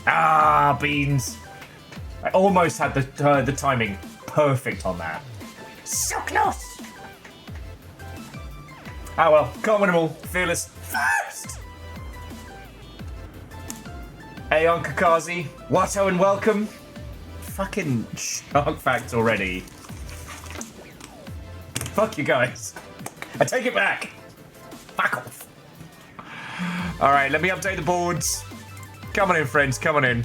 Ah, beans. I almost had the timing perfect on that. So close. Ah well, can't win them all. Fearless first. Aeon Kakazi, Watto and welcome. Fucking shark facts already. Fuck you guys. I take it back. Fuck off. Alright, let me update the boards. Come on in, friends, come on in.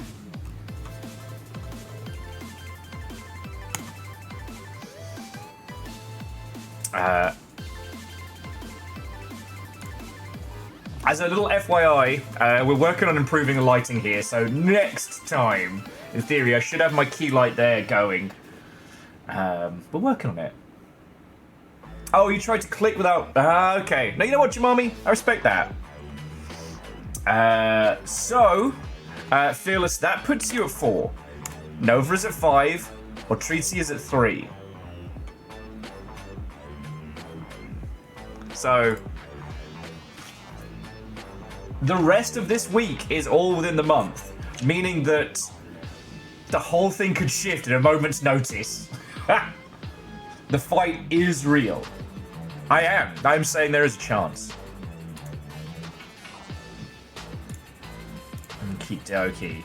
As a little FYI, we're working on improving the lighting here, so next time, in theory, I should have my key light there going. We're working on it. Oh, you tried to click without... okay. Now, you know what, Jumami? I respect that. Fearless, that puts you at 4. Nova is at 5, or Treatsy is at 3. So... the rest of this week is all within the month, meaning that the whole thing could shift at a moment's notice. The fight is real. I'm saying there is a chance. Okie dokie.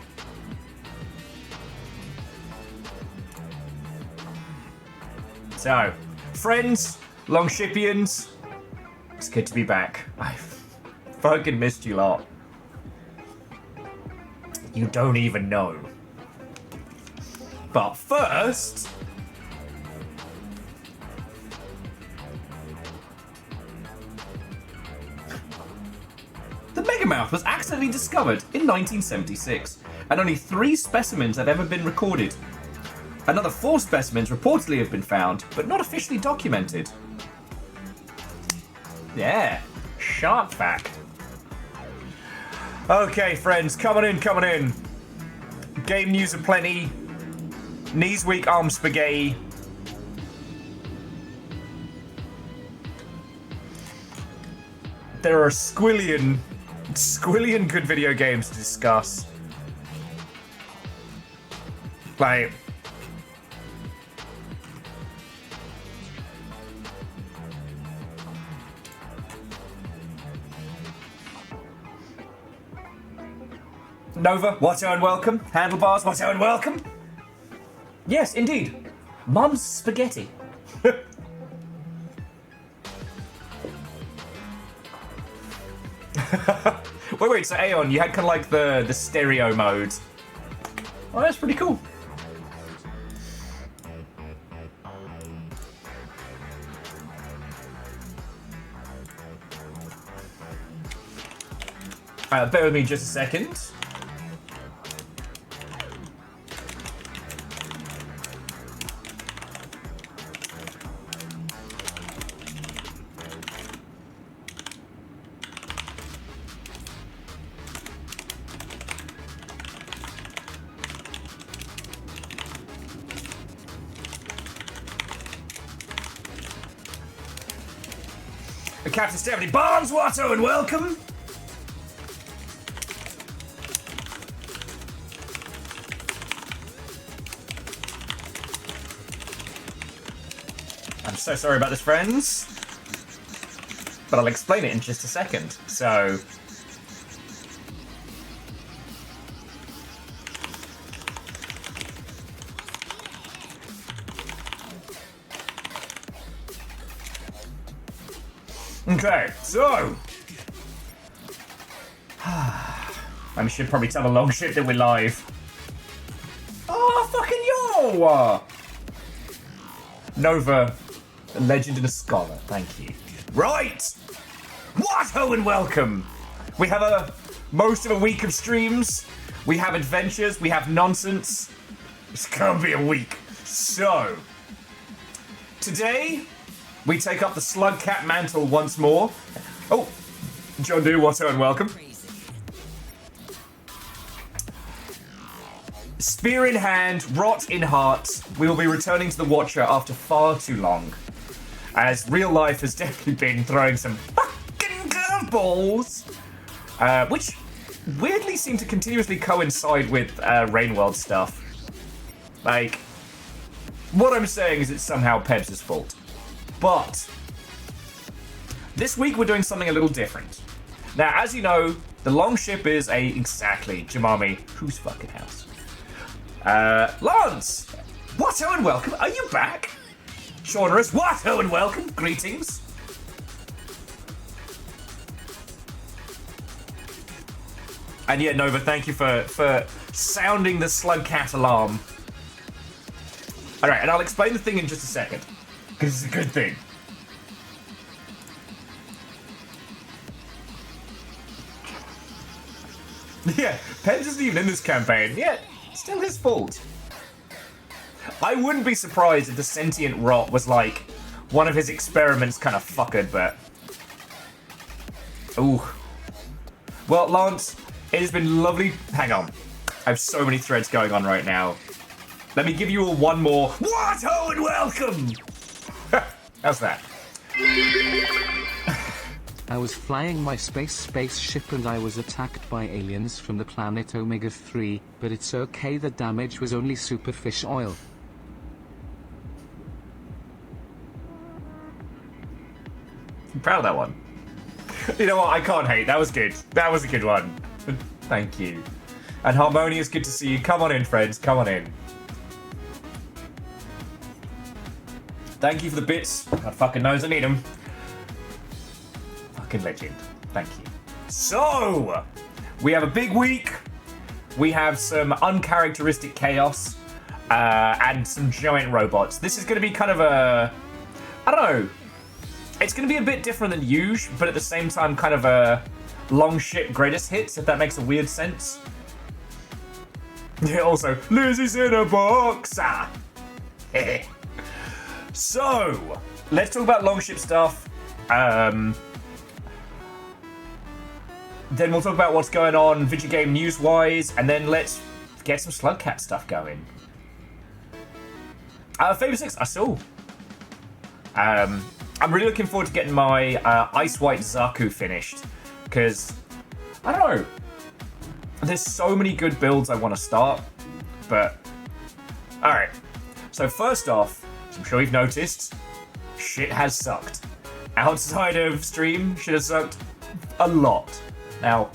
So, friends, Longshipians, it's good to be back. I've fucking missed you lot. You don't even know. But first... the Megamouth was accidentally discovered in 1976, and only 3 specimens have ever been recorded. Another 4 specimens reportedly have been found, but not officially documented. Yeah, shark fact. Okay, friends, come on in. Game news aplenty. Knees weak, arms spaghetti. There are squillion good video games to discuss. Like... Nova, Watto and welcome. Handlebars, Watto and welcome. Yes, indeed. Mum's spaghetti. Wait, so Aeon, you had kind of like the stereo mode. Oh, that's pretty cool. Bear with me just a second. Captain Stephanie Barnes, Watto, and welcome. I'm so sorry about this, friends, but I'll explain it in just a second. So, okay, so I should probably tell the long shit that we're live. Oh, fucking yo! Nova, a legend and a scholar, thank you. Right! Watto and welcome! We have most of a week of streams. We have adventures, we have nonsense. It's gonna be a week. So, today, we take up the Slugcat mantle once more. Oh, John Doe, Watto and welcome. Spear in hand, rot in heart, we will be returning to the Watcher after far too long. As real life has definitely been throwing some fucking balls, which weirdly seem to continuously coincide with Rainworld stuff. Like, what I'm saying is it's somehow Pebs' fault. But this week we're doing something a little different. Now, as you know, the Longship is exactly, Jamami, whose fucking house? Lance! What, and welcome, are you back? Shaunarus, what, and welcome, greetings. And yeah, Nova, thank you for sounding the Slugcat alarm. Alright, and I'll explain the thing in just a second, because it's a good thing. Yeah, Pebs isn't even in this campaign. Yeah, it's still his fault. I wouldn't be surprised if the sentient rot was like one of his experiments kind of fuckered, but... Ooh. Well, Lance, it has been lovely... Hang on. I have so many threads going on right now. Let me give you all one more. What? Oh, and welcome! How's that? I was flying my spaceship and I was attacked by aliens from the planet Omega 3, but it's okay, the damage was only superfish oil. I'm proud of that one. You know what, I can't hate, that was good. That was a good one. Thank you. And Harmonious, good to see you. Come on in, friends, come on in. Thank you for the bits. God fucking knows I need them. Fucking legend. Thank you. So, we have a big week. We have some uncharacteristic chaos. And some giant robots. This is going to be kind of a... I don't know. It's going to be a bit different than usual, but at the same time kind of a Longship greatest hits, if that makes a weird sense. Yeah, also, Lizzie's in a box! Ah. So, let's talk about Longship stuff. Then we'll talk about what's going on video game news-wise, and then let's get some Slugcat stuff going. Fable 6, I saw. I'm really looking forward to getting my Ice White Zaku finished, because, I don't know, there's so many good builds I want to start, but, alright. So first off, as I'm sure you've noticed, shit has sucked. Outside of stream, shit has sucked a lot. Now,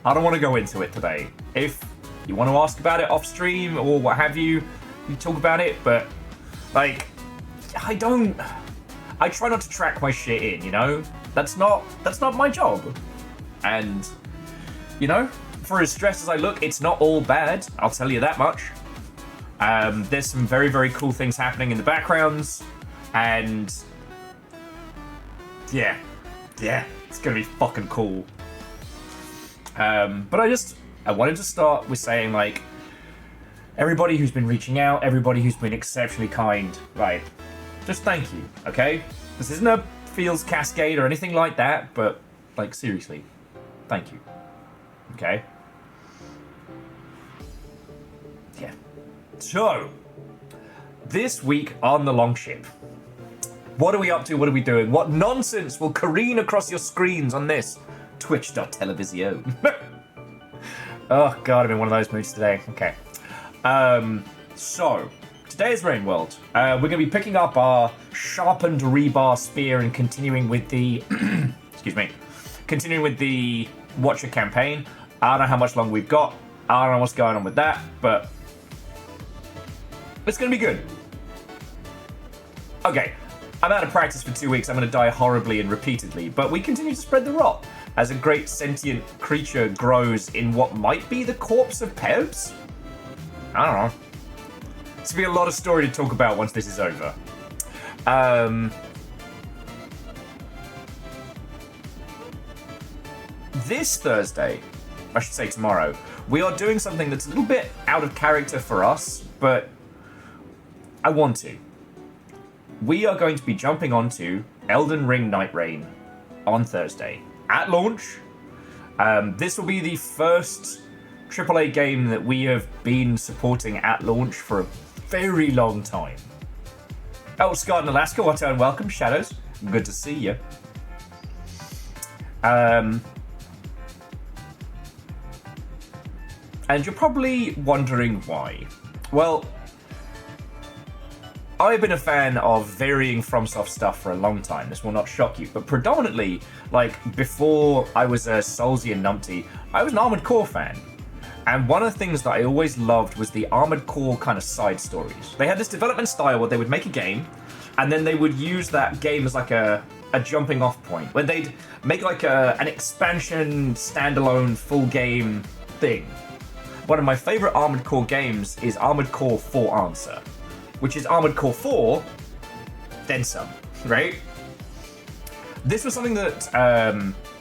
I don't want to go into it today. If you want to ask about it off stream or what have you, you talk about it, but, like, I try not to track my shit in, you know? That's not my job. And, you know, for as stressed as I look, it's not all bad, I'll tell you that much. There's some very, very cool things happening in the backgrounds, and yeah, it's gonna be fucking cool. But I wanted to start with saying, like, everybody who's been reaching out, everybody who's been exceptionally kind, like, just thank you, okay? This isn't a feels cascade or anything like that, but, like, seriously, thank you, okay? Yeah. So, this week on the Longship, what are we up to, what are we doing? What nonsense will careen across your screens on this twitch.television? Oh god, I'm in one of those moods today. Okay. So, today is Rainworld. We're going to be picking up our sharpened rebar spear and continuing with the... excuse me. Continuing with the Watcher campaign. I don't know how much longer we've got. I don't know what's going on with that, but... it's going to be good. Okay. I'm out of practice for 2 weeks. I'm going to die horribly and repeatedly, but we continue to spread the rot as a great sentient creature grows in what might be the corpse of Pebs? I don't know. It's going to be a lot of story to talk about once this is over. This Thursday, I should say tomorrow, we are doing something that's a little bit out of character for us, but I want to. We are going to be jumping onto Elden Ring Night Rain on Thursday at launch. This will be the first AAA game that we have been supporting at launch for a very long time. Oh, Scott in Alaska, what and welcome. Shadows, good to see you. And you're probably wondering why. Well, I've been a fan of varying FromSoft stuff for a long time. This will not shock you, but predominantly, like, before I was a Soulsy and Numpty, I was an Armored Core fan. And one of the things that I always loved was the Armored Core kind of side stories. They had this development style where they would make a game, and then they would use that game as like a jumping off point. When they'd make like an expansion, standalone, full game thing. One of my favorite Armored Core games is Armored Core 4 Answer, which is Armored Core 4, then some, right? This was something that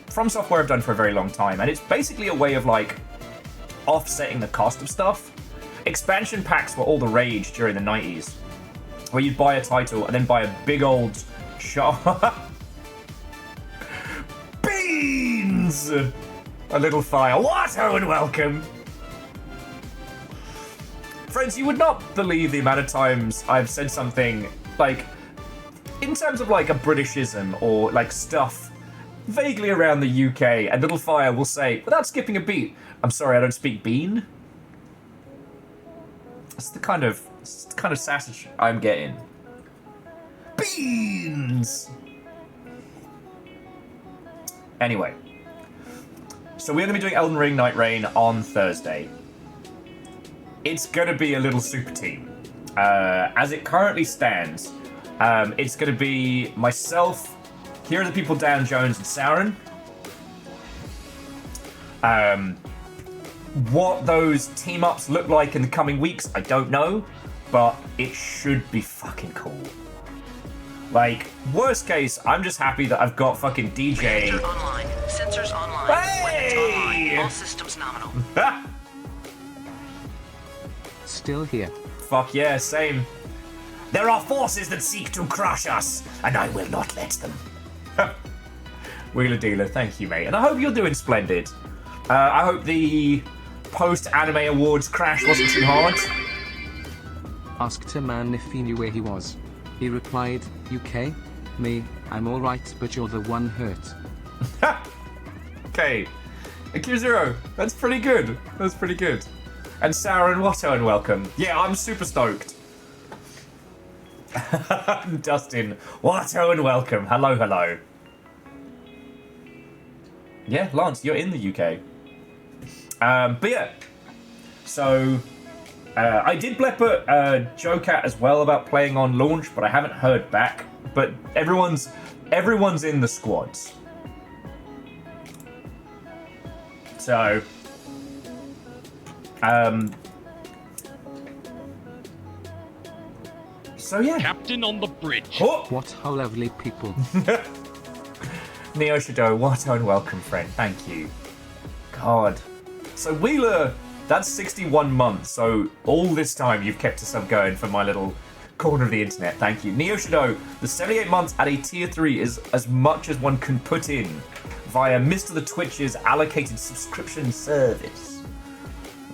From Software have done for a very long time, and it's basically a way of like offsetting the cost of stuff. Expansion packs were all the rage during the 90s, where you'd buy a title and then buy a big old shop. Beans! A little fire. What? Oh, and welcome. Friends, you would not believe the amount of times I've said something, like, in terms of, like, a Britishism or, like, stuff vaguely around the UK, and Little Fire will say, without skipping a beat, I'm sorry, I don't speak bean. It's the kind of sausage I'm getting. Beans! Anyway. So we're going to be doing Elden Ring Night Rain on Thursday. It's going to be a little super team. As it currently stands, it's going to be myself, here are the people Dan, Jones, and Sauron. What those team-ups look like in the coming weeks, I don't know, but it should be fucking cool. Like, worst case, I'm just happy that I've got fucking DJ. Reactor online. Sensors online. Hey! Weapons online. All systems nominal. Still here. Fuck yeah, same. There are forces that seek to crush us, and I will not let them. Wheeler Dealer, thank you, mate. And I hope you're doing splendid. I hope the post-anime awards crash wasn't too hard. Asked a man if he knew where he was. He replied, UK? Me, I'm alright, but you're the one hurt. Okay. Q0, that's pretty good. That's pretty good. And Sarah and Watto and welcome. Yeah, I'm super stoked. Dustin, Watto and welcome. Hello, hello. Yeah, Lance, you're in the UK. But yeah. So, I did blep at Jocat as well about playing on launch, but I haven't heard back. But everyone's in the squads. So, so yeah. Captain on the bridge. Oh! What how lovely people. Neo Shadow, what and welcome, friend. Thank you. God. So Wheeler, that's 61 months. So all this time you've kept us up going for my little corner of the internet. Thank you. Neo Shadow, the 78 months at a tier 3 is as much as one can put in via Mr. the Twitch's allocated subscription service.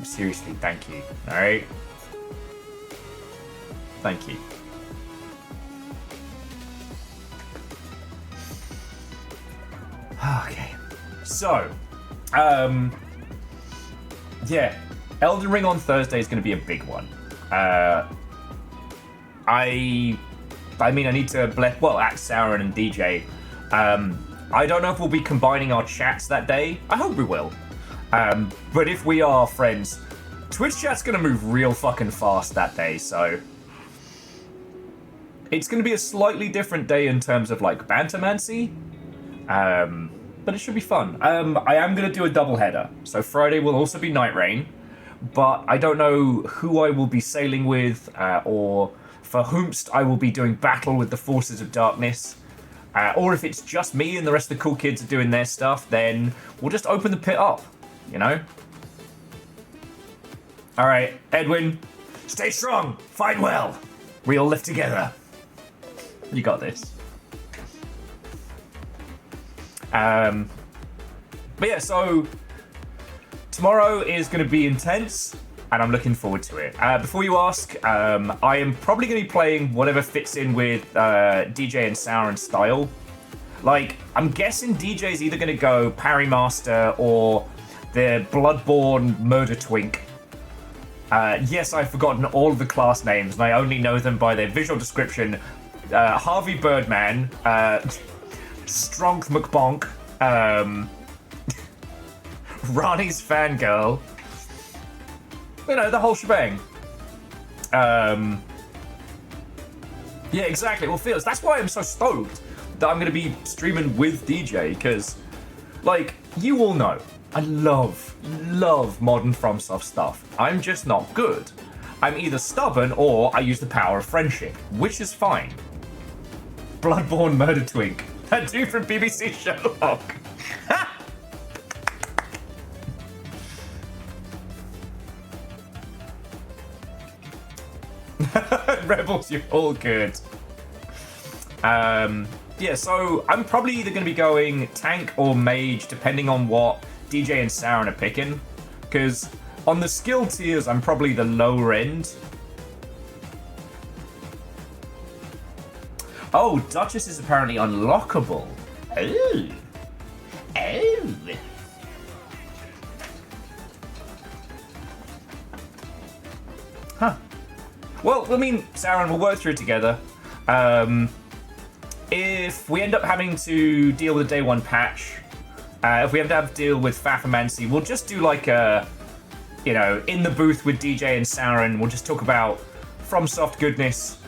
Seriously, thank you. Alright? Thank you. Okay. So, yeah. Elden Ring on Thursday is going to be a big one. I mean, I need to ask Sauron and DJ. I don't know if we'll be combining our chats that day. I hope we will. But if we are, friends, Twitch chat's going to move real fucking fast that day, so it's going to be a slightly different day in terms of, like, bantermancy. But it should be fun. I am going to do a double header. So Friday will also be Night Rain, but I don't know who I will be sailing with, or for whomst I will be doing battle with the forces of darkness. Or if it's just me and the rest of the cool kids are doing their stuff, then we'll just open the pit up, you know? Alright, Edwin, stay strong, fight well. We all live together. You got this. But yeah, so tomorrow is going to be intense, and I'm looking forward to it. Before you ask, I am probably going to be playing whatever fits in with DJ and Sauron's style. Like, I'm guessing DJ's either going to go Parry Master or the Bloodborne Murder Twink. Yes, I've forgotten all of the class names, and I only know them by their visual description. Harvey Birdman, Strong McBonk, Rani's Fangirl. You know, the whole shebang. Yeah, exactly. Well, Felix, that's why I'm so stoked that I'm going to be streaming with DJ, because, like, you all know, I love modern FromSoft stuff. I'm just not good. I'm either stubborn or I use the power of friendship, which is fine. Bloodborne Murder Twink. That dude from BBC Sherlock. Rebels, you're all good. Yeah, so I'm probably either going to be going tank or mage, depending on what DJ and Sauron are picking. Because on the skill tiers, I'm probably the lower end. Oh, Duchess is apparently unlockable. Oh. Oh. Huh. Well, I mean, Sauron, we'll work through it together. If we end up having to deal with a day one patch, if we have to deal with Fafamancy, we'll just do like a, you know, in the booth with DJ and Sauron. We'll just talk about FromSoft goodness,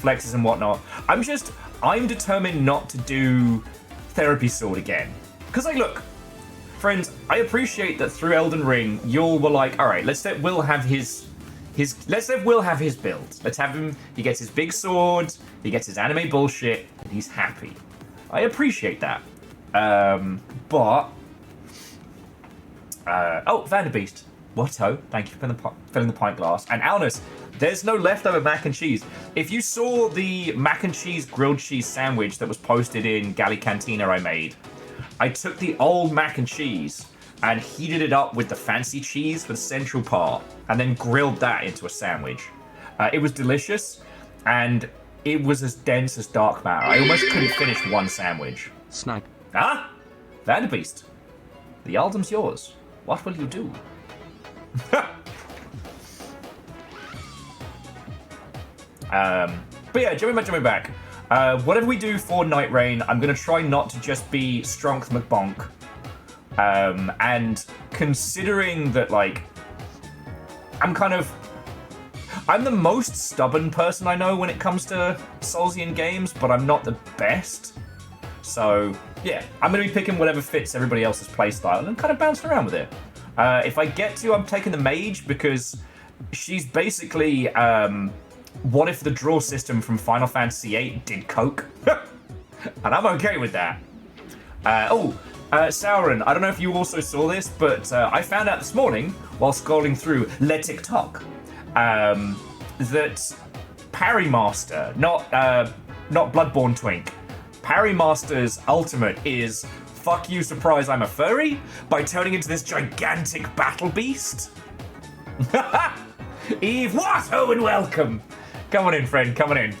flexes and whatnot. I'm determined not to do Therapy Sword again. Because, like, look, friends, I appreciate that through Elden Ring, y'all were like, all right, let's let Will have his build. Let's have him, he gets his big sword, he gets his anime bullshit, and he's happy. I appreciate that. Oh, Vanderbeest. Whatto, thank you for filling the pint glass. And Alnus, there's no leftover mac and cheese. If you saw the mac and cheese grilled cheese sandwich that was posted in Galley Cantina I made, I took the old mac and cheese and heated it up with the fancy cheese for the central part, and then grilled that into a sandwich. It was delicious, and it was as dense as dark matter. I almost couldn't finish one sandwich. Snag. Ah? Vanderbeest. The Aldum's yours. What will you do? But yeah, jumping back. Whatever we do for Night Rain, I'm going to try not to just be Strong McBonk. And considering that, like, I'm the most stubborn person I know when it comes to Soulsian games, but I'm not the best. So, yeah, I'm going to be picking whatever fits everybody else's playstyle and kind of bouncing around with it. If I get to, I'm taking the mage because she's basically, what if the draw system from Final Fantasy VIII did coke? And I'm okay with that. Sauron, I don't know if you also saw this, but I found out this morning while scrolling through Le TikTok that Parry Master, not Bloodborne Twink, Parry Master's ultimate is fuck you, surprise, I'm a furry, by turning into this gigantic battle beast. Eve, what? Oh, and welcome. Come on in, friend, come on in.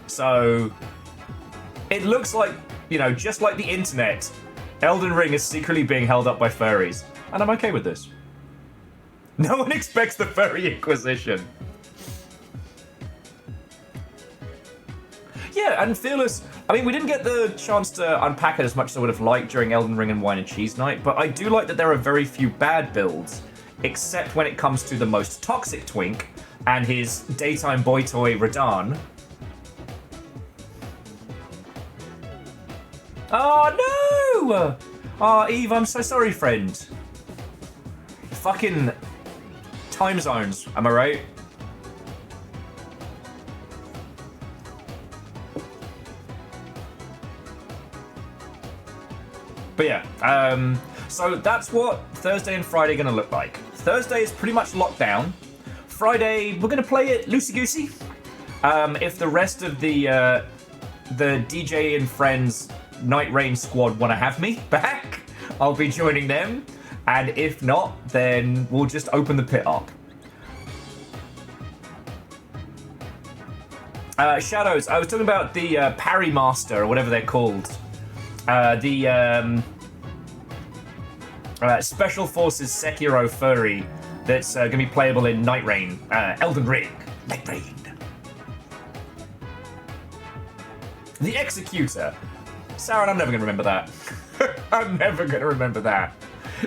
So, it looks like, you know, just like the internet, Elden Ring is secretly being held up by furries. And I'm okay with this. No one expects the furry Inquisition. Yeah, and Fearless, I mean, we didn't get the chance to unpack it as much as I would have liked during Elden Ring and Wine and Cheese Night, but I do like that there are very few bad builds, except when it comes to the most toxic twink and his daytime boy toy, Radahn. Oh, no! Oh, Eve, I'm so sorry, friend. Fucking time zones, am I right? But yeah, so that's what Thursday and Friday are going to look like. Thursday is pretty much locked down. Friday, we're going to play it loosey-goosey. If the rest of the DJ and Friends Night Rain squad want to have me back, I'll be joining them. And if not, then we'll just open the pit up. Shadows. I was talking about the Parry Master or whatever they're called. Special Forces Sekiro furry that's going to be playable in Night Rain, Elden Ring. Night Rain. The Executor. Saren, I'm never going to remember that. I'm never going to remember that.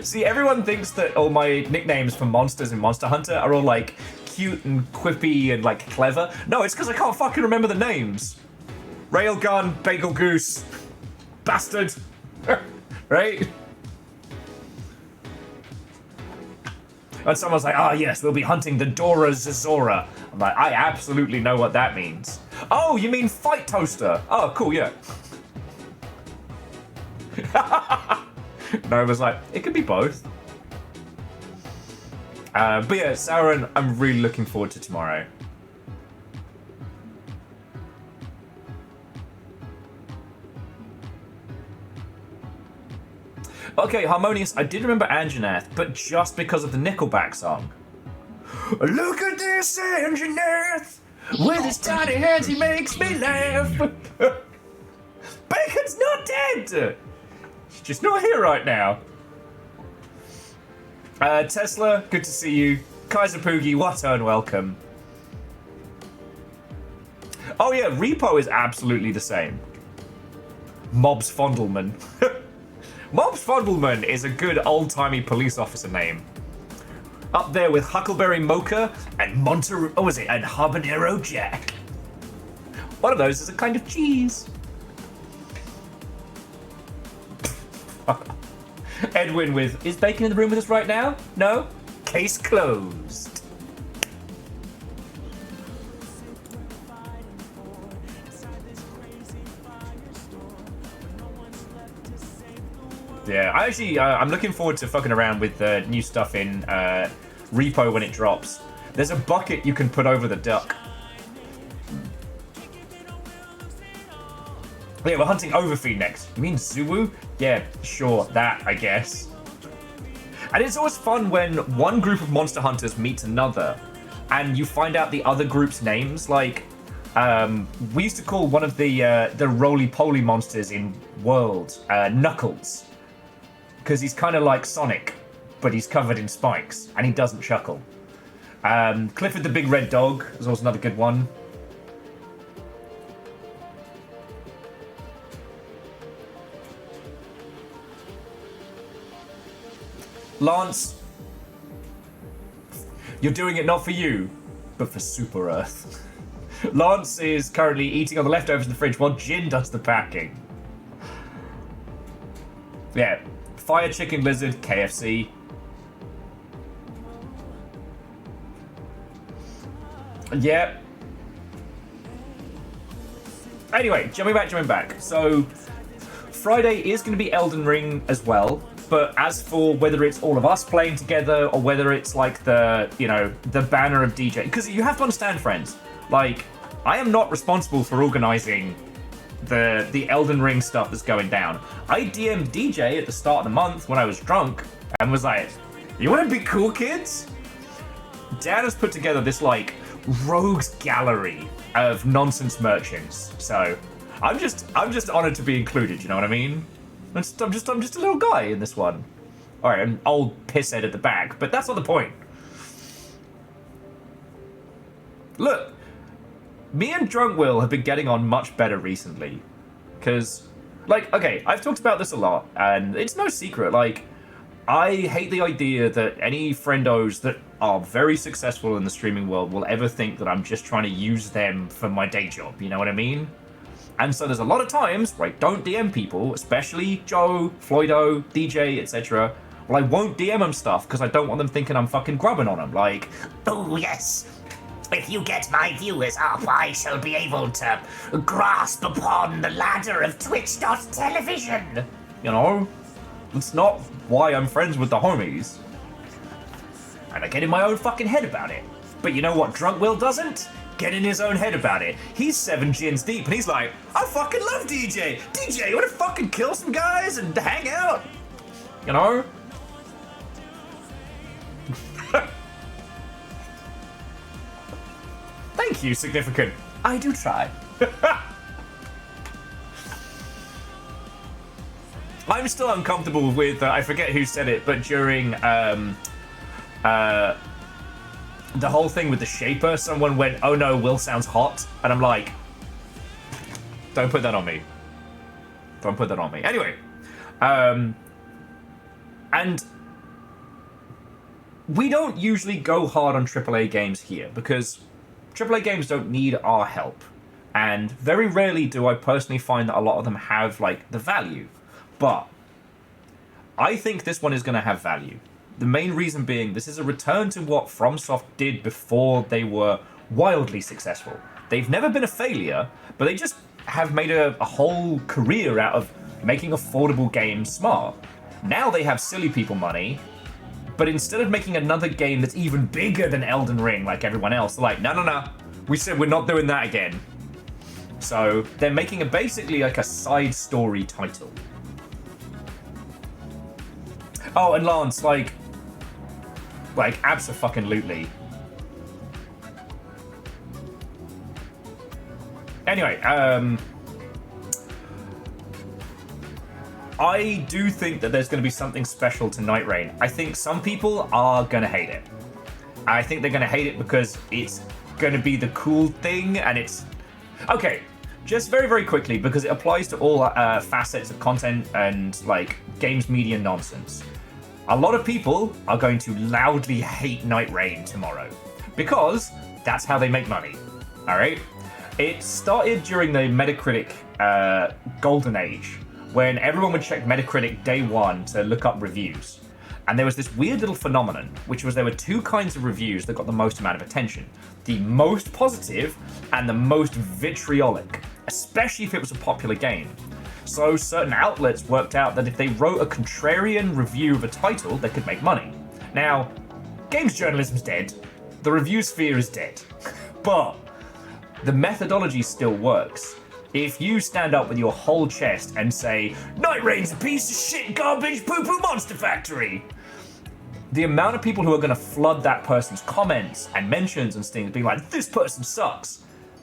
See, everyone thinks that all my nicknames for monsters in Monster Hunter are all like cute and quippy and like clever. No, it's because I can't fucking remember the names. Railgun, Bagel Goose, Bastard. Right? And someone's like, oh yes, we'll be hunting the Dora Zazora. I'm like, I absolutely know what that means. Oh, you mean Fight Toaster? Oh, cool, yeah. Nova's like, it could be both. But yeah, Sauron, I'm really looking forward to tomorrow. Okay, Harmonious, I did remember Anjanath, but just because of the Nickelback song. Look at this Anjanath! With his tiny hands, he makes me laugh! Bacon's not dead! He's just not here right now. Tesla, good to see you. Kaiser Poogie, what an welcome. Oh yeah, Repo is absolutely the same. Mobs Fondleman. Mobs Fondleman is a good old-timey police officer name. Up there with Huckleberry Mocha and and Habanero Jack. One of those is a kind of cheese. Edwin with, is Bacon in the room with us right now? No? Case closed. Yeah, I'm looking forward to fucking around with new stuff in Repo when it drops. There's a bucket you can put over the duck. Yeah, we're hunting Overfeed next. You mean Zuwu? Yeah, sure, that, I guess. And it's always fun when one group of monster hunters meets another, and you find out the other group's names. Like, we used to call one of the roly-poly monsters in World Knuckles, because he's kind of like Sonic, but he's covered in spikes, and he doesn't chuckle. Clifford the Big Red Dog is also another good one. Lance, you're doing it not for you, but for Super Earth. Lance is currently eating on the leftovers in the fridge while Jin does the packing. Yeah, Fire Chicken Lizard, KFC. Yeah. Anyway, jumping back. So, Friday is going to be Elden Ring as well. But as for whether it's all of us playing together or whether it's like the banner of DJ, because you have to understand, friends, like, I am not responsible for organizing the Elden Ring stuff that's going down. I DM'd DJ at the start of the month when I was drunk and was like, you want to be cool, kids? Dan has put together this, like, rogues gallery of nonsense merchants. So, I'm just honored to be included, you know what I mean? I'm just a little guy in this one. Alright, an old pisshead at the back, but that's not the point. Look, me and Drunk Will have been getting on much better recently. Because, like, okay, I've talked about this a lot, and it's no secret, like, I hate the idea that any friendos that are very successful in the streaming world will ever think that I'm just trying to use them for my day job, you know what I mean? And so there's a lot of times where I don't DM people, especially Joe, Floydo, DJ, etc. Well, I won't DM them stuff because I don't want them thinking I'm fucking grubbing on them. Like, oh yes, if you get my viewers up, I shall be able to grasp upon the ladder of Twitch.television. You know, it's not why I'm friends with the homies. And I get in my own fucking head about it. But you know what Drunk Will doesn't? Get in his own head about it. He's 7 gins deep, and he's like, I fucking love DJ! DJ, you wanna fucking kill some guys and hang out? You know? Thank you, significant I do try. I'm still uncomfortable with, I forget who said it, but during the whole thing with the Shaper, someone went, oh no, Will sounds hot. And I'm like, don't put that on me. Don't put that on me. Anyway, and we don't usually go hard on AAA games here because AAA games don't need our help. And very rarely do I personally find that a lot of them have, like, the value. But I think this one is going to have value. The main reason being this is a return to what FromSoft did before they were wildly successful. They've never been a failure, but they just have made a whole career out of making affordable games smart. Now they have silly people money, but instead of making another game that's even bigger than Elden Ring like everyone else, they're like, no. We said we're not doing that again. So they're making a basically like a side story title. Oh, and Lance, like abso-fucking-lutely. Anyway, I do think that there's going to be something special to Night Rain. I think some people are going to hate it. I think they're going to hate it because it's going to be the cool thing, and it's... Okay, just very, very quickly, because it applies to all facets of content and, like, games media nonsense. A lot of people are going to loudly hate Night Rain tomorrow because that's how they make money. All right? It started during the Metacritic golden age when everyone would check Metacritic day one to look up reviews. And there was this weird little phenomenon, which was there were two kinds of reviews that got the most amount of attention. The most positive and the most vitriolic, especially if it was a popular game. So certain outlets worked out that if they wrote a contrarian review of a title, they could make money. Now, games journalism's dead. The review sphere is dead. But the methodology still works. If you stand up with your whole chest and say, Night Rain's a piece of shit, garbage, poo-poo monster factory, the amount of people who are going to flood that person's comments and mentions and things being like, this person sucks,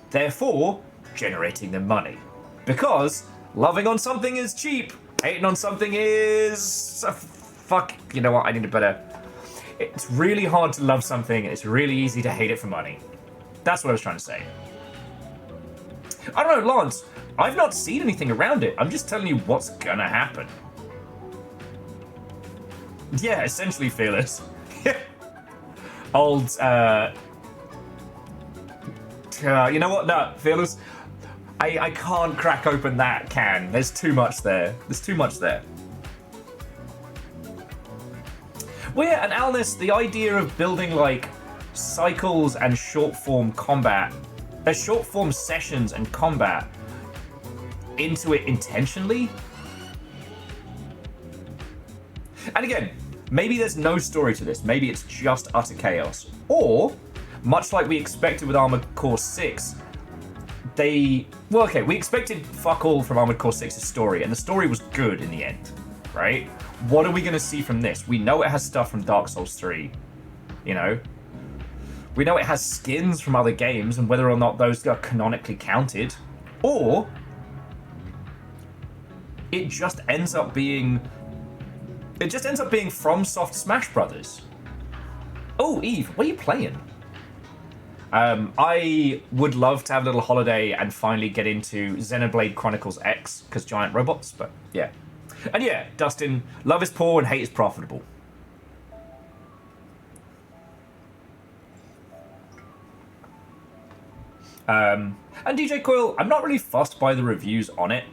therefore generating them money. Because loving on something is cheap. Hating on something is... fuck, you know what, I need a better... It's really hard to love something, it's really easy to hate it for money. That's what I was trying to say. I don't know, Lance, I've not seen anything around it. I'm just telling you what's gonna happen. Yeah, essentially Fearless. Old, you know what? No, Fearless. I can't crack open that can. There's too much there. There's too much there. Well, yeah, and Alnis, the idea of building, like, cycles and short-form combat, short-form sessions and combat into it intentionally. And again, maybe there's no story to this. Maybe it's just utter chaos. Or, much like we expected with Armored Core 6, we expected fuck all from Armored Core 6's story, and the story was good in the end, right? What are we going to see from this? We know it has stuff from Dark Souls 3, you know? We know it has skins from other games, and whether or not those are canonically counted. Or, it just ends up being... FromSoft Smash Brothers. Oh, Eve, what are you playing? I would love to have a little holiday and finally get into Xenoblade Chronicles X, because giant robots, but yeah. And yeah, Dustin, love is poor and hate is profitable. And DJ Coil, I'm not really fussed by the reviews on it.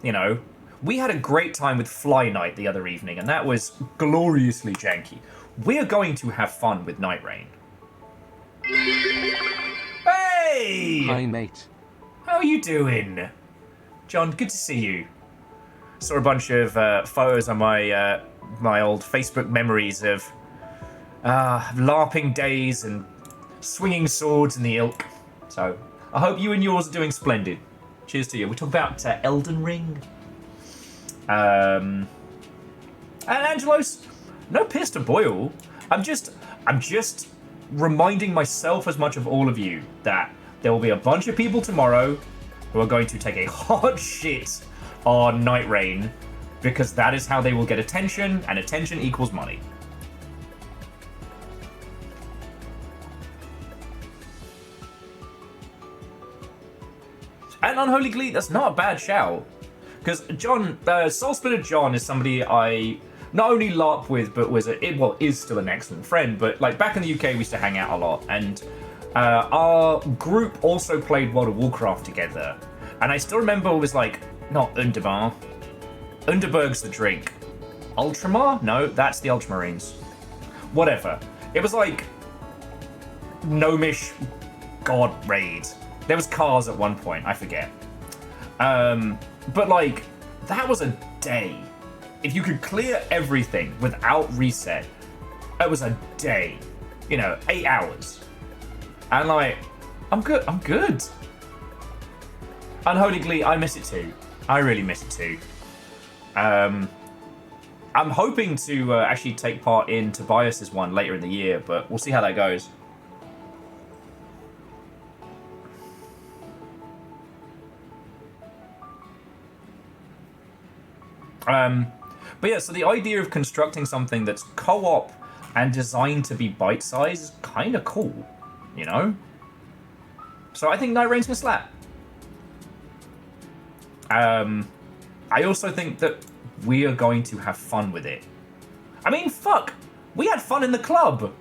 You know, we had a great time with Fly Night the other evening, and that was gloriously janky. We're going to have fun with Night Rain. Hey! Hi, mate. How are you doing? John, good to see you. Saw a bunch of photos on my my old Facebook memories of LARPing days and swinging swords in the ilk. So, I hope you and yours are doing splendid. Cheers to you. We talk about Elden Ring. And Angelos, no piss to boil. I'm just reminding myself as much of all of you that there will be a bunch of people tomorrow who are going to take a hot shit on Night Rain, because that is how they will get attention, and attention equals money. And Unholy Glee, that's not a bad shout. Because John, Soul Splitter John is somebody I not only LARP with, but is still an excellent friend. But like back in the UK, we used to hang out a lot. And our group also played World of Warcraft together. And I still remember it was like, not Underbar. Underberg's the drink. Ultramar? No, that's the Ultramarines. Whatever. It was like gnomish god raid. There was cars at one point, I forget. But like, that was a day. If you could clear everything without reset, it was a day. 8 hours. And like, I'm good. Unholy Glee, I miss it too. I really miss it too. I'm hoping to actually take part in Tobias's one later in the year, but we'll see how that goes. But yeah, so the idea of constructing something that's co-op and designed to be bite-sized is kind of cool, So I think Night Rain's gonna slap. I also think that we are going to have fun with it. I mean, fuck, we had fun in the club.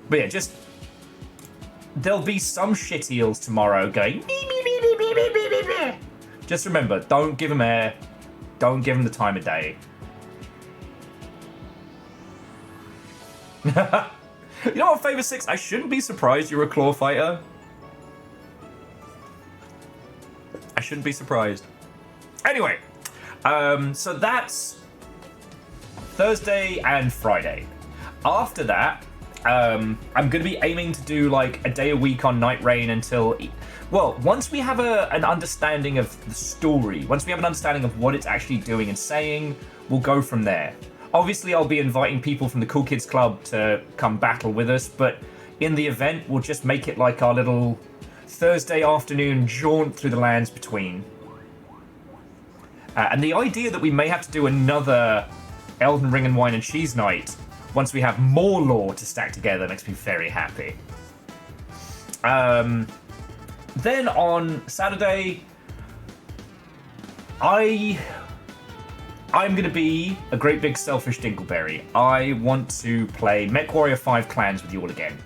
But yeah, just there'll be some shit eels tomorrow going me me me me me me me me me. Just remember, don't give them air. Don't give them the time of day. You know what, Favor 6? I shouldn't be surprised you're a claw fighter. I shouldn't be surprised. Anyway, so that's Thursday and Friday. After that, I'm going to be aiming to do like a day a week on Night Rain until... Well, once we have an understanding of the story, once we have an understanding of what it's actually doing and saying, we'll go from there. Obviously, I'll be inviting people from the Cool Kids Club to come battle with us, but in the event, we'll just make it like our little Thursday afternoon jaunt through the lands between. And the idea that we may have to do another Elden Ring and Wine and Cheese night once we have more lore to stack together makes me very happy. Then on Saturday, I'm going to be a great big selfish Dinkleberry. I want to play MechWarrior 5 Clans with you all again.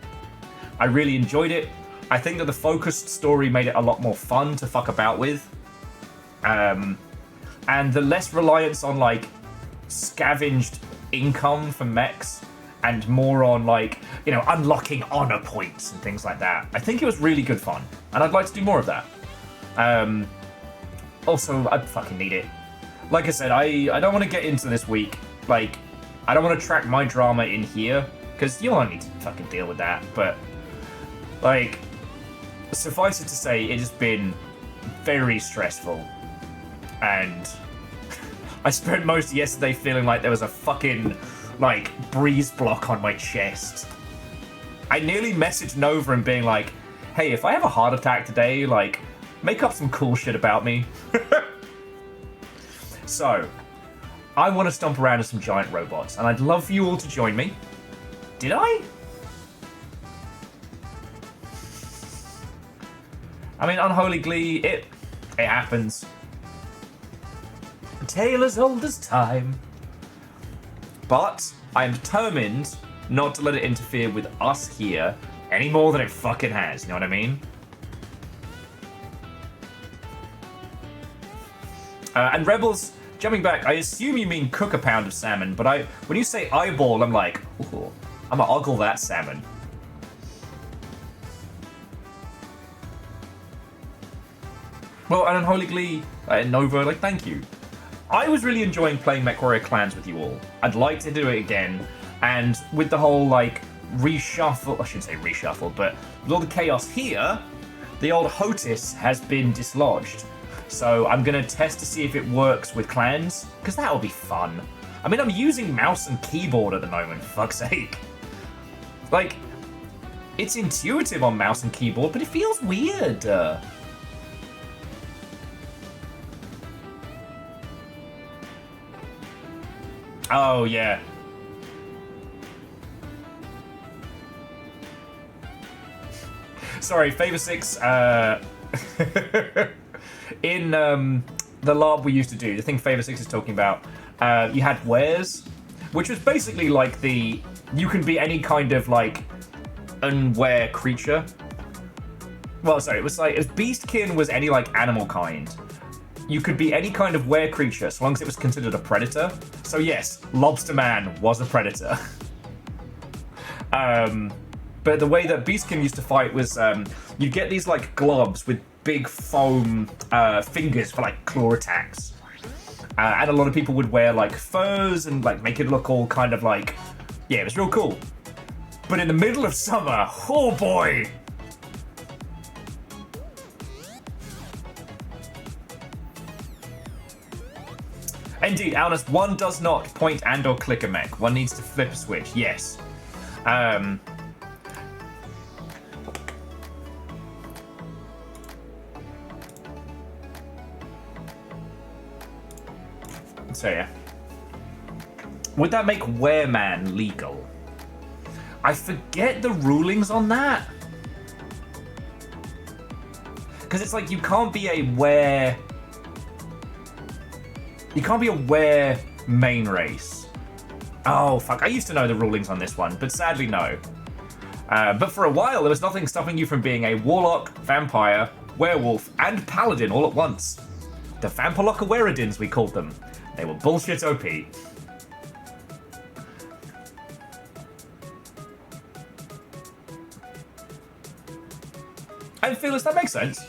I really enjoyed it. I think that the focused story made it a lot more fun to fuck about with. And the less reliance on, like, scavenged income from mechs and more on, like, unlocking honor points and things like that. I think it was really good fun, and I'd like to do more of that. Also, I fucking need it. Like I said, I don't want to get into this week. Like, I don't want to track my drama in here, because you'll only need to fucking deal with that. But, like, suffice it to say, it has been very stressful. And I spent most of yesterday feeling like there was a fucking, like, breeze block on my chest. I nearly messaged Nova and being like, hey, if I have a heart attack today, like, make up some cool shit about me. So, I want to stomp around with some giant robots, and I'd love for you all to join me. Did I? I mean, Unholy Glee, it happens. A tale as old as time. But I am determined not to let it interfere with us here any more than it fucking has, you know what I mean? And Rebels, jumping back, I assume you mean cook a pound of salmon, but when you say eyeball, I'm like, ooh, I'm gonna ogle that salmon. Well, and Unholy Glee, Nova, like, thank you. I was really enjoying playing MechWarrior Clans with you all. I'd like to do it again, and with the whole, like, reshuffle, I shouldn't say reshuffle, but with all the chaos here, the old HOTIS has been dislodged. So I'm going to test to see if it works with clans, because that will be fun. I mean, I'm using mouse and keyboard at the moment, for fuck's sake. Like, It's intuitive on mouse and keyboard, but it feels weird. Oh, yeah. Sorry, Favor 6, in the LARP we used to do, the thing Favor 6 is talking about, you had wares, which was basically like you can be any kind of like unware creature. Well, sorry, it was like, as Beastkin was any like animal kind. You could be any kind of were creature, so long as it was considered a predator. So yes, Lobster Man was a predator. But the way that Beastkin used to fight was you'd get these like globs with big foam fingers for like claw attacks. And a lot of people would wear like furs and like make it look all kind of like, yeah, it was real cool. But in the middle of summer, oh boy! Indeed, Alnus, one does not point and or click a mech. One needs to flip a switch, yes. So yeah. Would that make Wereman legal? I forget the rulings on that. Because it's like you can't be a were... You can't be a were main race. Oh, fuck. I used to know the rulings on this one, but sadly no. But for a while, there was nothing stopping you from being a warlock, vampire, werewolf, and paladin all at once. The Vampaloka Weredins, we called them. They were bullshit OP. And Fearless, that makes sense.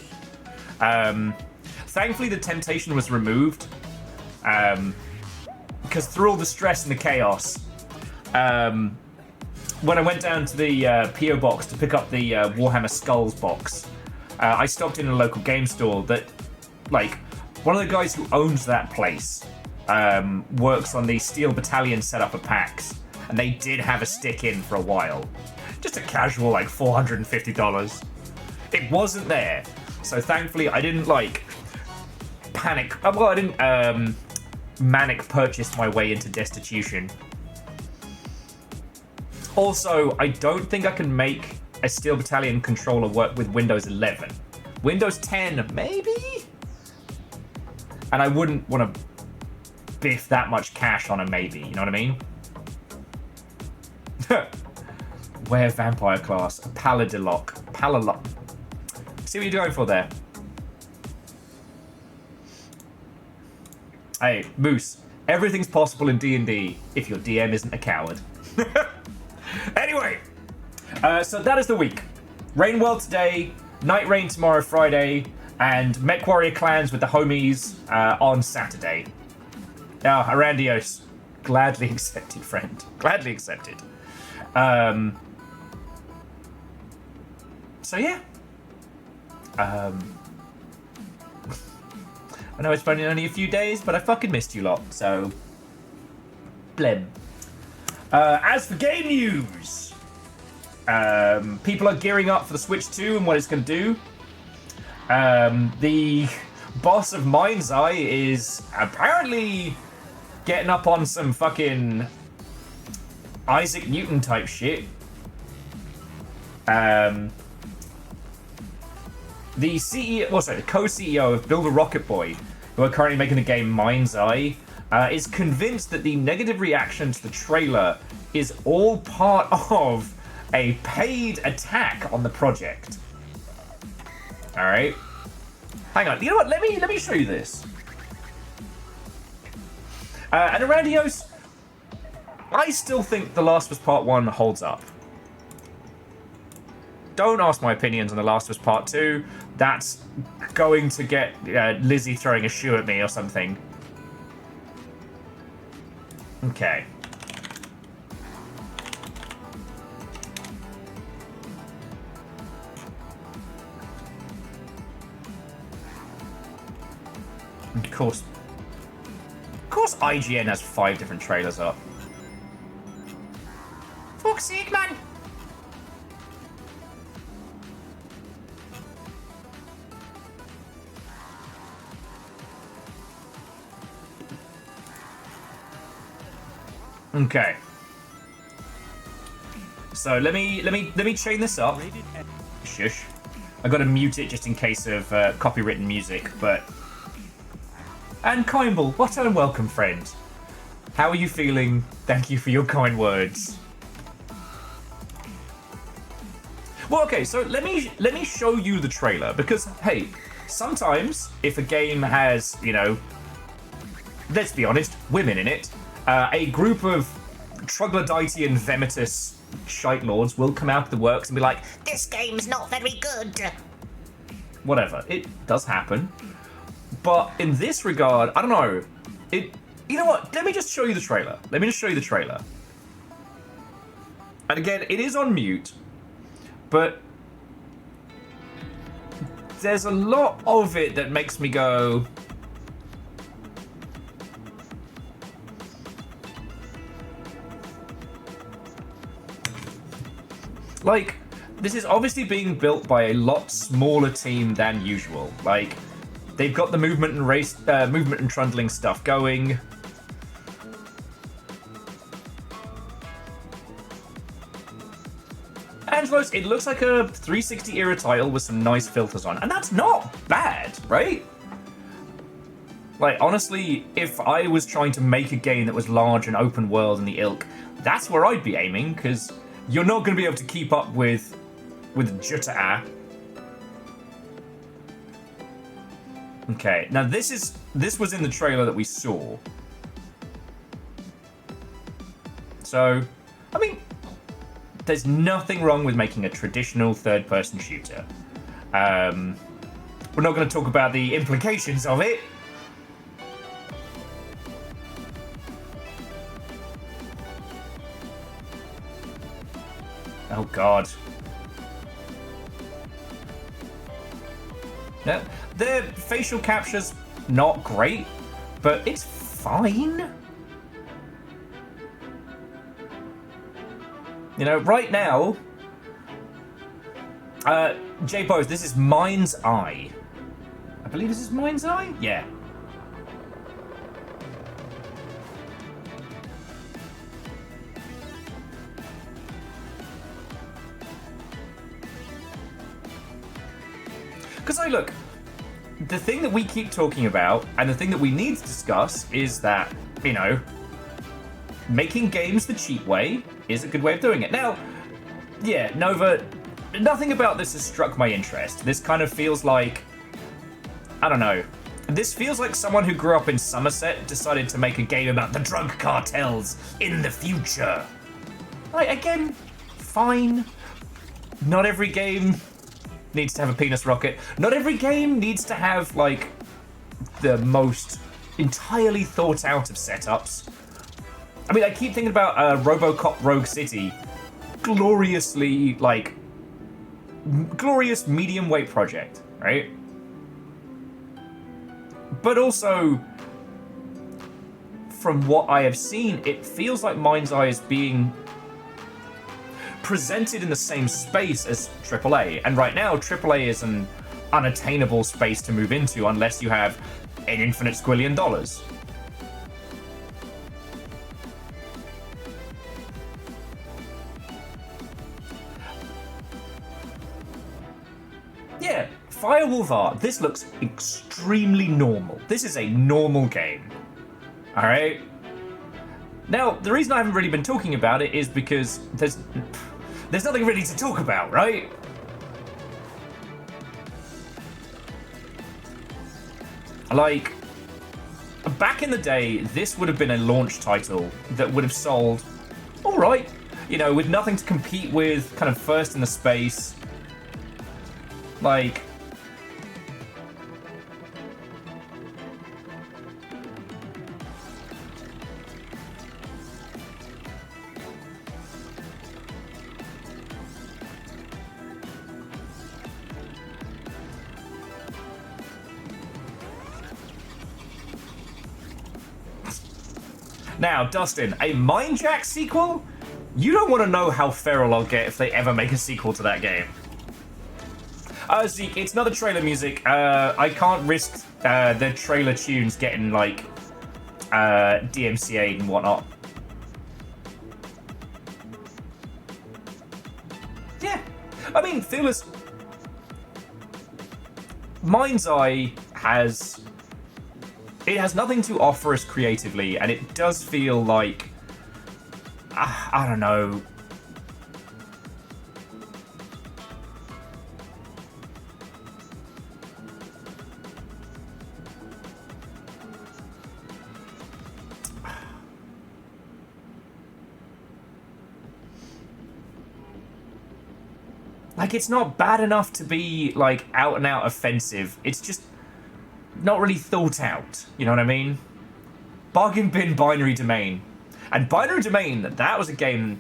Thankfully, the temptation was removed. Because through all the stress and the chaos, when I went down to the PO box to pick up the Warhammer Skulls box, I stopped in a local game store that, like, one of the guys who owns that place works on the Steel Battalion setup of packs, and they did have a stick in for a while. Just a casual, like, $450. It wasn't there, so thankfully I didn't, like, panic. Well, I didn't manic purchase my way into destitution. Also, I don't think I can make a Steel Battalion controller work with Windows 11. Windows 10, maybe? And I wouldn't want to biff that much cash on a maybe, you know what I mean? Where vampire class? Paladilock. Palalock. See what you're going for there. Hey, Moose. Everything's possible in D&D if your DM isn't a coward. Anyway, so that is the week. Rain World today, Night Rain tomorrow, Friday, and Mech Warrior Clans with the homies on Saturday. Now, Arandios, gladly accepted, friend. Gladly accepted. So yeah. I know it's been only a few days, but I fucking missed you lot, so... Blem. As for game news, people are gearing up for the Switch 2 and what it's going to do. The boss of Mind's Eye is apparently getting up on some fucking Isaac Newton type shit. The CEO, well, sorry, the co-CEO of Build a Rocket Boy, who are currently making the game Mind's Eye, is convinced that the negative reaction to the trailer is all part of a paid attack on the project. All right, hang on. You know what? Let me show you this. And Arandios, I still think The Last of Us Part 1 holds up. Don't ask my opinions on The Last of Us Part 2. That's going to get Lizzie throwing a shoe at me or something. Okay. Of course IGN has 5 different trailers up. Fuck's sake, man. Okay. So let me chain this up. Shush. I got to mute it just in case of copywritten music, but. And Kimball, what an unwelcome friend. How are you feeling? Thank you for your kind words. Well, okay, so let me show you the trailer, because hey, sometimes if a game has, you know, let's be honest, women in it, a group of troglodyte and vemetous shite lords will come out of the works and be like, This game's not very good. whatever. It does happen. But in this regard, I don't know. You know what? Let me just show you the trailer. And again, it is on mute, but there's a lot of it that makes me go, like, this is obviously being built by a lot smaller team than usual. Like, they've got the movement and trundling stuff going. Angelos, it looks like a 360 era title with some nice filters on, and that's not bad, right? Like, honestly, if I was trying to make a game that was large and open world and the ilk, that's where I'd be aiming, because you're not going to be able to keep up with GTA. Okay, now this was in the trailer that we saw. So, I mean, there's nothing wrong with making a traditional third-person shooter. We're not going to talk about the implications of it. Oh God. Yeah, the facial capture's not great, but it's fine. You know, right now, J-Pose, this is Mind's Eye. I believe this is Mind's Eye? Yeah. Because, look, the thing that we keep talking about, and the thing that we need to discuss, is that, you know, making games the cheap way is a good way of doing it. Now, yeah, Nova, nothing about this has struck my interest. This kind of feels like, I don't know, this feels like someone who grew up in Somerset decided to make a game about the drug cartels in the future. Like, again, fine. Not every game needs to have a penis rocket. Not every game needs to have, like, the most entirely thought out of setups. I mean, I keep thinking about RoboCop Rogue City. Gloriously, like, glorious medium weight project, right? But also, from what I have seen, it feels like Mind's Eye is being presented in the same space as AAA. And right now, AAA is an unattainable space to move into unless you have an infinite squillion dollars. Yeah, Firewolf art, this looks extremely normal. This is a normal game. Alright? Now, the reason I haven't really been talking about it is because there's nothing really to talk about, right? Like, back in the day, this would have been a launch title that would have sold alright. You know, with nothing to compete with, kind of first in the space. Like, now, Dustin, a Mindjack sequel? You don't want to know how feral I'll get if they ever make a sequel to that game. Zeke, it's not the trailer music. I can't risk the trailer tunes getting, like, DMCA'd and whatnot. Yeah. I mean, Fearless... Mind's Eye has... It has nothing to offer us creatively, and it does feel like... I don't know... Like, it's not bad enough to be, like, out and out offensive. It's just not really thought out. You know what I mean? Bargain bin Binary Domain. And Binary Domain, that was a game...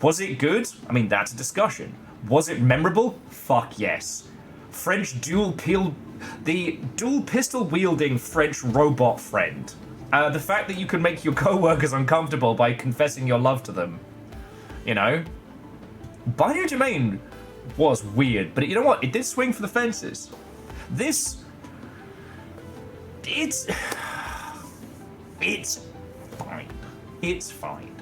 Was it good? I mean, that's a discussion. Was it memorable? Fuck yes. French the dual pistol wielding French robot friend. The fact that you can make your co-workers uncomfortable by confessing your love to them. You know? Binary Domain was weird, but you know what? It did swing for the fences. It's fine. It's fine.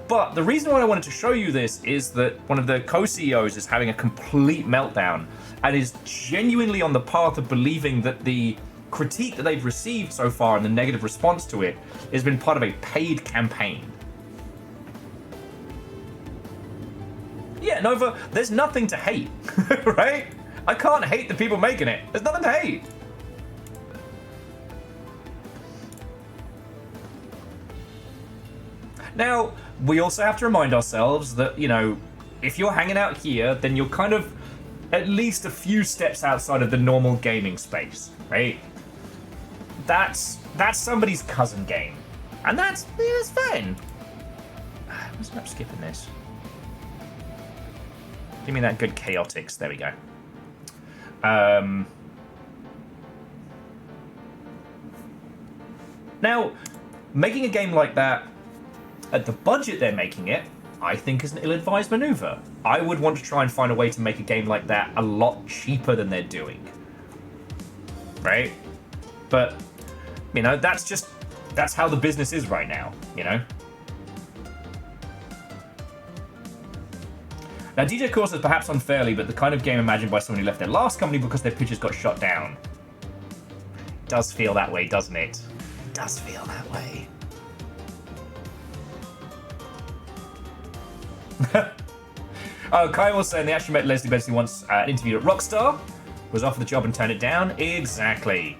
But the reason why I wanted to show you this is that one of the co-CEOs is having a complete meltdown and is genuinely on the path of believing that the critique that they've received so far and the negative response to it has been part of a paid campaign. Yeah, Nova, there's nothing to hate, right? I can't hate the people making it. There's nothing to hate. Now, we also have to remind ourselves that, you know, if you're hanging out here, then you're kind of at least a few steps outside of the normal gaming space, right? That's somebody's cousin game. And that's fine. Let's end up skipping this. Give me that good chaotix. There we go. Now, making a game like that at the budget they're making it, I think is an ill-advised maneuver. I would want to try and find a way to make a game like that a lot cheaper than they're doing. Right? But, you know, that's how the business is right now, you know? Now, DJ Core says, perhaps unfairly, but the kind of game imagined by someone who left their last company because their pitches got shot down. It does feel that way, doesn't it? It does feel that way. Oh, Kai was saying they actually met Leslie Bensley once an interview at Rockstar, was offered the job and turned it down. Exactly.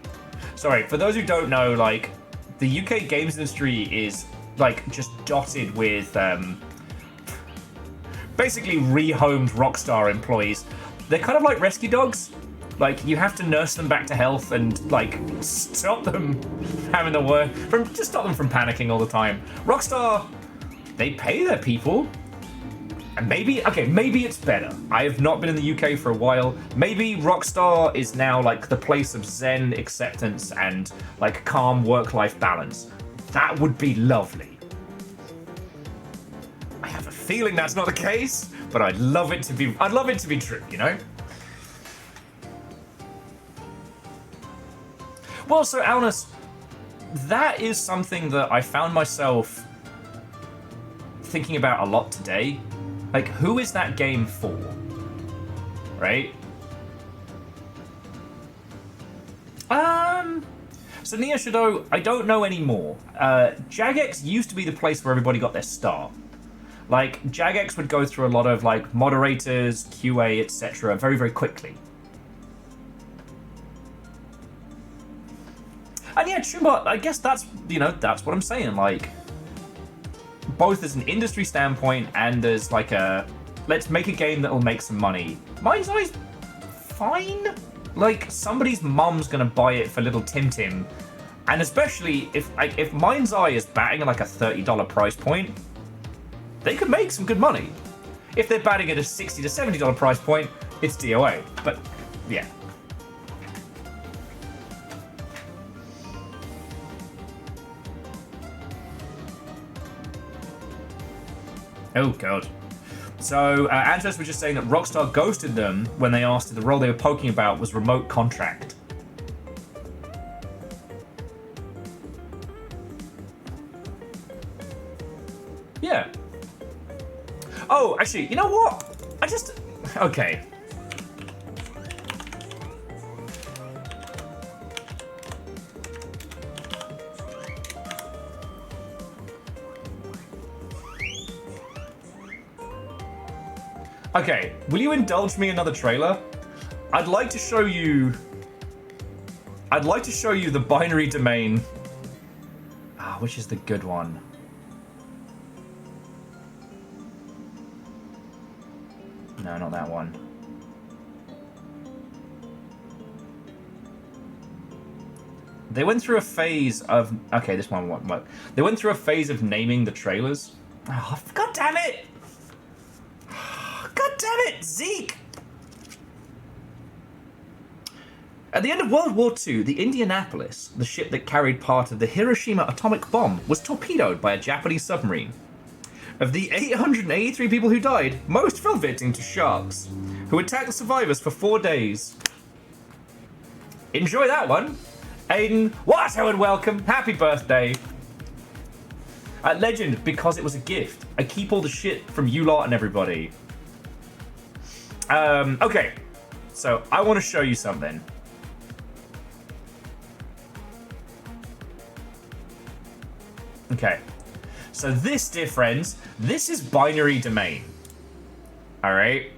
Sorry, for those who don't know, like, the UK games industry is, like, just dotted with, basically rehomed Rockstar employees. They're kind of like rescue dogs. Like, you have to nurse them back to health and, like, stop them having the work, just stop them from panicking all the time. Rockstar, they pay their people. And maybe it's better. I have not been in the UK for a while. Maybe Rockstar is now, like, the place of zen acceptance and, like, calm work-life balance. That would be lovely. I have a feeling that's not the case, but I'd love it to be true, you know? Well, so Alnus, that is something that I found myself thinking about a lot today. Like, who is that game for? Right? So Neo Shadow, I don't know anymore. Jagex used to be the place where everybody got their start. Like, Jagex would go through a lot of, like, moderators, QA, etc. very, very quickly. And yeah, Chumbot, I guess that's, you know, that's what I'm saying. Like, both as an industry standpoint and as, like, a let's make a game that'll make some money. Mind's Eye's fine. Like, somebody's mum's gonna buy it for little Tim Tim. And especially if Mind's Eye is batting at, like, a $30 price point, they could make some good money. If they're batting at a $60 to $70 price point, it's DOA. But, yeah. Oh, God. So, Andres was just saying that Rockstar ghosted them when they asked if the role they were poking about was remote contract. Yeah. Oh, actually, you know what? Okay. Okay, will you indulge me another trailer? I'd like to show you the binary domain. Which is the good one? No, not that one. They went through a phase of... Okay, this one won't work. They went through a phase of naming the trailers. Oh, God damn it! God damn it, Zeke! At the end of World War II, the Indianapolis, the ship that carried part of the Hiroshima atomic bomb, was torpedoed by a Japanese submarine. Of the 883 people who died, most fell victim to sharks, who attacked the survivors for 4 days. Enjoy that one. Aiden, Watto and welcome. Happy birthday. Legend, because it was a gift. I keep all the shit from you lot and everybody. Okay. So, I want to show you something. Okay. So this, dear friends, this is binary domain. Alright?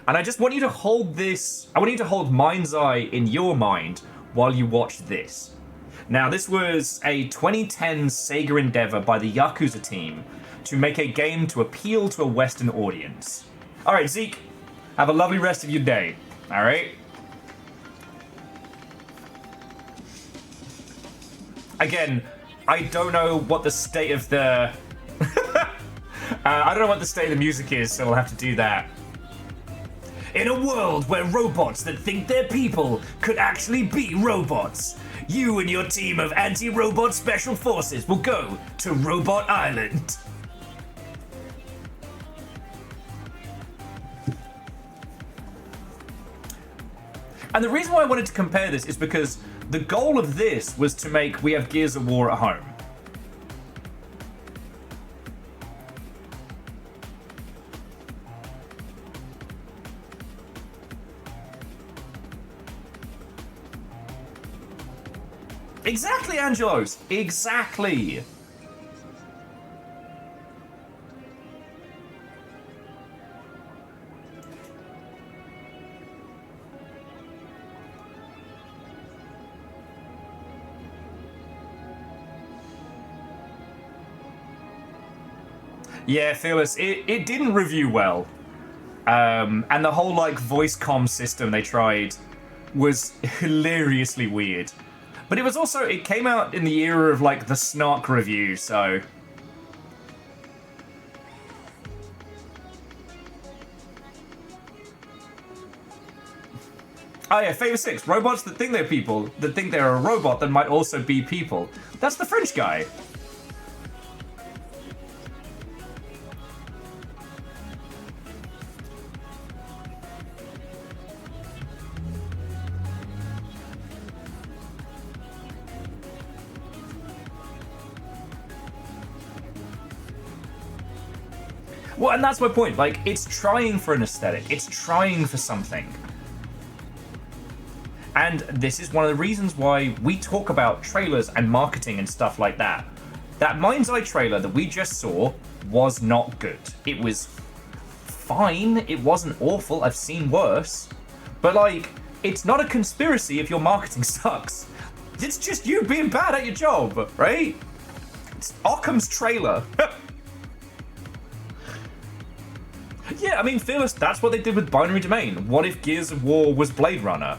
And I just want you to hold this, I want you to hold Mind's Eye in your mind while you watch this. Now, this was a 2010 Sega endeavor by the Yakuza team to make a game to appeal to a Western audience. Alright, Zeke, have a lovely rest of your day. Alright? Again, I don't know what the state of the... I don't know what the state of the music is, so we'll have to do that. In a world where robots that think they're people could actually be robots, you and your team of anti-robot special forces will go to Robot Island. And the reason why I wanted to compare this is because the goal of this was to make We Have Gears of War at home. Exactly, Angelos. Exactly. Yeah, Phyllis, it didn't review well. And the whole, like, voice comm system they tried was hilariously weird. But it was also, it came out in the era of, like, the snark review, so... Oh yeah, Favor 6. Robots that think they're people, that think they're a robot that might also be people. That's the French guy. Well, and that's my point. Like, it's trying for an aesthetic. It's trying for something. And this is one of the reasons why we talk about trailers and marketing and stuff like that. That Mind's Eye trailer that we just saw was not good. It was fine. It wasn't awful. I've seen worse. But, like, it's not a conspiracy if your marketing sucks. It's just you being bad at your job, right? It's Occam's trailer. Yeah, I mean, Fearless, that's what they did with Binary Domain. What if Gears of War was Blade Runner?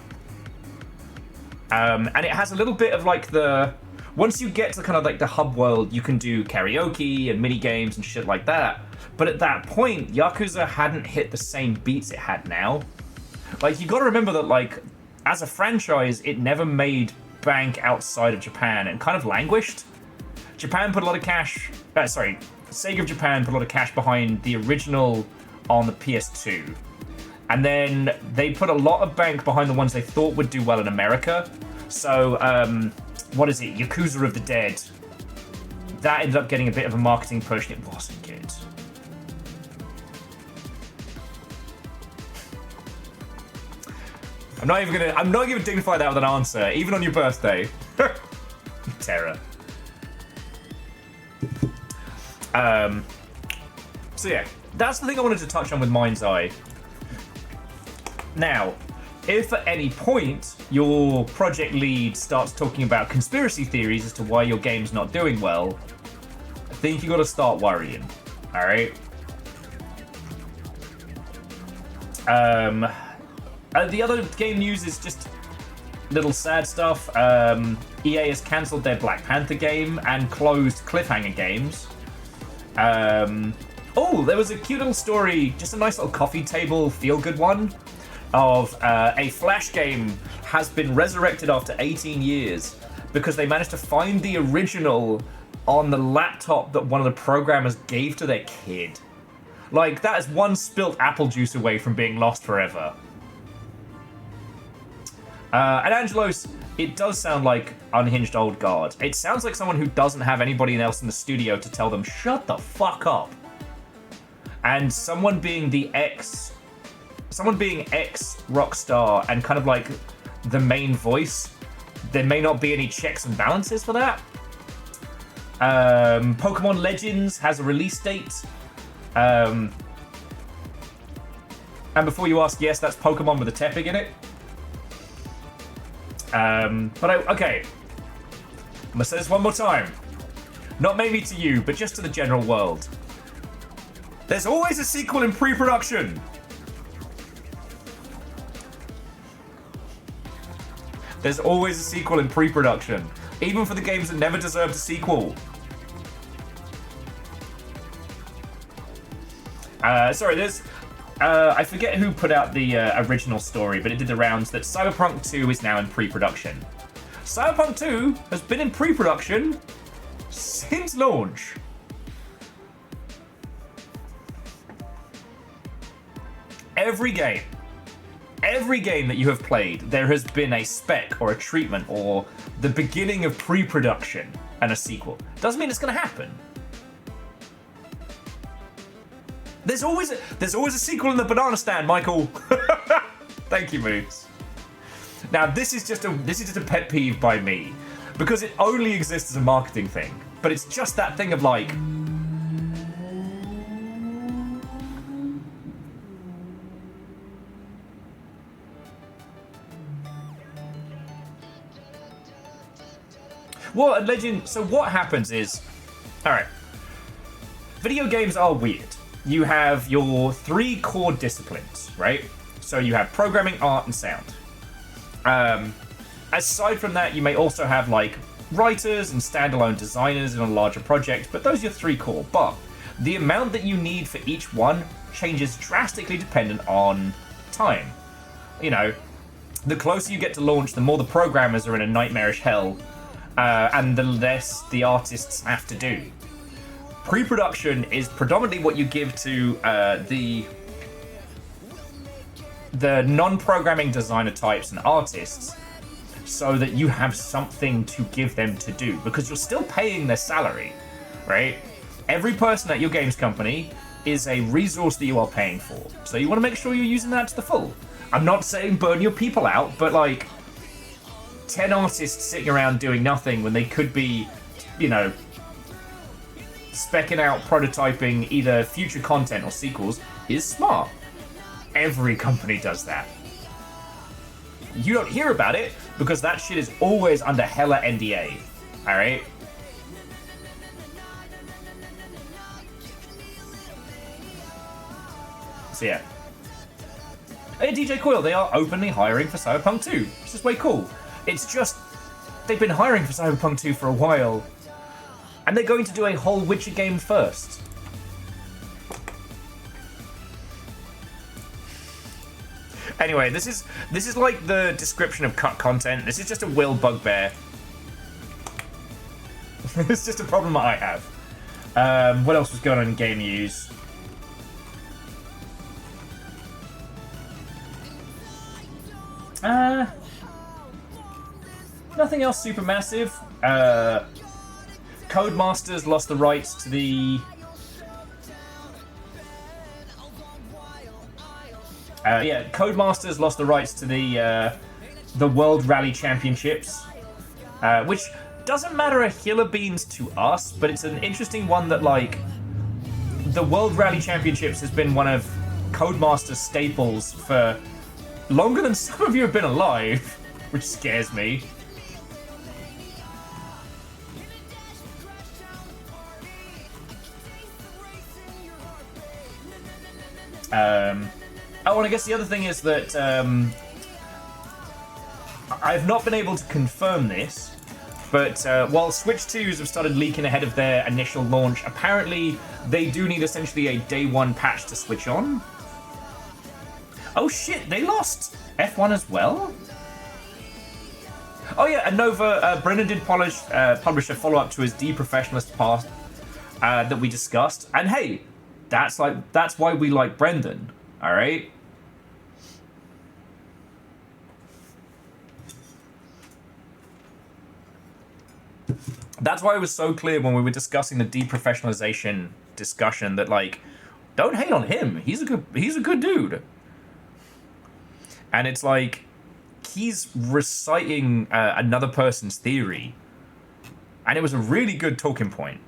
And it has a little bit of, like, the... Once you get to kind of, like, the hub world, you can do karaoke and mini-games and shit like that. But at that point, Yakuza hadn't hit the same beats it had now. Like, you gotta remember that, like, as a franchise, it never made bank outside of Japan and kind of languished. Japan put a lot of cash... Sega of Japan put a lot of cash behind the original on the PS2. And then they put a lot of bank behind the ones they thought would do well in America. So, what is it? Yakuza of the Dead. That ended up getting a bit of a marketing push, and it wasn't good. I'm not gonna dignify that with an answer, even on your birthday. Terror. So yeah, that's the thing I wanted to touch on with Mind's Eye. Now, if at any point your project lead starts talking about conspiracy theories as to why your game's not doing well, I think you got to start worrying. All right. The other game news is just little sad stuff. EA has cancelled their Black Panther game and closed Cliffhanger Games. Oh, there was a cute little story, just a nice little coffee table feel-good one, of a Flash game has been resurrected after 18 years because they managed to find the original on the laptop that one of the programmers gave to their kid. Like, that is one spilt apple juice away from being lost forever. And Angelos, it does sound like unhinged old guard. It sounds like someone who doesn't have anybody else in the studio to tell them, shut the fuck up. And someone being ex-Rockstar and kind of like the main voice, there may not be any checks and balances for that. Pokemon Legends has a release date. And before you ask, yes, that's Pokemon with a Tepig in it. Okay. I'm gonna say this one more time. Not maybe to you, but just to the general world. There's always a sequel in pre-production. There's always a sequel in pre-production, even for the games that never deserved a sequel. There's... I forget who put out the original story, but it did the rounds that Cyberpunk 2 is now in pre-production. Cyberpunk 2 has been in pre-production since launch. Every game that you have played, there has been a spec or a treatment or the beginning of pre-production and a sequel. Doesn't mean it's going to happen. There's always a sequel in the banana stand, Michael. Thank you, Moose. Now this is just a pet peeve by me because it only exists as a marketing thing, but it's just that thing of like. Well, Legend. So what happens is, all right. Video games are weird. You have your 3 core disciplines, right? So you have programming, art, and sound. Aside from that, you may also have like writers and standalone designers in a larger project, but those are your 3 core. But the amount that you need for each one changes drastically dependent on time. You know, the closer you get to launch, the more the programmers are in a nightmarish hell, and the less the artists have to do. Pre-production is predominantly what you give to the non-programming designer types and artists so that you have something to give them to do, because you're still paying their salary, right? Every person at your games company is a resource that you are paying for, so you want to make sure you're using that to the full. I'm not saying burn your people out, but like 10 artists sitting around doing nothing when they could be, you know, speccing out, prototyping either future content or sequels is smart. Every company does that. You don't hear about it because that shit is always under hella NDA. Alright? So yeah. Hey DJ Coil, they are openly hiring for Cyberpunk 2, which is way cool. It's just, they've been hiring for Cyberpunk 2 for a while. And they're going to do a whole Witcher game first. Anyway, this is like the description of cut content. This is just a Will bugbear. It's just a problem I have. What else was going on in game news? Nothing else super massive. Codemasters lost the rights to the Yeah, Codemasters lost the rights to the World Rally Championships, which doesn't matter a hill of beans to us, but it's an interesting one that, like, the World Rally Championships has been one of Codemasters' staples for longer than some of you have been alive, which scares me. Oh, and I guess the other thing is that I've not been able to confirm this, but while Switch 2s have started leaking ahead of their initial launch, apparently they do need essentially a day one patch to switch on. Oh shit, they lost F1 as well? Oh yeah, and Nova, Brennan did publish a follow-up to his De-Professionalist path that we discussed, and hey, that's why we like Brendan, alright? That's why it was so clear when we were discussing the deprofessionalization discussion that, like, don't hate on him. He's a good dude. And it's like he's reciting another person's theory, and it was a really good talking point.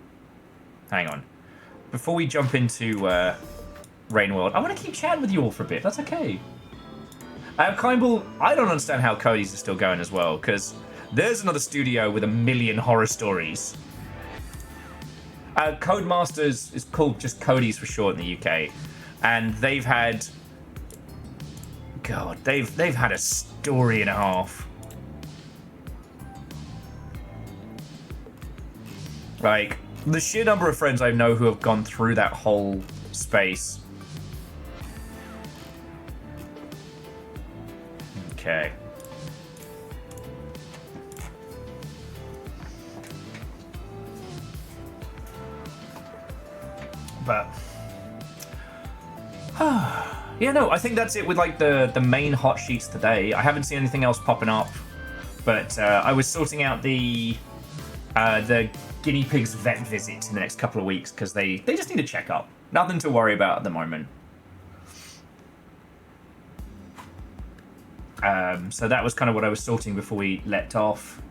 Hang on, before we jump into Rain World, I want to keep chatting with you all for a bit. That's okay. Kimball, I don't understand how Cody's is still going as well, because there's another studio with 1 million horror stories. Codemasters is called just Cody's for short in the UK, and they've had, God, they've had a story and a half. Like, the sheer number of friends I know who have gone through that whole space. Okay. But yeah, no, I think that's it with like the main hot sheets today. I haven't seen anything else popping up, but I was sorting out the guinea pigs vet visit in the next couple of weeks because they just need a checkup. Nothing to worry about at the moment. So that was kind of what I was sorting before we let off.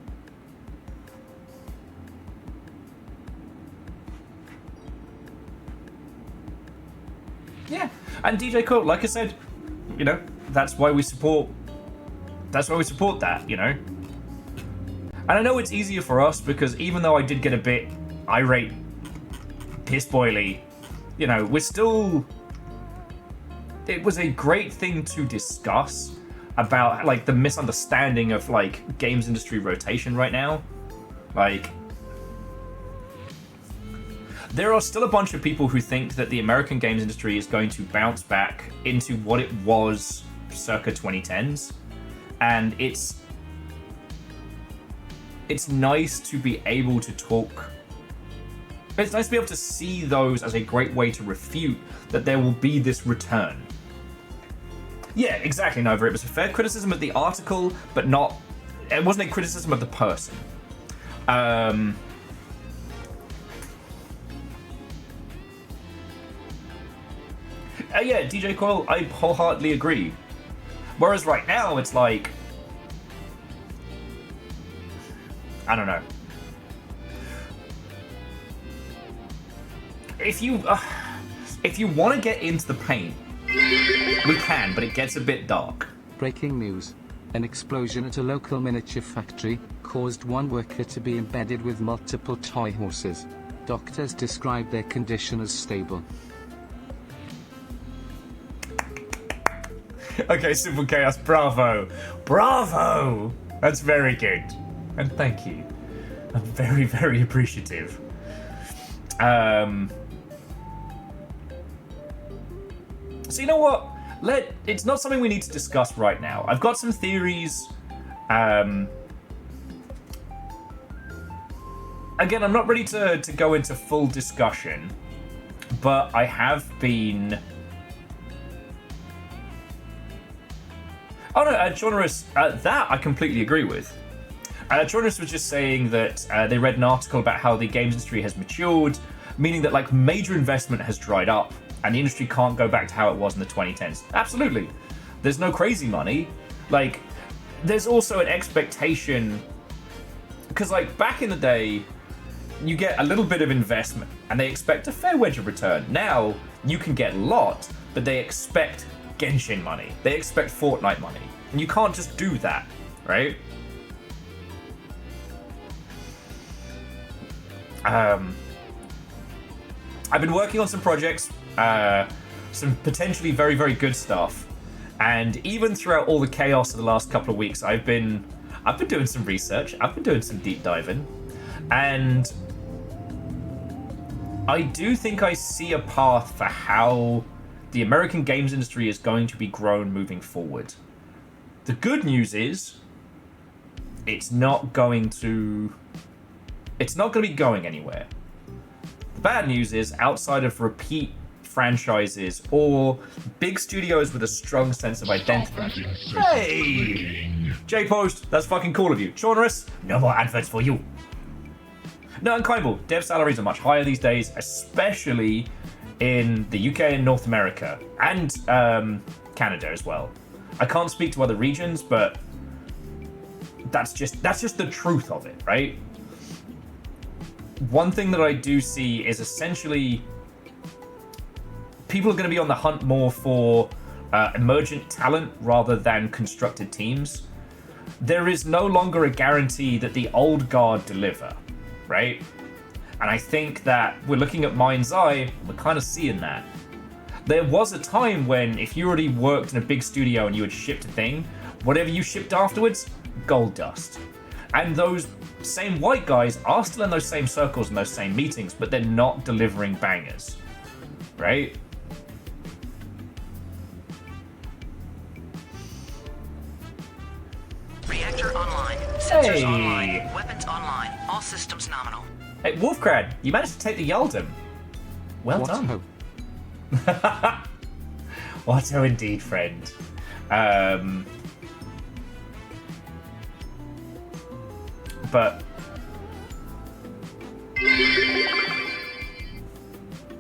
Yeah, and DJ Colt, like I said, you know, that's why we support that, you know. And I know it's easier for us because even though I did get a bit irate, piss boily, you know, it was a great thing to discuss about, like, the misunderstanding of, like, games industry rotation right now. Like, there are still a bunch of people who think that the American games industry is going to bounce back into what it was circa 2010s. And it's nice to be able to talk. It's nice to be able to see those as a great way to refute that there will be this return. Yeah, exactly, Nova. It was a fair criticism of the article, but it wasn't a criticism of the person. Yeah, DJ Coil, I wholeheartedly agree. Whereas right now, it's like, I don't know. If you want to get into the paint, we can, but it gets a bit dark. Breaking news. An explosion at a local miniature factory caused one worker to be embedded with multiple toy horses. Doctors describe their condition as stable. Okay, Simple Chaos, bravo. Bravo! That's very good. And thank you. I'm very, very appreciative. So you know what? It's not something we need to discuss right now. I've got some theories. Again, I'm not ready to go into full discussion, but I have been... Oh no, Jonas, that I completely agree with. Jonas was just saying that they read an article about how the games industry has matured, meaning that, like, major investment has dried up and the industry can't go back to how it was in the 2010s. Absolutely. There's no crazy money. Like, there's also an expectation, because like back in the day, you get a little bit of investment and they expect a fair wedge of return. Now you can get a lot, but they expect Genshin money. They expect Fortnite money, and you can't just do that, right? I've been working on some projects, some potentially very, very good stuff, and even throughout all the chaos of the last couple of weeks, I've been doing some research. I've been doing some deep diving, and I do think I see a path for how the American games industry is going to be grown moving forward. The good news is, it's not going to be going anywhere. The bad news is, outside of repeat franchises or big studios with a strong sense of identity. Hey! J-Post, that's fucking cool of you. Chaunerous, no more adverts for you. No, Unkindable, dev salaries are much higher these days, especially in the UK and North America, and Canada as well. I can't speak to other regions, but that's just the truth of it, right? One thing that I do see is essentially people are going to be on the hunt more for emergent talent rather than constructed teams. There is no longer a guarantee that the old guard deliver, right? And I think that we're looking at Mind's Eye, we're kind of seeing that. There was a time when if you already worked in a big studio and you had shipped a thing, whatever you shipped afterwards, gold dust. And those same white guys are still in those same circles and those same meetings, but they're not delivering bangers, right? Reactor online. Sensors Hey. online. Weapons online. All systems nominal. Hey, Wolfcrad, you managed to take the Yaldum. Well What done. hope? Watto indeed, friend. But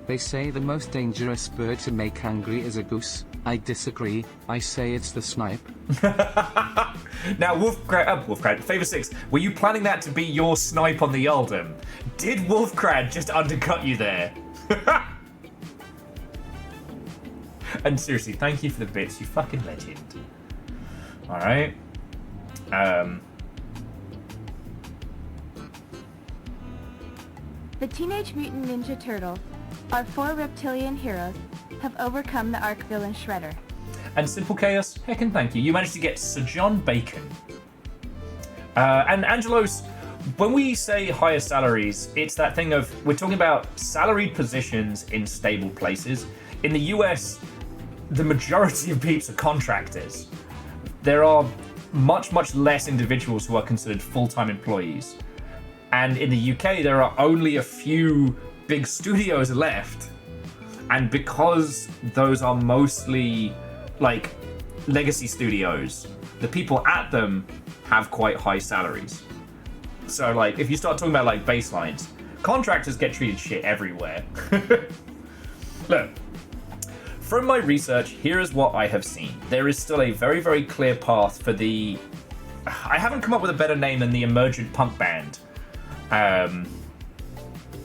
They say the most dangerous bird to make angry is a goose. I disagree. I say it's the snipe. now, Wolfcrad, Favor 6, were you planning that to be your snipe on the Yaldum? Did Wolfcrad just undercut you there? And seriously, thank you for the bits, you fucking legend. Alright. The Teenage Mutant Ninja Turtles, our 4 reptilian heroes, have overcome the arch villain Shredder. And Simple Chaos, heckin' thank you. You managed to get Sir John Bacon. And Angelos, when we say higher salaries, it's that thing of, we're talking about salaried positions in stable places. In the US, the majority of peeps are contractors. There are much, much less individuals who are considered full-time employees. And in the UK, there are only a few big studios left. And because those are mostly, like, legacy studios, the people at them have quite high salaries. So, like, if you start talking about, like, baselines, contractors get treated shit everywhere. Look, from my research, here is what I have seen. There is still a very, very clear path for the... I haven't come up with a better name than the emergent punk band.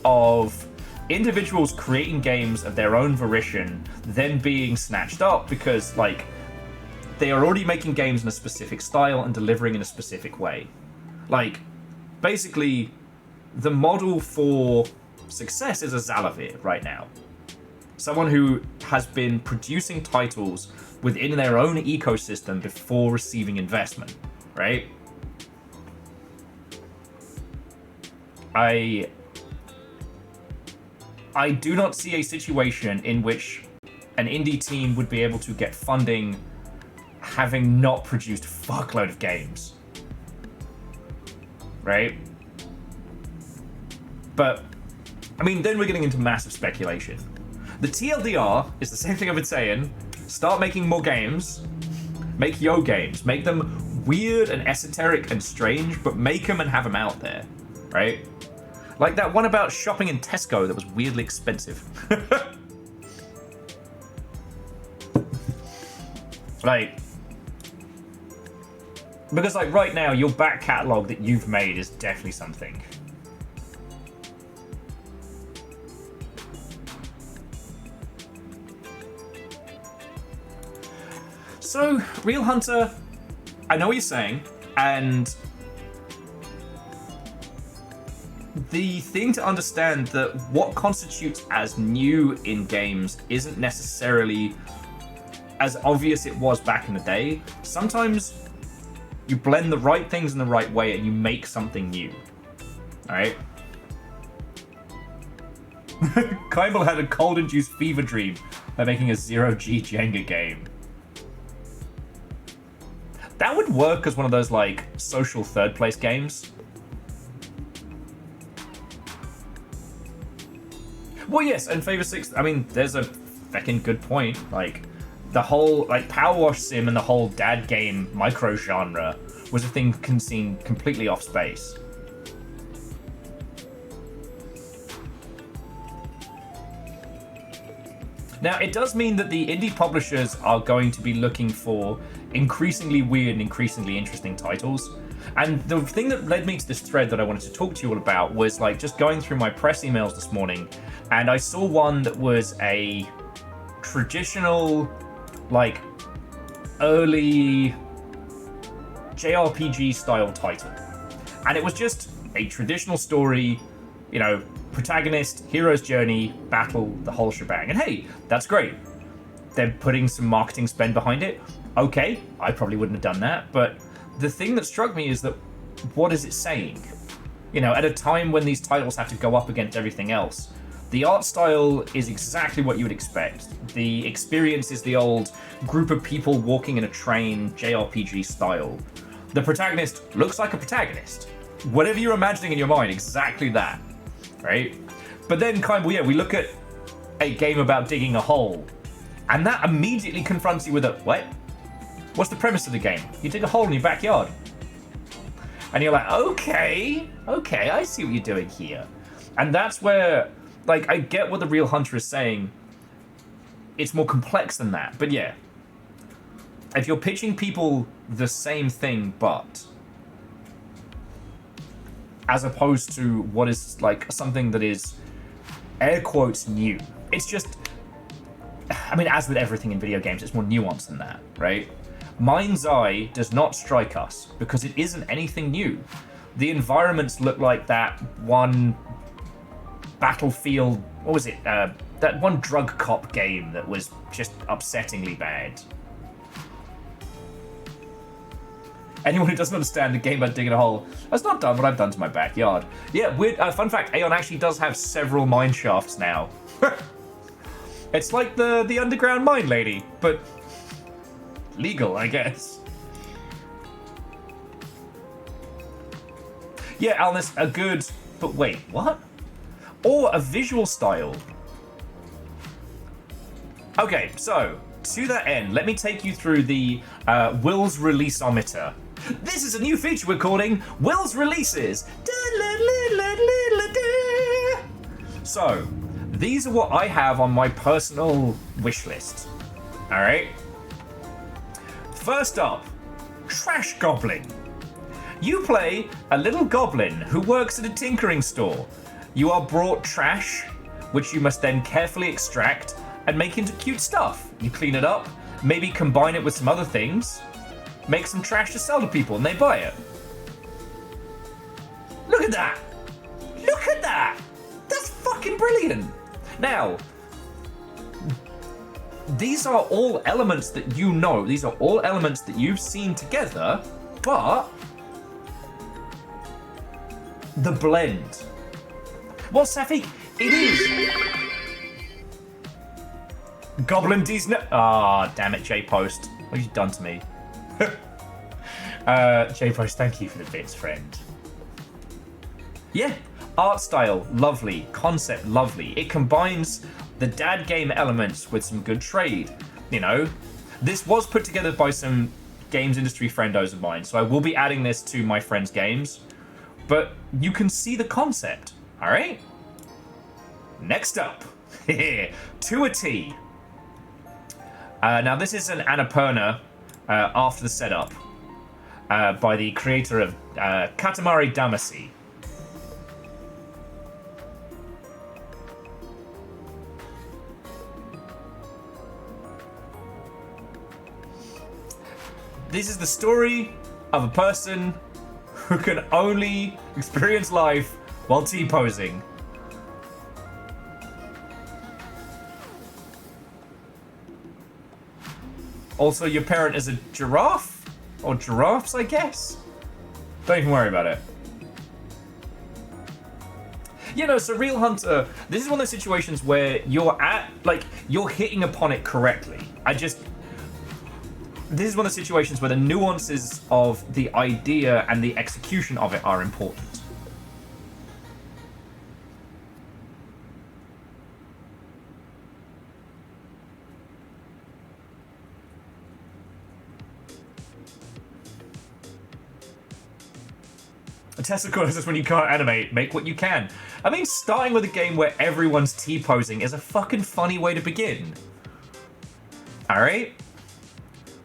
Of individuals creating games of their own volition, then being snatched up because, like, they are already making games in a specific style and delivering in a specific way. Like, basically, the model for success is a Zalavir right now. Someone who has been producing titles within their own ecosystem before receiving investment, right? I do not see a situation in which an indie team would be able to get funding having not produced a fuckload of games. Right? But, I mean, then we're getting into massive speculation. The TLDR is the same thing I've been saying. Start making more games. Make yo games. Make them weird and esoteric and strange, but make them and have them out there. Right? Like that one about shopping in Tesco that was weirdly expensive. Like, Because, like, right now, your back catalogue that you've made is definitely something. So, Real Hunter, I know what you're saying, and the thing to understand that what constitutes as new in games isn't necessarily as obvious it was back in the day. Sometimes you blend the right things in the right way and you make something new. Alright? Kybal had a cold-induced fever dream by making a 0G Jenga game. That would work as one of those, like, social third-place games. Well, yes, and Favor 6, I mean, there's a feckin' good point. Like, the whole, like, Power Wash Sim and the whole dad game micro-genre was a thing seen completely off space. Now, it does mean that the indie publishers are going to be looking for increasingly weird and increasingly interesting titles. And the thing that led me to this thread that I wanted to talk to you all about was, like, just going through my press emails this morning, and I saw one that was a traditional, like, early JRPG style title. And it was just a traditional story, you know, protagonist, hero's journey, battle, the whole shebang. And hey, that's great. They're putting some marketing spend behind it. Okay, I probably wouldn't have done that, but the thing that struck me is that what is it saying? You know, at a time when these titles have to go up against everything else, the art style is exactly what you would expect. The experience is the old group of people walking in a train JRPG style. The protagonist looks like a protagonist. Whatever you're imagining in your mind, exactly that, right? But then kind of, yeah, we look at a game about digging a hole, and that immediately confronts you with a, what? What's the premise of the game? You dig a hole in your backyard. And you're like, okay, I see what you're doing here. And that's where, like, I get what the Real Hunter is saying. It's more complex than that. But yeah, if you're pitching people the same thing, but as opposed to what is, like, something that is air quotes new, it's just, I mean, as with everything in video games, it's more nuanced than that, right? Mind's Eye does not strike us because it isn't anything new. The environments look like that one Battlefield, what was it? That one drug cop game that was just upsettingly bad. Anyone who doesn't understand the game about digging a hole, that's not done what I've done to my backyard. Yeah, weird. Fun fact, Aeon actually does have several mine shafts now. It's like the underground mine lady, but legal, I guess. Yeah, Alnus, a good, but wait, what? Or a visual style. Okay, so, to that end, let me take you through the Will's Releaseometer. This is a new feature we're calling Will's Releases. So, these are what I have on my personal wish list. Alright? First up, Trash Goblin. You play a little goblin who works at a tinkering store. You are brought trash, which you must then carefully extract and make into cute stuff. You clean it up, maybe combine it with some other things, make some trash to sell to people, and they buy it. Look at that! Look at that! That's fucking brilliant! Now, these are all elements that you know. These are all elements that you've seen together, but the blend. Well, Safik, it is. Goblin D's no. Ah, damn it, J-Post. What have you done to me? J-Post, thank you for the bits, friend. Yeah, art style, lovely. Concept, lovely. It combines the dad game elements with some good trade. You know, this was put together by some games industry friendos of mine, so I will be adding this to my friends' games. But you can see the concept, all right? Next up, to a T. Now this is an Annapurna after the setup. by the creator of Katamari Damacy. This is the story of a person who can only experience life while T-posing. Also, your parent is a giraffe? Or giraffes, I guess? Don't even worry about it. You know, so Real Hunter, this is one of those situations where you're you're hitting upon it correctly. This is one of the situations where the nuances of the idea and the execution of it are important. Tesla calls us when you can't animate, make what you can. I mean, starting with a game where everyone's T-posing is a fucking funny way to begin. Alright?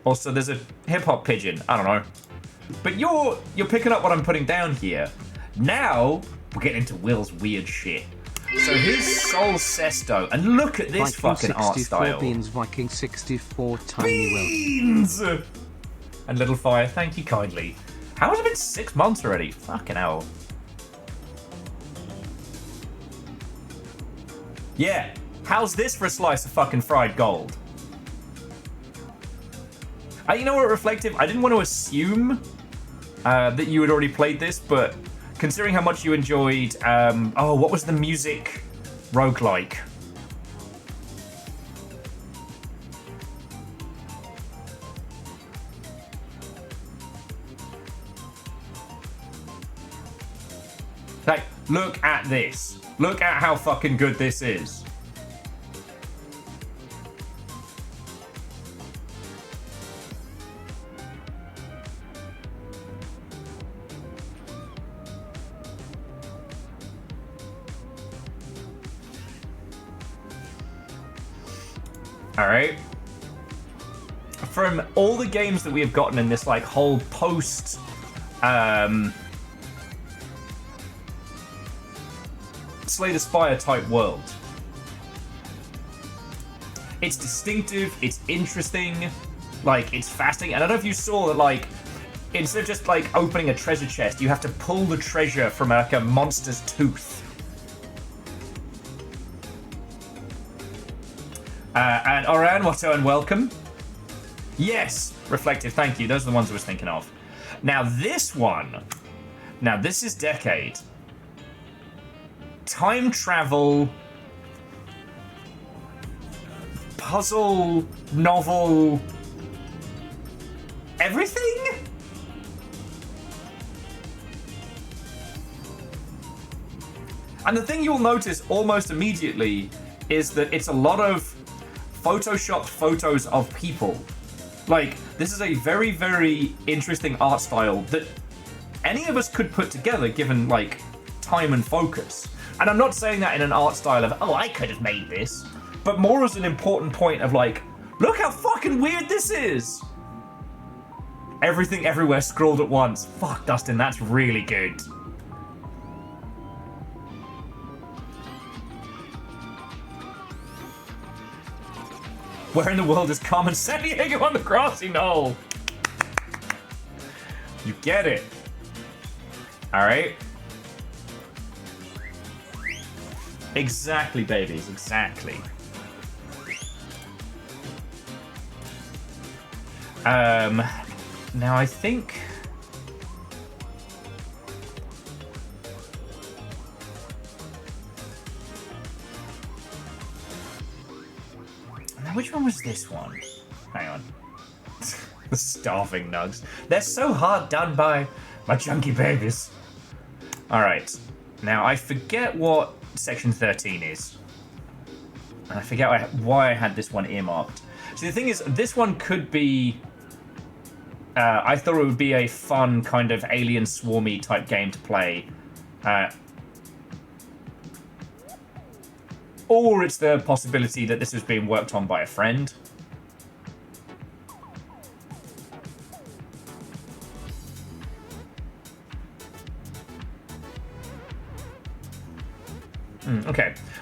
Also, there's a hip-hop pigeon. I don't know. But you're picking up what I'm putting down here. Now, we're getting into Will's weird shit. So here's Sol Sesto, and look at this Viking fucking art 64 style. Beans, Viking 64 Tiny Beans! And Little Fire, thank you kindly. How has it been 6 months already? Fucking hell. Yeah, how's this for a slice of fucking fried gold? You know what, Reflective? I didn't want to assume that you had already played this, but considering how much you enjoyed, what was the music roguelike? Like, look at this. Look at how fucking good this is. Alright. From all the games that we have gotten in this, like, whole post, Slay the Spire type world, it's distinctive, it's interesting, like, it's fascinating. And I don't know if you saw that, like, instead of just, like, opening a treasure chest, you have to pull the treasure from, like, a monster's tooth. And Oran, Watto, and welcome. Yes, Reflective, thank you. Those are the ones I was thinking of. Now this one, this is Decade. Time travel, puzzle, novel, everything? And the thing you'll notice almost immediately is that it's a lot of photoshopped photos of people. Like, this is a very, very interesting art style that any of us could put together given, like, time and focus. And I'm not saying that in an art style of, oh, I could have made this, but more as an important point of, like, look how fucking weird this is! Everything everywhere scrolled at once. Fuck, Dustin, that's really good. Where in the world is Carmen Sandiego on the grassy knoll? You get it. Alright. Exactly, babies, exactly. Now I think... Which one was this one? Hang on. The starving nugs. They're so hard done by my chunky babies. Alright. Now, I forget what section 13 is. And I forget why I had this one earmarked. See, the thing is, this one could be... I thought it would be a fun kind of alien swarmy type game to play. Or it's the possibility that this was being worked on by a friend.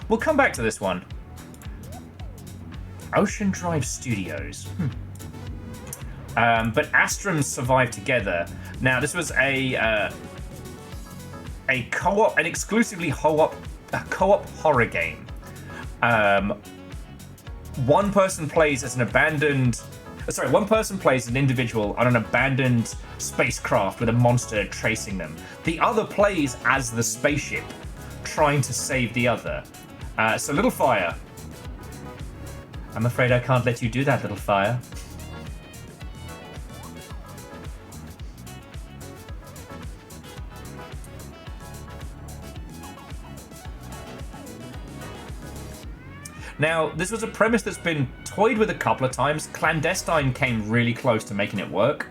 We'll come back to this one. Ocean Drive Studios. But Astrums survived together. Now, this was a co-op, an exclusively co-op horror game. One person plays as an individual on an abandoned spacecraft with a monster chasing them. The other plays as the spaceship, trying to save the other. So, Little Fire. I'm afraid I can't let you do that, Little Fire. Now, this was a premise that's been toyed with a couple of times. Clandestine came really close to making it work.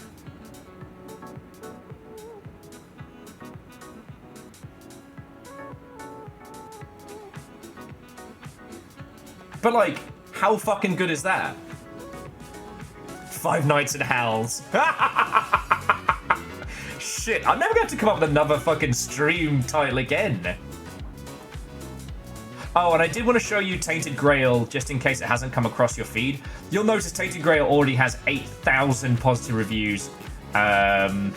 But, like, how fucking good is that? Five Nights at Hal's. Shit, I'm never going to come up with another fucking stream title again. Oh, and I did want to show you Tainted Grail, just in case it hasn't come across your feed. You'll notice Tainted Grail already has 8,000 positive reviews. Oh,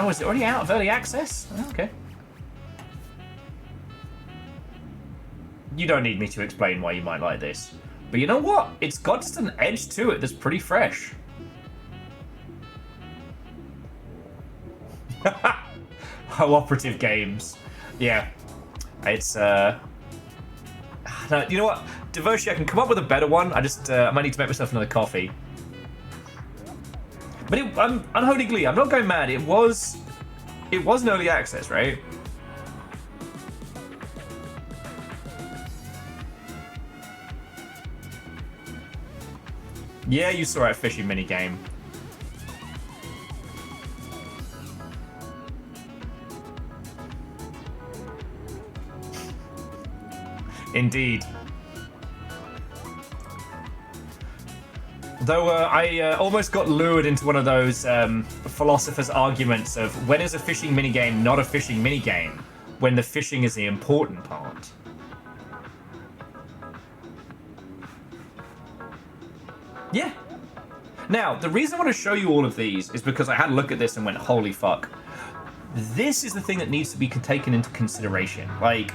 is it already out of early access? Oh, okay. You don't need me to explain why you might like this. But you know what? It's got just an edge to it that's pretty fresh. Cooperative games. Yeah. It's, no, you know what? Devoshi, I can come up with a better one. I might need to make myself another coffee. But Unholy Glee, I'm not going mad. It was an early access, right? Yeah, you saw our fishing minigame. Indeed. Though I almost got lured into one of those philosopher's arguments of when is a fishing minigame not a fishing minigame when the fishing is the important part. Yeah. Now, the reason I want to show you all of these is because I had a look at this and went, holy fuck. This is the thing that needs to be taken into consideration. Like,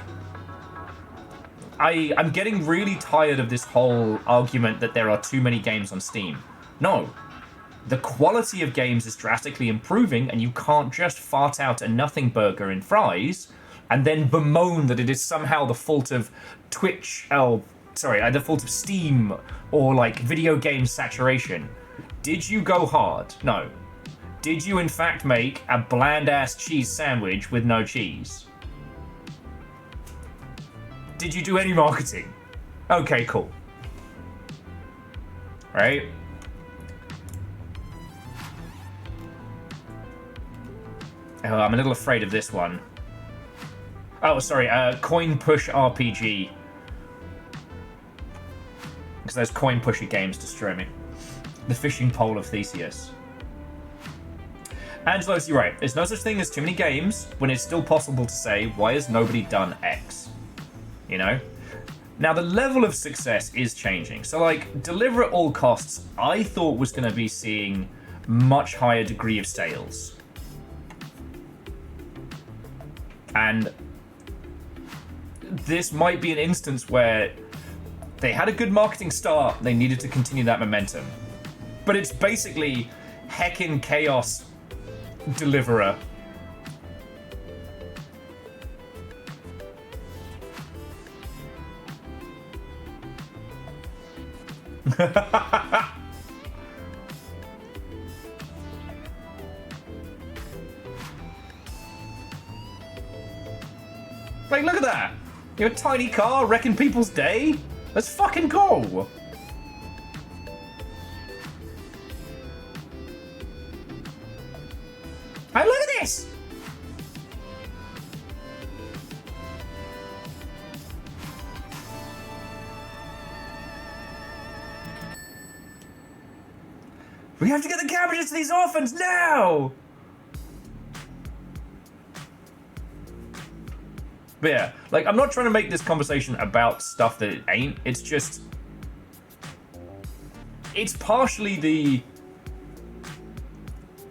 I'm getting really tired of this whole argument that there are too many games on Steam. No. The quality of games is drastically improving, and you can't just fart out a nothing burger in fries and then bemoan that it is somehow the fault of Twitch, the fault of Steam or like video game saturation. Did you go hard? No. Did you in fact make a bland-ass cheese sandwich with no cheese? Did you do any marketing? Okay, cool. Right? Oh, I'm a little afraid of this one. Oh, sorry, Coin Push RPG. Because those coin pusher games destroy me. The Fishing Pole of Theseus. Angelos, you're right. There's no such thing as too many games when it's still possible to say, why has nobody done X? You know? Now, the level of success is changing. So, like, Deliver at All Costs, I thought was going to be seeing much higher degree of sales. And this might be an instance where they had a good marketing start, they needed to continue that momentum. But it's basically heckin' chaos deliverer. Like, look at that! You're a tiny car wrecking people's day? Let's fucking go! Hey, look at this! We have to get the cabbages to these orphans now! But yeah, like, I'm not trying to make this conversation about stuff that it ain't. It's just... It's partially the...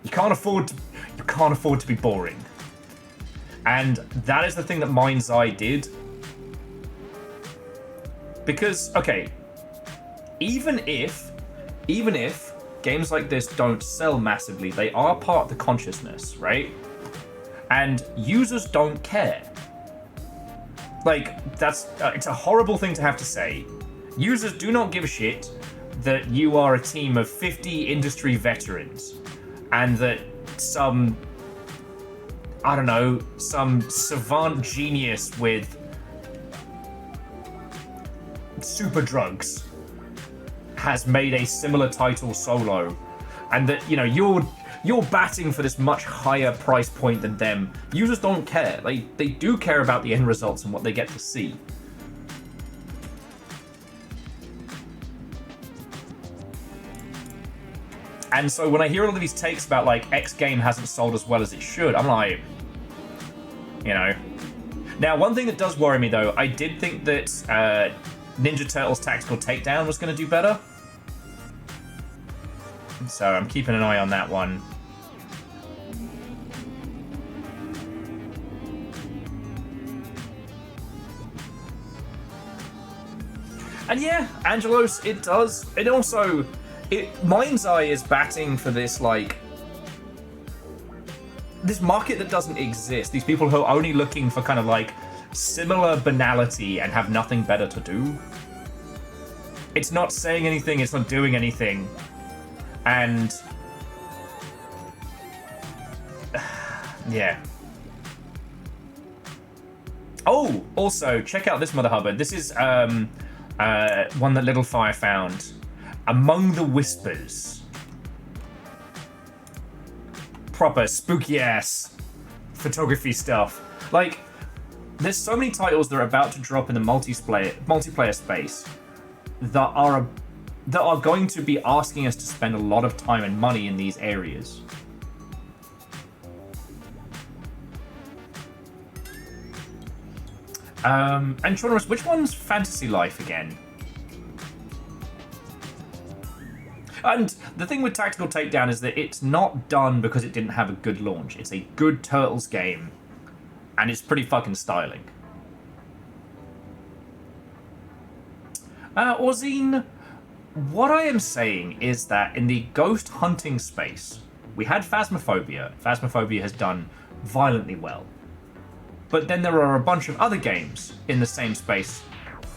You can't afford to be boring. And that is the thing that Mind's Eye did. Because, okay, even if games like this don't sell massively, they are part of the consciousness, right? And users don't care. Like, it's a horrible thing to have to say. Users do not give a shit that you are a team of 50 industry veterans and that some savant genius with super drugs has made a similar title solo, and that, you know, you're batting for this much higher price point than them. Users don't care. They do care about the end results and what they get to see. And so when I hear all of these takes about, like, X game hasn't sold as well as it should, I'm like, you know. Now, one thing that does worry me, though, I did think that Ninja Turtles Tactical Takedown was going to do better. So I'm keeping an eye on that one. And yeah, Angelos, it does. It also... Mind's Eye is batting for this, like... This market that doesn't exist. These people who are only looking for kind of, like, similar banality and have nothing better to do. It's not saying anything, it's not doing anything. And... yeah. Oh, also, check out this Mother Hubbard. This is one that Little Fire found. Among the Whispers. Proper spooky-ass photography stuff. Like, there's so many titles that are about to drop in the multiplayer space that are going to be asking us to spend a lot of time and money in these areas. And Tronorus, which one's Fantasy Life again? And the thing with Tactical Takedown is that it's not done because it didn't have a good launch. It's a good Turtles game, and it's pretty fucking styling. Orzine, what I am saying is that in the ghost hunting space, we had Phasmophobia. Phasmophobia has done violently well. But then there are a bunch of other games in the same space.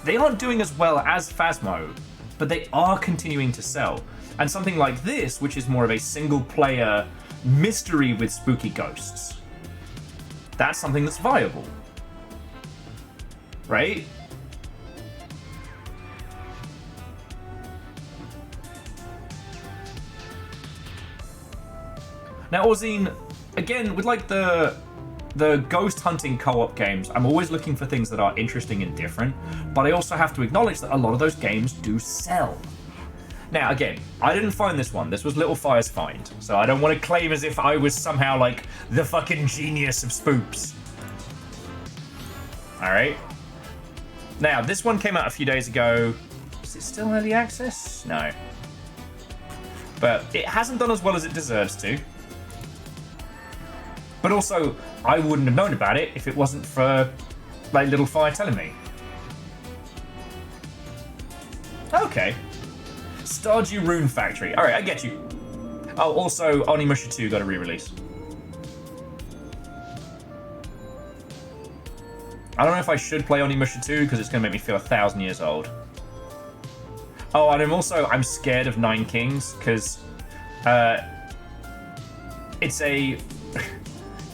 They aren't doing as well as Phasmo, but they are continuing to sell. And something like this, which is more of a single-player mystery with spooky ghosts, that's something that's viable. Right? Now, Orzine, again, with like the ghost hunting co-op games, I'm always looking for things that are interesting and different, but I also have to acknowledge that a lot of those games do sell. Now, again, I didn't find this one. This was Little Fire's find, so I don't want to claim as if I was somehow like the fucking genius of spoops. Alright. Now, this one came out a few days ago. Is it still early access? No. But it hasn't done as well as it deserves to. But also, I wouldn't have known about it if it wasn't for, like, Little Fire telling me. Okay. Stardew Rune Factory. Alright, I get you. Oh, also, Onimusha 2 got a re-release. I don't know if I should play Onimusha 2 because it's going to make me feel 1,000 years old. Oh, and I'm scared of Nine Kings because it's a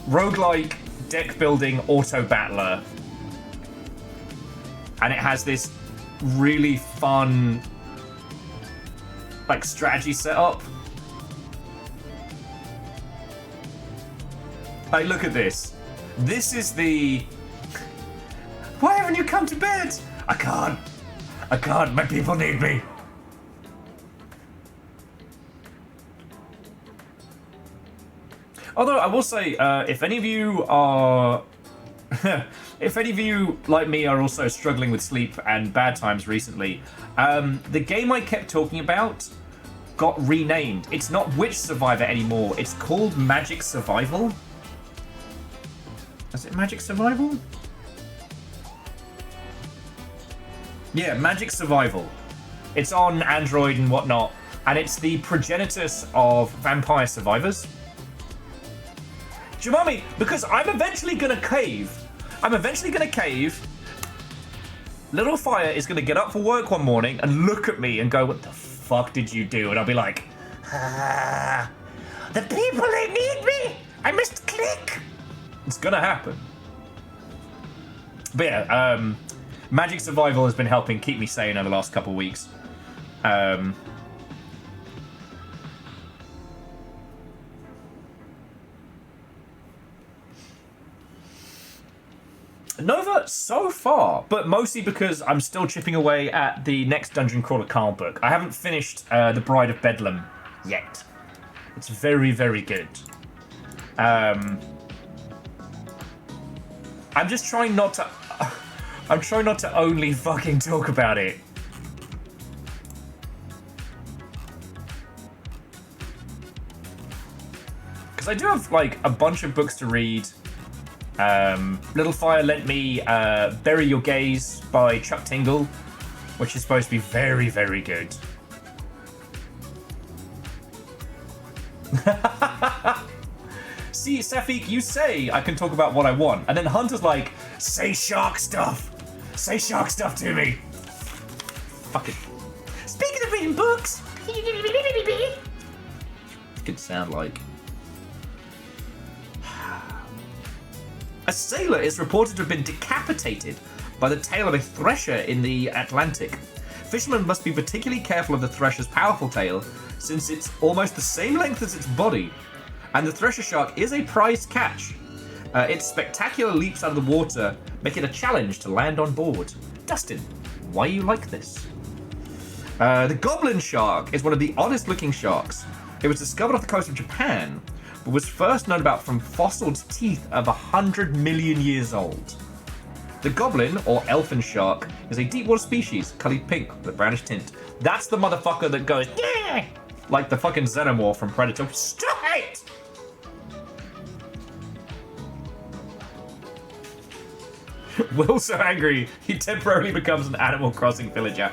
roguelike deck building auto battler, and it has this really fun like strategy setup. Like, look at this. This is the... Why haven't you come to bed? I can't. My people need me. Although I will say, if any of you are if any of you, like me, are also struggling with sleep and bad times recently, the game I kept talking about got renamed. It's not Witch Survivor anymore. It's called Magic Survival. Is it Magic Survival? Yeah, Magic Survival. It's on Android and whatnot, and it's the progenitus of Vampire Survivors. Do you mind me? Because I'm eventually gonna cave. Little Fire is gonna get up for work one morning and look at me and go, "What the fuck did you do?" And I'll be like, The people, they need me! I must click! it's gonna happen. But yeah, Magic Survival has been helping keep me sane over the last couple of weeks. Nova so far, but mostly because I'm still chipping away at the next Dungeon Crawler card book. I haven't finished The Bride of Bedlam yet. It's very, very good. I'm just trying not to... I'm trying not to only fucking talk about it. Because I do have, like, a bunch of books to read. Little Fire lent me Bury Your Gaze by Chuck Tingle, which is supposed to be very, very good. See, Safik, you say I can talk about what I want, and then Hunter's like, say shark stuff! Say shark stuff to me! Fuck it. Speaking of reading books... It could sound like... A sailor is reported to have been decapitated by the tail of a thresher in the Atlantic. Fishermen must be particularly careful of the thresher's powerful tail, since it's almost the same length as its body, and the thresher shark is a prized catch. Its spectacular leaps out of the water make it a challenge to land on board. Dustin, why you like this? The goblin shark is one of the oddest looking sharks. It was discovered off the coast of Japan, but was first known about from fossiled teeth of 100 million years old. The goblin, or elfin shark, is a deep water species, coloured pink with a brownish tint. That's the motherfucker that goes, yeah, like the fucking xenomorph from Predator. Stop it! Will's so angry, he temporarily becomes an Animal Crossing villager.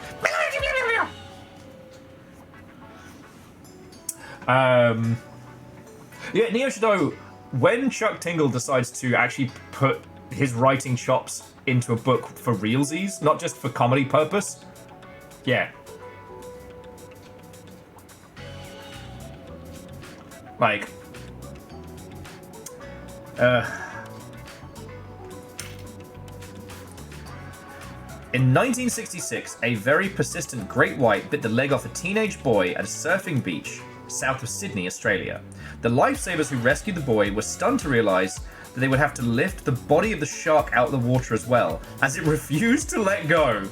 Yeah, Neo Shadow, when Chuck Tingle decides to actually put his writing chops into a book for realsies, not just for comedy purpose, yeah. Like, in 1966, a very persistent great white bit the leg off a teenage boy at a surfing beach south of Sydney, Australia. The lifesavers who rescued the boy were stunned to realise that they would have to lift the body of the shark out of the water as well, as it refused to let go.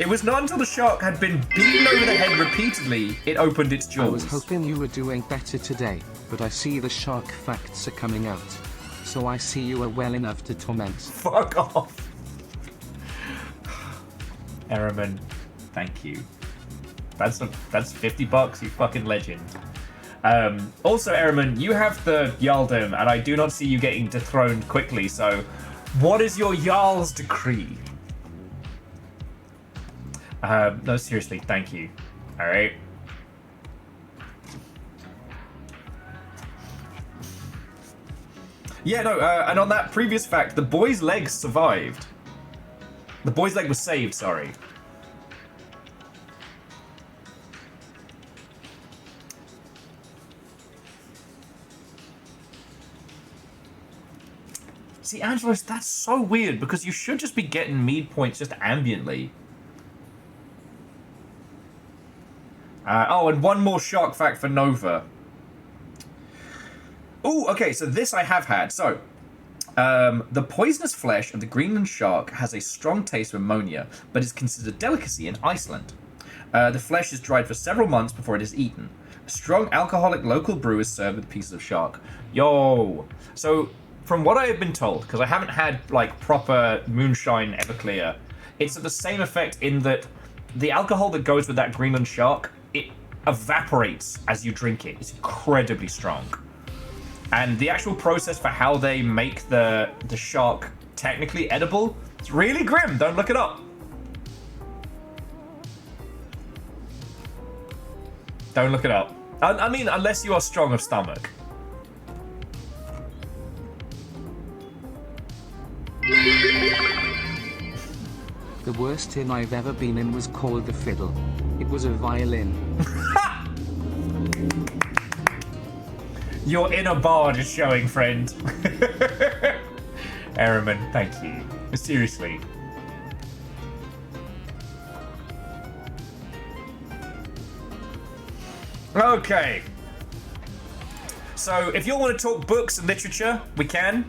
It was not until the shark had been beaten over the head repeatedly it opened its jaws. I was hoping you were doing better today, but I see the shark facts are coming out. So I see you are well enough to torment. Fuck off. Eraman, thank you. That's $50, you fucking legend. Also, Eraman, you have the Jarldom, and I do not see you getting dethroned quickly, so what is your Jarl's decree? No, seriously, thank you. Alright. Yeah, no, and on that previous fact, the boy's leg survived. The boy's leg was saved, sorry. See, Angelos, that's so weird, because you should just be getting mead points just ambiently. Oh, and one more shark fact for Nova. Oh, okay, so this I have had. So, the poisonous flesh of the Greenland shark has a strong taste of ammonia, but is considered a delicacy in Iceland. The flesh is dried for several months before it is eaten. A strong alcoholic local brew is served with pieces of shark. Yo! So, from what I have been told, because I haven't had like proper moonshine Everclear, it's the same effect in that the alcohol that goes with that Greenland shark, it evaporates as you drink it. It's incredibly strong. And the actual process for how they make the shark technically edible, it's really grim. Don't look it up. Don't look it up. I mean, unless you are strong of stomach. The worst inn I've ever been in was called the Fiddle. It was a violin. Your inner bard is showing, friend. Ehrman, thank you. Seriously. Okay. So, if you all want to talk books and literature, we can.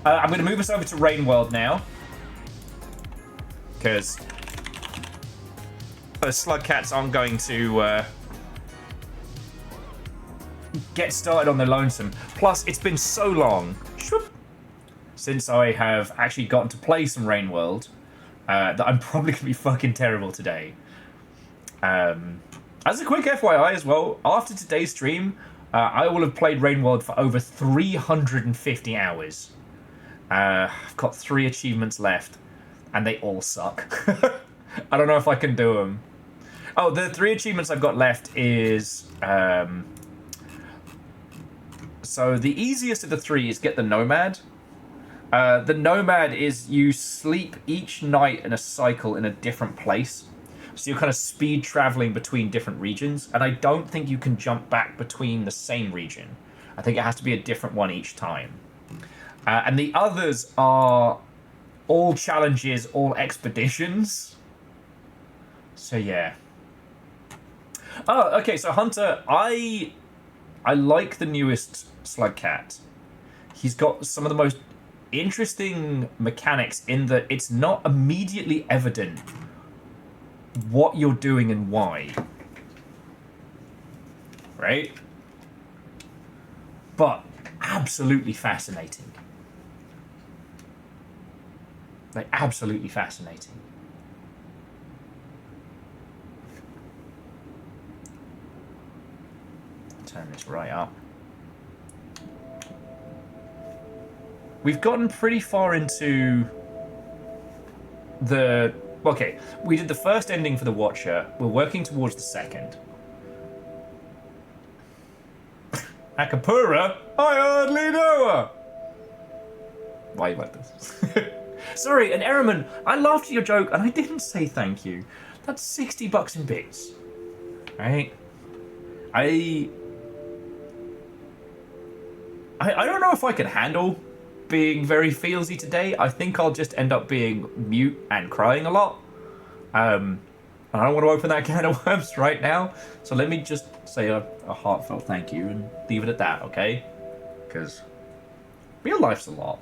I'm going to move us over to Rain World now. Because the Slugcats aren't going to get started on their lonesome. Plus, it's been so long since I have actually gotten to play some Rain World that I'm probably going to be fucking terrible today. As a quick FYI as well, after today's stream, I will have played Rain World for over 350 hours. I've got 3 achievements left, and they all suck. I don't know if I can do them. Oh, the 3 achievements I've got left is... so the easiest of the 3 is get the Nomad. The Nomad is you sleep each night in a cycle in a different place. So you're kind of speed traveling between different regions, and I don't think you can jump back between the same region. I think it has to be a different one each time. And the others are all challenges, all expeditions. So yeah. Oh, okay, so Hunter, I like the newest Slugcat. He's got some of the most interesting mechanics in that it's not immediately evident what you're doing and why. Right? But absolutely fascinating. Like, absolutely fascinating. Turn this right up. We've gotten pretty far into the... Okay, we did the first ending for the Watcher. We're working towards the second. Akapura? I hardly know her! Why you like this? Sorry, and Ehrman, I laughed at your joke and I didn't say thank you. That's 60 bucks in bits. Right? I don't know if I can handle being very feelsy today. I think I'll just end up being mute and crying a lot. And I don't want to open that can of worms right now. So let me just say a heartfelt thank you and leave it at that, okay? Because real life's a lot.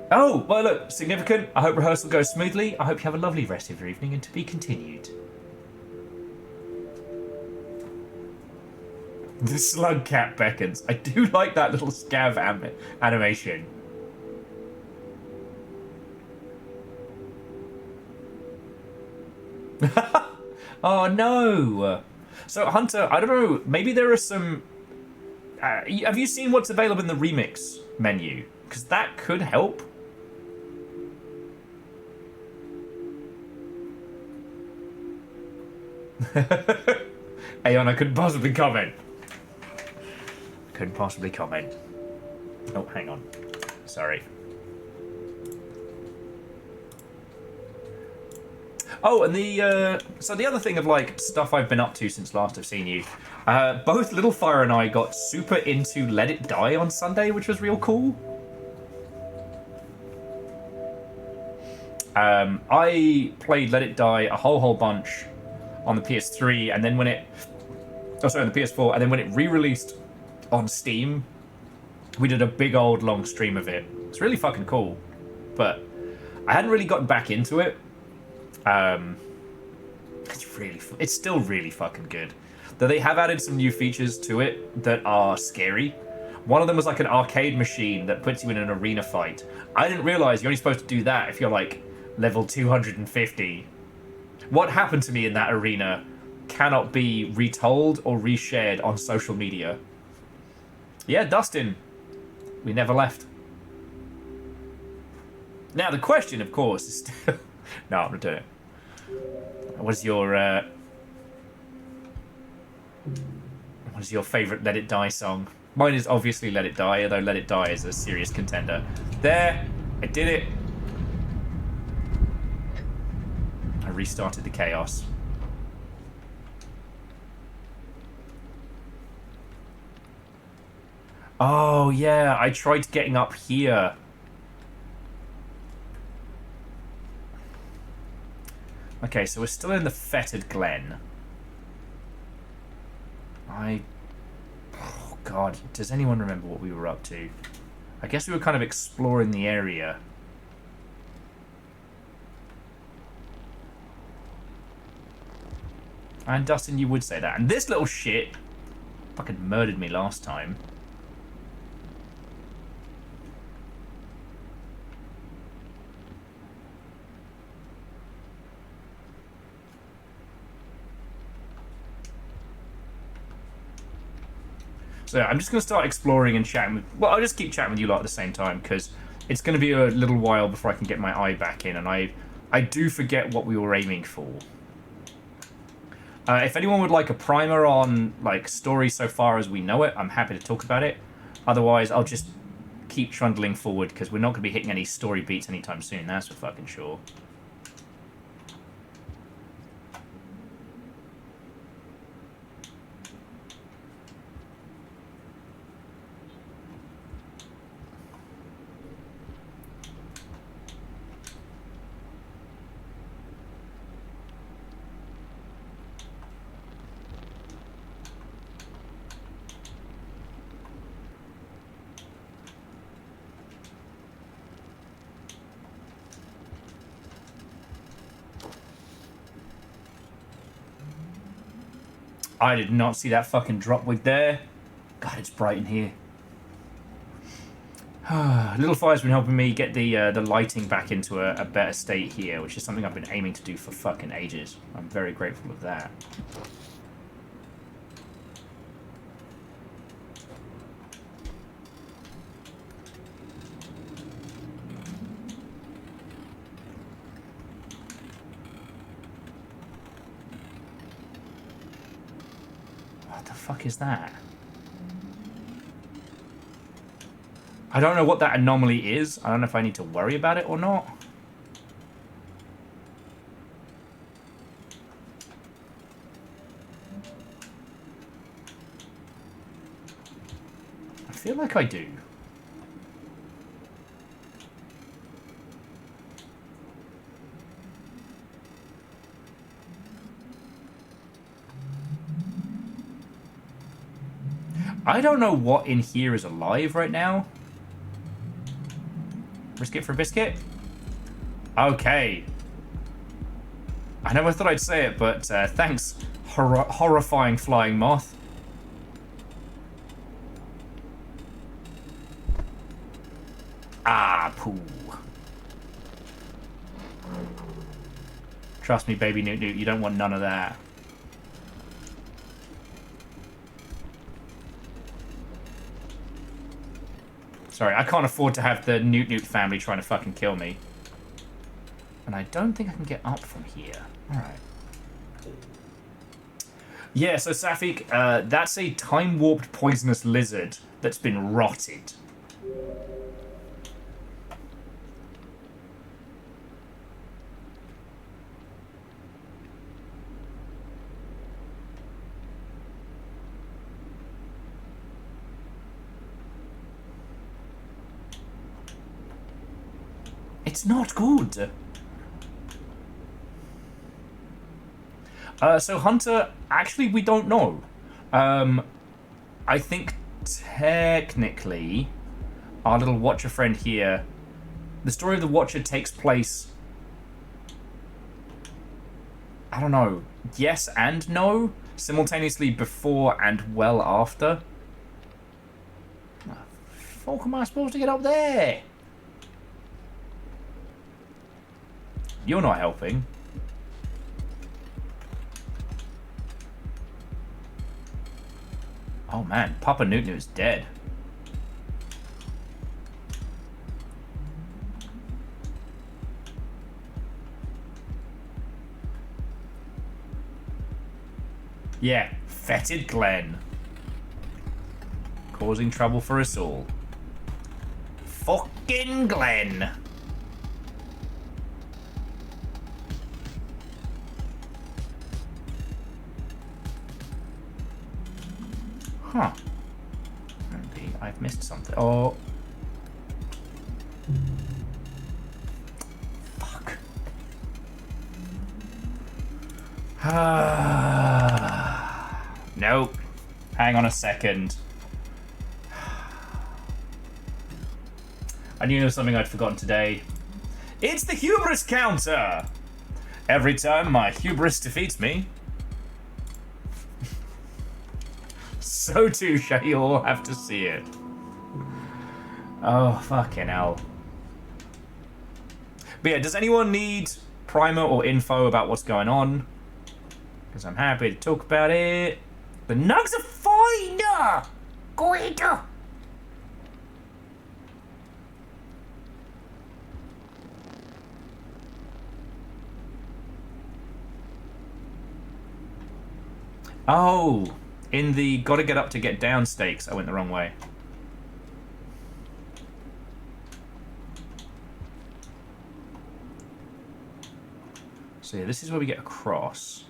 Oh, well look, significant. I hope rehearsal goes smoothly. I hope you have a lovely rest of your evening and to be continued. The Slugcat beckons. I do like that little scav animation. Oh no! So Hunter, I don't know, maybe there are some... have you seen what's available in the remix menu? Because that could help. Aeon, I couldn't possibly comment. Couldn't possibly comment. Oh, hang on. Sorry. Oh, and the so the other thing of like stuff I've been up to since last I've seen you, both Little Fire and I got super into Let It Die on Sunday, which was real cool. I played Let It Die a whole bunch on the PS3, and then when it, on the PS4, and then when it re-released on Steam, we did a big old long stream of it. It's really fucking cool, but I hadn't really gotten back into it. It's still really fucking good. Though they have added some new features to it that are scary. One of them was like an arcade machine that puts you in an arena fight. I didn't realize you're only supposed to do that if you're like level 250. What happened to me in that arena cannot be retold or reshared on social media. Yeah, Dustin. We never left. Now the question, of course, is still... No, I'm not doing it. What is your favourite Let It Die song? Mine is obviously Let It Die, although Let It Die is a serious contender. There, I did it. I restarted the chaos. Oh, yeah, I tried getting up here. Okay, so we're still in the fetid glen. Oh, God. Does anyone remember what we were up to? I guess we were kind of exploring the area. And Dustin, you would say that. And this little shit fucking murdered me last time. So I'm just going to start exploring and chatting with... Well, I'll just keep chatting with you lot at the same time, because it's going to be a little while before I can get my eye back in, and I do forget what we were aiming for. If anyone would like a primer on like story so far as we know it, I'm happy to talk about it. Otherwise, I'll just keep trundling forward, because we're not going to be hitting any story beats anytime soon, that's for fucking sure. I did not see that fucking drop wig there. God, it's bright in here. Little Fire's been helping me get the lighting back into a better state here, which is something I've been aiming to do for fucking ages. I'm very grateful of that. What the fuck is that? I don't know what that anomaly is. I don't know if I need to worry about it or not. I feel like I do. I don't know what in here is alive right now. Risk it for a biscuit? Okay. I never thought I'd say it, but thanks, horrifying flying moth. Ah, poo. Trust me, baby Newt Newt, you don't want none of that. Sorry, I can't afford to have the Newt Newt family trying to fucking kill me. And I don't think I can get up from here. Alright. Yeah, so Safik, that's a time-warped poisonous lizard that's been rotted. It's not good. So Hunter, actually we don't know. I think technically our little Watcher friend here, the story of the Watcher takes place, I don't know, yes and no. simultaneously before and well after. How the fuck am I supposed to get up there? You're not helping. Oh man, Papa Newton is dead. Yeah, fetid Glen. Causing trouble for us all. Fucking Glen. Huh. Maybe I've missed something. Oh. Fuck. Nope. Hang on a second. I knew there was something I'd forgotten today. It's the hubris counter! Every time my hubris defeats me, so too shall you all have to see it. Oh, fucking hell. But yeah, does anyone need primer or info about what's going on? Because I'm happy to talk about it. The nugs are fine! Good. Oh, in the gotta get up to get down stakes, I went the wrong way. So yeah, this is where we get across.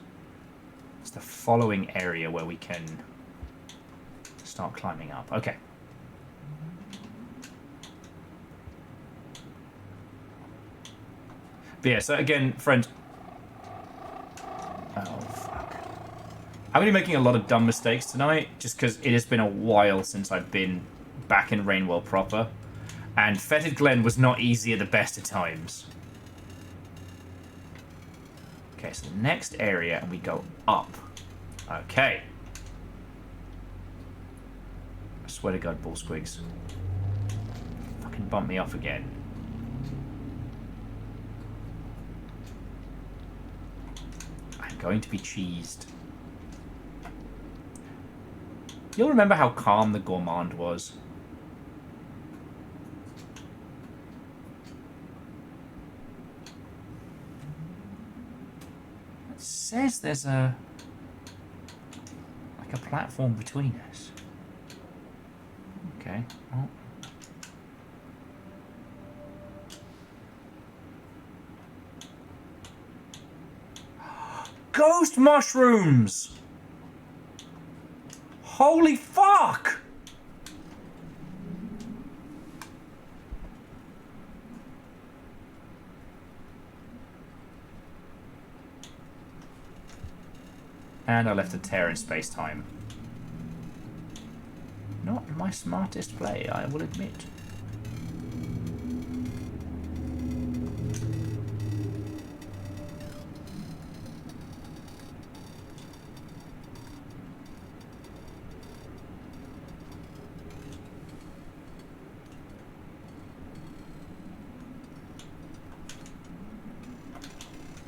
It's the following area where we can start climbing up. Okay. But yeah, so again, friends. Oh, fuck. I'm going to be making a lot of dumb mistakes tonight, just because it has been a while since I've been back in Rainwell proper. And Fetid Glen was not easy at the best of times. Okay, so the next area, and we go up. Okay. I swear to God, Ball Squigs. Fucking bump me off again. I'm going to be cheesed. You'll remember how calm the Gourmand was. It says there's a platform between us. Okay. Well. Ghost mushrooms! Holy fuck! And I left a tear in space-time. Not my smartest play, I will admit.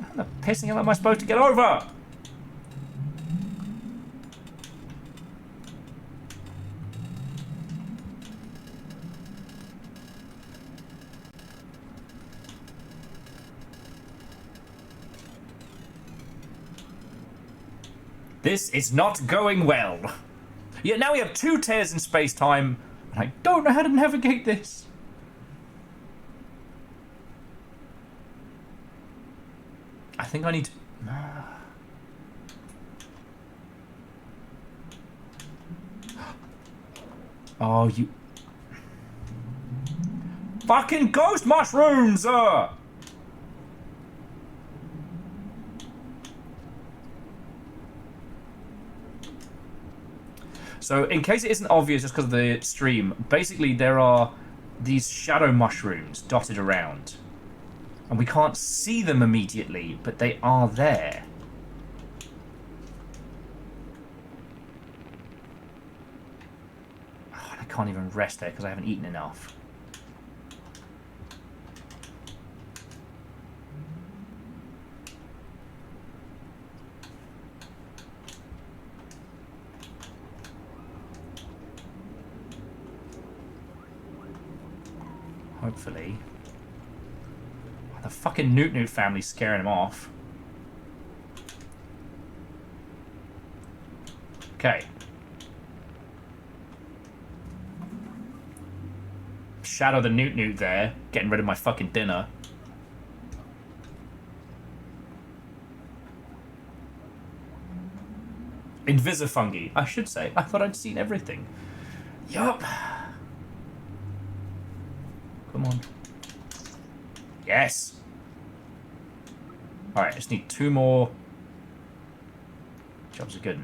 How the pissing hell am I supposed to get over? This is not going well. Yet now we have 2 tears in space-time, and I don't know how to navigate this. I think I need to... Oh, you... Fucking ghost mushrooms! So, in case it isn't obvious just because of the stream, basically there are these shadow mushrooms dotted around. And we can't see them immediately, but they are there. can't even rest there because I haven't eaten enough. Hopefully. Oh, the fucking Newt Newt family's scaring him off. Okay. Shadow the Newt Newt there, getting rid of my fucking dinner. Invisifungi, I should say. I thought I'd seen everything. Yup. Come on. Yes. Alright, I just need 2 more. Jobs are good.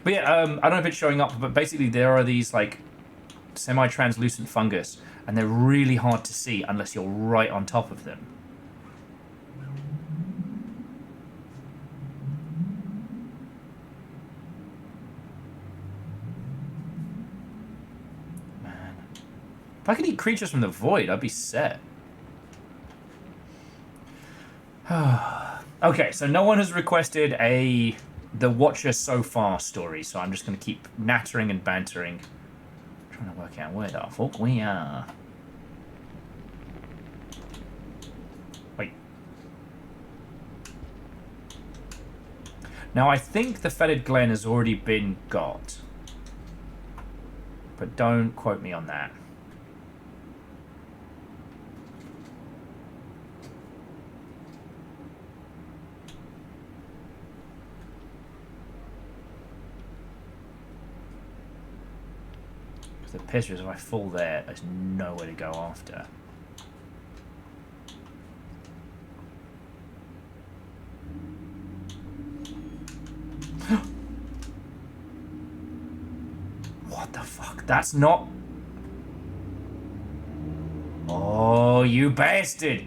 But yeah, I don't know if it's showing up, but basically there are these, like, semi-translucent fungus, and they're really hard to see unless you're right on top of them. Man. If I could eat creatures from the void, I'd be set. Okay, so no one has requested the Watcher So Far story, so I'm just going to keep nattering and bantering. Trying to work out where the fuck we are. Wait. Now I think the Fetid Glen has already been got. But don't quote me on that. The pictures, if I fall there, there's nowhere to go after. What the fuck? That's not... Oh, you bastard!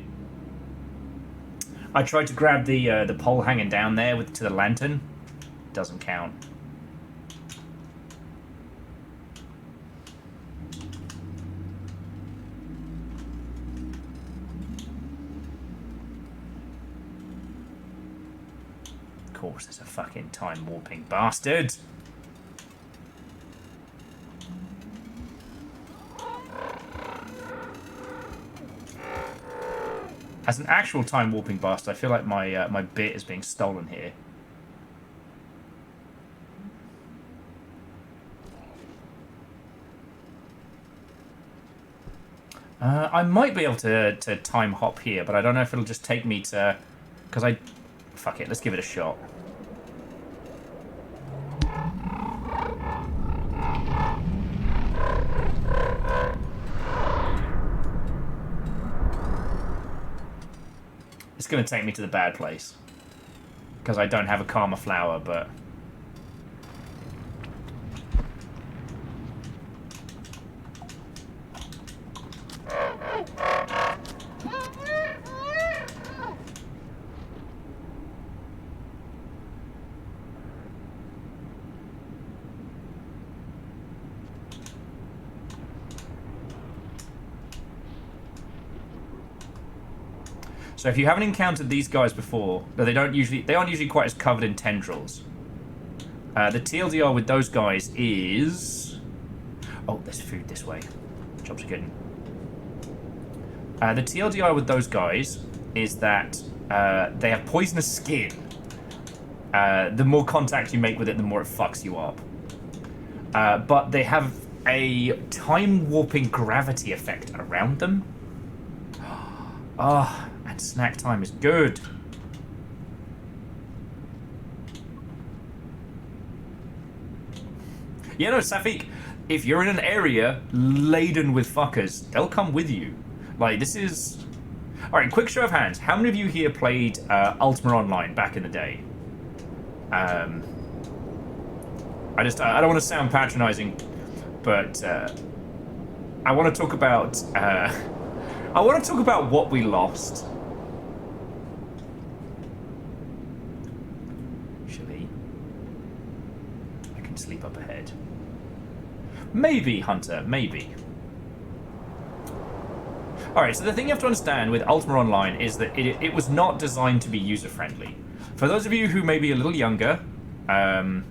I tried to grab the pole hanging down there to the lantern. Doesn't count. Of course, there's a fucking time warping bastard. As an actual time warping bastard, I feel like my my bit is being stolen here. I might be able to time hop here, but I don't know if it'll just take me to... Because I... Fuck it, let's give it a shot. It's going to take me to the bad place. Because I don't have a Karma Flower, but... So if you haven't encountered these guys before, they aren't usually quite as covered in tendrils. The TLDR with those guys is... Oh, there's food this way. Jobs are good. The TLDR with those guys is that they have poisonous skin. The more contact you make with it, the more it fucks you up. But they have a time warping gravity effect around them. Ah. And snack time is good. Yeah, no, Safik, if you're in an area laden with fuckers, they'll come with you. Like, this is... Alright, quick show of hands. How many of you here played Ultima Online back in the day? I don't want to sound patronizing, but I want to talk about... I want to talk about what we lost. Sleep up ahead. Maybe, Hunter, maybe. Alright, so the thing you have to understand with Ultima Online is that it was not designed to be user-friendly. For those of you who may be a little younger, now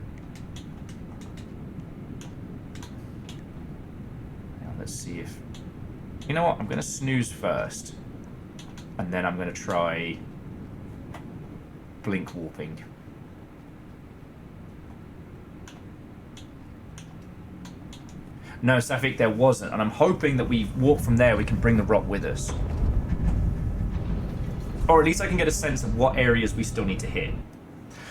let's see if... You know what, I'm going to snooze first. And then I'm going to try blink warping. No, Safik, there wasn't, and I'm hoping that we warp from there, we can bring the rock with us. Or at least I can get a sense of what areas we still need to hit.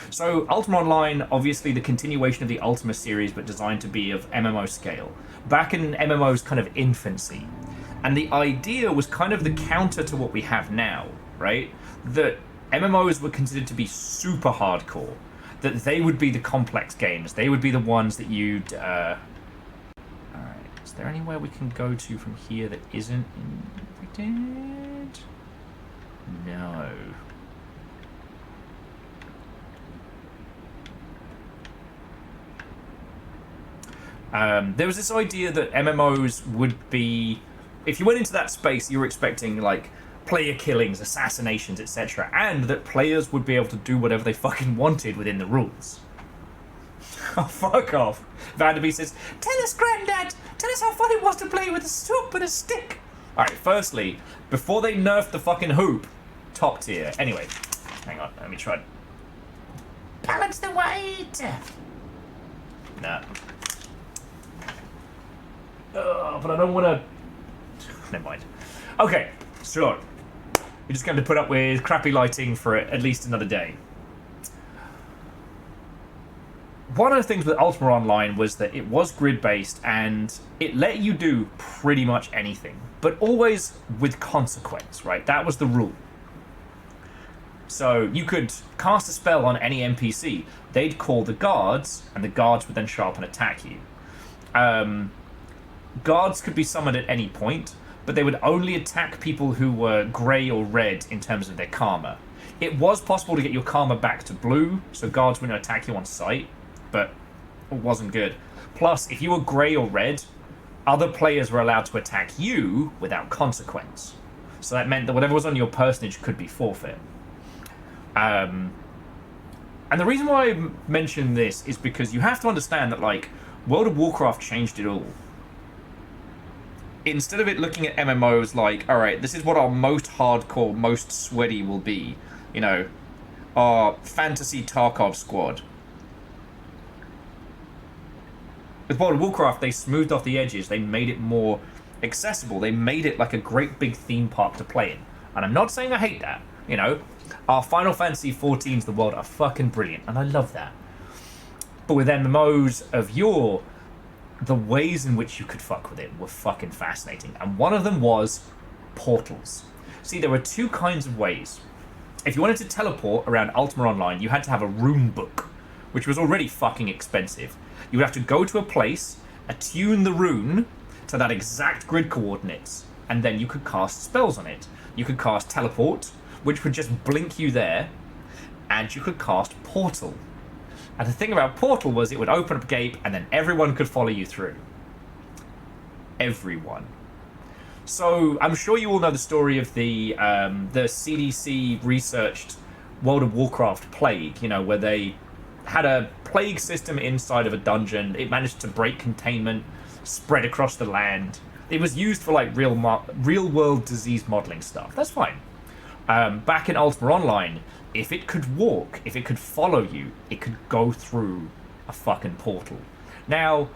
So, Ultima Online, obviously the continuation of the Ultima series, but designed to be of MMO scale. Back in MMO's kind of infancy. And the idea was kind of the counter to what we have now, right? That MMOs were considered to be super hardcore. That they would be the complex games. They would be the ones that you'd... Is there anywhere we can go to from here that isn't infected? No. There was this idea that MMOs would be... If you went into that space, you were expecting, like, player killings, assassinations, etc. And that players would be able to do whatever they fucking wanted within the rules. Oh, fuck off. Vanderby says, "Tell us, Grandad! Tell us how fun it was to play with a soup and a stick!" Alright, firstly, before they nerfed the fucking hoop, top tier. Anyway, hang on, let me try. Balance the weight! Nah. But I don't want to... Never mind. Okay, sure. We're just going to put up with crappy lighting for at least another day. One of the things with Ultima Online was that it was grid-based and it let you do pretty much anything, but always with consequence, right? That was the rule. So you could cast a spell on any NPC, they'd call the guards, and the guards would then show up and attack you. Guards could be summoned at any point, but they would only attack people who were grey or red in terms of their karma. It was possible to get your karma back to blue, so guards wouldn't attack you on sight, but it wasn't good. Plus, if you were grey or red, other players were allowed to attack you without consequence. So that meant that whatever was on your personage could be forfeit. And the reason why I mention this is because you have to understand that, like, World of Warcraft changed it all. Instead of it looking at MMOs like, alright, this is what our most hardcore, most sweaty will be. You know, our fantasy Tarkov squad. With World of Warcraft, they smoothed off the edges. They made it more accessible. They made it like a great big theme park to play in. And I'm not saying I hate that. You know, our Final Fantasy 14s, the world, are fucking brilliant. And I love that. But with MMOs of yore, the ways in which you could fuck with it were fucking fascinating. And one of them was portals. See, there were two kinds of ways. If you wanted to teleport around Ultima Online, you had to have a rune book, which was already fucking expensive. You would have to go to a place, attune the rune to that exact grid coordinates, and then you could cast spells on it. You could cast teleport, which would just blink you there, and you could cast portal. And the thing about portal was it would open up a gate, and then everyone could follow you through. Everyone. So I'm sure you all know the story of the CDC researched World of Warcraft plague, you know, where they had a plague system inside of a dungeon. It managed to break containment, spread across the land. It was used for like real world disease modeling stuff. That's fine. Back in Ultima Online, if it could walk, if it could follow you, it could go through a fucking portal. Now,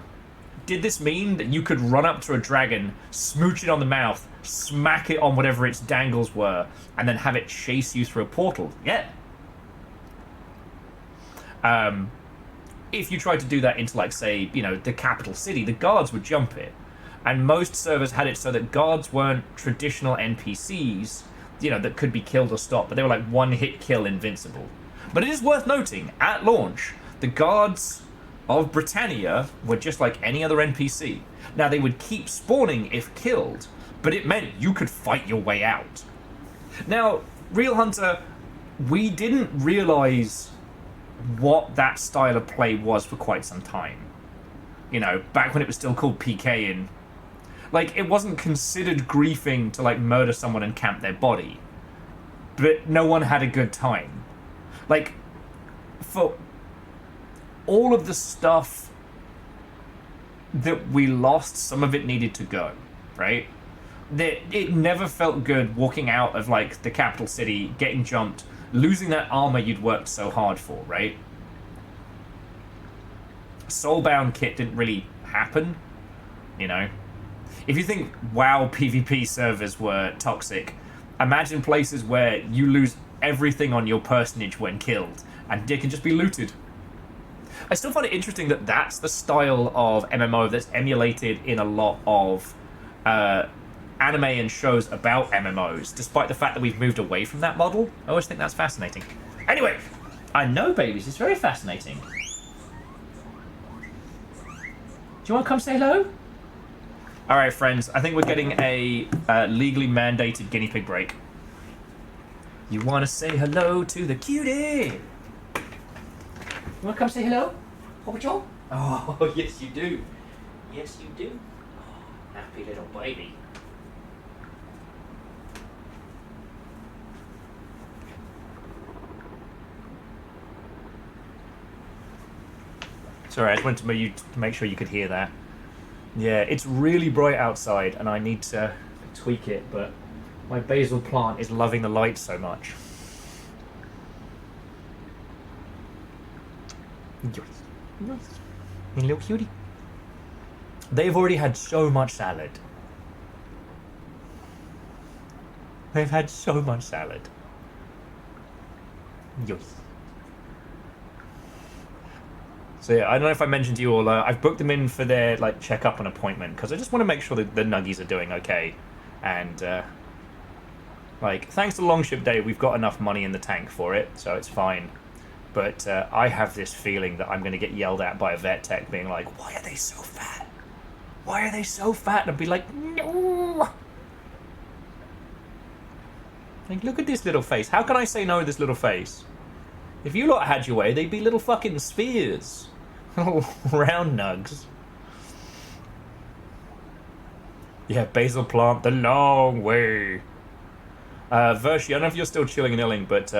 did this mean that you could run up to a dragon, smooch it on the mouth, smack it on whatever its dangles were, and then have it chase you through a portal? Yeah. If you tried to do that into, like, say, you know, the capital city, the guards would jump it. And most servers had it so that guards weren't traditional NPCs, you know, that could be killed or stopped, but they were like one-hit kill invincible. But it is worth noting, at launch, the guards of Britannia were just like any other NPC. Now, they would keep spawning if killed, but it meant you could fight your way out. Now, Real Hunter, we didn't realize what that style of play was for quite some time. You know, back when it was still called PKing. Like, it wasn't considered griefing to, like, murder someone and camp their body. But no one had a good time. Like, for all of the stuff that we lost, some of it needed to go, right? It never felt good walking out of, like, the capital city, getting jumped, losing that armor you'd worked so hard for, right? Soulbound kit didn't really happen, you know? If you think WoW PvP servers were toxic, imagine places where you lose everything on your personage when killed, and it can just be looted. I still find it interesting that that's the style of MMO that's emulated in a lot of anime and shows about MMOs, despite the fact that we've moved away from that model. I always think that's fascinating. Anyway, I know, babies, it's very fascinating. Do you want to come say hello? Alright, friends, I think we're getting a legally mandated guinea pig break. You want to say hello to the cutie? You want to come say hello? Papa Joe? Oh, yes you do. Yes you do. Oh, happy little baby. Sorry, I just wanted to make sure you could hear that. Yeah, it's really bright outside, and I need to tweak it, but my basil plant is loving the light so much. Nice. Little cutie. They've already had so much salad. They've had so much salad. Yes. So yeah, I don't know if I mentioned to you all, I've booked them in for their like checkup and appointment because I just want to make sure that the nuggies are doing okay. And like, thanks to Longship Day, we've got enough money in the tank for it, so it's fine. But I have this feeling that I'm going to get yelled at by a vet tech being like, why are they so fat? Why are they so fat? And I'd be like, no! Like, look at this little face. How can I say no to this little face? If you lot had your way, they'd be little fucking spheres. Little round nugs. Yeah, basil plant the long way. Vershi, I don't know if you're still chilling and illing, but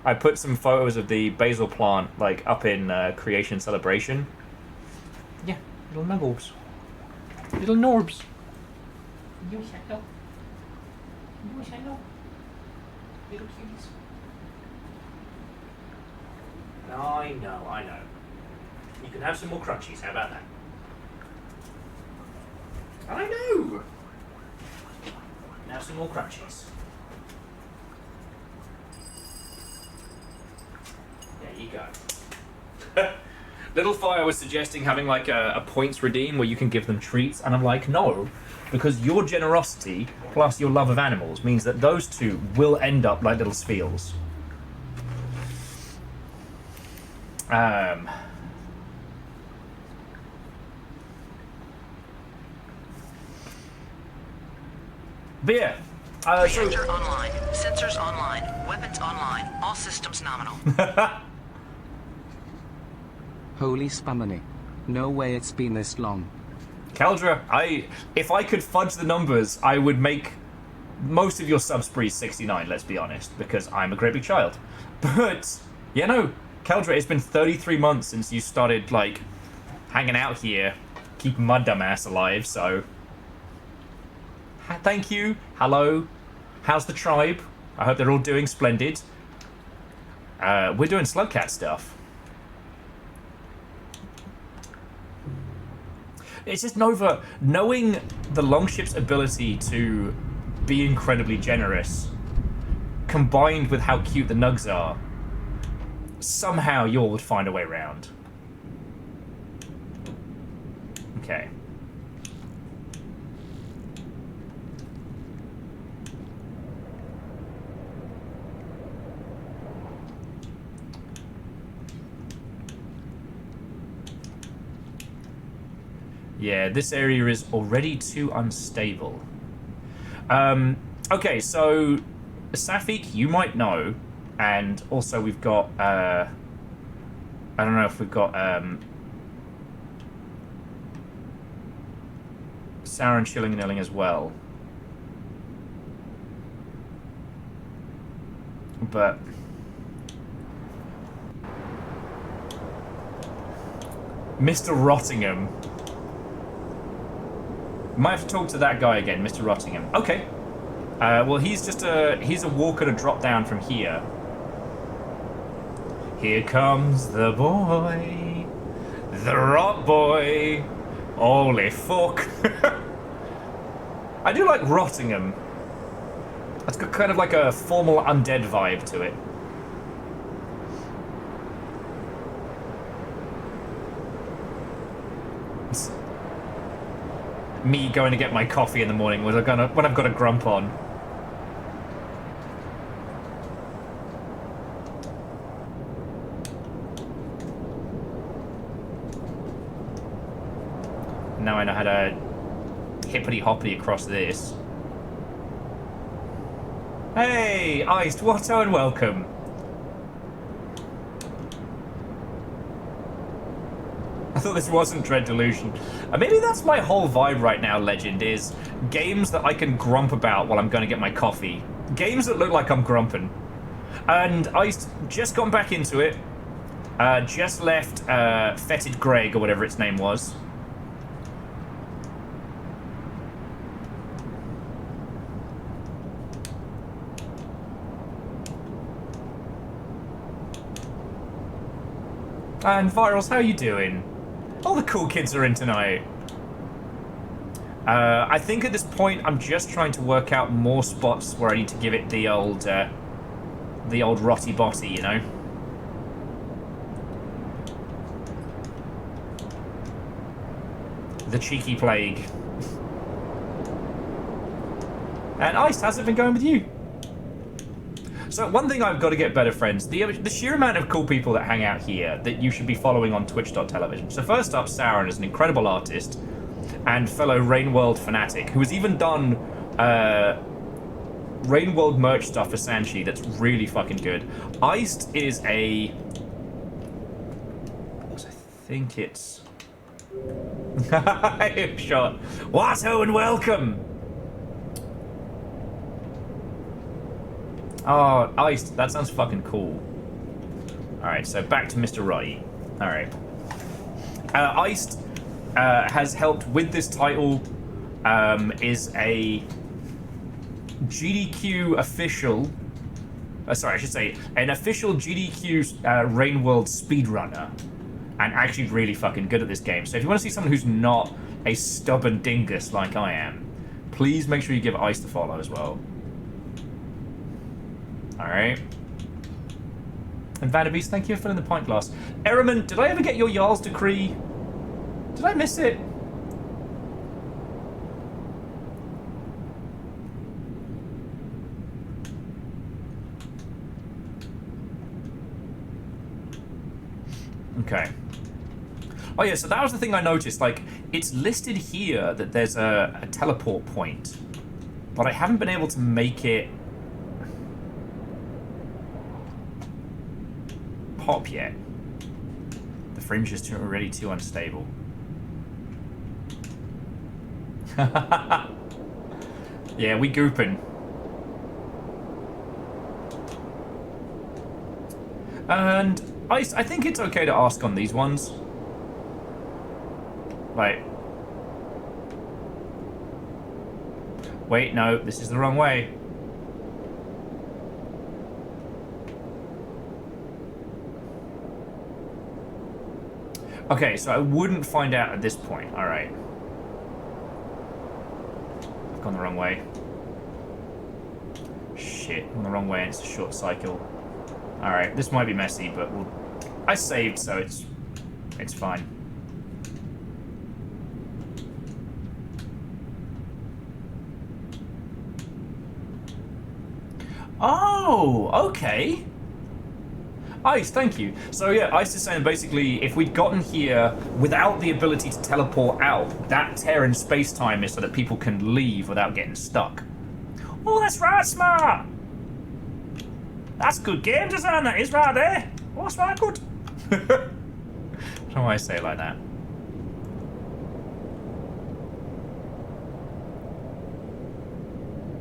I put some photos of the basil plant like up in Creation Celebration. Yeah, little nuggles. Little norbs. Yes, I know. Yes, I know. Little cuties. I know, I know. You can have some more crunchies, how about that? I know! Now some more crunchies. There you go. Little Fire was suggesting having like a points redeem where you can give them treats, and I'm like, no, because your generosity plus your love of animals means that those two will end up like little spheels. But yeah, Reactor online, sensors online, weapons online, all systems nominal. Holy spamony. No way it's been this long. Caldra, if I could fudge the numbers, I would make most of your sub-sprees 69, let's be honest, because I'm a great big child. But, yeah, no, Caldra, it's been 33 months since you started, like, hanging out here, keeping my dumb ass alive, so... Thank you, hello, how's the tribe? I hope they're all doing splendid. We're doing Slugcat stuff. It's just Nova, knowing the Longship's ability to be incredibly generous, combined with how cute the nugs are, somehow you all would find a way around. Okay. Yeah, this area is already too unstable. Okay, so Safik, you might know, and also we've got I don't know if we've got Sauron chilling and illing as well. But Mr. Rottingham. Might have to talk to that guy again, Mr. Rottingham. Okay. Well, he's a walker to drop down from here. Here comes the boy, the Rot boy. Holy fuck! I do like Rottingham. It's got kind of like a formal undead vibe to it. It's me going to get my coffee in the morning when I've got a grump on. Now I know how to hippity hoppity across this. Hey, Iced, Watto, and welcome. I thought this wasn't Dread Delusion. Maybe that's my whole vibe right now, Legend, is games that I can grump about while I'm going to get my coffee. Games that look like I'm grumping. And Iced just gone back into it. Just left Fetid Greg, or whatever its name was. And Virals, how you doing? All the cool kids are in tonight. I think at this point I'm just trying to work out more spots where I need to give it the old rotty botty, you know? The cheeky plague. And Ice, how's it been going with you? So one thing I've got to get better, friends, the sheer amount of cool people that hang out here that you should be following on twitch.tv. So first up, Sauron is an incredible artist and fellow Rainworld fanatic who has even done Rainworld merch stuff for Sanchi that's really fucking good. Iced is I think it's... Shot. Watto and welcome! Oh, Iced. That sounds fucking cool. Alright, so back to Mr. Right. Alright. Iced has helped with this title, is a GDQ official... sorry, I should say, an official GDQ Rainworld speedrunner. And actually really fucking good at this game. So if you want to see someone who's not a stubborn dingus like I am, please make sure you give Iced a follow as well. Alright. And Vanderbeest, thank you for filling the pint glass. Ehrman, did I ever get your Jarl's Decree? Did I miss it? Okay. Oh yeah, so that was the thing I noticed. Like, it's listed here that there's a teleport point, but I haven't been able to make it pop yet. The fringe is already too unstable. Yeah, we gooping. And I think it's okay to ask on these ones. Like, wait, no, this is the wrong way. Okay, so I wouldn't find out at this point. Alright. I've gone the wrong way. Shit, I'm the wrong way and it's a short cycle. Alright, this might be messy, but I saved, so it's fine. Oh, okay. Ice, thank you. So yeah, Ice is saying basically if we'd gotten here without the ability to teleport out, that tear in space-time is so that people can leave without getting stuck. Oh, that's right, smart. That's good game design, that is right there. Oh, that's right, good. I don't know why I say it like that.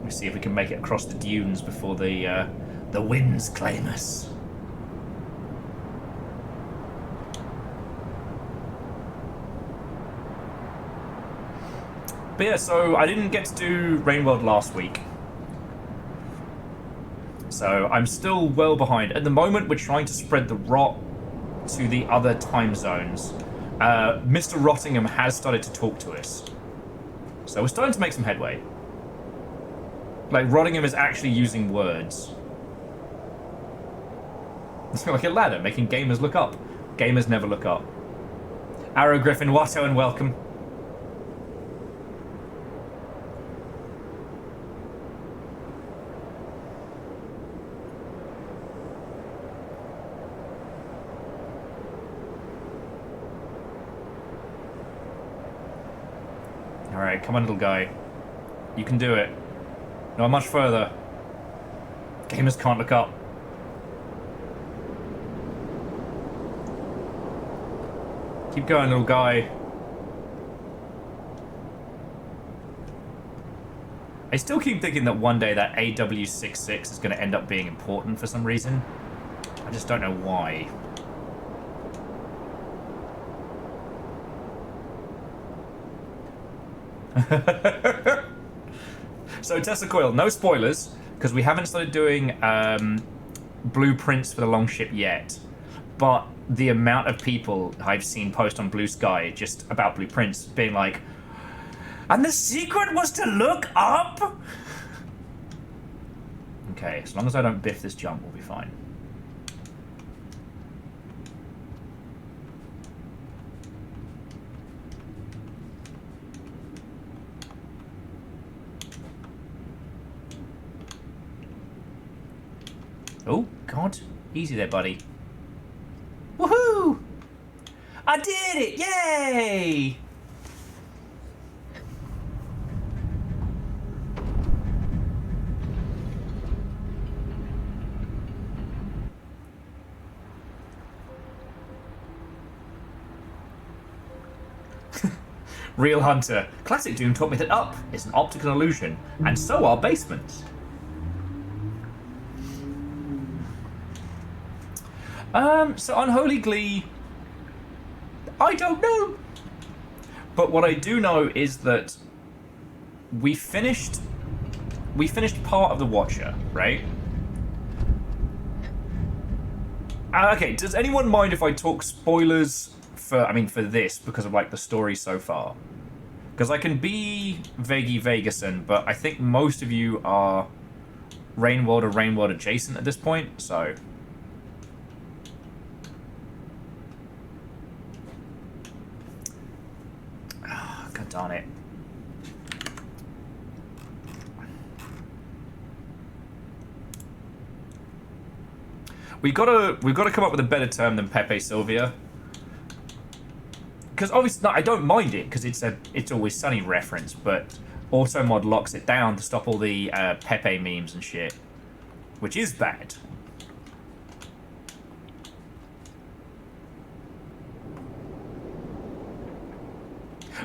Let's see if we can make it across the dunes before the winds claim us. But yeah, so I didn't get to do Rainworld last week. So I'm still well behind. At the moment, we're trying to spread the rot to the other time zones. Mr. Rottingham has started to talk to us. So we're starting to make some headway. Like, Rottingham is actually using words. It's like a ladder, making gamers look up. Gamers never look up. Arrow Griffin, Watto, and welcome. Alright, come on, little guy. You can do it. Not much further. Gamers can't look up. Keep going, little guy. I still keep thinking that one day that AW66 is going to end up being important for some reason. I just don't know why. So Tesla Coil, no spoilers, because we haven't started doing blueprints for the Longship yet. But the amount of people I've seen post on Blue Sky just about blueprints being like, and the secret was to look up? Okay, as long as I don't biff this jump, we'll be fine. Oh, God. Easy there, buddy. Woohoo! I did it! Yay! Real Hunter. Classic Doom taught me that up is an optical illusion, and so are basements. So Unholy Glee, I don't know. But what I do know is that we finished part of The Watcher, right? Okay, does anyone mind if I talk spoilers for this because of like the story so far? Because I can be Veggie Vegason, but I think most of you are Rainworld or Rainworld adjacent at this point, so. God darn it. We've got to come up with a better term than Pepe Sylvia. Because obviously, no, I don't mind it because it's Always Sunny reference, but Automod locks it down to stop all the Pepe memes and shit, which is bad.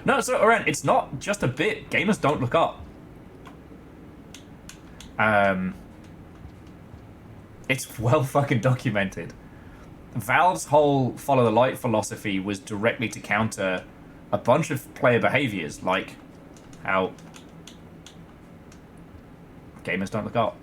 No, so Oren, it's not just a bit. Gamers don't look up. It's well fucking documented. Valve's whole follow the light philosophy was directly to counter a bunch of player behaviors, like how gamers don't look up.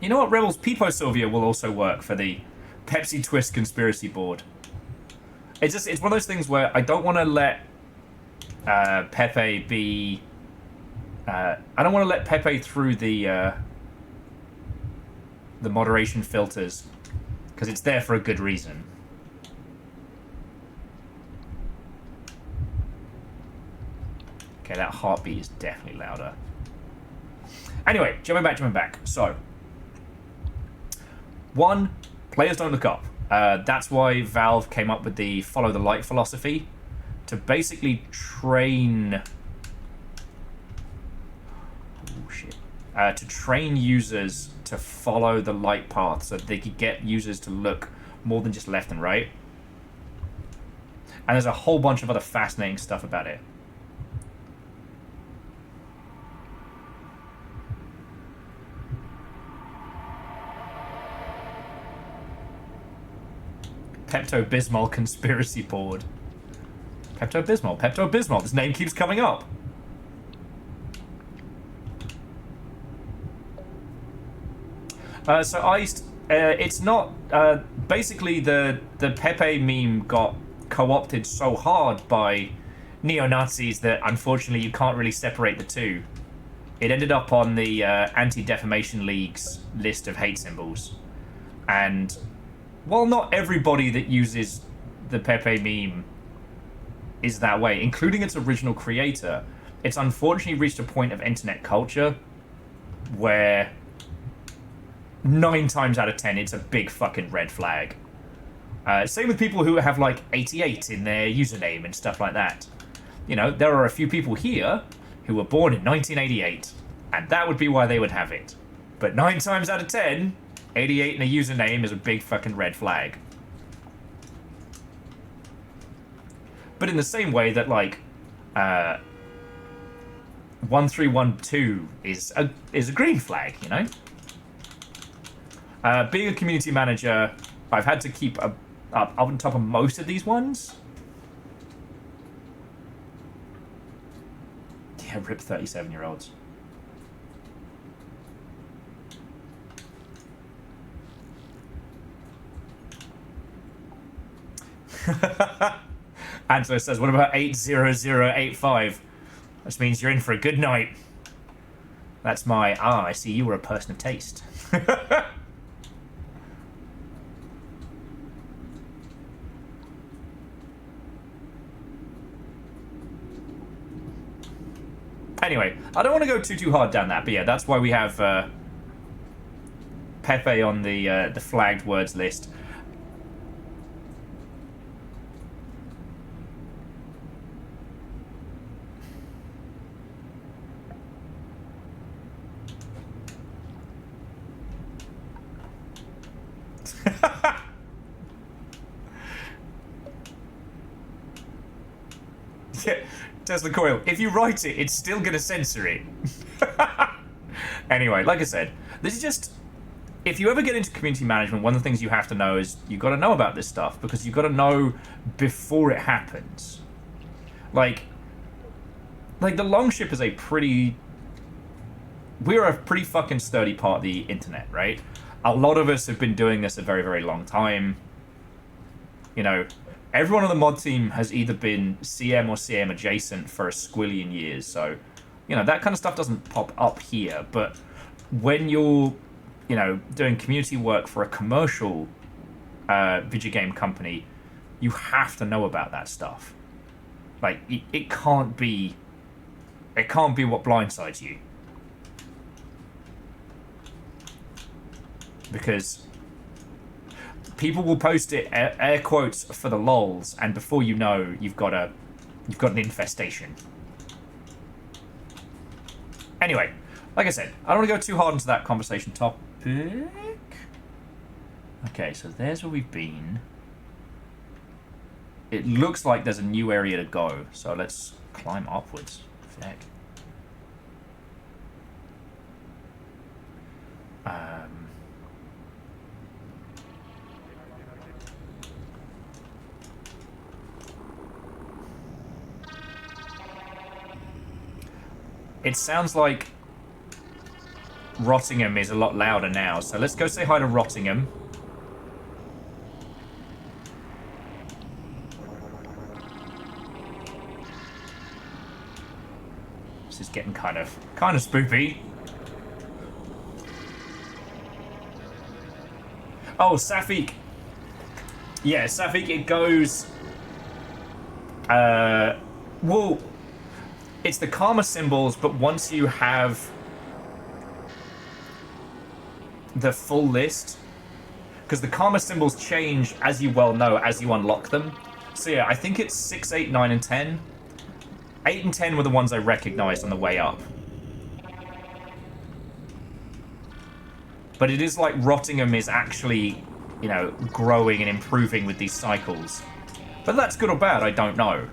You know what, Rebels? Pepo Sylvia will also work for the Pepsi Twist conspiracy board. It's one of those things where I don't want to let Pepe be... I don't want to let Pepe through the moderation filters, because it's there for a good reason. Okay, that heartbeat is definitely louder. Anyway, jumping back. So... One, players don't look up. That's why Valve came up with the follow the light philosophy to basically train... Oh, shit. To train users to follow the light path so that they could get users to look more than just left and right. And there's a whole bunch of other fascinating stuff about it. Pepto-Bismol conspiracy board. Pepto-Bismol, Pepto-Bismol. This name keeps coming up. It's not... basically, the Pepe meme got co-opted so hard by neo-Nazis that, unfortunately, you can't really separate the two. It ended up on the Anti-Defamation League's list of hate symbols. And while not everybody that uses the Pepe meme is that way, including its original creator, it's unfortunately reached a point of internet culture where 9 times out of 10 it's a big fucking red flag. Same with people who have like 88 in their username and stuff like that. You know, there are a few people here who were born in 1988, and that would be why they would have it. But 9 times out of 10, 88 in a username is a big fucking red flag. But in the same way that, like, 1312 is a green flag, you know? Being a community manager, I've had to keep up on top of most of these ones. Yeah, rip 37-year-olds. Angelo says, what about 80085? This means you're in for a good night. That's my, I see you were a person of taste. Anyway, I don't want to go too hard down that, but yeah, that's why we have Pepe on the flagged words list. Tesla Coil, if you write it, it's still going to censor it. Anyway, like I said, this is just... If you ever get into community management, one of the things you have to know is you've got to know about this stuff, because you've got to know before it happens. Like the Longship is a pretty... We're a pretty fucking sturdy part of the internet, right? A lot of us have been doing this a very, very long time. You know... Everyone on the mod team has either been CM or CM adjacent for a squillion years, so, you know, that kind of stuff doesn't pop up here, but when you're, you know, doing community work for a commercial video game company, you have to know about that stuff. Like, it can't be what blindsides you. Because people will post it air quotes for the lols, and before you know, you've got an infestation. Anyway, like I said, I don't want to go too hard into that conversation topic. Okay, so there's where we've been. It looks like there's a new area to go, so let's climb upwards. Feck. It sounds like Rottingham is a lot louder now, so let's go say hi to Rottingham. This is getting kind of spoopy. Oh, Safik. Yeah, Safik, it goes... well... It's the karma symbols, but once you have the full list, because the karma symbols change, as you well know, as you unlock them. So yeah, I think it's 6, 8, 9, and 10. 8 and 10 were the ones I recognized on the way up. But it is like Rottingham is actually, you know, growing and improving with these cycles. But that's good or bad, I don't know.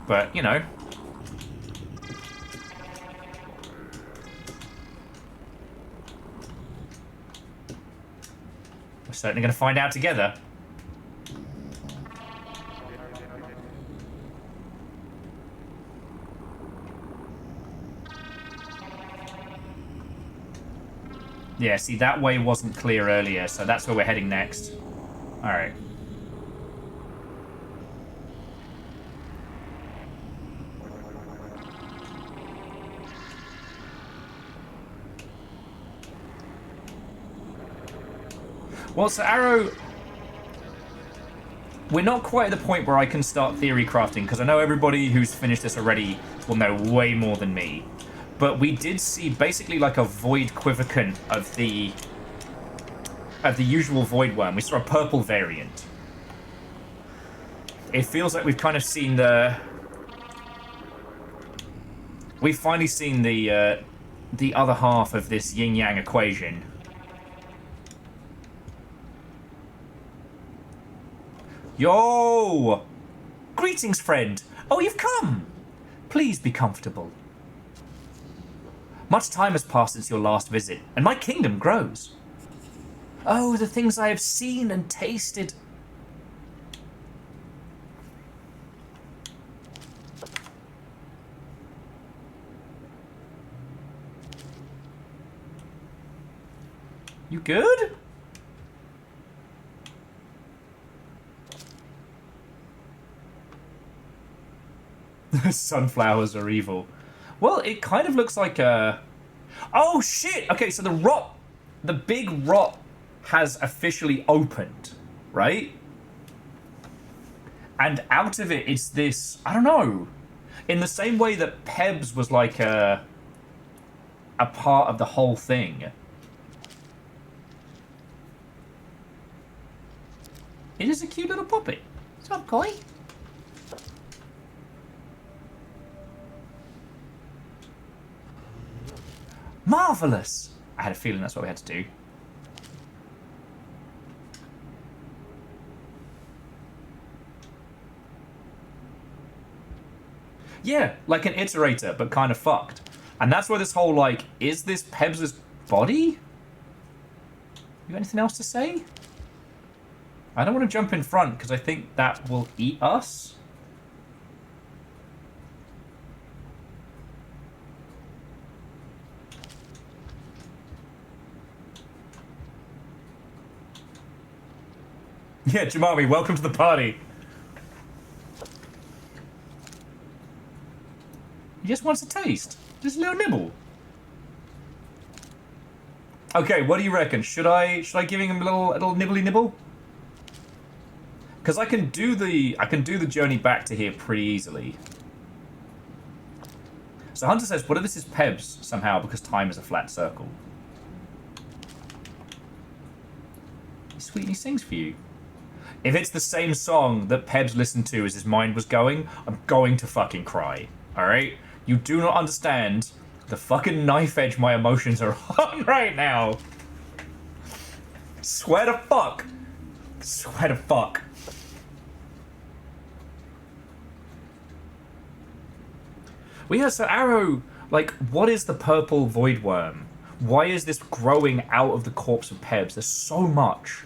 But, you know. We're certainly going to find out together. Yeah, see, that way wasn't clear earlier, so that's where we're heading next. Alright. Well, so Arrow... We're not quite at the point where I can start theory crafting, because I know everybody who's finished this already will know way more than me. But we did see basically like a void quivocant of the usual void worm. We saw a purple variant. It feels like we've kind of seen the... We've finally seen the other half of this yin-yang equation. Yo! Greetings, friend. Oh, you've come. Please be comfortable. Much time has passed since your last visit, and my kingdom grows. Oh, the things I have seen and tasted. You good? Sunflowers are evil. Well, it kind of looks like a... Oh, shit! Okay, so the big rot has officially opened, right? And out of it is this... I don't know. In the same way that Pebs was like a part of the whole thing. It is a cute little puppet. What's up, Koi? Marvelous! I had a feeling that's what we had to do. Yeah, like an iterator, but kind of fucked. And that's where this whole, like, is this Pebs' body? You got anything else to say? I don't want to jump in front, because I think that will eat us. Yeah, Jamami, welcome to the party. He just wants a taste. Just a little nibble. Okay, what do you reckon? Should I give him a little nibbly nibble? Because I can do the journey back to here pretty easily. So Hunter says, what if this is Pebs somehow because time is a flat circle? He's sweet and he sings for you. If it's the same song that Pebs listened to as his mind was going, I'm going to fucking cry. Alright? You do not understand the fucking knife edge my emotions are on right now. Swear to fuck. Swear to fuck. Well, yeah, so Arrow, like, what is the purple void worm? Why is this growing out of the corpse of Pebs? There's so much.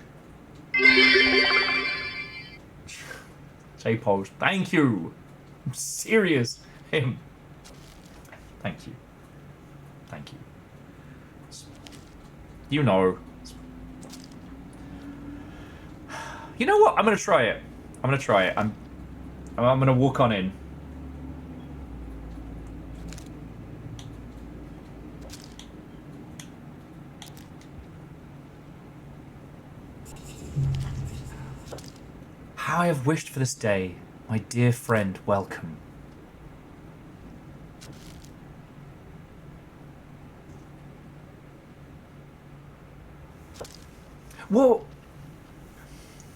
J-Pose, thank you. I'm serious. Him. Thank you. Thank you. You know. You know what? I'm gonna try it. I'm gonna try it. I'm gonna walk on in. How I have wished for this day, my dear friend, welcome. Well,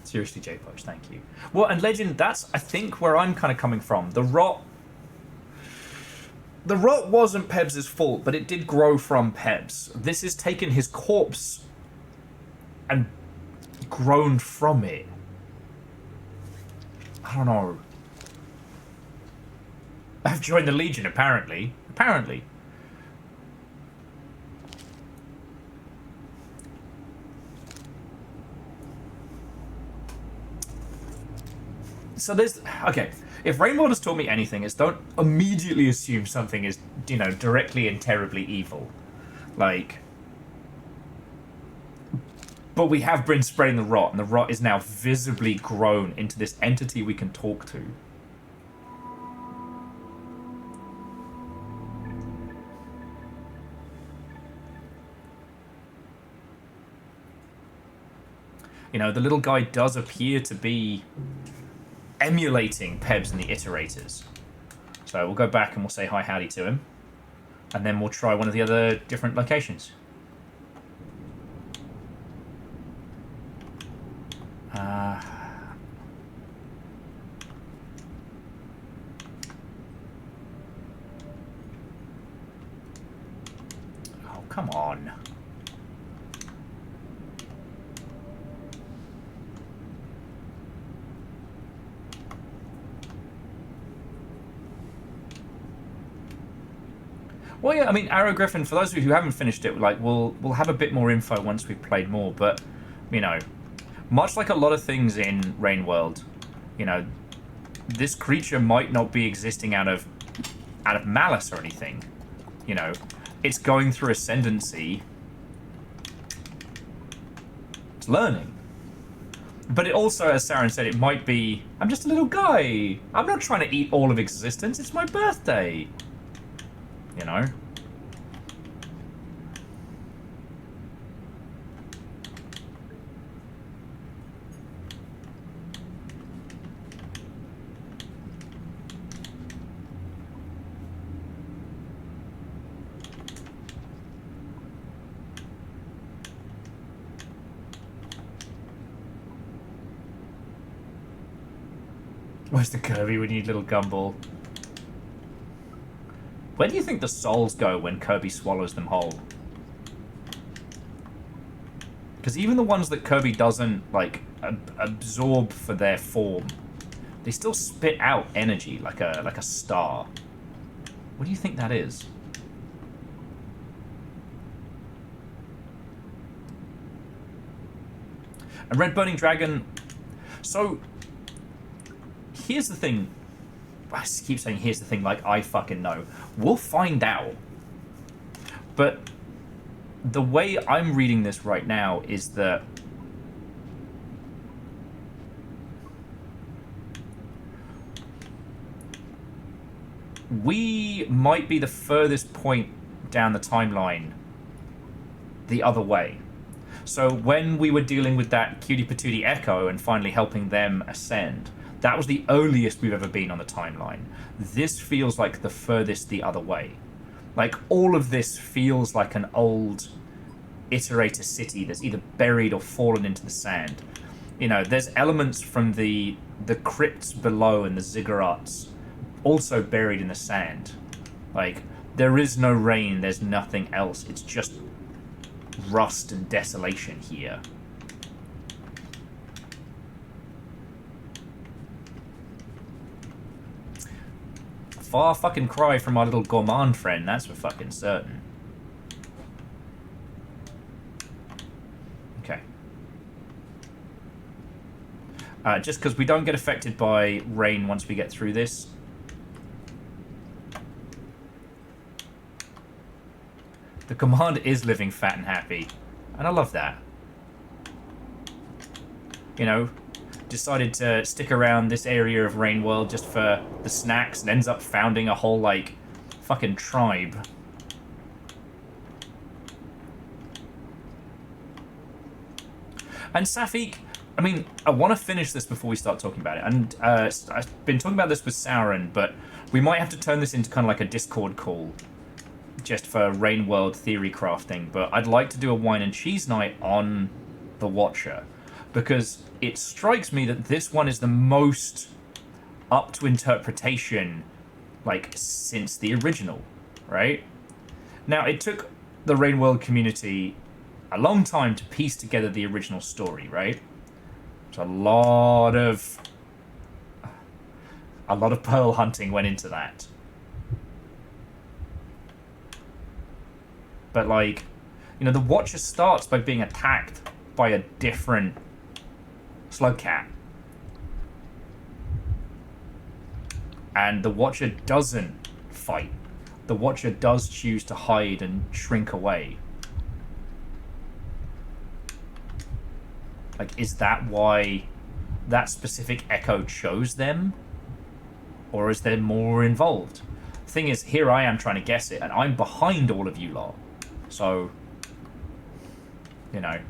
seriously, J-Poach, thank you. Well, and Legend, that's, I think, where I'm kind of coming from. The rot wasn't Pebs' fault, but it did grow from Pebs. This has taken his corpse and grown from it. I don't know. I've joined the Legion, apparently. Apparently. So there's... Okay. If Rainbow has taught me anything, it's don't immediately assume something is, you know, directly and terribly evil. Like... But we have been spreading the rot, and the rot is now visibly grown into this entity we can talk to. You know, the little guy does appear to be emulating Pebs and the Iterators. So we'll go back and we'll say hi howdy to him. And then we'll try one of the other different locations. Oh, come on. Well, yeah, I mean, Arrow Griffin, for those of you who haven't finished it, like, we'll have a bit more info once we've played more, but, you know, much like a lot of things in Rain World, you know, this creature might not be existing out of malice or anything. You know, it's going through ascendancy. It's learning. But it also, as Saren said, it might be, I'm just a little guy. I'm not trying to eat all of existence. It's my birthday. You know? Where's the Kirby when you need little Gumball? Where do you think the souls go when Kirby swallows them whole? Because even the ones that Kirby doesn't, like, absorb for their form, they still spit out energy like a star. What do you think that is? A Red Burning Dragon... So... Here's the thing. I keep saying here's the thing like I fucking know. We'll find out. But the way I'm reading this right now is that we might be the furthest point down the timeline the other way. So when we were dealing with that Cutie Patootie Echo and finally helping them ascend, that was the earliest we've ever been on the timeline. This feels like the furthest the other way. Like, all of this feels like an old Iterator city that's either buried or fallen into the sand. You know, there's elements from the crypts below and the ziggurats also buried in the sand. Like, there is no rain, there's nothing else. It's just rust and desolation here. Far fucking cry from our little gourmand friend, that's for fucking certain. Okay. Just because we don't get affected by rain once we get through this. The command is living fat and happy. And I love that. You know, decided to stick around this area of Rain World just for the snacks and ends up founding a whole, like, fucking tribe. And Safik, I mean, I want to finish this before we start talking about it. And I've been talking about this with Sauron, but we might have to turn this into kind of like a Discord call just for Rain World theory crafting. But I'd like to do a wine and cheese night on the Watcher, because it strikes me that this one is the most up to interpretation, like, since the original, right? Now, it took the Rain World community a long time to piece together the original story, right? So a lot of pearl hunting went into that. But, like, you know, the Watcher starts by being attacked by a different Slugcat. And the Watcher doesn't fight. The Watcher does choose to hide and shrink away. Like, is that why that specific echo chose them? Or is there more involved? The thing is, here I am trying to guess it, and I'm behind all of you lot. So, you know, I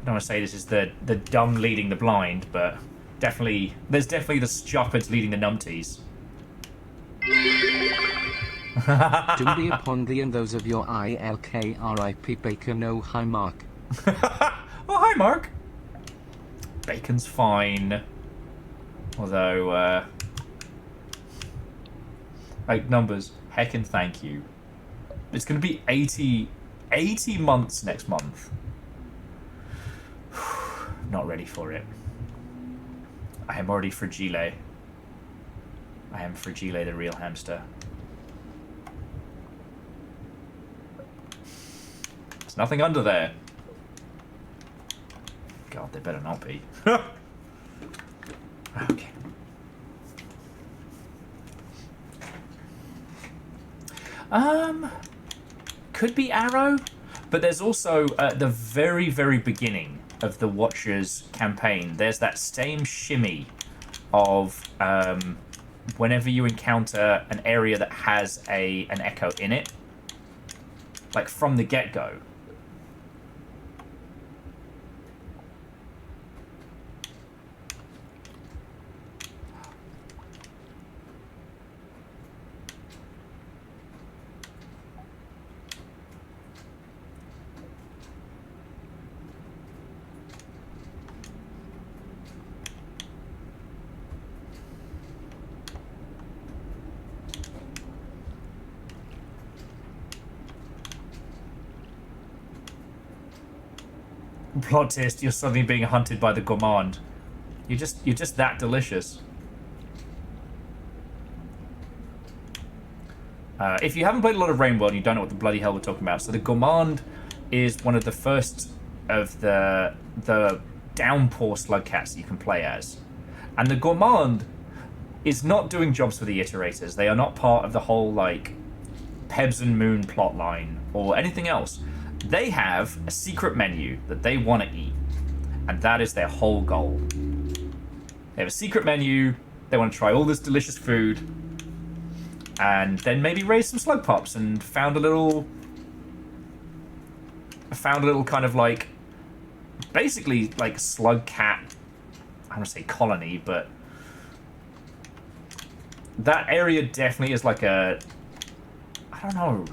don't want to say this is the dumb leading the blind, but definitely, there's definitely the shepherds leading the numpties. Duly upon thee and those of your ILKRIP Bacon. Oh, hi, Mark. Oh, hi, Mark. Bacon's fine. Although, like, numbers, heckin' thank you. It's going to be 80 months next month. Not ready for it. I am already fragile. I am fragile, the real hamster. There's nothing under there. God, they better not be. Okay. Could be Arrow, but there's also at the very, very beginning of the Watcher's campaign, there's that same shimmy of whenever you encounter an area that has an echo in it, like from the get-go. Plot twist, you're suddenly being hunted by the gourmand. You're just that delicious. If you haven't played a lot of Rain World, you don't know what the bloody hell we're talking about. So the gourmand is one of the first of the downpour Slugcats that you can play as. And the gourmand is not doing jobs for the iterators. They are not part of the whole, like, Pebs and Moon plotline or anything else. They have a secret menu that they want to eat, and that is their whole goal. They have a secret menu, they want to try all this delicious food, and then maybe raise some slug pups and found a little kind of, like, basically like slug cat, I don't want to say colony, but that area definitely is like a, I don't know,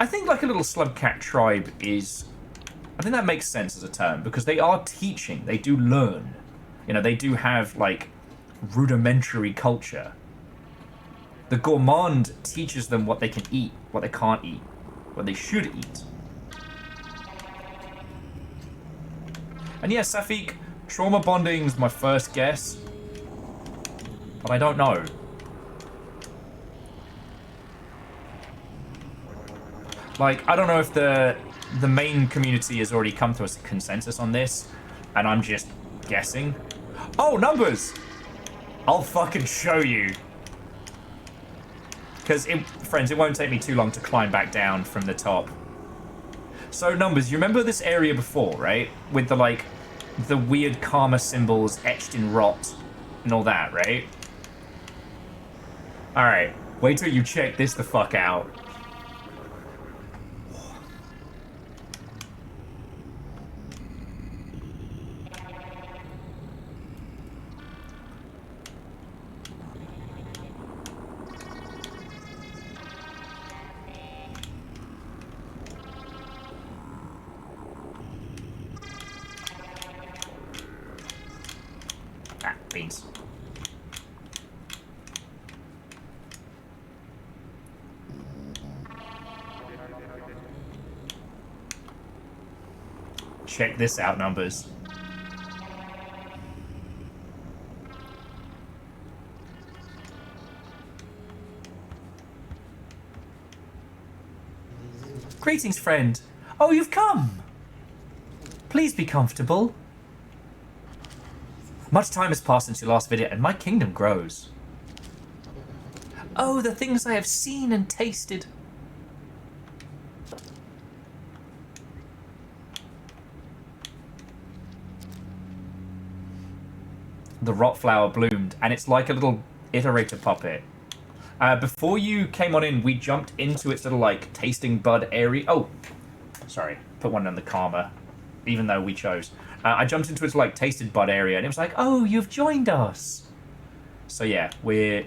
I think like a little Slugcat tribe is, I think that makes sense as a term, because they are teaching, they do learn. You know, they do have, like, rudimentary culture. The gourmand teaches them what they can eat, what they can't eat, what they should eat. And yeah, Safik, trauma bonding's my first guess, but I don't know. Like, I don't know if the main community has already come to a consensus on this, and I'm just guessing. Oh, numbers! I'll fucking show you. Because, friends, it won't take me too long to climb back down from the top. So, numbers, you remember this area before, right? With the, like, the weird karma symbols etched in rot and all that, right? Alright, wait till you check this the fuck out. timelines. Check this out, numbers. Greetings, friend. Oh, you've come. Please be comfortable. Much time has passed since your last video, and my kingdom grows. Oh, the things I have seen and tasted. The rot flower bloomed, and it's like a little iterator puppet. Before you came on in, we jumped into its little, like, tasting bud area. Oh, sorry. Put one on the karma, even though we chose. I jumped into its, like, tasted bud area, and it was like, oh, you've joined us. So, yeah, we're...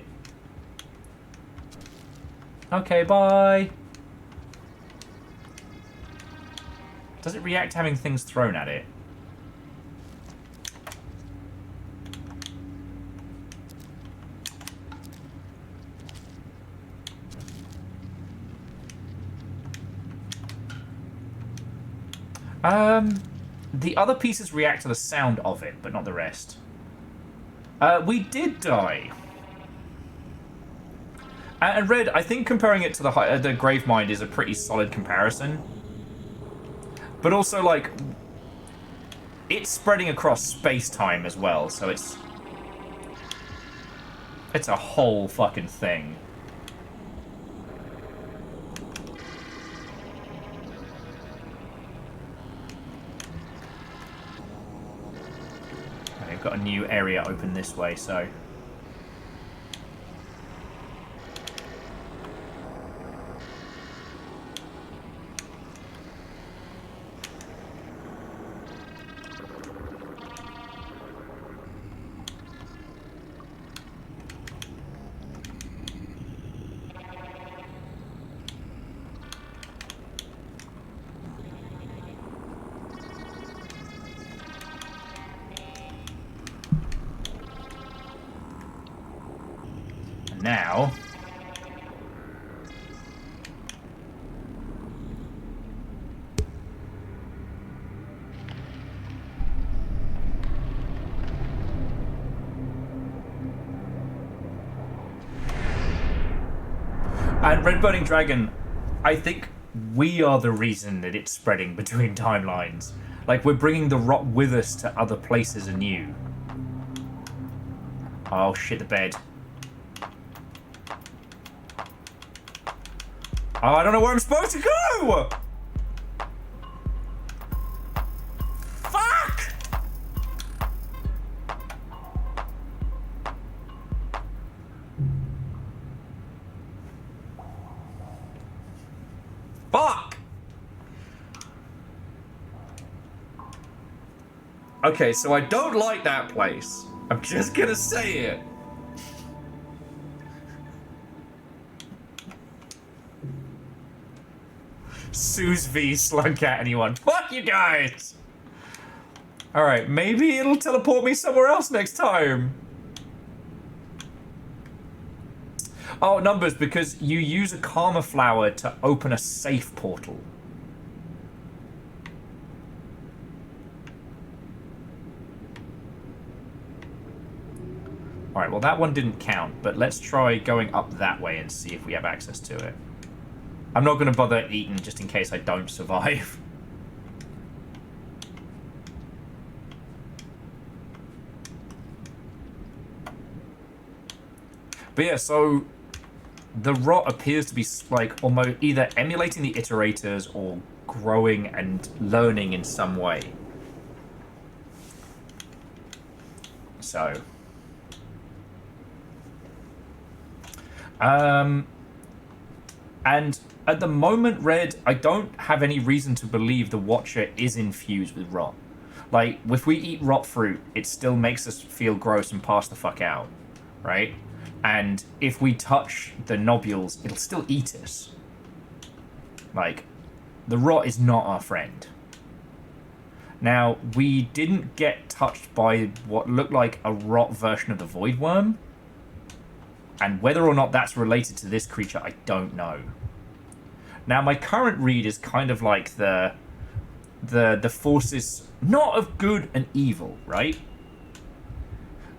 Okay, bye. Does it react to having things thrown at it? The other pieces react to the sound of it, but not the rest. We did die. And Red, I think comparing it to the Gravemind is a pretty solid comparison. But also, like, it's spreading across space-time as well, so it's a whole fucking thing. Got a new area open this way, so... Now... And Red Burning Dragon, I think we are the reason that it's spreading between timelines. Like, we're bringing the rot with us to other places anew. Oh, shit the bed. Oh, I don't know where I'm supposed to go! Fuck! Fuck! Okay, so I don't like that place. I'm just gonna say it. Suze v Slugcat anyone. Fuck you guys! Alright, maybe it'll teleport me somewhere else next time. Oh, numbers, because you use a karma flower to open a safe portal. Alright, well that one didn't count, but let's try going up that way and see if we have access to it. I'm not going to bother eating just in case I don't survive. But yeah, so the rot appears to be like almost either emulating the iterators or growing and learning in some way. So... And at the moment, Red, I don't have any reason to believe the Watcher is infused with rot. Like, if we eat rot fruit, it still makes us feel gross and pass the fuck out, right? And if we touch the nobules, it'll still eat us. Like, the rot is not our friend. Now, we didn't get touched by what looked like a rot version of the Void Worm. And whether or not that's related to this creature, I don't know. Now, my current read is kind of like the forces, not of good and evil, right?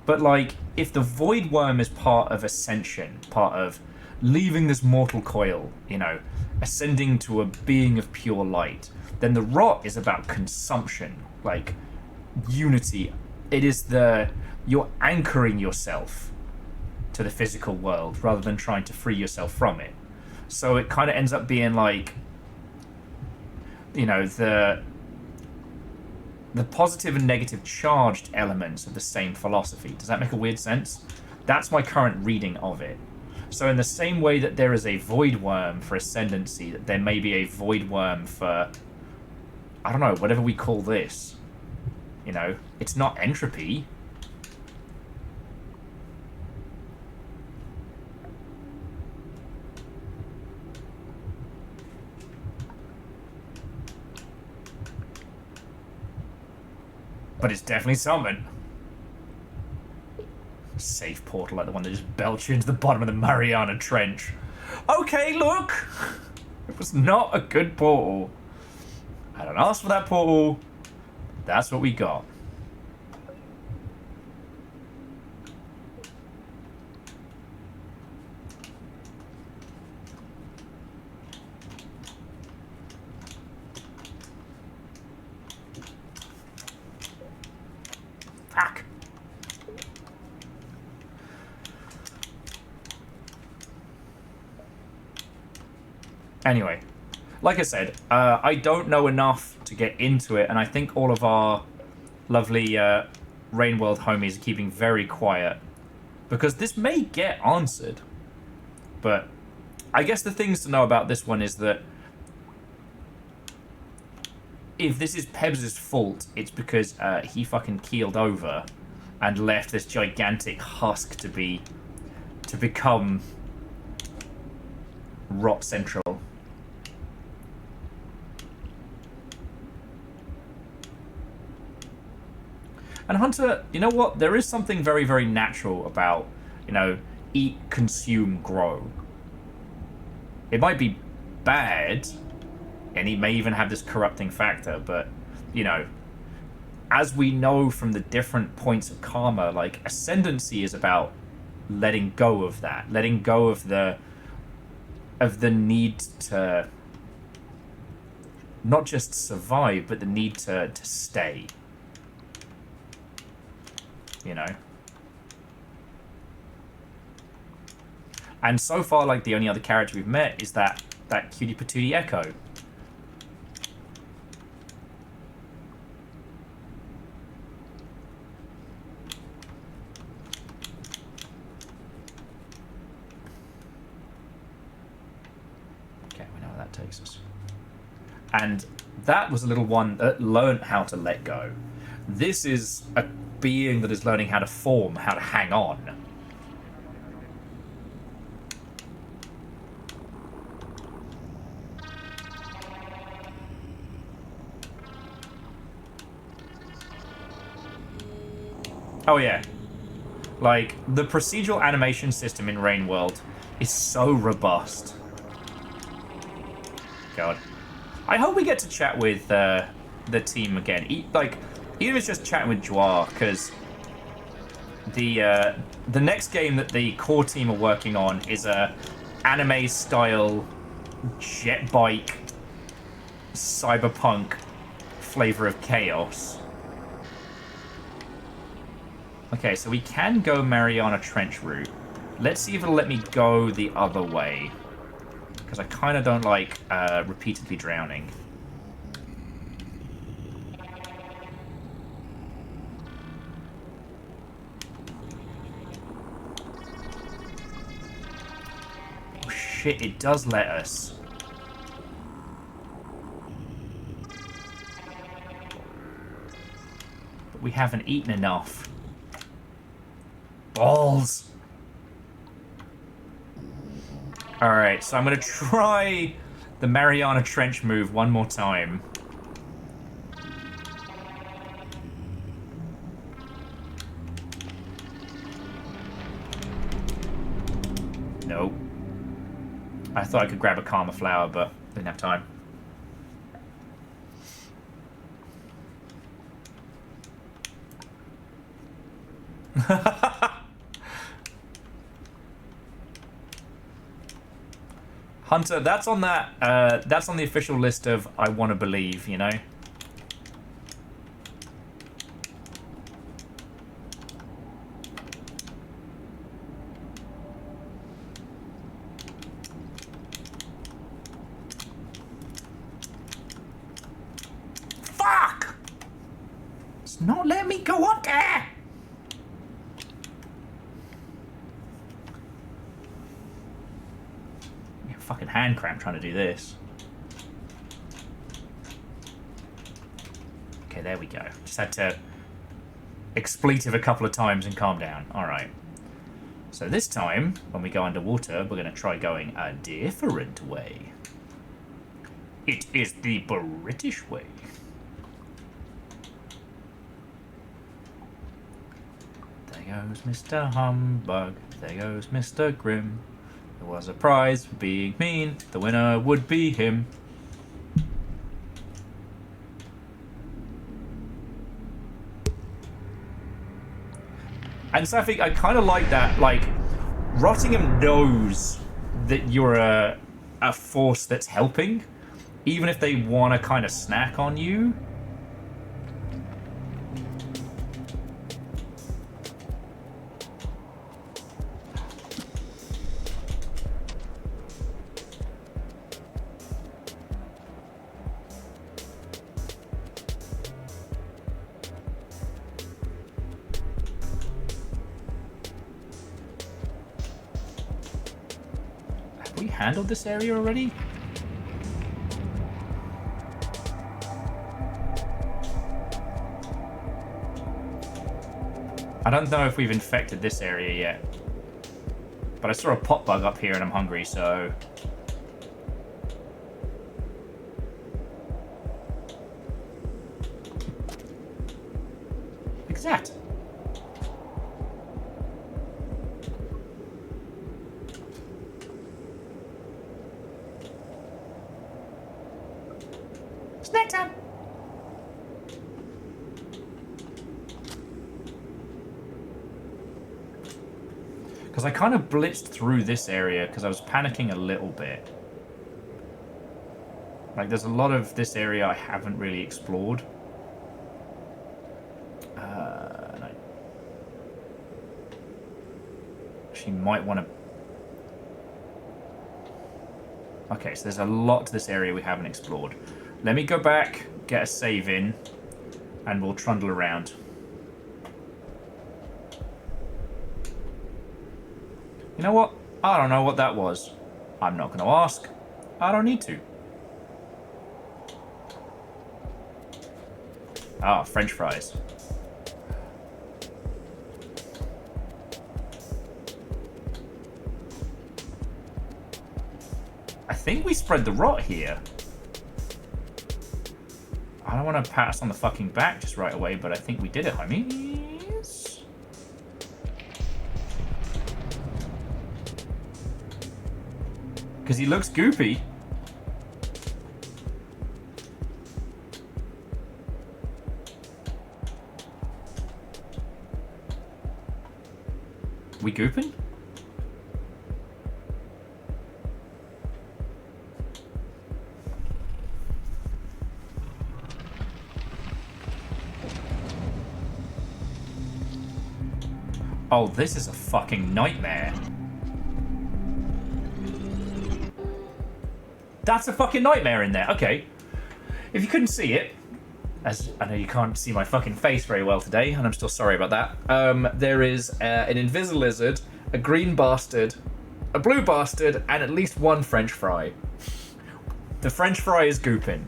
But like, if the Void Worm is part of ascension, part of leaving this mortal coil, you know, ascending to a being of pure light, then the rot is about consumption, like unity. It is you're anchoring yourself to the physical world rather than trying to free yourself from it. So it kind of ends up being like, you know, the positive and negative charged elements of the same philosophy. Does that make a weird sense? That's my current reading of it. So in the same way that there is a Void Worm for Ascendancy, that there may be a Void Worm for, I don't know, whatever we call this. You know, it's not entropy. But it's definitely something. Safe portal like the one that just belched you into the bottom of the Mariana Trench. Okay, look! It was not a good portal. I don't ask for that portal. That's what we got. Fuck. Anyway, like I said, I don't know enough to get into it, and I think all of our lovely Rainworld homies are keeping very quiet, because this may get answered. But I guess the things to know about this one is that if this is Pebs' fault, it's because he fucking keeled over and left this gigantic husk to become Rot Central. And Hunter, you know what? There is something very, very natural about, you know, eat, consume, grow. It might be bad, and it may even have this corrupting factor, but, you know, as we know from the different points of karma, like, ascendancy is about letting go of that, letting go of the need to not just survive, but the need to stay. You know? And so far, like, the only other character we've met is that cutie patootie Echo. Okay, we know where that takes us. And that was a little one that learned how to let go. This is a being that is learning how to form, how to hang on. Oh yeah. Like, the procedural animation system in Rainworld is so robust. God. I hope we get to chat with the team again. Even if it's just chatting with Joar, because the next game that the core team are working on is a anime-style jet bike cyberpunk flavor of chaos. Okay, so we can go Mariana Trench route. Let's see if it'll let me go the other way, because I kind of don't like repeatedly drowning. Shit, it does let us. But we haven't eaten enough. Balls! Alright, so I'm gonna try the Mariana Trench move one more time. No. I thought I could grab a Karma flower, but didn't have time. Hunter, that's on that. That's on the official list of I want to believe. You know. Fuck! It's not letting me go up there! Fucking hand cramp trying to do this. Okay, there we go. Just had to expletive a couple of times and calm down. Alright. So this time, when we go underwater, we're going to try going a different way. It is the British way. There goes Mr. Humbug. There goes Mr. Grimm. There was a prize for being mean. The winner would be him. And so I think I kind of like that. Like, Rottingham knows that you're a force that's helping, even if they want to kind of snack on you. Handled this area already? I don't know if we've infected this area yet. But I saw a pot bug up here and I'm hungry, so... Look at that! Snack time! Because I kind of blitzed through this area because I was panicking a little bit. Like, there's a lot of this area I haven't really explored. And I actually might want to... Okay, so there's a lot to this area we haven't explored. Let me go back, get a save in, and we'll trundle around. You know what? I don't know what that was. I'm not going to ask. I don't need to. Ah, French fries. I think we spread the rot here. I don't want to pat us on the fucking back just right away, but I think we did it, homies. Because he looks goopy. We gooping? Oh, this is a fucking nightmare. That's a fucking nightmare in there. Okay. If you couldn't see it, as I know you can't see my fucking face very well today, and I'm still sorry about that, there is an Invisilizard, a green bastard, a blue bastard, and at least one French fry. The French fry is gooping.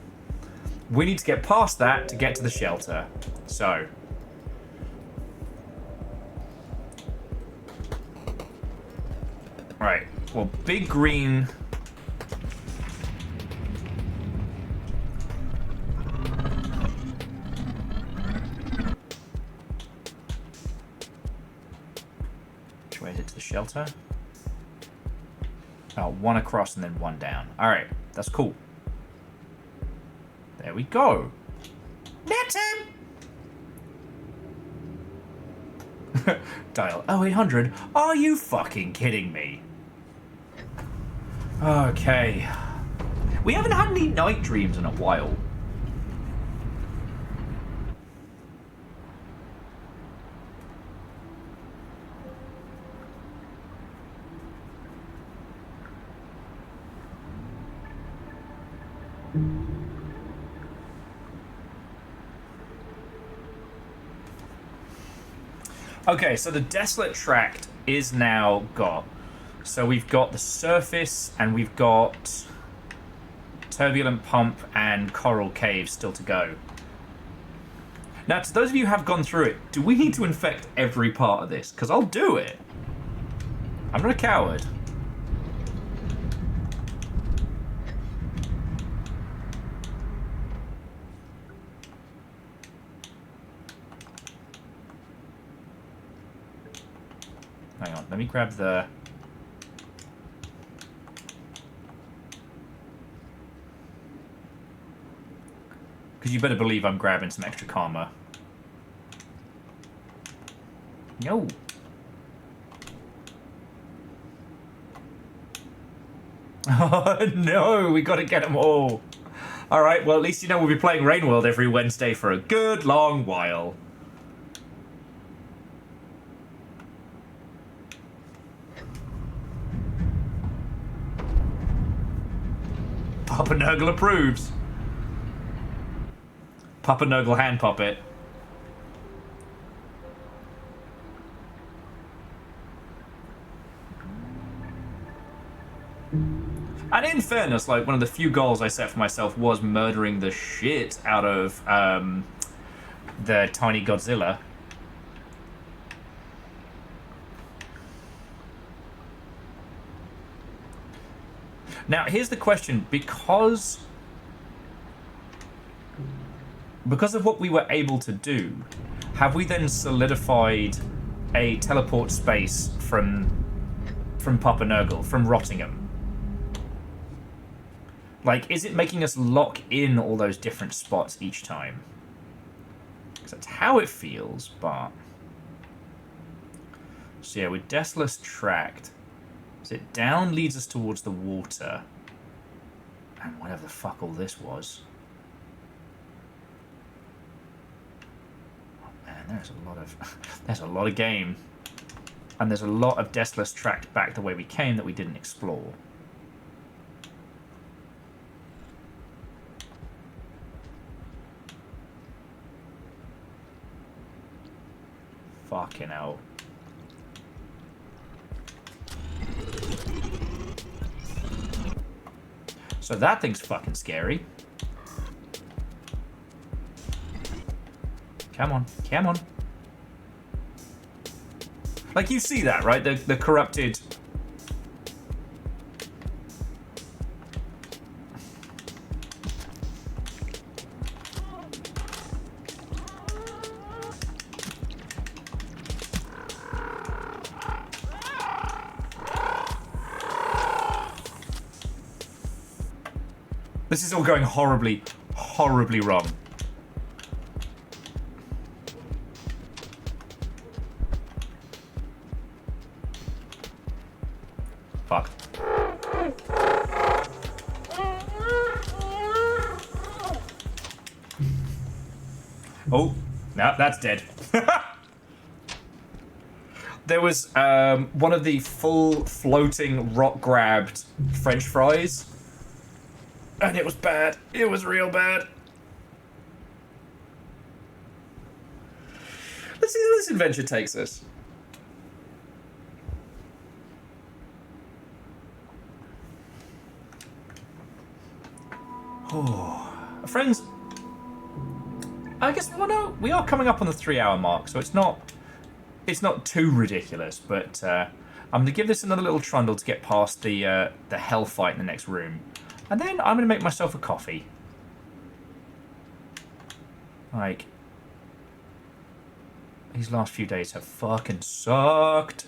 We need to get past that to get to the shelter. So... Right. Well, big green... Which way is it to the shelter? Oh, one across and then one down. Alright, that's cool. There we go. Net him! Dial 0800. Are you fucking kidding me? Okay. We haven't had any night dreams in a while. Okay, so the Desolate Tract is now got. So we've got the surface and we've got Turbulent Pump and Coral Cave still to go. Now, to those of you who have gone through it, do we need to infect every part of this? Because I'll do it. I'm not a coward. Hang on, let me grab the... Because you better believe I'm grabbing some extra karma. No. Oh, no, we got to get them all. All right, well, at least you know we'll be playing Rainworld every Wednesday for a good long while. Papa Nurgle approves. Papa Nurgle hand puppet. And in fairness, like, one of the few goals I set for myself was murdering the shit out of the tiny Godzilla. Now, here's the question. Because of what we were able to do, have we then solidified a teleport space from Papa Nurgle, from Rottingham? Like, is it making us lock in all those different spots each time? Because that's how it feels, but... So yeah, with Desolate Tract, so it down leads us towards the water. And whatever the fuck all this was. Oh man, there's a lot of game. And there's a lot of Desolate Tract back the way we came that we didn't explore. Fucking hell. So that thing's fucking scary. Come on, come on. Like, you see that, right? The corrupted... This is all going horribly, horribly wrong. Fuck. Oh, no, that's dead. There was one of the full floating rock grabbed French fries. And it was bad. It was real bad. Let's see where this adventure takes us. Oh, friends. I guess, well, no, we are coming up on the 3-hour mark, so it's not too ridiculous. But I'm gonna give this another little trundle to get past the hell fight in the next room. And then I'm going to make myself a coffee. Like, these last few days have fucking sucked.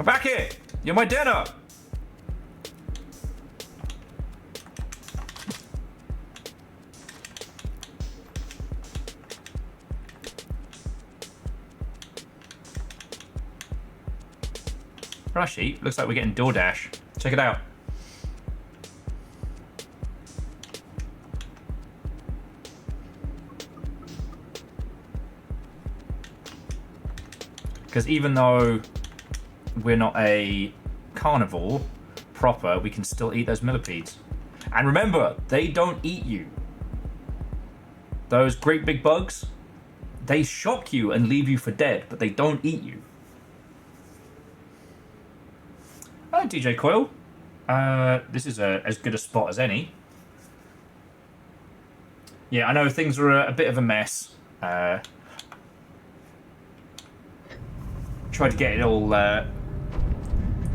back here. You're my dinner. Rushy, looks like we're getting DoorDash. Check it out. Because even though we're not a carnivore proper, we can still eat those millipedes. And remember, they don't eat you. Those great big bugs, they shock you and leave you for dead, but they don't eat you. Hi, DJ Coil. This is as good a spot as any. Yeah, I know things are a bit of a mess. Tried to get it all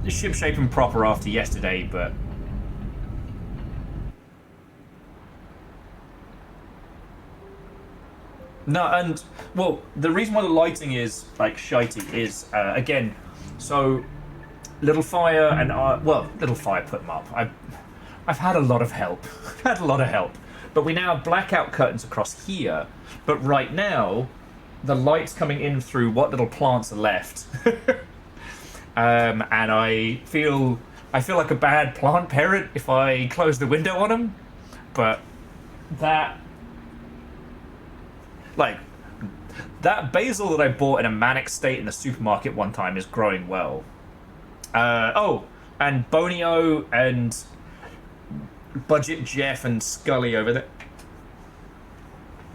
ship-shape and proper after yesterday, but... No, and, well, the reason why the lighting is, like, shitey is, again, so... Little Fire and Little Fire put them up. I've had a lot of help. I've had a lot of help. But we now have blackout curtains across here. But right now, the light's coming in through what little plants are left. And I feel like a bad plant parent if I close the window on them. But that basil that I bought in a manic state in the supermarket one time is growing well. And Bonio and Budget Jeff and Scully over there.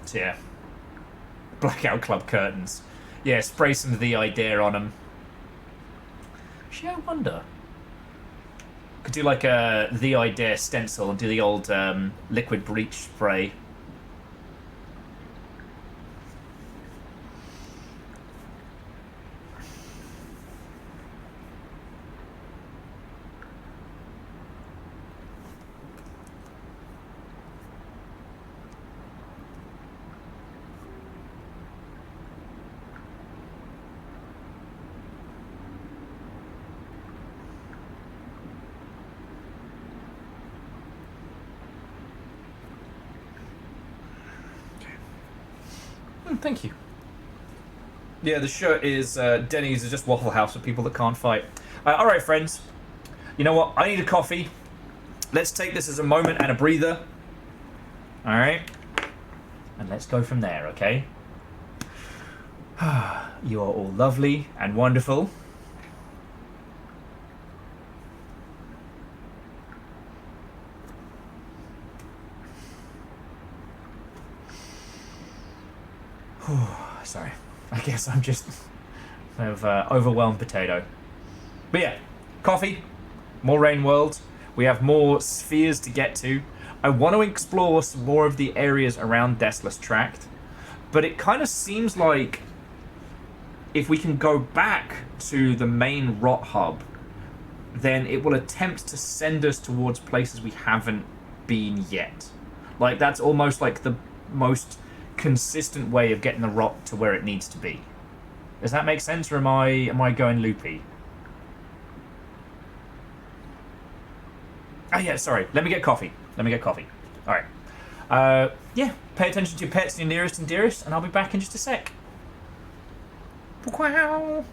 So yeah. Blackout Club curtains. Yeah, spray some of the idea on them. Actually, I wonder. Could do like a The Idea stencil and do the old liquid bleach spray. Thank you. Yeah, the shirt is Denny's is just Waffle House for people that can't fight. Alright, friends. You know what? I need a coffee. Let's take this as a moment and a breather. Alright? And let's go from there, okay? You are all lovely and wonderful. Sorry. I guess I'm just kind of overwhelmed potato. But yeah, coffee, more Rain World. We have more spheres to get to. I want to explore some more of the areas around Deathless Tract, but it kind of seems like if we can go back to the main rot hub, then it will attempt to send us towards places we haven't been yet. Like, that's almost like the most consistent way of getting the rot to where it needs to be. Does that make sense, or am I going loopy? Oh yeah, sorry. Let me get coffee. Alright. Yeah, pay attention to your pets and your nearest and dearest, and I'll be back in just a sec. Wow.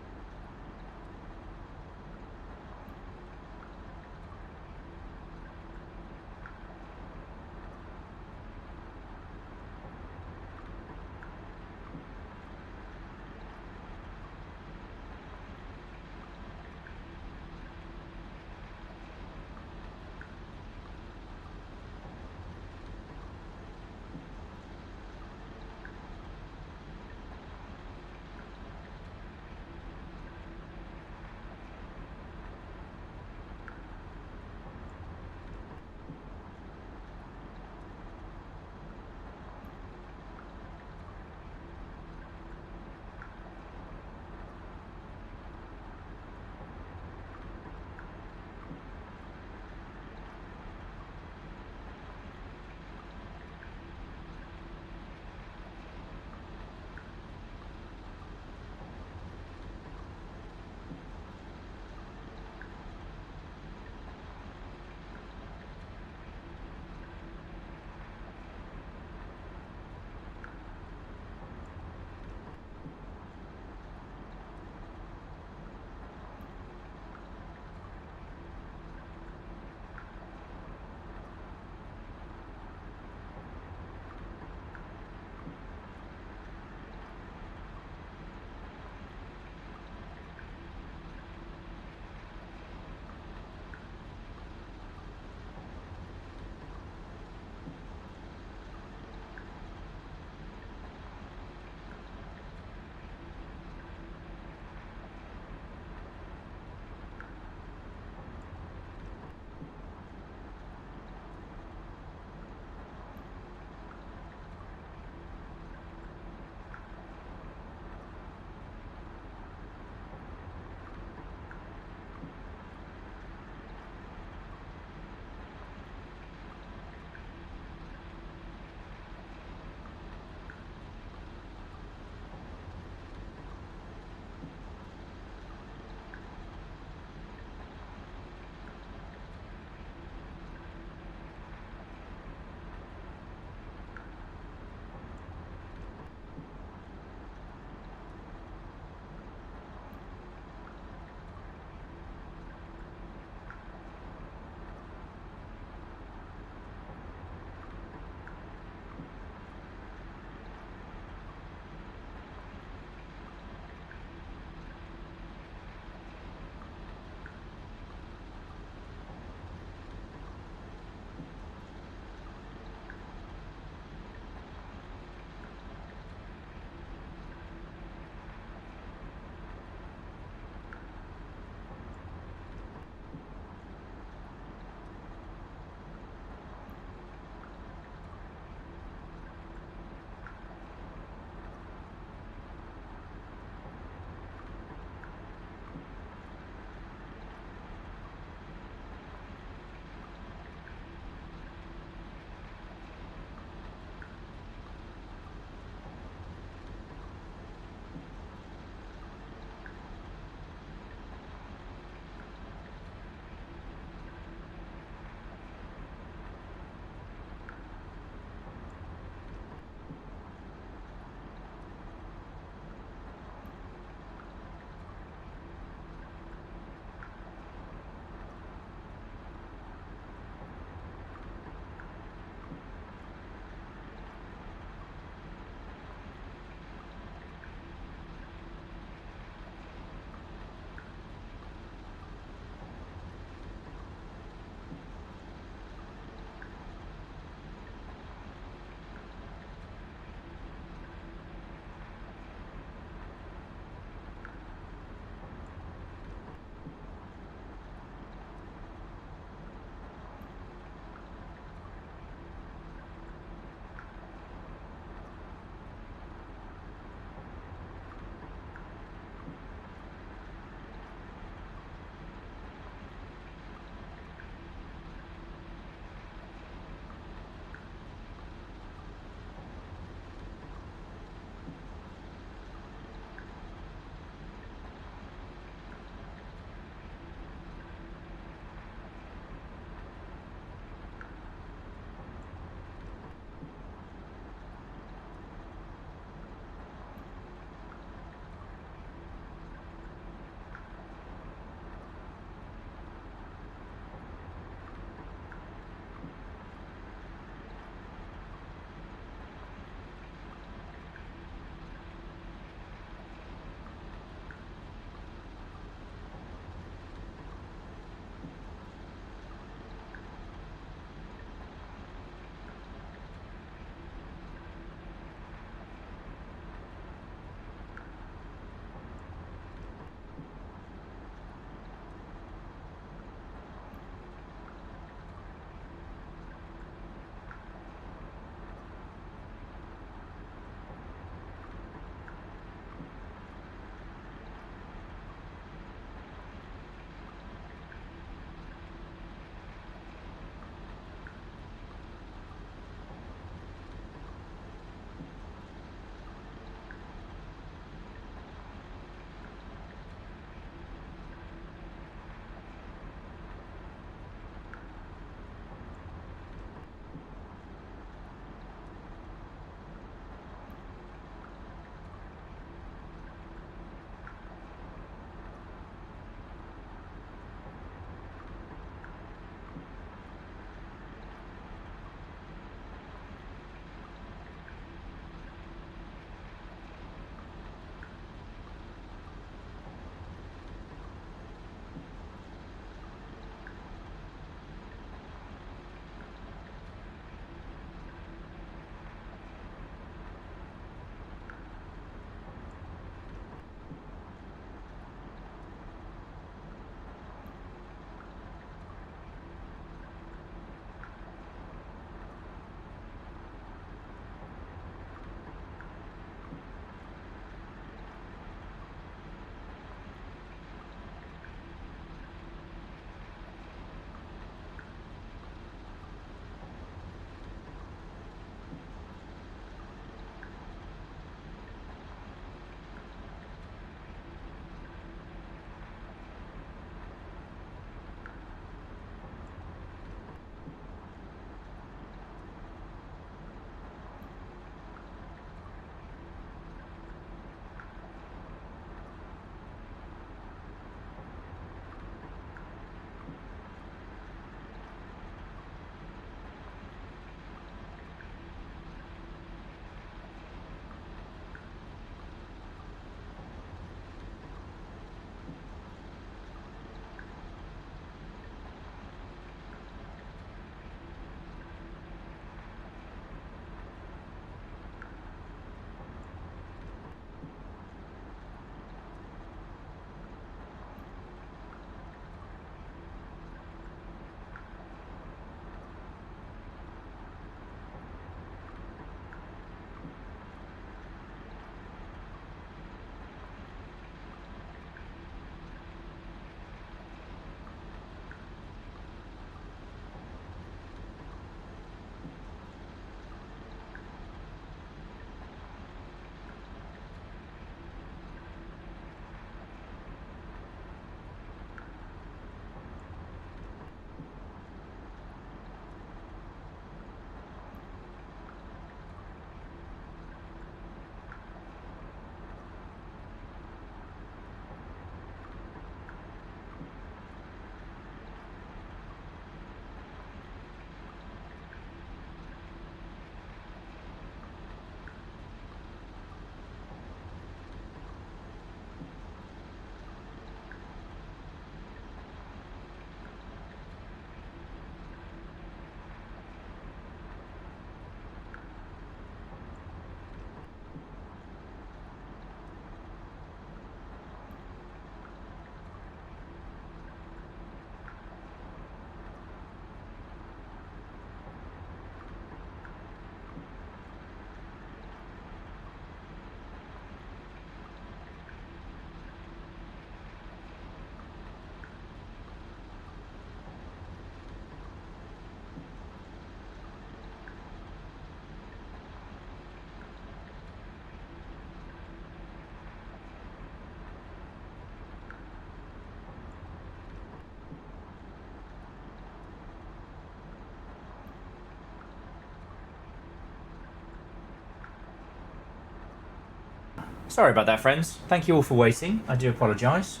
Sorry about that, friends. Thank you all for waiting. I do apologise.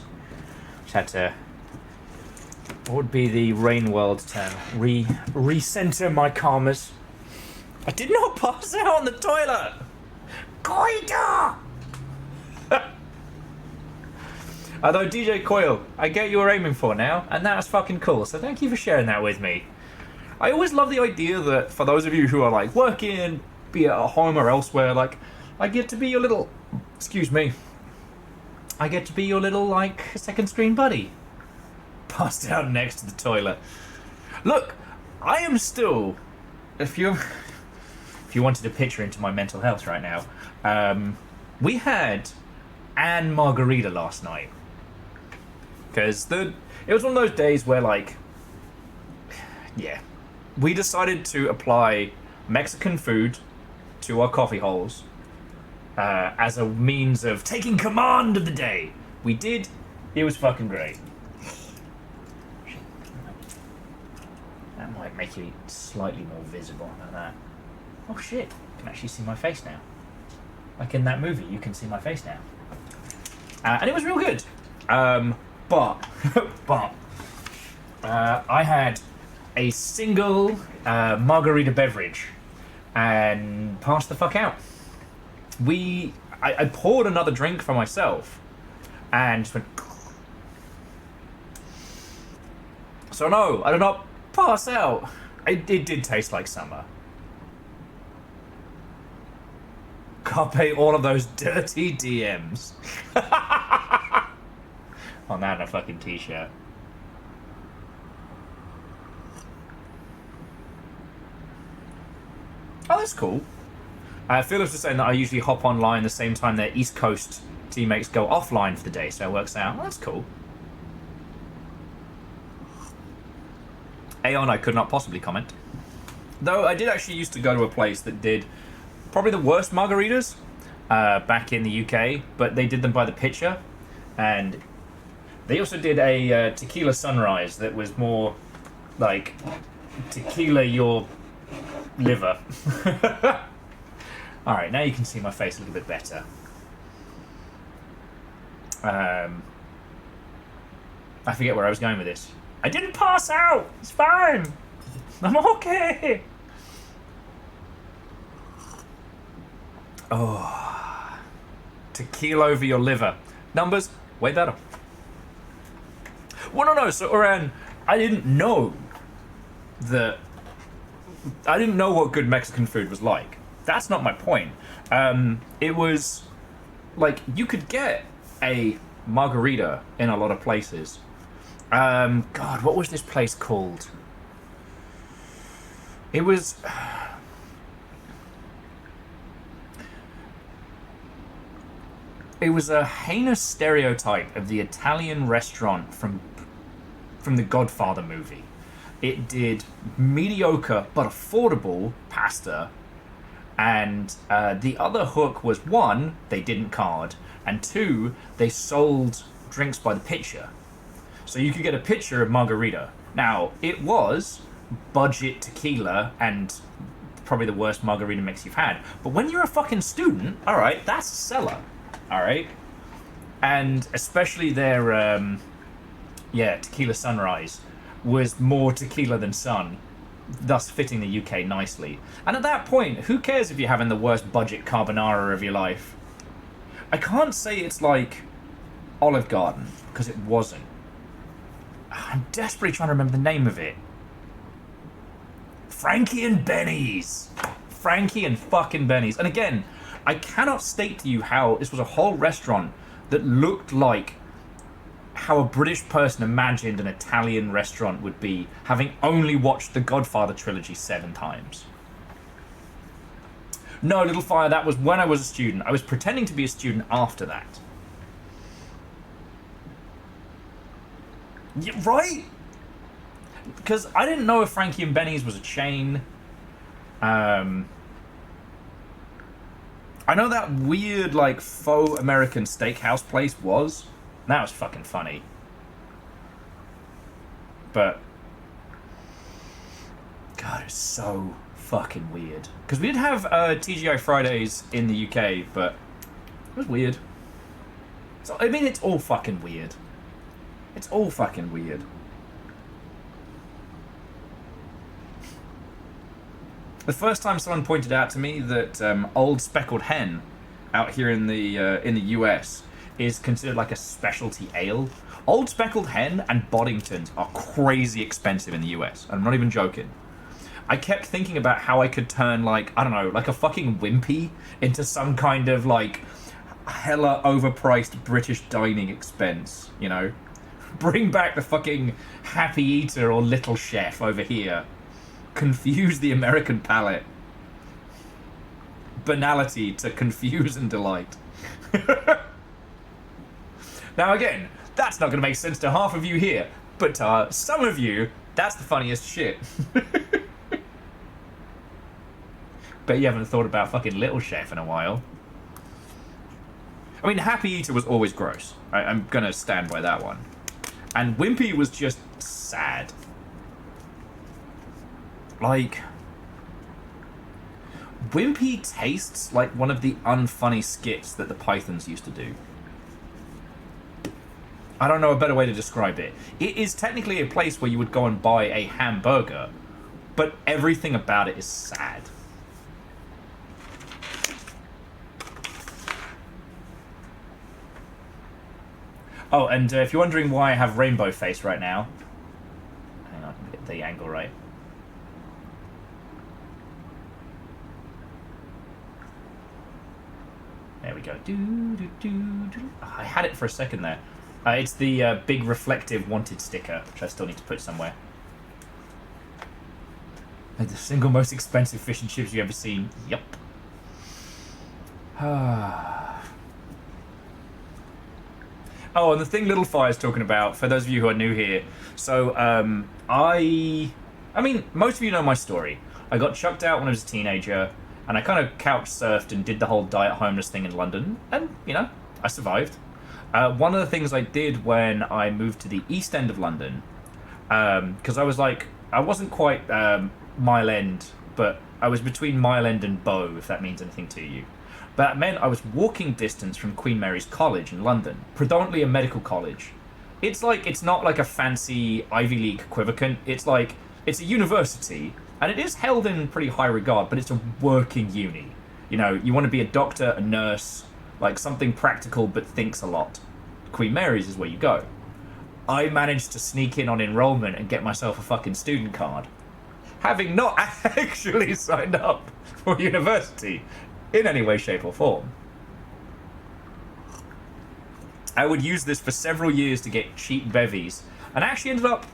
Just had to... What would be the Rain World term? Recenter my karmas. I did not pass out on the toilet! Goida! Although, DJ Coil, I get you were aiming for now, and that was fucking cool, so thank you for sharing that with me. I always love the idea that for those of you who are like working, be it at home or elsewhere, like, I get to be your little... Excuse me. I get to be your little, like, second screen buddy. Passed out next to the toilet. Look, I am still... If you wanted a picture into my mental health right now, we had an margarita last night. Because it was one of those days where, like, yeah, we decided to apply Mexican food to our coffee holes as a means of taking command of the day. We did. It was fucking great. That might make it slightly more visible than that. Oh shit, you can actually see my face now. Like in that movie, you can see my face now. And it was real good. But I had a single margarita beverage and passed the fuck out. I poured another drink for myself and just went... So no, I did not pass out. It did taste like summer. Carpe all of those dirty DMs. On that and a fucking t-shirt. Oh, that's cool. Phillips was saying that I usually hop online the same time their East Coast teammates go offline for the day, so it works out. Oh, that's cool. Aeon, I could not possibly comment. Though I did actually used to go to a place that did probably the worst margaritas back in the UK, but they did them by the pitcher, and they also did a tequila sunrise that was more like tequila your liver. Alright, now you can see my face a little bit better. I forget where I was going with this. I didn't pass out! It's fine! I'm okay! Oh. Tequila over your liver. Numbers, way better. Well, no, so Oran, I didn't know what good Mexican food was like. That's not my point. It was like you could get a margarita in a lot of places. God, what was this place called? It was a heinous stereotype of the Italian restaurant from the Godfather movie. It did mediocre but affordable pasta, and the other hook was, one, they didn't card, and two, they sold drinks by the pitcher. So you could get a pitcher of margarita. Now, it was budget tequila and probably the worst margarita mix you've had, but when you're a fucking student, alright, that's a seller, alright? And especially their, tequila sunrise was more tequila than sun, thus fitting the UK nicely. And at that point, who cares if you're having the worst budget carbonara of your life? I can't say it's like Olive Garden, because it wasn't. I'm desperately trying to remember the name of it. Frankie and Benny's. Frankie and fucking Benny's. And again, I cannot state to you how this was a whole restaurant that looked like how a British person imagined an Italian restaurant would be, having only watched the Godfather trilogy 7 times. No, Little Fire, that was when I was a student. I was pretending to be a student after that. Yeah, right? Because I didn't know if Frankie and Benny's was a chain. I know that weird, like, faux American steakhouse place was. That was fucking funny. But God, it's so fucking weird. Because we did have TGI Fridays in the UK, but It was weird. So, I mean, it's all fucking weird. It's all fucking weird. The first time someone pointed out to me that Old Speckled Hen out here in the US is considered like a specialty ale. Old Speckled Hen and Boddingtons are crazy expensive in the US. I'm not even joking. I kept thinking about how I could turn, like, I don't know, like a fucking Wimpy into some kind of, like, hella overpriced British dining expense, you know? Bring back the fucking Happy Eater or Little Chef over here. Confuse the American palate. Banality to confuse and delight. Now again, that's not going to make sense to half of you here, but to some of you, that's the funniest shit. Bet you haven't thought about fucking Little Chef in a while. I mean, Happy Eater was always gross. I'm gonna stand by that one. And Wimpy was just sad. Like, Wimpy tastes like one of the unfunny skits that the Pythons used to do. I don't know a better way to describe it. It is technically a place where you would go and buy a hamburger, but everything about it is sad. Oh, and if you're wondering why I have rainbow face right now, hang on, get the angle right. There we go. Oh, I had it for a second there. It's the big reflective wanted sticker, which I still need to put somewhere. Like the single most expensive fish and chips you've ever seen. Yup. Oh, and the thing Little Fire's talking about, for those of you who are new here, so, I mean, most of you know my story. I got chucked out when I was a teenager, and I kind of couch surfed and did the whole diet homeless thing in London, and, you know, I survived. One of the things I did when I moved to the East End of London, because I was like, I wasn't quite Mile End, but I was between Mile End and Bow, if that means anything to you. But that meant I was walking distance from Queen Mary's College in London, predominantly a medical college. It's not like a fancy Ivy League equivalent. It's like, it's a university, and it is held in pretty high regard, but it's a working uni. You know, you want to be a doctor, a nurse, like something practical but thinks a lot. Queen Mary's is where you go. I managed to sneak in on enrollment and get myself a fucking student card, having not actually signed up for university in any way, shape, or form. I would use this for several years to get cheap bevies, and I actually ended up,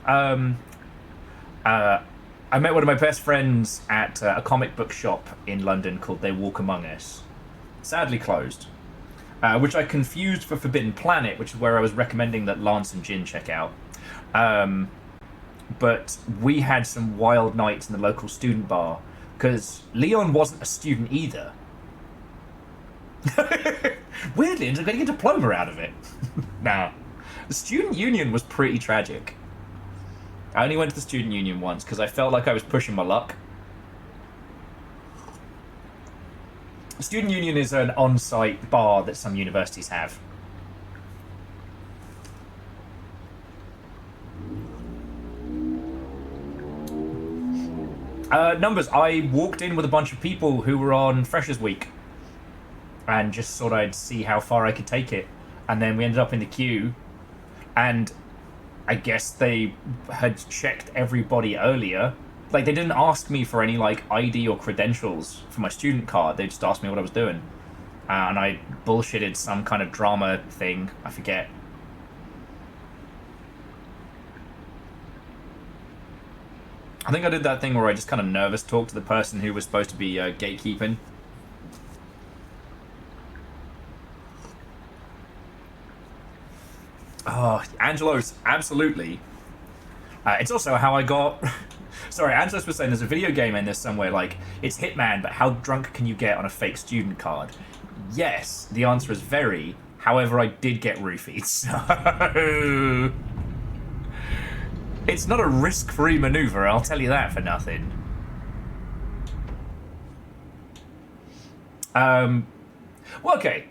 I met one of my best friends at a comic book shop in London called They Walk Among Us. Sadly closed. Which I confused for Forbidden Planet, which is where I was recommending that Lance and Jin check out. But we had some wild nights in the local student bar, because Leon wasn't a student either. Weirdly, ended up getting a diploma out of it. Nah. The student union was pretty tragic. I only went to the student union once, because I felt like I was pushing my luck. Student union is an on-site bar that some universities have. Numbers. I walked in with a bunch of people who were on Freshers Week and just thought I'd see how far I could take it. And then we ended up in the queue, and I guess they had checked everybody earlier. Like, they didn't ask me for any, like, ID or credentials for my student card. They just asked me what I was doing. And I bullshitted some kind of drama thing. I forget. I think I did that thing where I just kind of nervous talked to the person who was supposed to be gatekeeping. Oh, Angelos, absolutely. It's also how I got... Sorry, Angelos was saying there's a video game in this somewhere, like, it's Hitman, but how drunk can you get on a fake student card? Yes, the answer is very. However, I did get roofied, so... It's not a risk-free maneuver, I'll tell you that for nothing. Well, okay.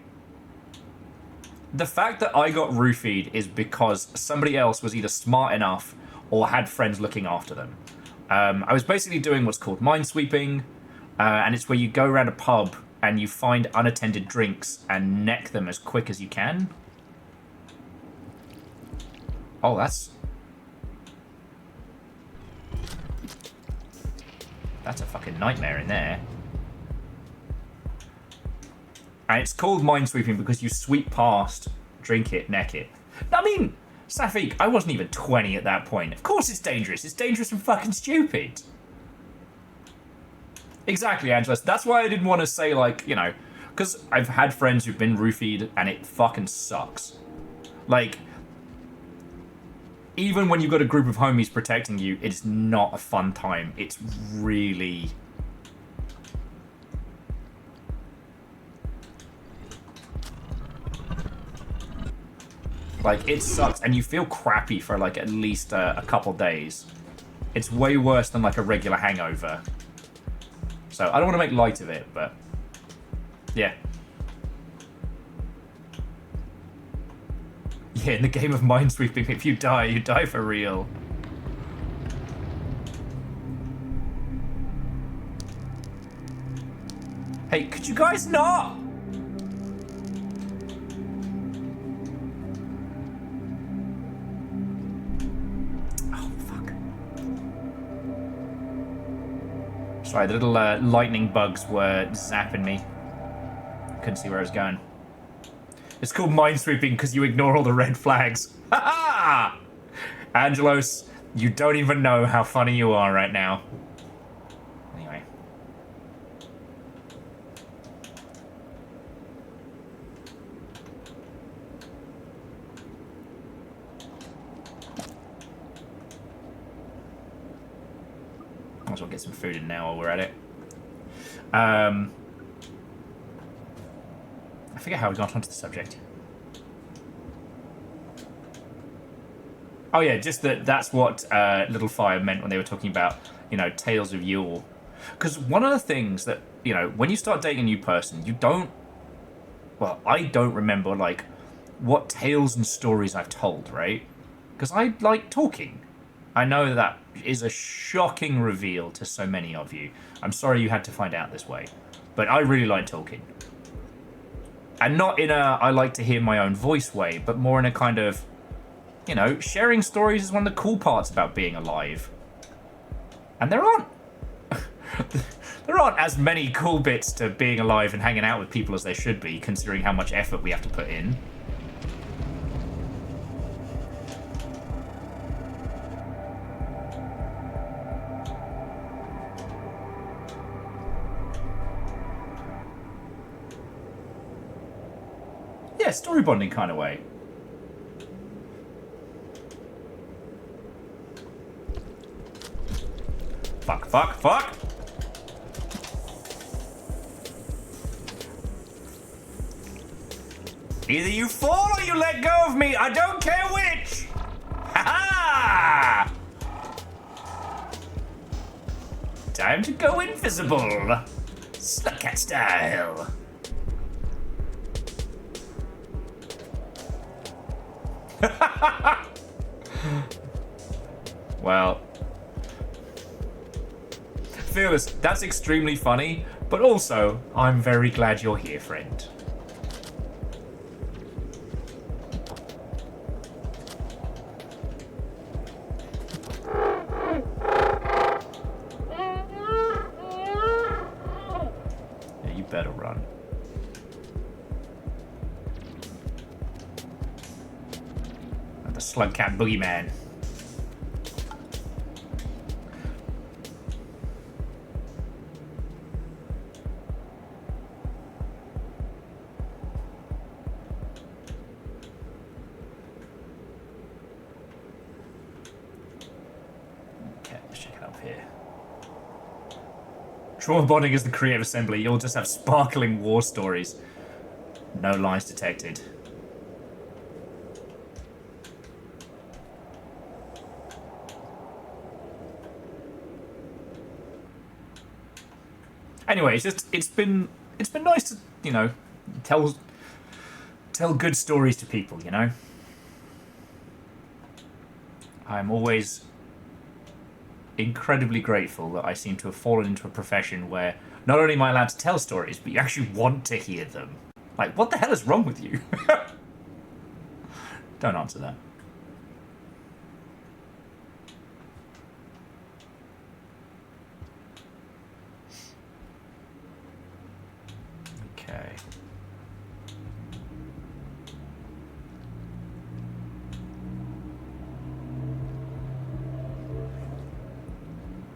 The fact that I got roofied is because somebody else was either smart enough or had friends looking after them. I was basically doing what's called minesweeping, and it's where you go around a pub and you find unattended drinks and neck them as quick as you can. Oh, that's a fucking nightmare in there. And it's called minesweeping because you sweep past, drink it, neck it. I mean, Safik, I wasn't even 20 at that point. Of course it's dangerous. It's dangerous and fucking stupid. Exactly, Angelus. That's why I didn't want to say, like, you know, because I've had friends who've been roofied and it fucking sucks. Like, even when you've got a group of homies protecting you, it's not a fun time. It's really... Like, it sucks, and you feel crappy for, like, at least a couple days. It's way worse than, like, a regular hangover. So, I don't want to make light of it, but... Yeah. Yeah, in the game of minesweeping, if you die for real. Hey, could you guys not? Sorry, the little lightning bugs were zapping me. Couldn't see where I was going. It's called minesweeping because you ignore all the red flags. Ha ha! Angelos, you don't even know how funny you are right now. Anyway. Might as well get some food in now while we're at it. I forget how we got onto the subject. Oh yeah, just that's what Little Fire meant when they were talking about, you know, Tales of Yule. Because one of the things that, you know, when you start dating a new person, you don't... Well, I don't remember, like, what tales and stories I've told, right? Because I like talking. I know that is a shocking reveal to so many of you. I'm sorry you had to find out this way. But I really like talking. And not in a I like to hear my own voice way, but more in a kind of, you know, sharing stories is one of the cool parts about being alive. And there aren't as many cool bits to being alive and hanging out with people as there should be, considering how much effort we have to put in. Yeah, story bonding kind of way. Fuck, fuck, fuck! Either you fall or you let go of me, I don't care which! Ha ha! Time to go invisible! Slugcat style! Well, Fearless, that's extremely funny, but also, I'm very glad you're here, friend. Yeah, you better run. The Slugcat boogeyman. Okay, let's check it out here. Trauma bonding is the creative assembly. You'll just have sparkling war stories. No lies detected. Anyway, it's been nice to, you know, tell tell good stories to people, you know? I'm always incredibly grateful that I seem to have fallen into a profession where not only am I allowed to tell stories, but you actually want to hear them. Like, what the hell is wrong with you? Don't answer that. Okay.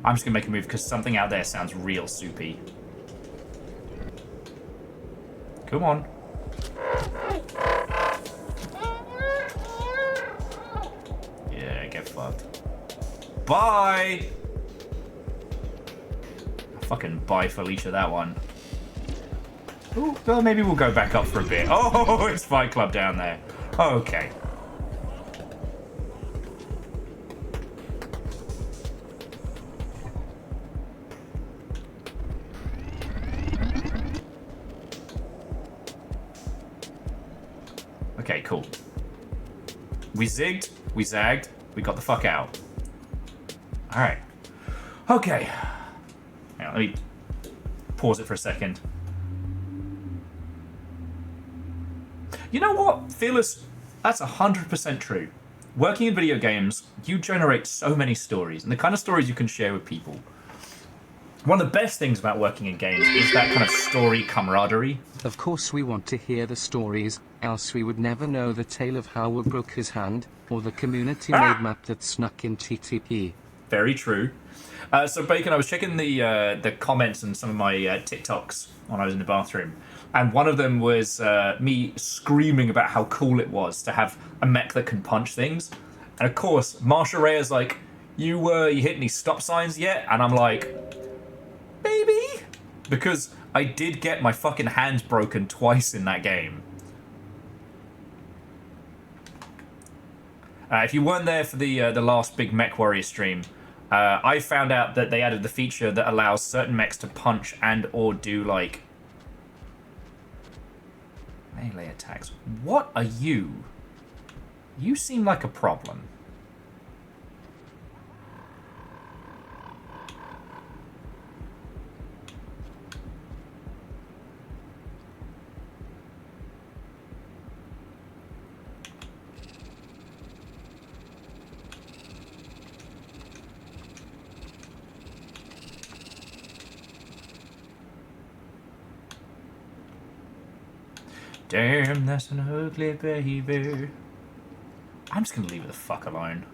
I'm just gonna make a move because something out there sounds real soupy. Come on. Yeah, get fucked. Bye! Fucking bye, Felicia, that one. Ooh, well, maybe we'll go back up for a bit. Oh, it's Fight Club down there. Okay. Okay, cool. We zigged, we zagged, we got the fuck out. Alright. Okay. Now, let me pause it for a second. You know what, Fearless? That's 100% true. Working in video games, you generate so many stories, and the kind of stories you can share with people. One of the best things about working in games is that kind of story camaraderie. Of course we want to hear the stories, else we would never know the tale of how Will broke his hand, or the community-made map that snuck in TTP. Very true. So Bacon, I was checking the comments and some of my TikToks when I was in the bathroom, and one of them was me screaming about how cool it was to have a mech that can punch things. And of course, Marsha Rhea's like, you hit any stop signs yet? And I'm like, maybe? Because I did get my fucking hands broken twice in that game. If you weren't there for the last big Mech Warrior stream, I found out that they added the feature that allows certain mechs to punch and or do, like, melee attacks. What are you? You seem like a problem. Damn, that's an ugly baby. I'm just gonna leave it the fuck alone.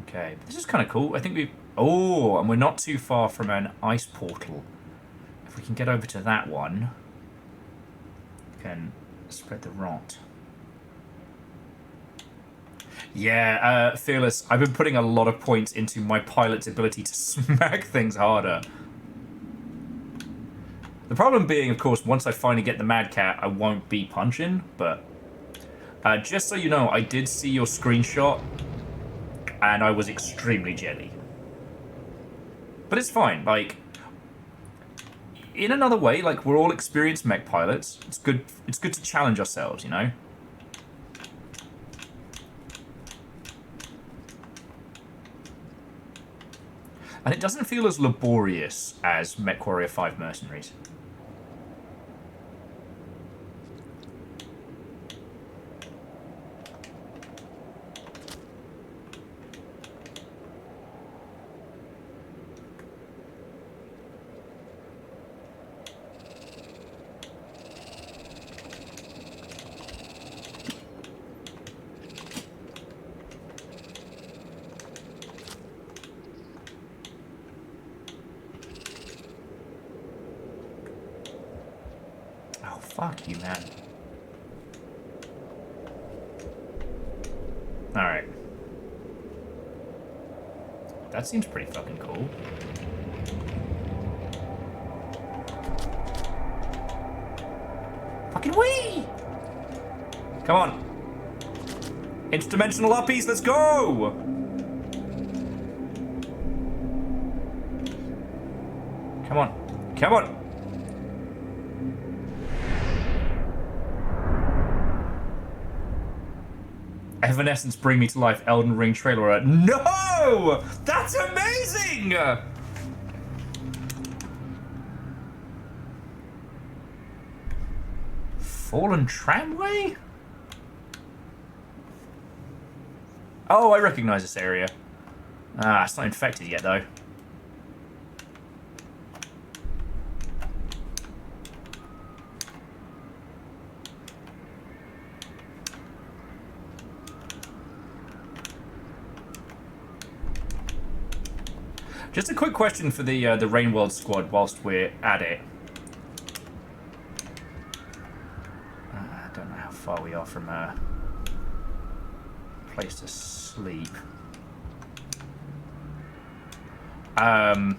Okay, this is kind of cool. I think we... Oh, and we're not too far from an ice portal. If we can get over to that one, we can spread the rot. Yeah, Fearless, I've been putting a lot of points into my pilot's ability to smack things harder. The problem being, of course, once I finally get the Mad Cat, I won't be punching, but just so you know, I did see your screenshot, and I was extremely jelly. But it's fine, like, in another way, like, we're all experienced mech pilots. It's good to challenge ourselves, you know? And it doesn't feel as laborious as MechWarrior 5 Mercenaries. Fuck you, man. Alright. That seems pretty fucking cool. Fucking wee! Come on. Interdimensional uppies, let's go! Come on. Come on. Evanescence Bring Me to Life Elden Ring trailer. No! That's amazing! Fallen Tramway? Oh, I recognize this area. Ah, it's not infected yet, though. Just a quick question for the Rainworld squad whilst we're at it. I don't know how far we are from a place to sleep. Are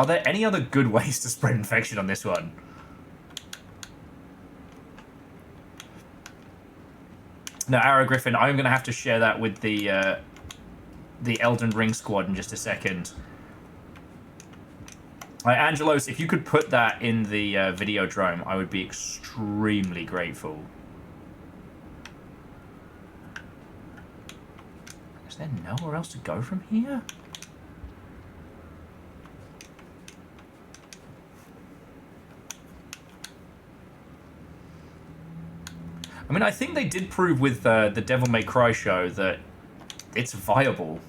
there any other good ways to spread infection on this one? No, Arrow Griffin, I'm going to have to share that with the Elden Ring squad in just a second. Angelos, if you could put that in the Videodrome, I would be extremely grateful. Is there nowhere else to go from here? I mean, I think they did prove with the Devil May Cry show that it's viable.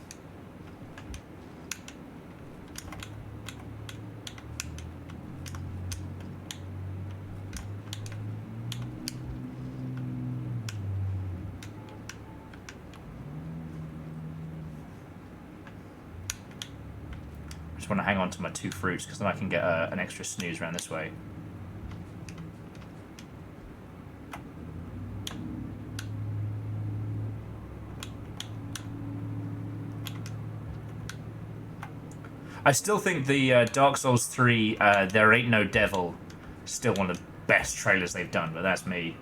I just want to hang on to my 2 fruits because then I can get an extra snooze around this way. I still think the Dark Souls 3, There Ain't No Devil, still one of the best trailers they've done, but that's me.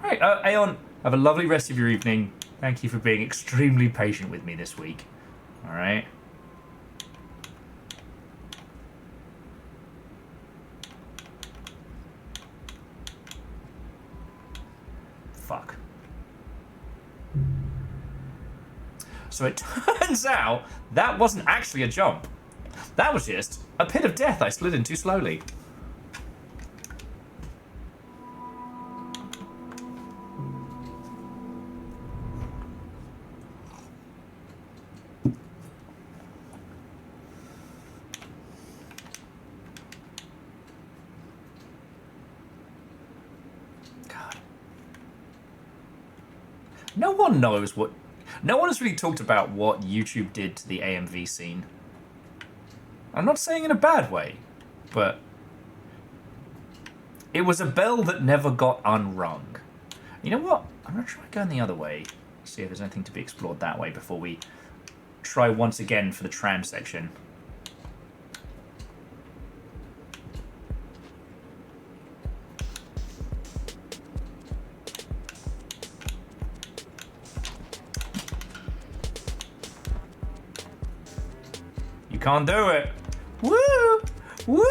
Alright, Aeon, have a lovely rest of your evening. Thank you for being extremely patient with me this week. Alright. Fuck. So it turns out that wasn't actually a jump. That was just a pit of death I slid in too slowly. God. No one knows what... No one has really talked about what YouTube did to the AMV scene. I'm not saying in a bad way, but it was a bell that never got unrung. You know what? I'm going to try going the other way. See if there's anything to be explored that way before we try once again for the tram section. You can't do it. Woo! Woo!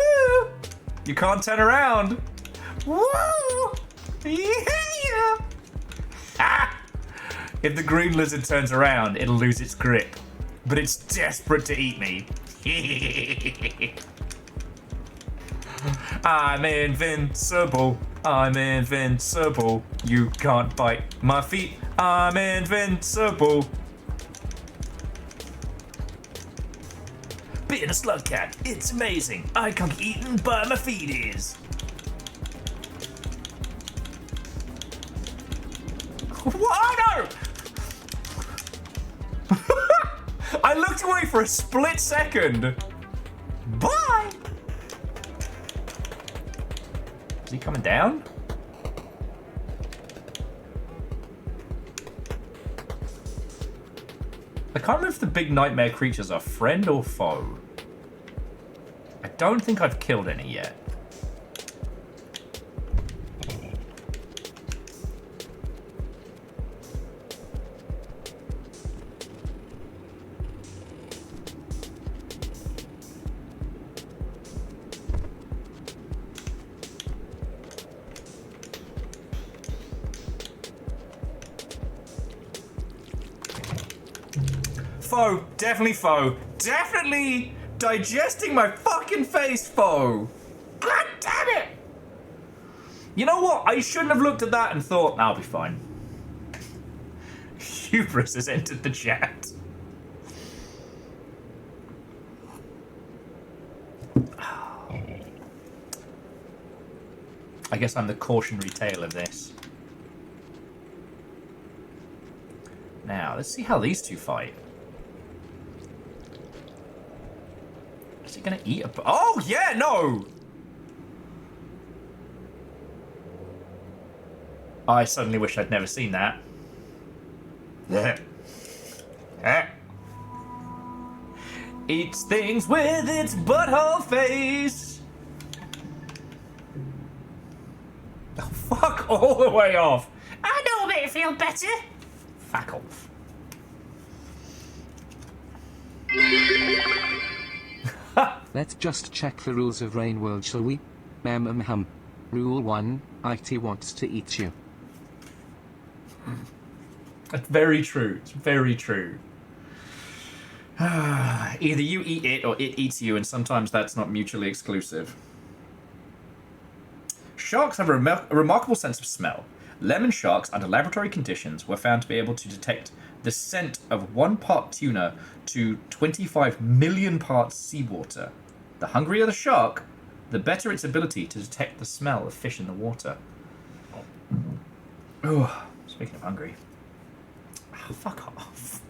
You can't turn around. Woo! Yeah! Ah! If the green lizard turns around, it'll lose its grip. But it's desperate to eat me. I'm invincible. I'm invincible. You can't bite my feet. I'm invincible. Being a Slugcat, it's amazing. I can't get eaten by my feeties. What? No! I looked away for a split second. Bye! Is he coming down? I can't remember if the big nightmare creatures are friend or foe. I don't think I've killed any yet. Foe. Definitely foe. Definitely digesting my fucking face, foe. God damn it. You know what? I shouldn't have looked at that and thought, I'll be fine. Hubris has entered the chat. I guess I'm the cautionary tale of this. Now, let's see how these two fight. Is he gonna eat a... Oh, yeah, no! I suddenly wish I'd never seen that. Eats things with its butthole face. Oh, fuck all the way off. I know a way to feel better. Fuck off. Let's just check the rules of Rain World, shall we? Hum. Rule 1, IT wants to eat you. That's very true. It's very true. Either you eat it or it eats you, and sometimes that's not mutually exclusive. Sharks have a remarkable sense of smell. Lemon sharks, under laboratory conditions, were found to be able to detect the scent of 1 part tuna to 25 million parts seawater. The hungrier the shark, the better its ability to detect the smell of fish in the water. Oh, speaking of hungry. Oh, fuck off.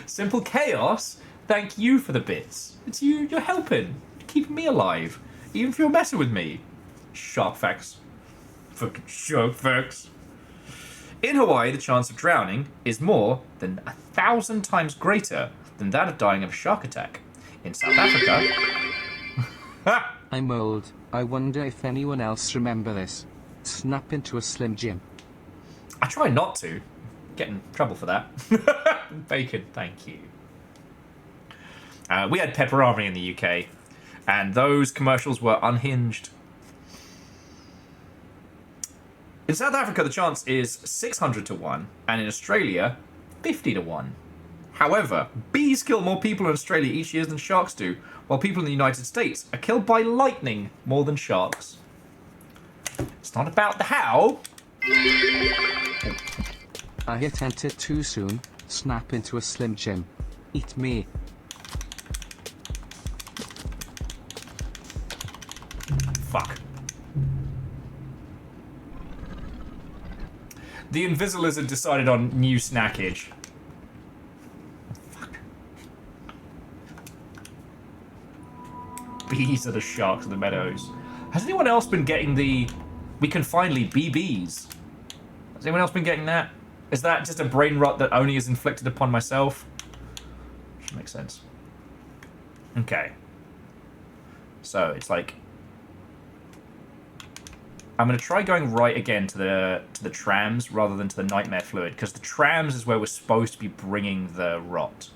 Simple Chaos, thank you for the bits. It's you, you're helping. You're keeping me alive. Even if you're messing with me. Shark facts. Fucking shark facts. In Hawaii, the chance of drowning is more than 1,000 times greater than that of dying of a shark attack. In South Africa... I'm old. I wonder if anyone else remember this. Snap into a Slim Jim. I try not to. Get in trouble for that. Bacon, thank you. We had Pepperami in the UK, and those commercials were unhinged. In South Africa, the chance is 600 to 1, and in Australia, 50 to 1. However, bees kill more people in Australia each year than sharks do, while people in the United States are killed by lightning more than sharks. It's not about the how. I hit enter too soon. Snap into a Slim Jim. Eat me. Fuck. The Invisilizard decided on new snackage. Fuck. Bees are the sharks of the meadows. Has anyone else been getting the... We can finally be bees? Has anyone else been getting that? Is that just a brain rot that only is inflicted upon myself? Should make sense. Okay. So, it's like... I'm going to try going right again to the trams rather than to the nightmare fluid, because the trams is where we're supposed to be bringing the rot.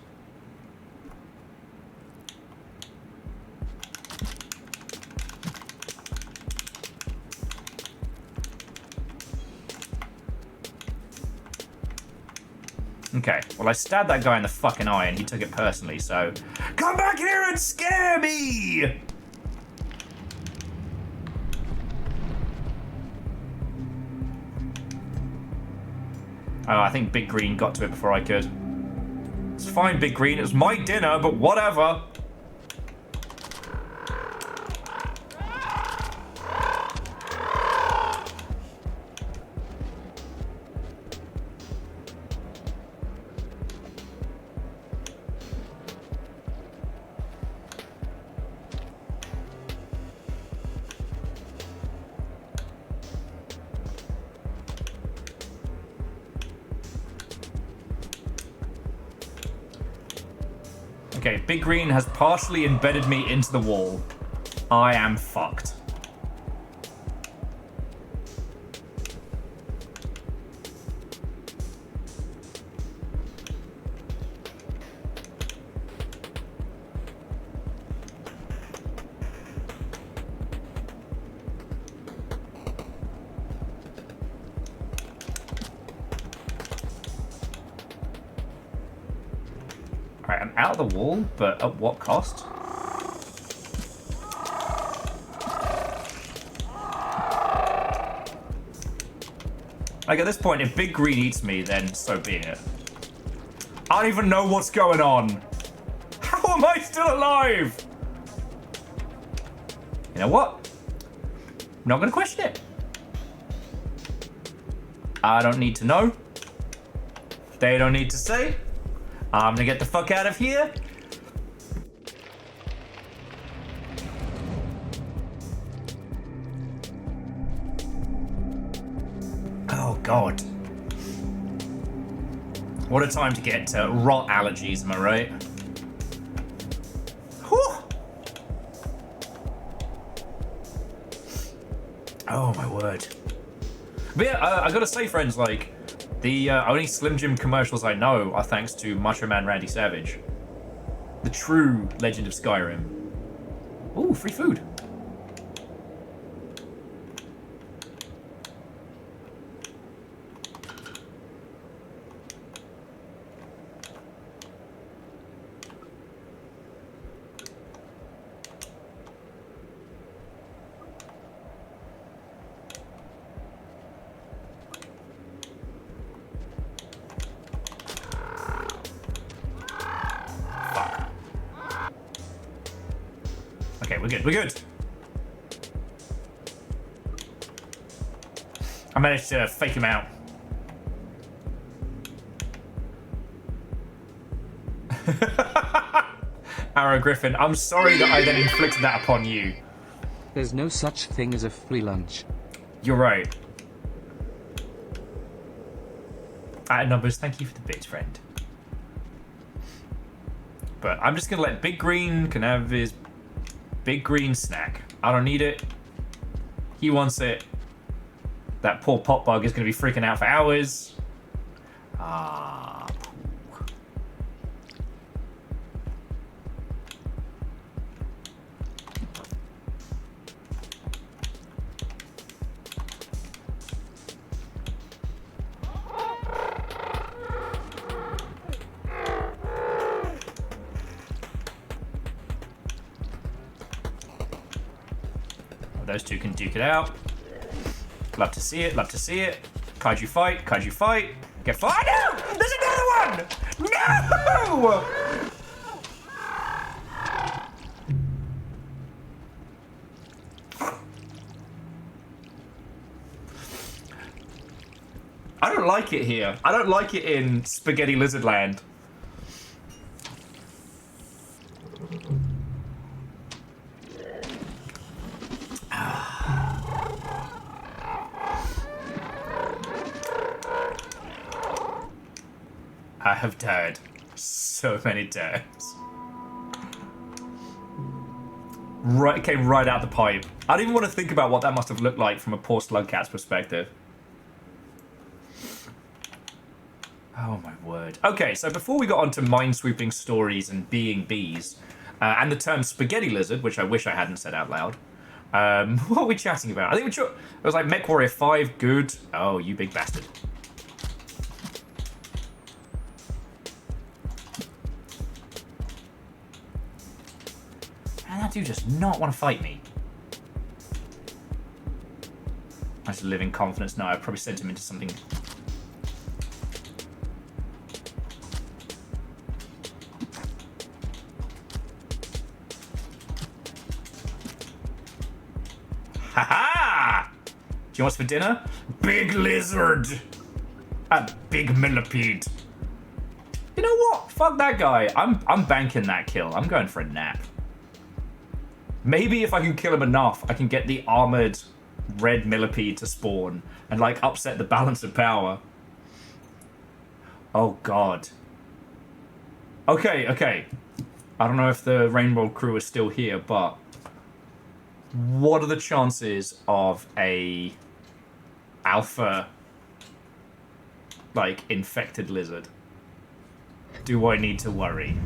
Okay, well I stabbed that guy in the fucking eye and he took it personally, so... Come back here and scare me! Oh, I think Big Green got to it before I could. It's fine, Big Green. It was my dinner, but whatever. Okay, Big Green has partially embedded me into the wall. I am fucked. Alright, I'm out of the wall, but at what cost? Like, at this point, if Big Green eats me, then so be it. I don't even know what's going on. How am I still alive? You know what? I'm not gonna question it. I don't need to know. They don't need to say. I'm gonna get the fuck out of here. Oh god. What a time to get rot allergies, am I right? Whew. Oh my word. But yeah, I gotta say, friends, like, the only Slim Jim commercials I know are thanks to Macho Man Randy Savage. The true legend of Skyrim. Ooh, free food. Okay, we're good, we're good. I managed to fake him out. Arrow Griffin, I'm sorry that I then inflicted that upon you. There's no such thing as a free lunch. You're right. Numbers, thank you for the bits, friend. But I'm just gonna let Big Green can have his Big Green snack. I don't need it. He wants it. That poor potbug is gonna be freaking out for hours. Ah. Those two can duke it out. Love to see it, love to see it. Kaiju fight, kaiju fight. Get fired. No! There's another one! No! I don't like it here. I don't like it in Spaghetti Lizard Land. I have died so many times. Right, came right out the pipe. I don't even want to think about what that must have looked like from a poor Slugcat's perspective. Oh my word. Okay, so before we got on to minesweeping stories and being bees, and the term spaghetti lizard, which I wish I hadn't said out loud, what are we chatting about? I think it was like MechWarrior 5, good. Oh, you big bastard. Man, that dude does not want to fight me. I just live in confidence now. I probably sent him into something. Ha-ha! Do you know what's for dinner? Big lizard! A big millipede. You know what? Fuck that guy. I'm banking that kill. I'm going for a nap. Maybe if I can kill him enough, I can get the armored red millipede to spawn and like upset the balance of power. Oh god. Okay, okay. I don't know if the Rainbow crew is still here, but what are the chances of a alpha like infected lizard? Do I need to worry?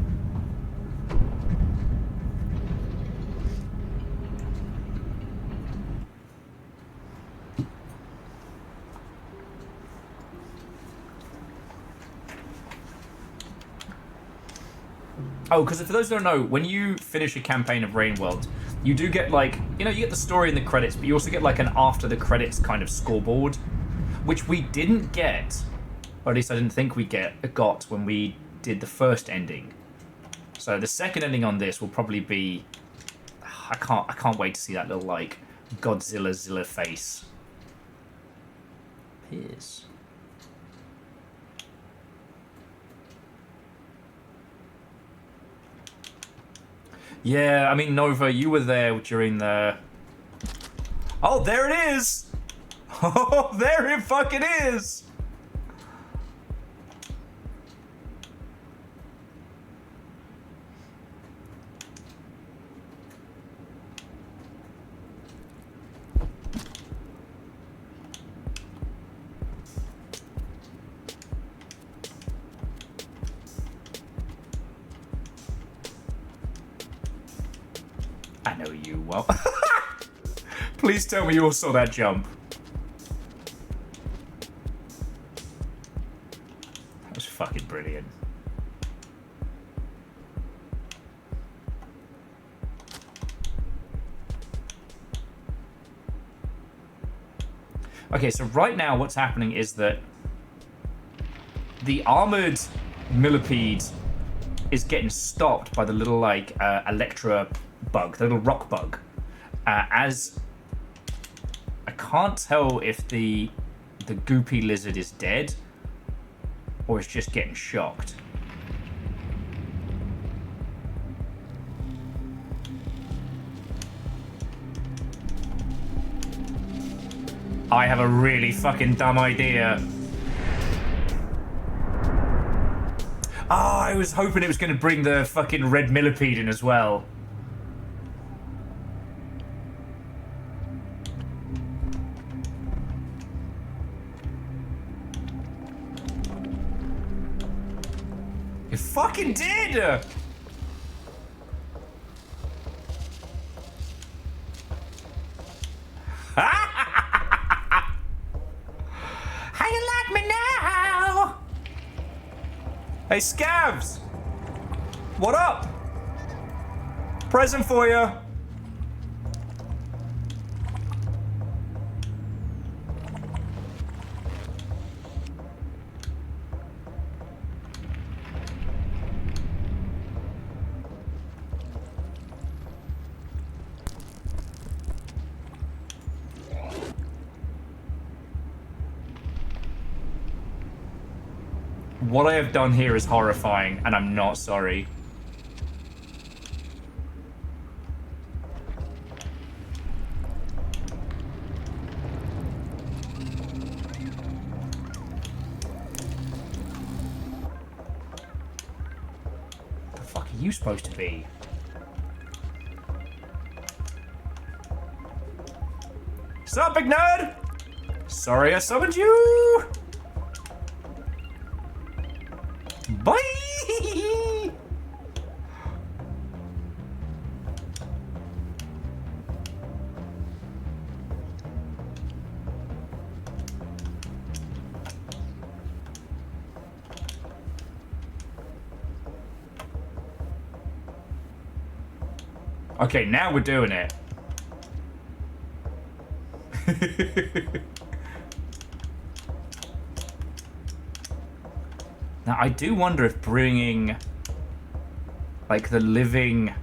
Oh, because for those who don't know, when you finish a campaign of Rainworld, you do get like, you know, you get the story and the credits, but you also get like an after the credits kind of scoreboard, which we didn't get, or at least I didn't think we got when we did the first ending. So the second ending on this will probably be, I can't wait to see that little like Godzilla Zilla face. Piss. Yeah, I mean, Nova, you were there during the... Oh, there it is! Oh, there it fucking is! I know you well. Please tell me you all saw that jump. That was fucking brilliant. Okay, so right now what's happening is that the armored millipede is getting stopped by the little like Electra bug, the little rock bug. As I can't tell if the goopy lizard is dead or is just getting shocked. I have a really fucking dumb idea. Oh, I was hoping it was going to bring the fucking red millipede in as well. You fucking did! How you like me now? Hey, Scavs! What up? Present for you. What I have done here is horrifying, and I'm not sorry. The fuck are you supposed to be? Sup, big nerd? Sorry I summoned you! Bye! Okay, now we're doing it. Now, I do wonder if bringing, like, the living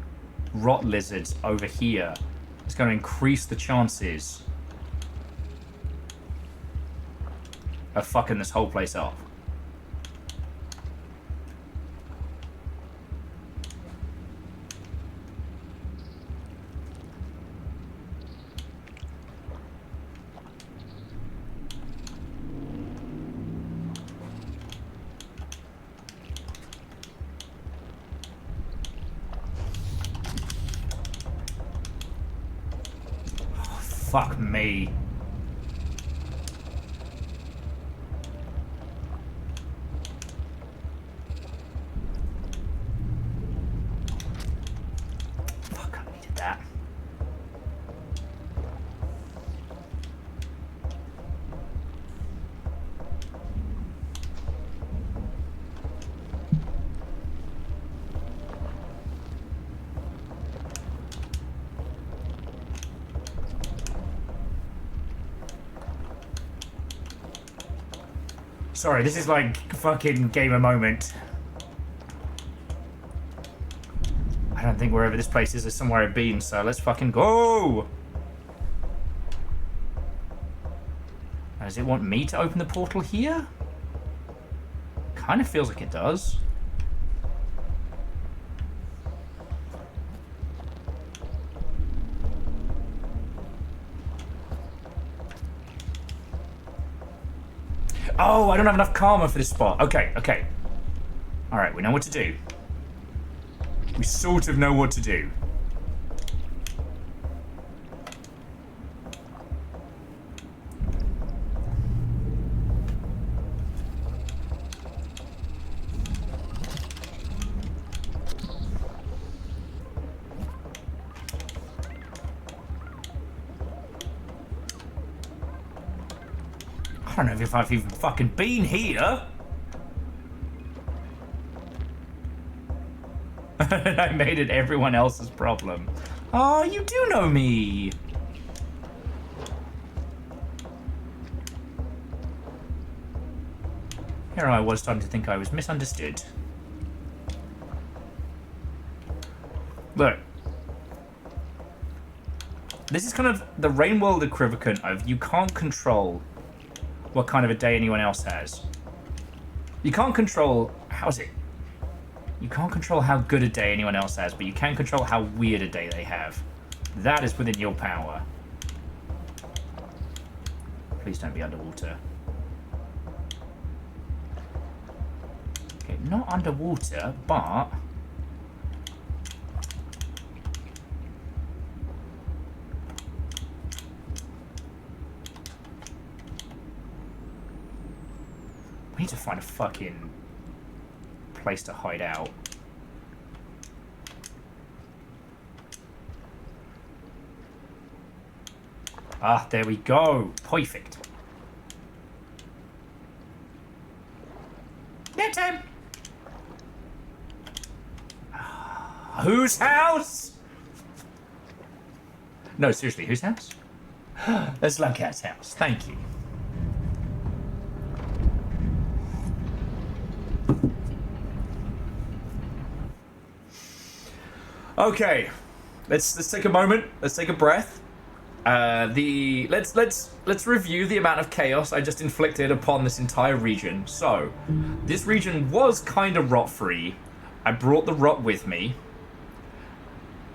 rot lizards over here is going to increase the chances of fucking this whole place up. Fuck me. Fuck, I needed that. Sorry, this is like fucking gamer moment. I don't think wherever this place is somewhere I've been, so let's fucking go! Does it want me to open the portal here? Kind of feels like it does. Oh, I don't have enough karma for this spot. Okay, okay. Alright, we know what to do. We sort of know what to do. I don't know if I've even fucking been here. I made it everyone else's problem. Oh, you do know me. Here I was starting to think I was misunderstood. Look. This is kind of the Rain World equivalent of you can't control what kind of a day anyone else has. You can't control... How's it? You can't control how good a day anyone else has, but you can control how weird a day they have. That is within your power. Please don't be underwater. Okay, not underwater, but... We need to find a fucking place to hide out. Ah, there we go. Perfect. Net him. Whose house? No, seriously, whose house? The Slugcats' house. Thank you. Okay, let's take a moment. Let's take a breath. Let's review the amount of chaos I just inflicted upon this entire region. So, this region was kind of rot-free. I brought the rot with me,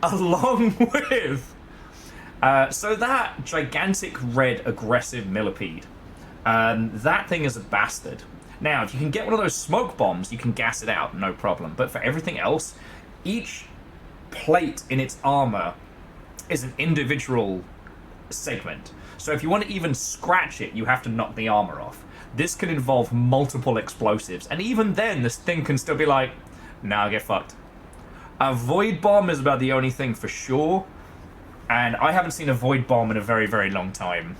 along with so that gigantic red aggressive millipede. That thing is a bastard. Now, if you can get one of those smoke bombs, you can gas it out, no problem. But for everything else, each plate in its armor is an individual segment. So if you want to even scratch it, you have to knock the armor off. This can involve multiple explosives, and even then, this thing can still be like, nah, get fucked. A void bomb is about the only thing for sure, and I haven't seen a void bomb in a very, very long time.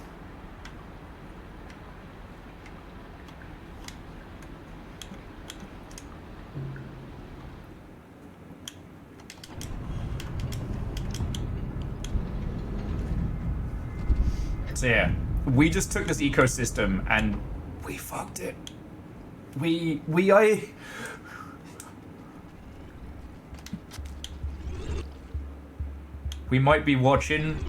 So yeah, we just took this ecosystem and we fucked it. We might be watching.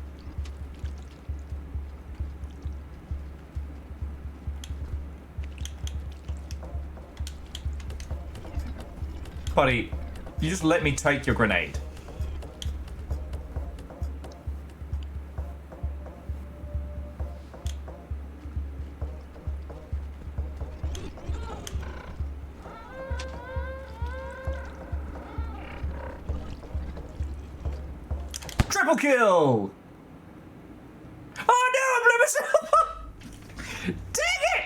Buddy, you just let me take your grenade. Triple kill! Oh no, I blew myself up! Dang it!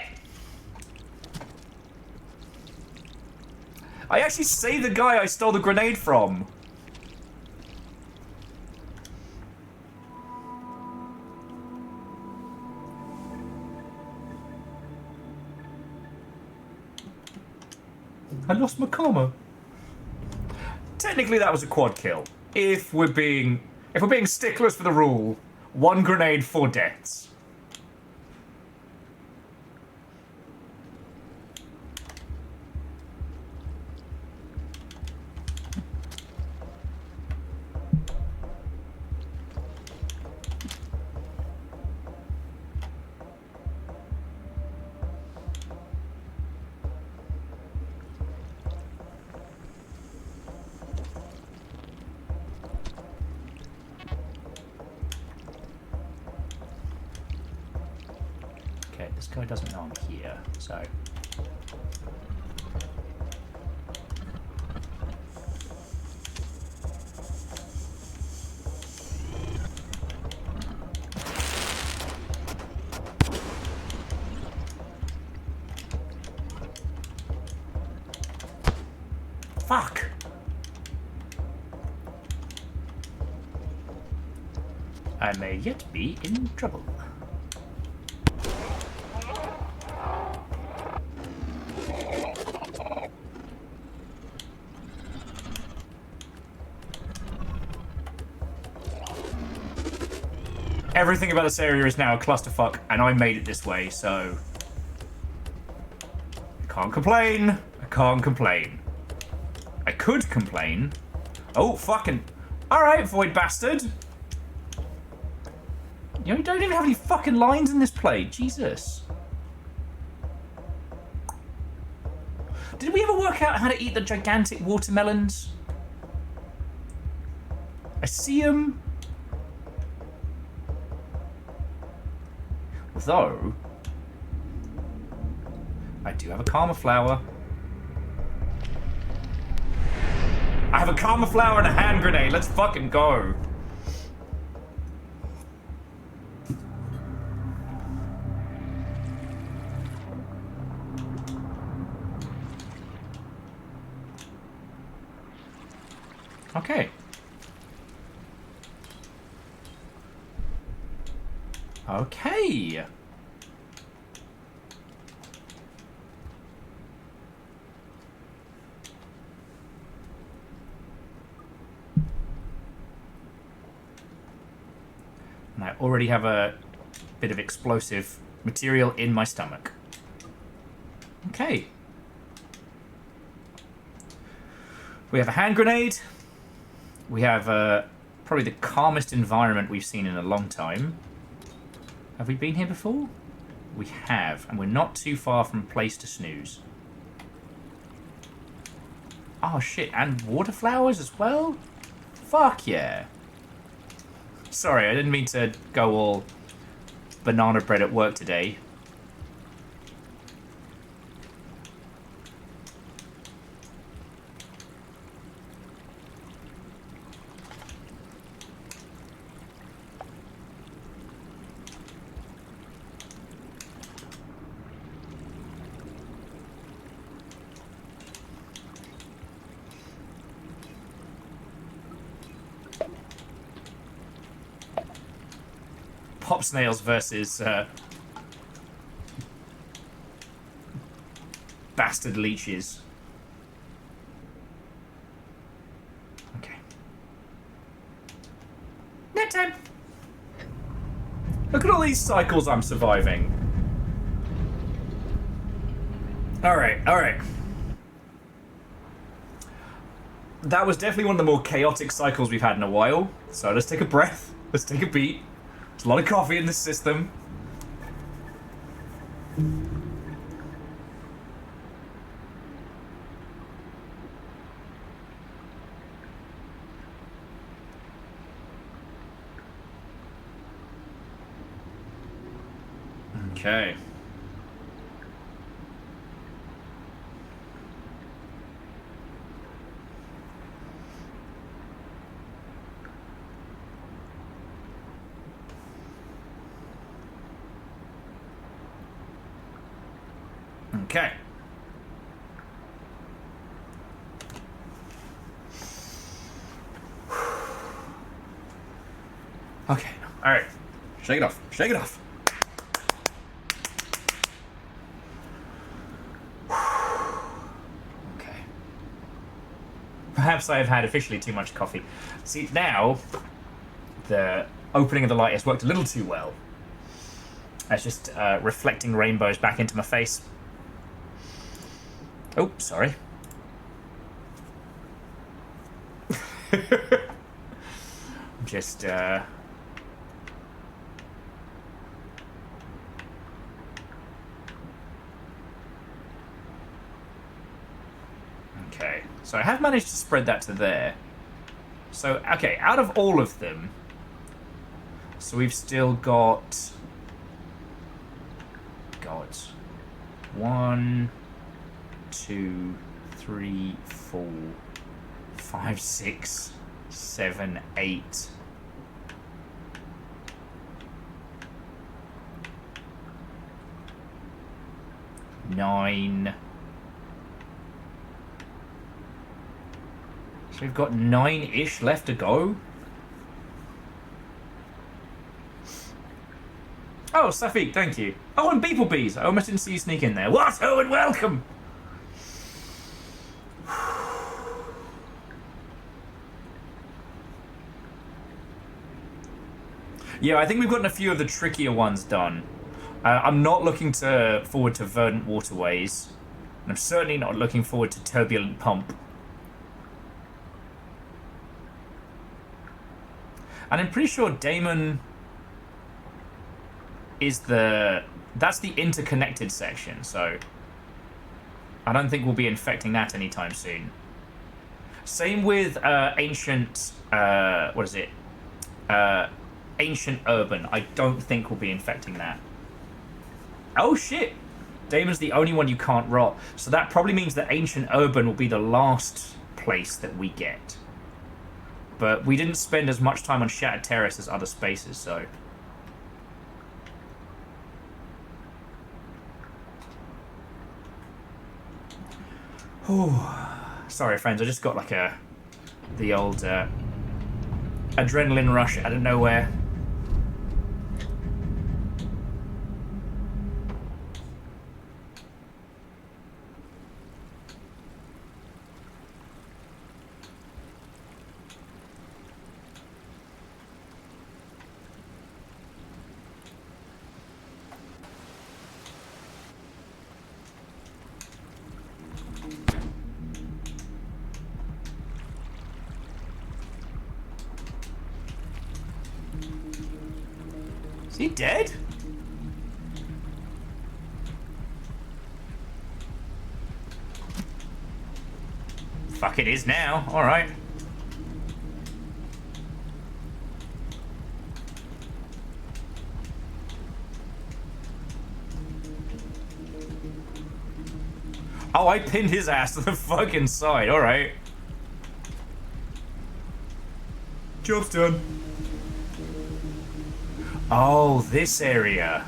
I actually saved the guy I stole the grenade from. I lost my karma. Technically that was a quad kill. If we're being sticklers for the rule, 1 grenade, 4 deaths. Okay, this guy doesn't know I'm here, so... Fuck! I may yet be in trouble. Everything about this area is now a clusterfuck, and I made it this way, so... I can't complain. I can't complain. I could complain. Oh, fucking... Alright, Void Bastard. You know, you don't even have any fucking lines in this play. Jesus. Did we ever work out how to eat the gigantic watermelons? I see them. Though, I do have a karma flower. I have a karma flower and a hand grenade. Let's fucking go. Okay. Okay. And I already have a bit of explosive material in my stomach. Okay. We have a hand grenade. We have probably the calmest environment we've seen in a long time. Have we been here before? We have, and we're not too far from place to snooze. Oh shit, and water flowers as well? Fuck yeah. Sorry, I didn't mean to go all banana bread at work today. Pop snails versus bastard leeches. Okay. Nap time. Look at all these cycles I'm surviving. Alright, alright. That was definitely one of the more chaotic cycles we've had in a while. So let's take a breath. Let's take a beat. There's a lot of coffee in this system. Okay. Okay. Okay. All right. Shake it off. Shake it off. Okay. Perhaps I have had officially too much coffee. See, now the opening of the light has worked a little too well. It's just reflecting rainbows back into my face. Oh, sorry. Just, Okay, so I have managed to spread that to there. So, okay, out of all of them, so we've still got God. 1, 2, 3, 4, 5, 6, 7, 8. Nine. So we've got 9-ish left to go. Oh, Safiq, thank you. Oh, and Beeplebees. I almost didn't see you sneak in there. What? Oh, and welcome. Yeah, I think we've gotten a few of the trickier ones done. I'm not looking forward to Verdant Waterways. And I'm certainly not looking forward to Turbulent Pump. And I'm pretty sure Damon is that's the interconnected section, so I don't think we'll be infecting that anytime soon. Same with Ancient, Ancient Urban. I don't think we'll be infecting that. Oh shit! Damon's the only one you can't rot. So that probably means that Ancient Urban will be the last place that we get. But we didn't spend as much time on Shattered Terrace as other spaces, so... Sorry, friends, I just got like the old adrenaline rush out of nowhere. Is he dead? Fuck, it is now. Alright. Oh, I pinned his ass to the fucking side. Alright. Job's done. Oh, this area.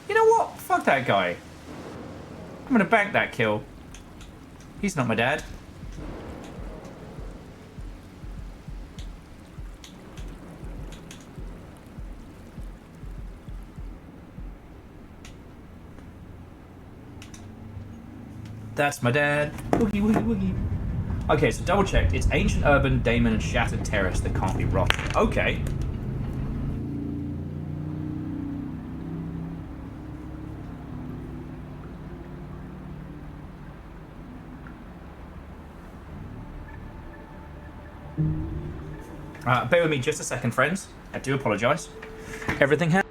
You know what? Fuck that guy. I'm gonna bank that kill. He's not my dad. That's my dad. Woogie, woogie, woogie. Okay, so double checked. It's Ancient Urban, Damon, and Shattered Terrace that can't be rotted. Okay. Bear with me just a second, friends. I do apologise. Everything happened.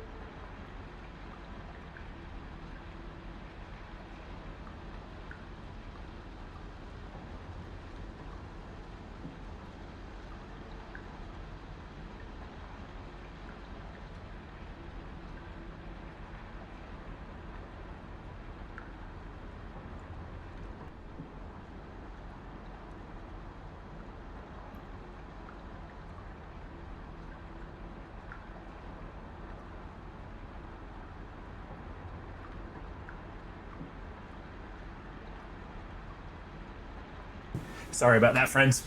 Sorry about that, friends.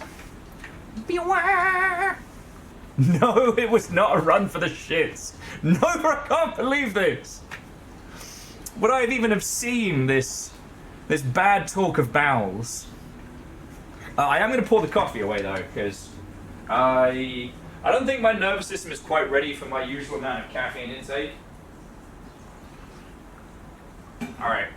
Beware! No, it was not a run for the shits. No, I can't believe this. Would I have even have seen this bad talk of bowels? I am going to pour the coffee away though, because I don't think my nervous system is quite ready for my usual amount of caffeine intake. All right.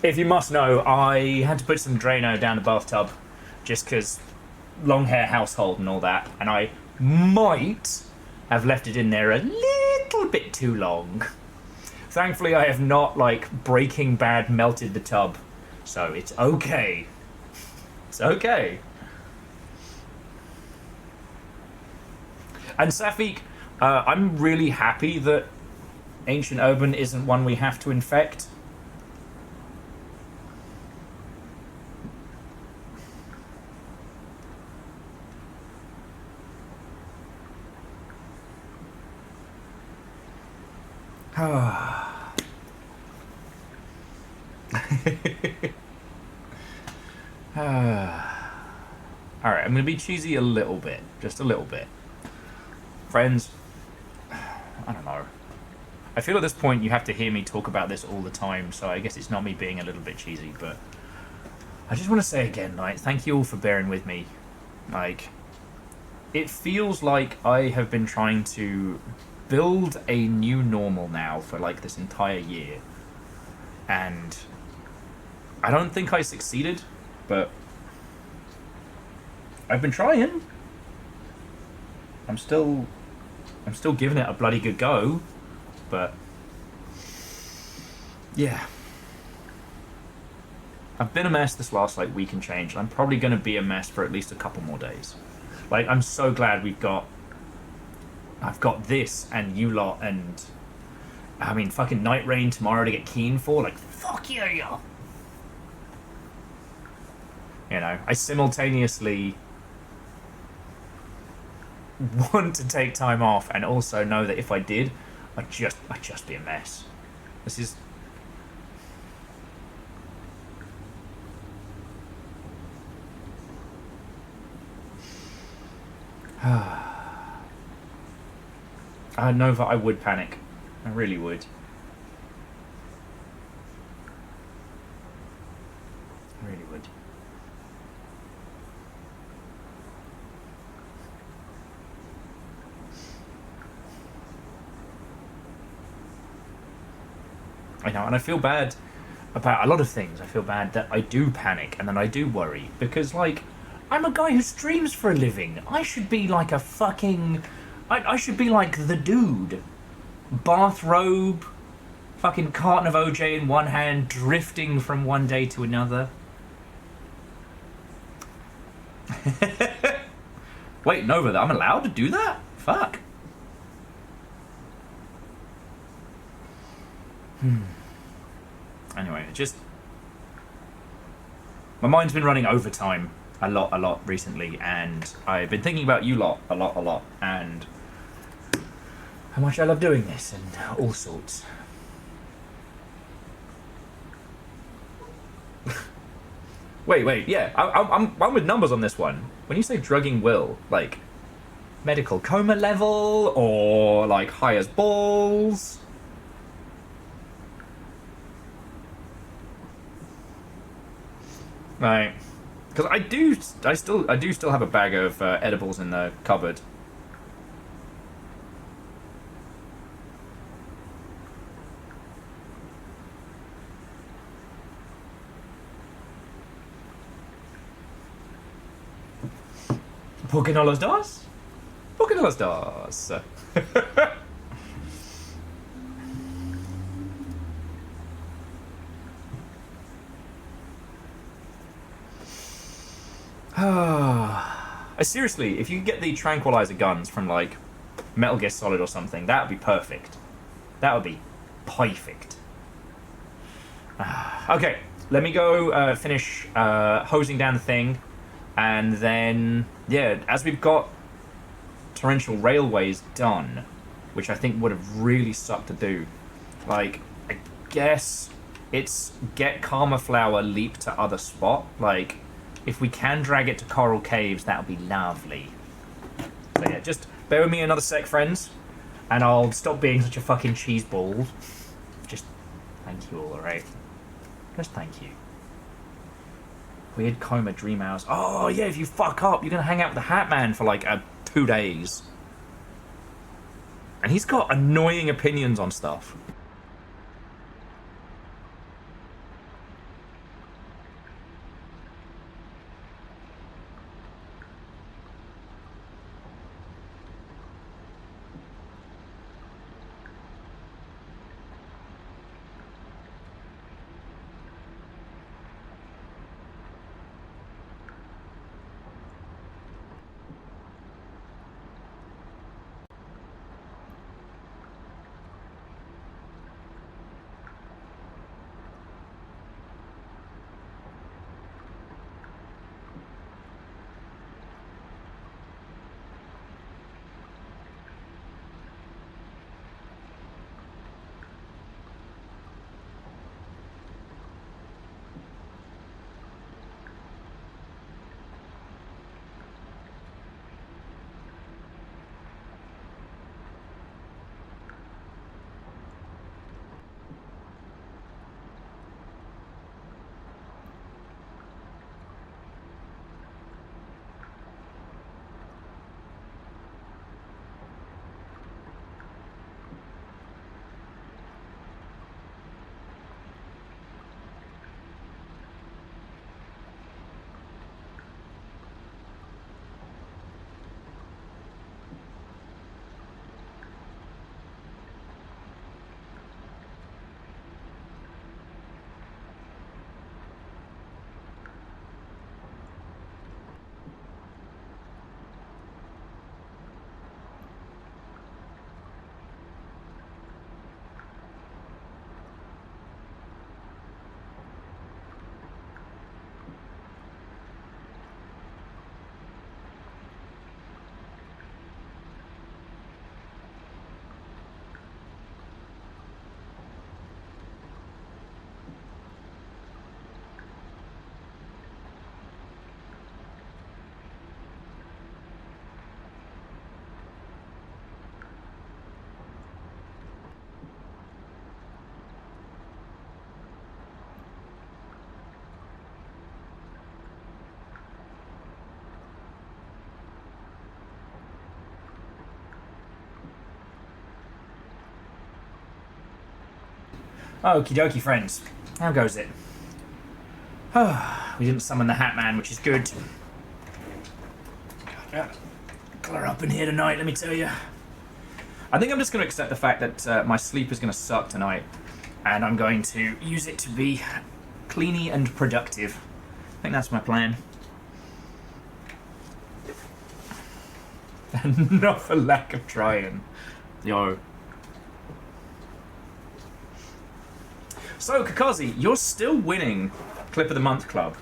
If you must know, I had to put some Drano down the bathtub just because long hair household and all that, and I might have left it in there a little little bit too long. Thankfully, I have not, like, Breaking Bad melted the tub. So it's okay. It's okay. And Safik, I'm really happy that Ancient Urban isn't one we have to infect. Alright, I'm going to be cheesy a little bit. Just a little bit. Friends, I don't know. I feel at this point you have to hear me talk about this all the time, so I guess it's not me being a little bit cheesy, but I just want to say again, like, thank you all for bearing with me. Like, it feels like I have been trying to build a new normal now for, like, this entire year. And I don't think I succeeded, but I've been trying. I'm still giving it a bloody good go, but yeah. I've been a mess this last, like, week and change, and I'm probably going to be a mess for at least a couple more days. Like, I'm so glad I've got this and you lot and, I mean, fucking Night Rain tomorrow to get keen for. Like, fuck yeah, yeah. You know, I simultaneously want to take time off and also know that if I did, I'd just be a mess. This is... I know that I would panic. I really would. I really would. I know, and I feel bad about a lot of things. I feel bad that I do panic and then I do worry. Because, like, I'm a guy who streams for a living. I should be like a fucking... I should be like the dude. Bathrobe, fucking carton of OJ in one hand, drifting from one day to another. Wait, Nova, I'm allowed to do that? Fuck. Anyway, just... my mind's been running overtime a lot recently, and I've been thinking about you lot a lot, and how much I love doing this, and all sorts. wait, yeah, I'm with numbers on this one. When you say drugging Will, like, medical coma level, or, like, high as balls? Right. Because I do still have a bag of edibles in the cupboard. ¿Por qué no los dos? ¿Por qué no los dos? Seriously, if you could get the tranquilizer guns from, like, Metal Gear Solid or something, that would be perfect. That would be perfect. Okay, let me go finish hosing down the thing, and then, yeah, as we've got torrential railways done, which I think would have really sucked to do, like, I guess it's get Karma Flower, leap to other spot, like... if we can drag it to Coral Caves, that would be lovely. So yeah, just bear with me another sec, friends, and I'll stop being such a fucking cheeseball. Just thank you all, alright? Just thank you. Weird coma dream hours. Oh yeah, if you fuck up, you're gonna hang out with the Hat Man for like 2 days. And he's got annoying opinions on stuff. Okie dokie, friends. How goes it? We didn't summon the Hat Man, which is good. God, colour up in here tonight, let me tell you. I think I'm just going to accept the fact that my sleep is going to suck tonight, and I'm going to use it to be cleany and productive. I think that's my plan. Not for lack of trying. Yo. So, Kakazi, you're still winning Clip of the Month Club.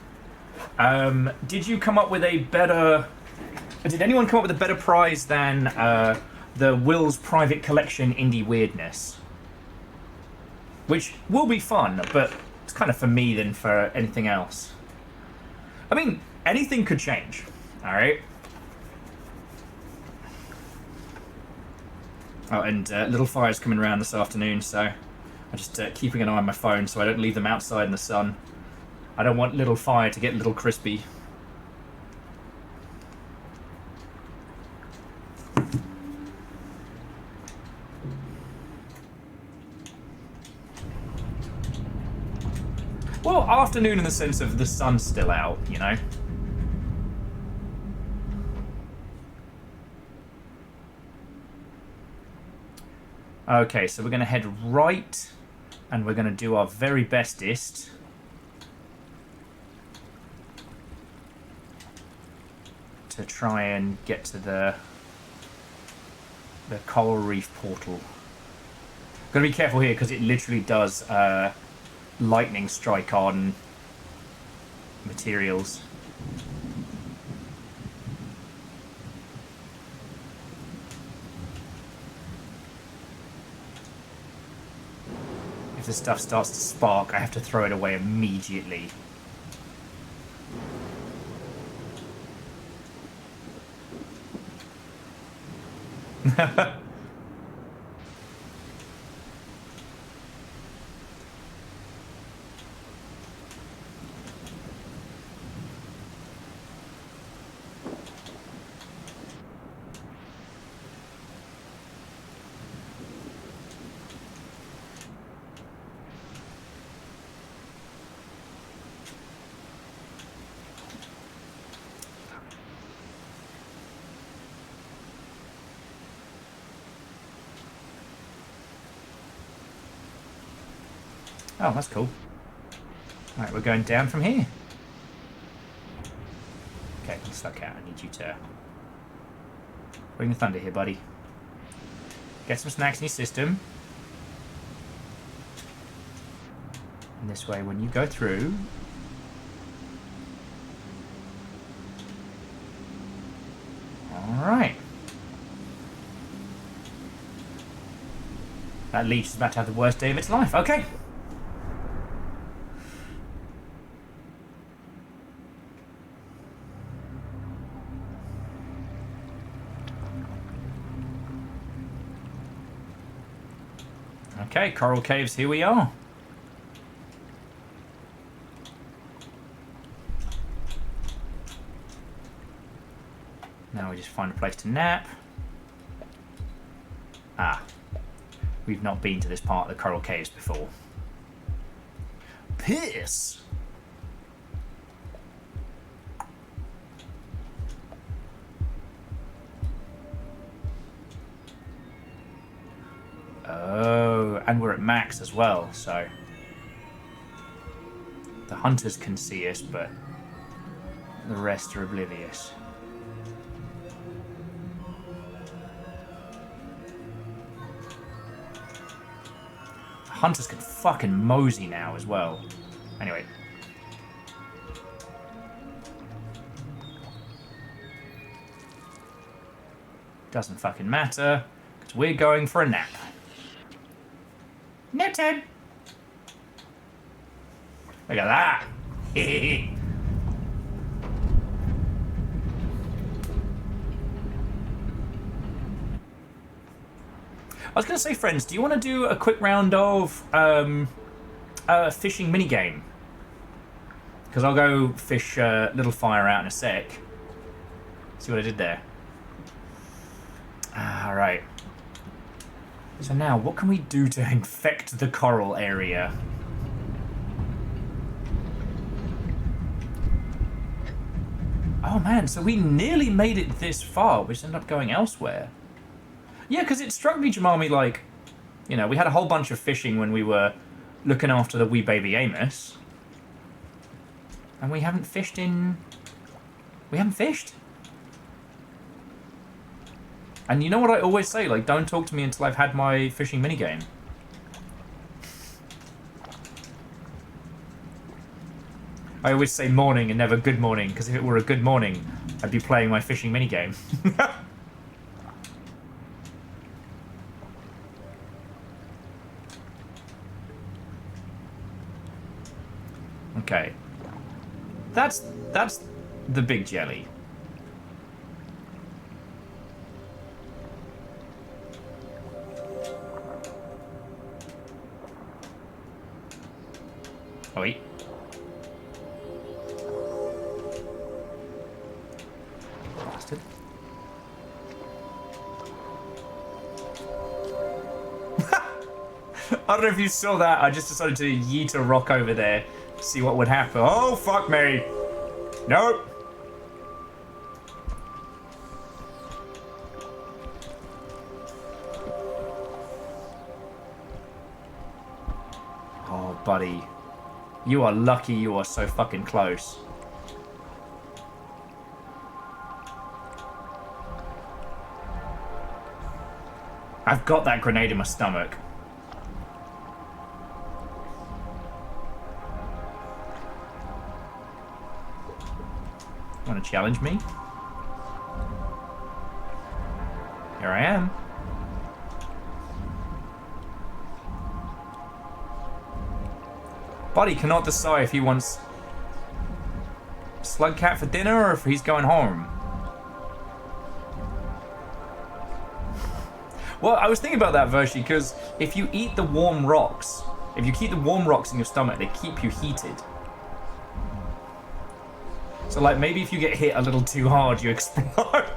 Did you come up with a better... Did anyone come up with a better prize than the Will's Private Collection Indie Weirdness? Which will be fun, but it's kind of for me than for anything else. I mean, anything could change, alright? Oh, and Little Fire's coming around this afternoon, so I'm just keeping an eye on my phone so I don't leave them outside in the sun. I don't want Little Fire to get Little Crispy. Well, afternoon in the sense of the sun's still out, you know? Okay, so we're going to head right, and we're going to do our very bestest. To try and get to the coral reef portal. Got to be careful here because it literally does lightning strike on materials. If the stuff starts to spark, I have to throw it away immediately. Oh, that's cool. Alright, we're going down from here. Okay, Slugcat, I need you to bring the thunder here, buddy. Get some snacks in your system. And this way, when you go through... Alright. That leech is about to have the worst day of its life. Okay. Okay, Coral Caves, here we are. Now we just find a place to nap. Ah. We've not been to this part of the Coral Caves before. Piss! Oh, and we're at max as well, so... The hunters can see us, but the rest are oblivious. Hunters can fucking mosey now as well. Anyway. Doesn't fucking matter, because we're going for a nap. Nap time! Look at that! I was going to say, friends, do you want to do a quick round of fishing minigame? Because I'll go fish Little Fire out in a sec. See what I did there? Alright. So now, what can we do to infect the coral area? Oh man, so we nearly made it this far. We just ended up going elsewhere. Yeah, because it struck me, Jamami, like, you know, we had a whole bunch of fishing when we were looking after the wee baby Amos. And we haven't fished in... We haven't fished. And you know what I always say? Like, don't talk to me until I've had my fishing minigame. I always say morning and never good morning, because if it were a good morning, I'd be playing my fishing minigame. Okay. That's the big jelly. Oh, wait. Bastard. I don't know if you saw that. I just decided to yeet a rock over there, see what would happen. Oh, fuck me. Nope. Oh, buddy. You are lucky you are so fucking close. I've got that grenade in my stomach. Want to challenge me? Here I am. Buddy cannot decide if he wants Slugcat for dinner or if he's going home. Well, I was thinking about that, Vershi, because if you eat the warm rocks, if you keep the warm rocks in your stomach, they keep you heated. So, like, maybe if you get hit a little too hard, you explode.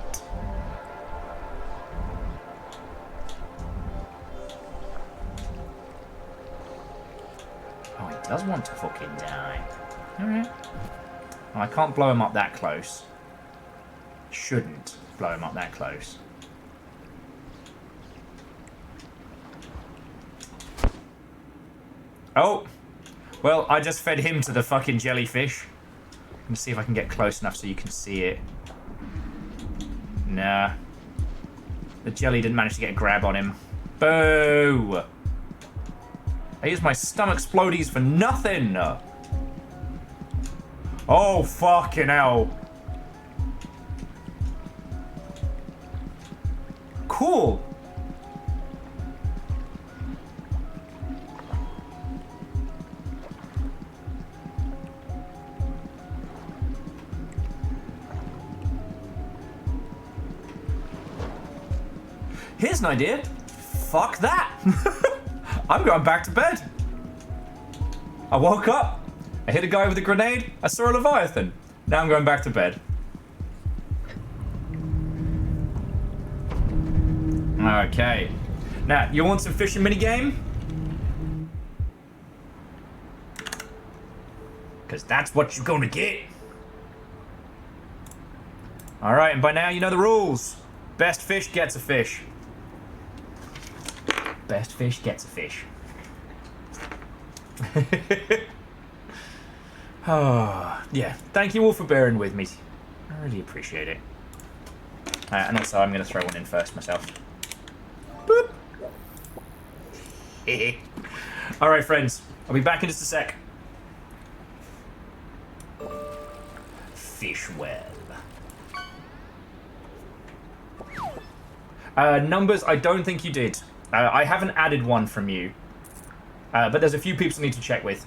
Oh, he does want to fucking die. Alright. Well, I can't blow him up that close. Shouldn't blow him up that close. Oh! Well, I just fed him to the fucking jellyfish. Let me see if I can get close enough so you can see it. Nah. The jelly didn't manage to get a grab on him. Boo! I used my stomach explodies for nothing! Oh, fucking hell. Cool! Here's an idea. Fuck that. I'm going back to bed. I woke up. I hit a guy with a grenade. I saw a Leviathan. Now I'm going back to bed. Okay. Now, you want some fishing minigame? Because that's what you're going to get. Alright, and by now you know the rules. Best fish gets a fish. Best fish gets a fish. Oh, yeah. Thank you all for bearing with me. I really appreciate it. And also, I'm going to throw one in first myself. Boop. Alright, friends. I'll be back in just a sec. Fish well. Numbers, I don't think you did. I haven't added one from you. But there's a few peeps I need to check with.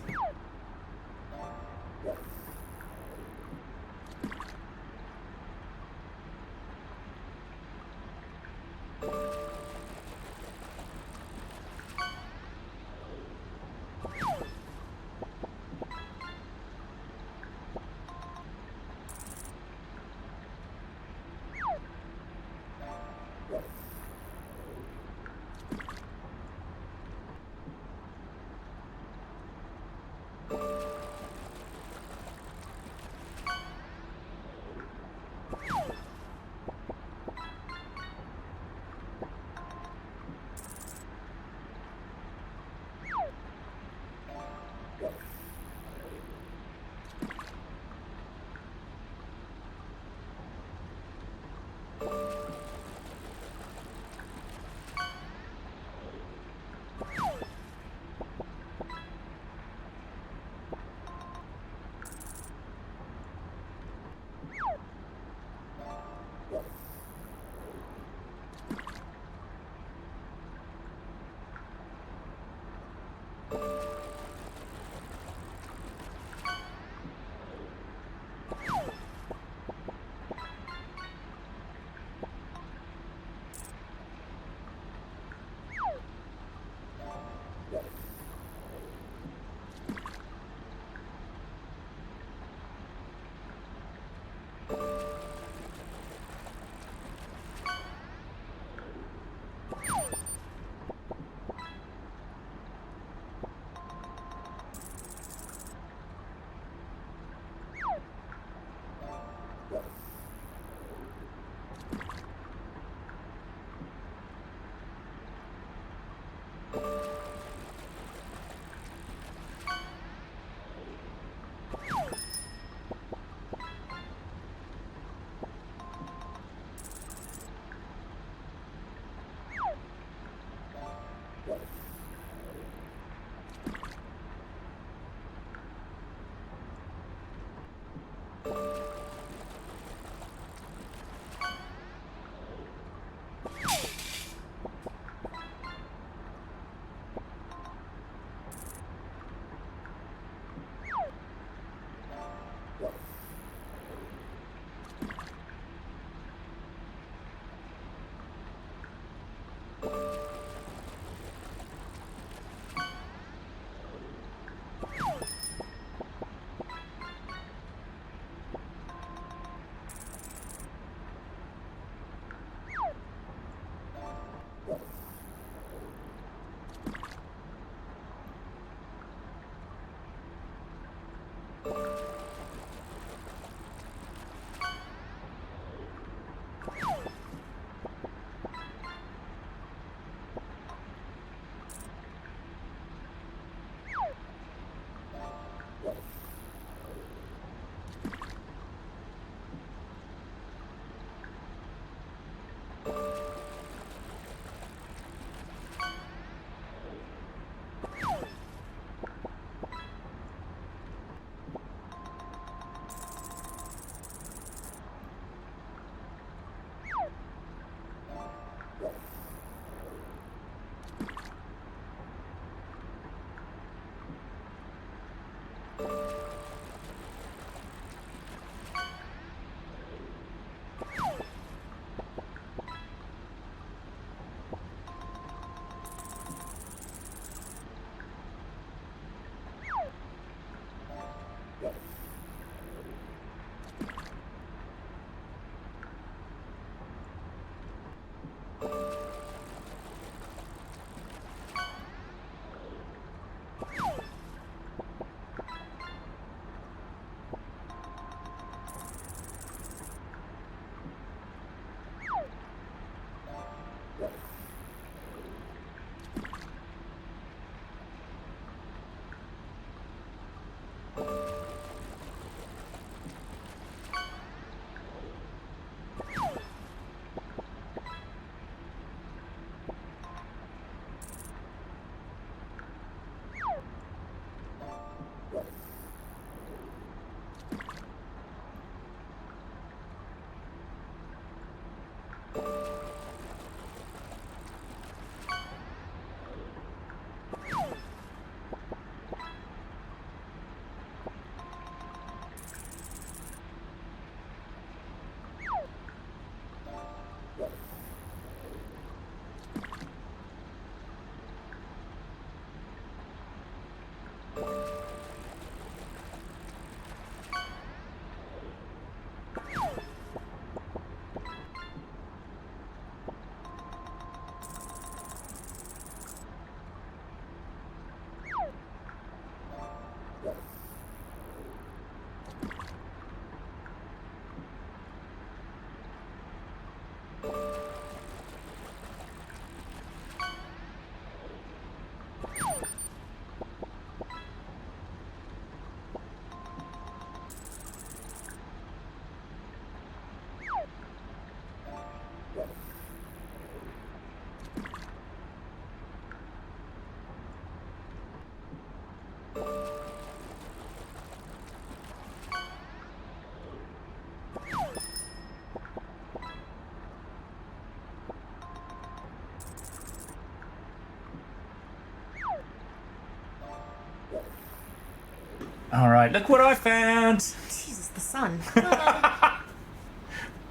All right, look what I found. Jesus, the sun.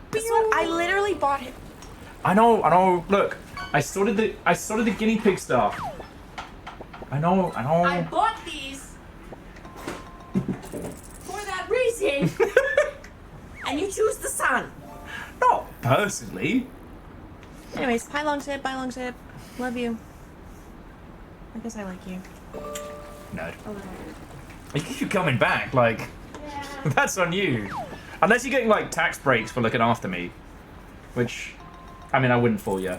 This one, I literally bought it. I know. Look, I sorted the guinea pig stuff. I know. I bought these for that reason. And you choose the sun. Not personally. Anyways, hi long tip, bye long tip. Love you. I guess I like you. No. A little. You keep coming back, like, that's on you. Unless you're getting, like, tax breaks for looking after me. Which, I mean, I wouldn't fool you.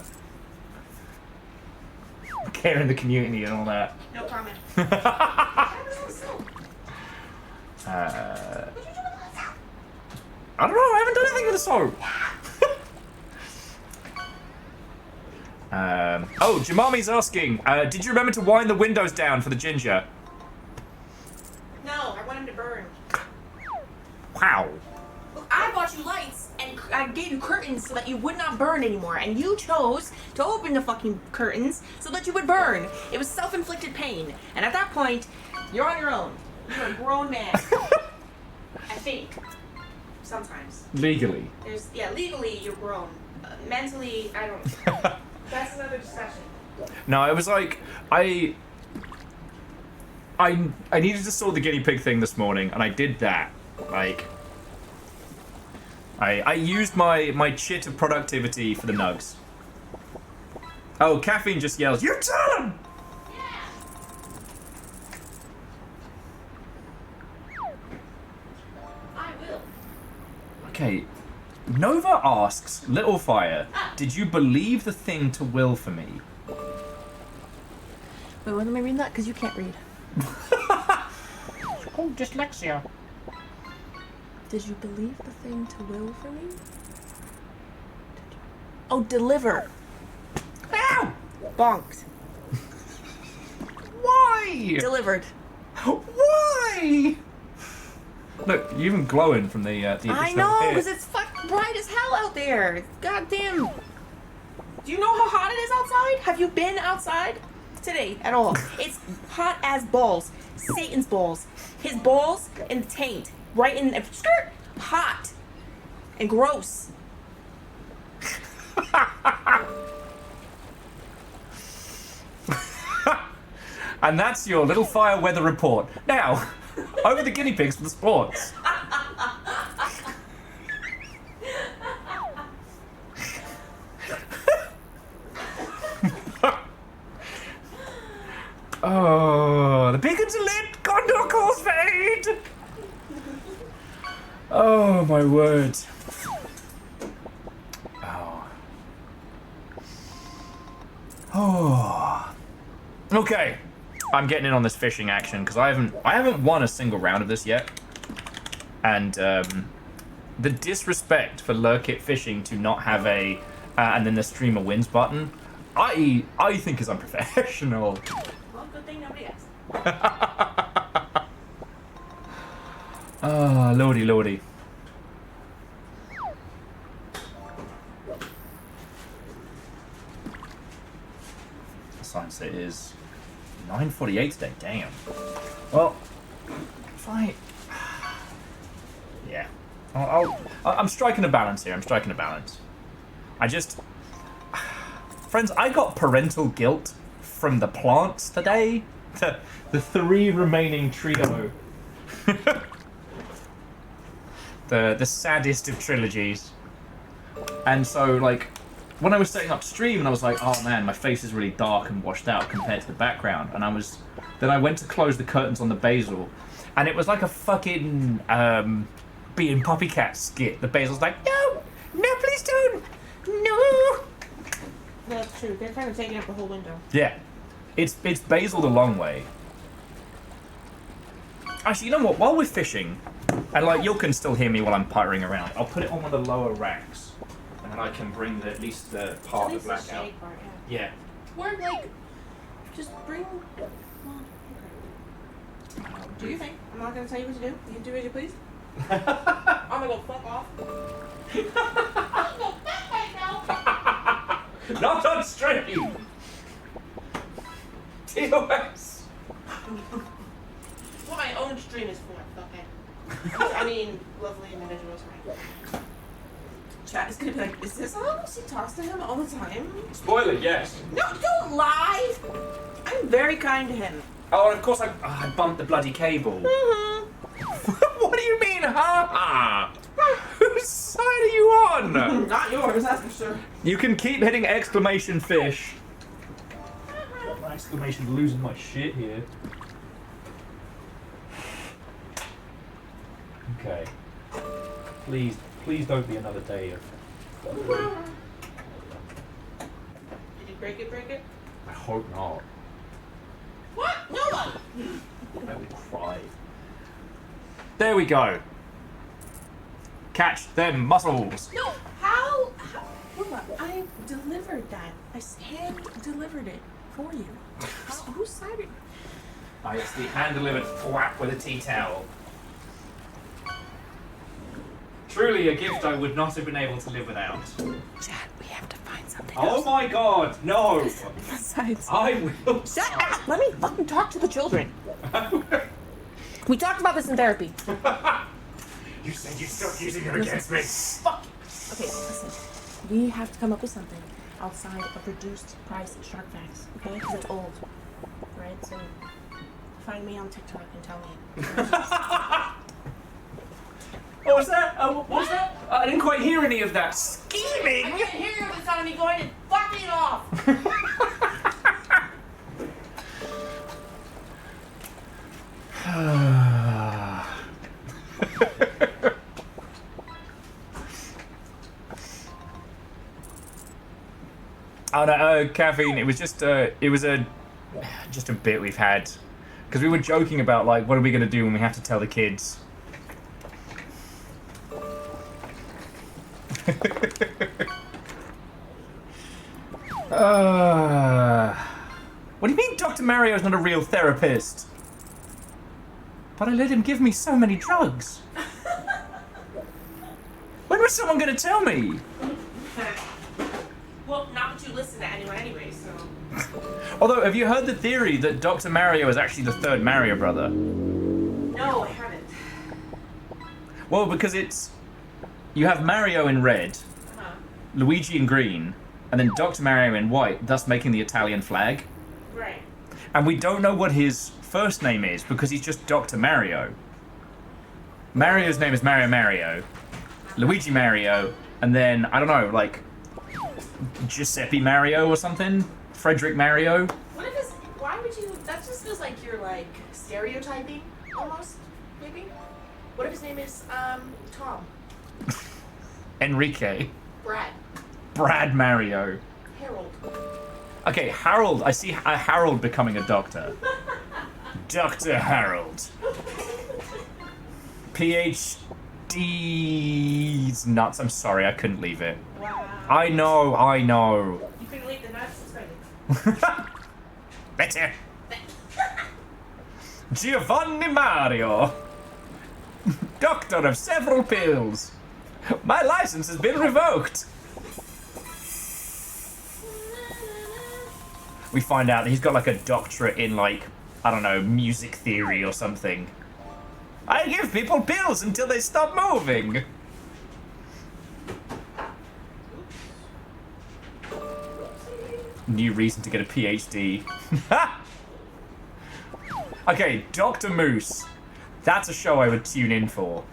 Care in the community and all that. No comment. I don't know, I haven't done anything with the soap. Oh, Jamami's asking, did you remember to wind the windows down for the ginger? No, I want him to burn. Wow. Look, I bought you lights and I gave you curtains so that you would not burn anymore. And you chose to open the fucking curtains so that you would burn. It was self-inflicted pain. And at that point, you're on your own. You're a grown man. I think. Sometimes. Legally. Legally you're grown. Mentally, I don't. That's another discussion. No, it was like, I needed to sort the guinea pig thing this morning, and I did that. Like, I used my chit of productivity for the nugs. Oh, Caffeine just yells, "You tell him!" I will. Okay, Nova asks, Little Fire, did you believe the thing to will for me? Wait, when am I reading that? Because you can't read. Oh, dyslexia. Did you believe the thing to will for me? Oh, deliver. Ow! Bonked. Why? Delivered. Why? Look, you're even glowing from the additional I know, hit. because it's fucking bright as hell out there. God damn. Do you know how hot it is outside? Have you been outside today at all? It's hot as balls. Satan's balls. His balls in the taint. Right in the skirt. Hot. And gross. And that's your Little Fire weather report. Now, over the guinea pigs for the sports. Oh, the beacons are lit! Condor calls for aid! Oh, my word. Oh. Oh. Okay. I'm getting in on this fishing action because I haven't won a single round of this yet. And the disrespect for Lurkit Fishing to not have a and then the streamer wins button, I think is unprofessional. Well, good thing nobody asked. Ah, lordy, lordy. The sunset is 9:48 today. Damn. Well, if I, yeah, I'm striking a balance here. I'm striking a balance. Friends, I got parental guilt from the plants today. The three remaining trio. the saddest of trilogies. And so, like, when I was setting up stream, and I was like, oh man, my face is really dark and washed out compared to the background. And then I went to close the curtains on the basil, and it was like a fucking being Poppycat skit. The basil's like, no, please don't, no. That's true. They're kind of taking up the whole window. Yeah, it's basil the long way. Actually, you know what? While we're fishing, and like you can still hear me while I'm puttering around, I'll put it on one of the lower racks, and then I can bring at least the part of the black out. Part, Yeah. Or like, just bring. Well, okay. Do you think? I'm not gonna tell you what to do. You can do as you please. I'm gonna go fuck off. Not on stream. TOS. Why? my own stream is for, okay? I mean, lovely individuals, right? Chat is gonna be like, is this how she talks to him all the time? Spoiler, yes. No, don't lie! I'm very kind to him. Oh, and of course I bumped the bloody cable. What do you mean, ha? Whose side are you on? Not yours, that's for sure. You can keep hitting exclamation fish. Exclamation losing my shit here. Okay. Please don't be another day of... Did you break it? I hope not. What? No! I will cry. There we go. Catch them mussels. No, how hold on, I delivered that. I hand delivered it for you. Whose side are you? It's the hand-delivered thwap with a tea towel. Truly a gift I would not have been able to live without. Chad, we have to find something Oh else. my god, no! Besides. I will. Shut up! Let me fucking talk to the children. We talked about this in therapy. You said you'd stop using it against me. Fuck. Okay, listen. We have to come up with something outside of reduced price Shark Facts, okay? Because it's old. Right? So find me on TikTok and tell me. What was that? What was that? I didn't quite hear any of that. I Scheming! can't hear you with sound of me going and fucking off! Oh no, caffeine. It was just a bit we've had because we were joking about like what are we gonna do when we have to tell the kids. What do you mean Dr. Mario's not a real therapist? But I let him give me so many drugs. When was someone gonna tell me? Well, not that you listen to anyone anyway, so. Although, have you heard the theory that Dr. Mario is actually the third Mario brother? No, I haven't. Well, because you have Mario in red, Luigi in green, and then Dr. Mario in white, thus making the Italian flag. Right. And we don't know what his first name is because he's just Dr. Mario. Mario's name is Mario, Luigi Mario, and then, I don't know, like, Giuseppe Mario or something? Frederick Mario? What if it's, why would you, that just feels like you're like stereotyping almost, maybe? What if his name is, Tom? Enrique. Brad. Mario. Harold. Okay, Harold. I see Harold becoming a doctor. Dr. Harold. PhD's nuts. I'm sorry, I couldn't leave it. Wow. I know. You couldn't leave the nuts? It's funny. Better. Giovanni Mario. Doctor of several pills. My license has been revoked. We find out that he's got like a doctorate in like, I don't know, music theory or something. I give people pills until they stop moving. New reason to get a PhD. Okay, Dr. Moose. That's a show I would tune in for.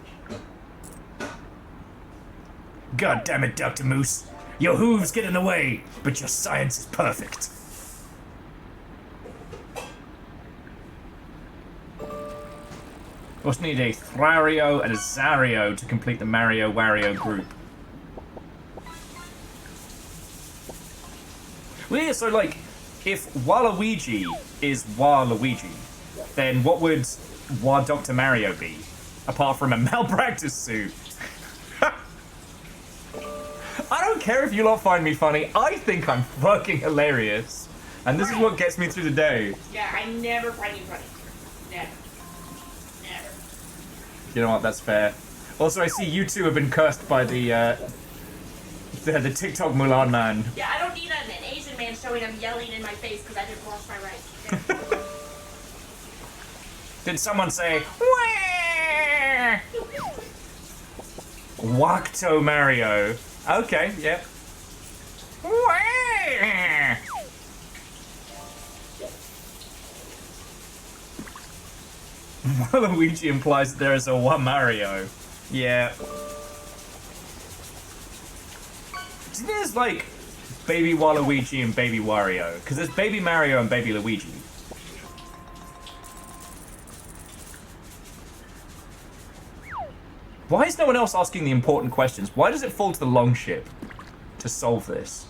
God damn it, Dr. Moose. Your hooves get in the way, but your science is perfect. We also need a Thrario and a Zario to complete the Mario Wario group. Well, yeah, so like, if Waluigi is Waluigi, then what would Dr. Mario be? Apart from a malpractice suit. I don't care if you lot find me funny, I think I'm fucking hilarious. And this is what gets me through the day. Yeah, I never find you funny. Never. You know what, that's fair. Also, I see you two have been cursed by the TikTok Mulan man. Yeah, I don't need an Asian man showing up yelling in my face because I didn't wash my rice. Okay? Did someone say, Wah! Wakto Mario. Okay, yep. Wah! Waluigi implies that there is a Mario. Yeah. There's like Baby Waluigi and Baby Wario, because there's Baby Mario and Baby Luigi. Why is no one else asking the important questions? Why does it fall to the Longship to solve this?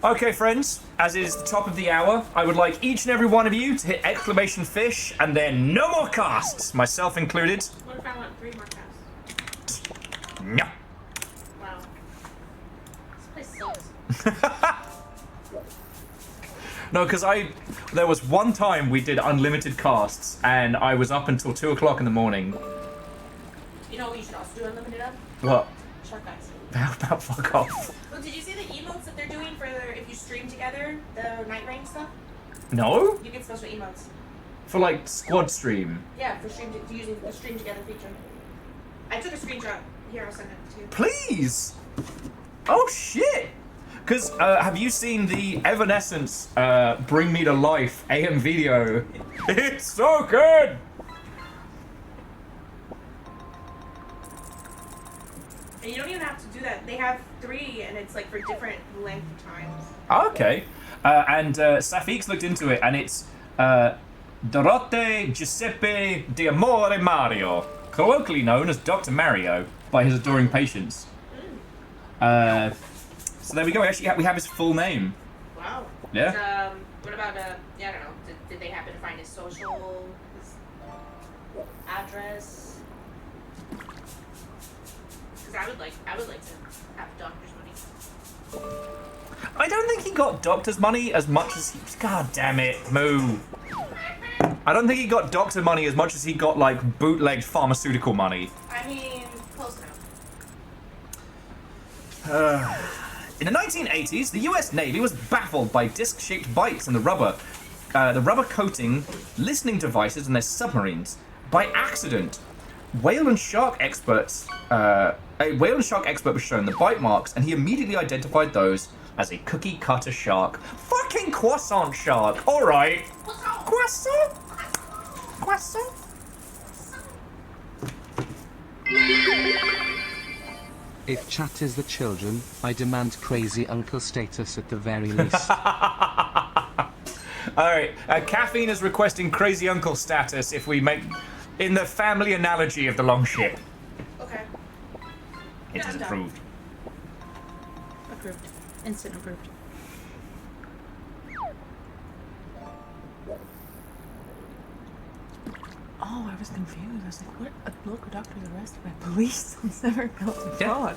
Okay, friends, as it is the top of the hour, I would like each and every one of you to hit exclamation fish and then no more casts, myself included. What if I want 3 more casts? No. Wow. This place sucks. No, because there was one time we did unlimited casts and I was up until 2 o'clock in the morning. You know what you should also do unlimited of? What? Shark Guys. How about fuck off? Well, did you see the emotes that they're doing for if you stream together, the night rank stuff? No? You get special emotes. For like squad stream. Yeah, for using the stream together feature. I took a screenshot. Here, I'll send it to you. Please! Oh shit! Because have you seen the Evanescence Bring Me to Life AM video? It's so good! And you don't even have to do that. They have 3, and it's like for different length times. Okay. And Safix looked into it, and it's Dorote Giuseppe Di Amore Mario, colloquially known as Dr. Mario by his adoring patients. So there we go. Actually, we have his full name. Wow. Yeah. What about yeah, I don't know. Did they happen to find his social, his address? Because I would like to have doctor's money. I don't think he got doctor's money as much as he... God damn it, Moo. I don't think he got doctor money as much as he got, like, bootlegged pharmaceutical money. I mean, close enough. In the 1980s, the US Navy was baffled by disc-shaped bites in the rubber coating listening devices in their submarines. By accident, a whale and shark expert was shown the bite marks, and he immediately identified those as a cookie-cutter shark. Fucking croissant shark! Alright. Croissant? Croissant? If chat is the children, I demand crazy uncle status at the very least. Alright, Caffeine is requesting crazy uncle status if we make... in the family analogy of the Longship. Okay. It is Yeah, approved. Approved. Instant approved. Oh, I was confused. I was like, what? A local doctor is arrested by police? I've never felt a thought.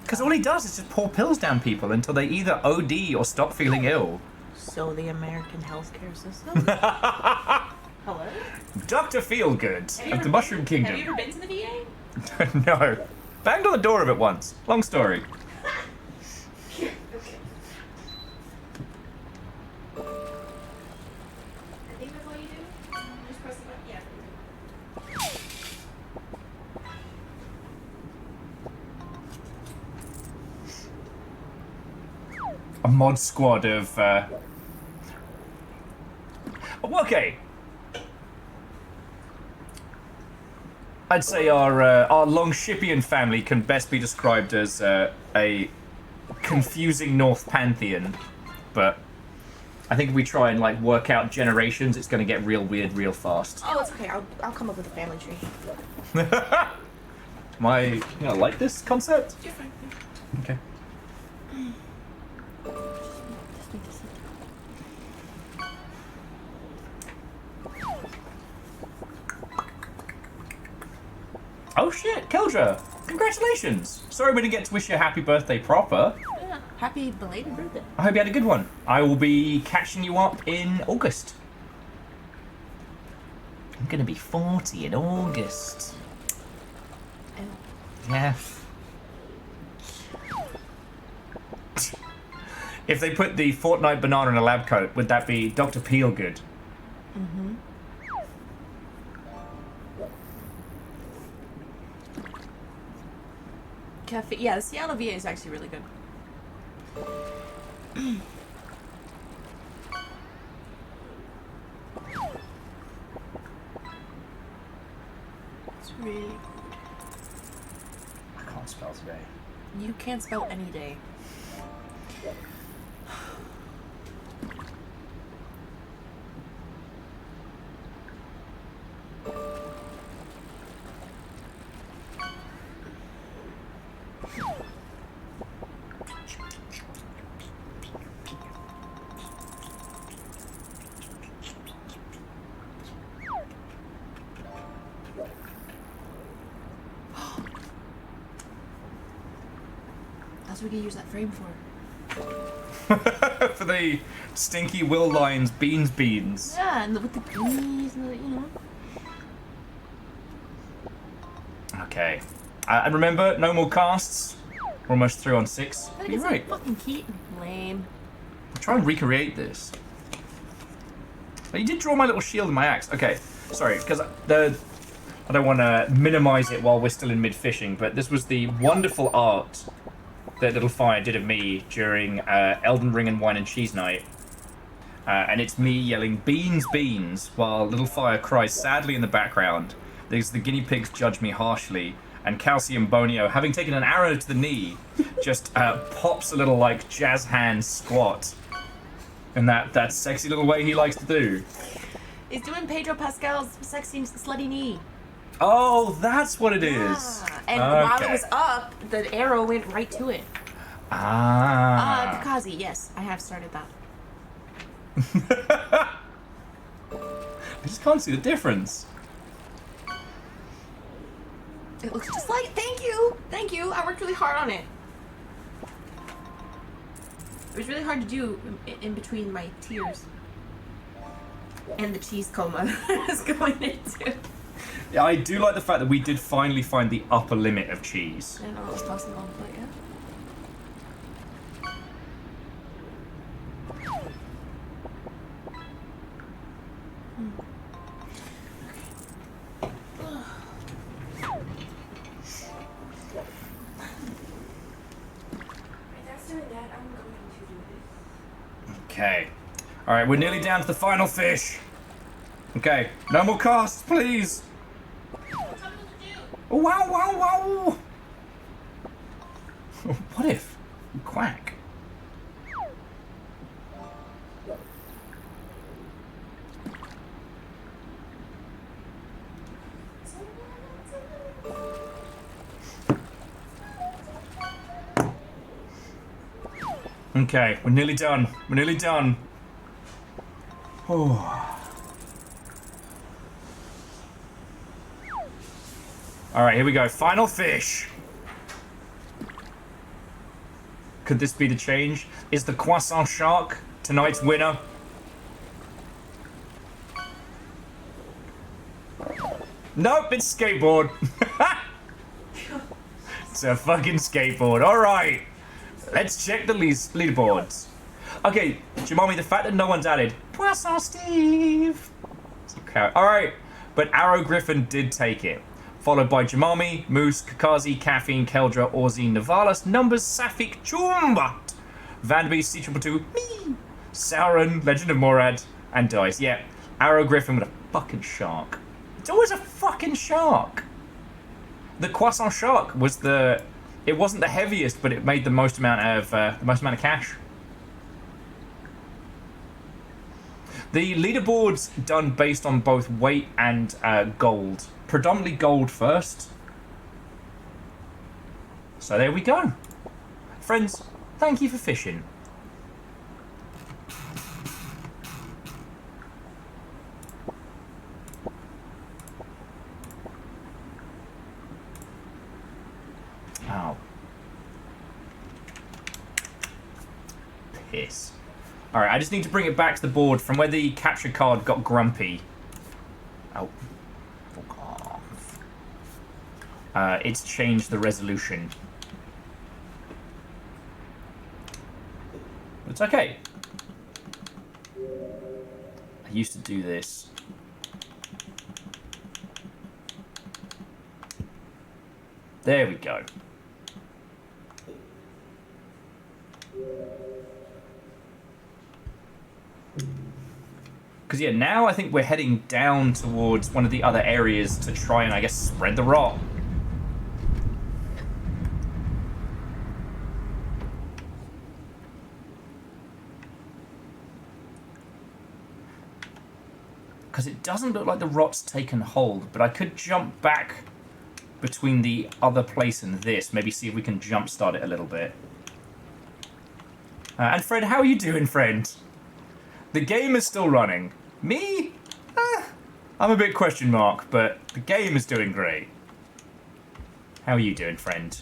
Because all he does is just pour pills down people until they either OD or stop feeling ill. So the American healthcare system? Hello? Dr. Feelgood Have you of ever the Mushroom Have you Kingdom. ever been to the VA? No. Banged on the door of it once. Long story. Okay. I think that's all you do? Just press the button? Yeah. A mod squad of... Okay. I'd say our Longshipian family can best be described as a confusing North Pantheon, but I think if we try and like work out generations, it's going to get real weird real fast. Oh, it's okay. I'll come up with a family tree. Am I gonna like this concept? You're fine. Okay. Oh shit, Keldra! Congratulations! Sorry we didn't get to wish you a happy birthday proper. Yeah. Happy belated birthday. I hope you had a good one. I will be catching you up in August. I'm gonna be 40 in August. Yeah. If they put the Fortnite banana in a lab coat, would that be Dr. Peelgood? Mm-hmm. cafe. Yeah, the Seattle VA is actually really good. It's really good. I can't spell today. You can't spell any day. That's what we can use that frame for. For the stinky Will Lines beans. Yeah, and with the bees and the, you know. Okay. And remember, no more casts. We're almost 3 on 6. I think You're it's right. fucking Keaton. Lame. Try and recreate this. Oh, you did draw my little shield and my axe. Okay, sorry, because I don't want to minimize it while we're still in mid-fishing, but this was the wonderful art that Little Fire did of me during Elden Ring and Wine and Cheese Night. And it's me yelling, beans, beans, while Little Fire cries sadly in the background. There's the guinea pigs judge me harshly, and Calcium Bonio, having taken an arrow to the knee, just pops a little, like, jazz hand squat. In that sexy little way he likes to do. He's doing Pedro Pascal's sexy slutty knee. Oh, that's what it is. Yeah. And while it was up, the arrow went right to it. Kakazi, yes, I have started that. I just can't see the difference. It looks just like, thank you, I worked really hard on it. It was really hard to do in between my tears. And the cheese coma I was going into. Yeah, I do like the fact that we did finally find the upper limit of cheese. I didn't know it was possible, but yeah. Okay. Alright, we're nearly down to the final fish. Okay, no more casts, please. Oh, wow, wow, wow. What if? Quack. Okay, we're nearly done. We're nearly done. Oh. Alright, here we go. Final fish. Could this be the change? Is the croissant shark tonight's winner? Nope, it's skateboard. It's a fucking skateboard. Alright. Let's check the leaderboards. Okay, Jamami, the fact that no one's added Poisson Steve. Okay, alright. But Arrow Griffin did take it. Followed by Jamami, Moose, Kakazi, Caffeine, Keldra, Orzi, Navalis, Numbers, Safik, Chumbat, Vanderbeest, C222, me, Sauron, Legend of Morad, and Dice. Yeah, Arrow Griffin with a fucking shark. It's always a fucking shark. The Croissant Shark was the... It wasn't the heaviest, but it made the most amount of cash. The leaderboard's done based on both weight and gold. Predominantly gold first. So there we go. Friends, thank you for fishing. Ow. Piss. Alright, I just need to bring it back to the board from where the capture card got grumpy. Oh. Fuck off. It's changed the resolution. It's okay. I used to do this. There we go. Because, yeah, now I think we're heading down towards one of the other areas to try and, I guess, spread the rot. Because it doesn't look like the rot's taken hold, but I could jump back between the other place and this. Maybe see if we can jumpstart it a little bit. And Fred, how are you doing, friend? The game is still running. Me? I'm a bit question mark, but the game is doing great. How are you doing, friend?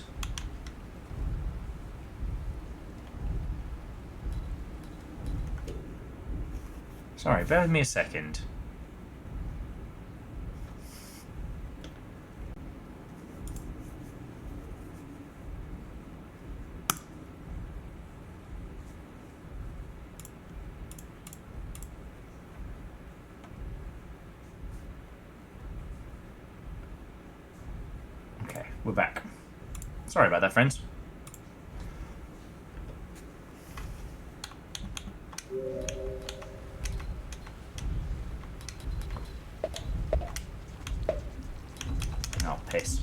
Sorry, bear with me a second. We're back. Sorry about that, friends. Oh, piss.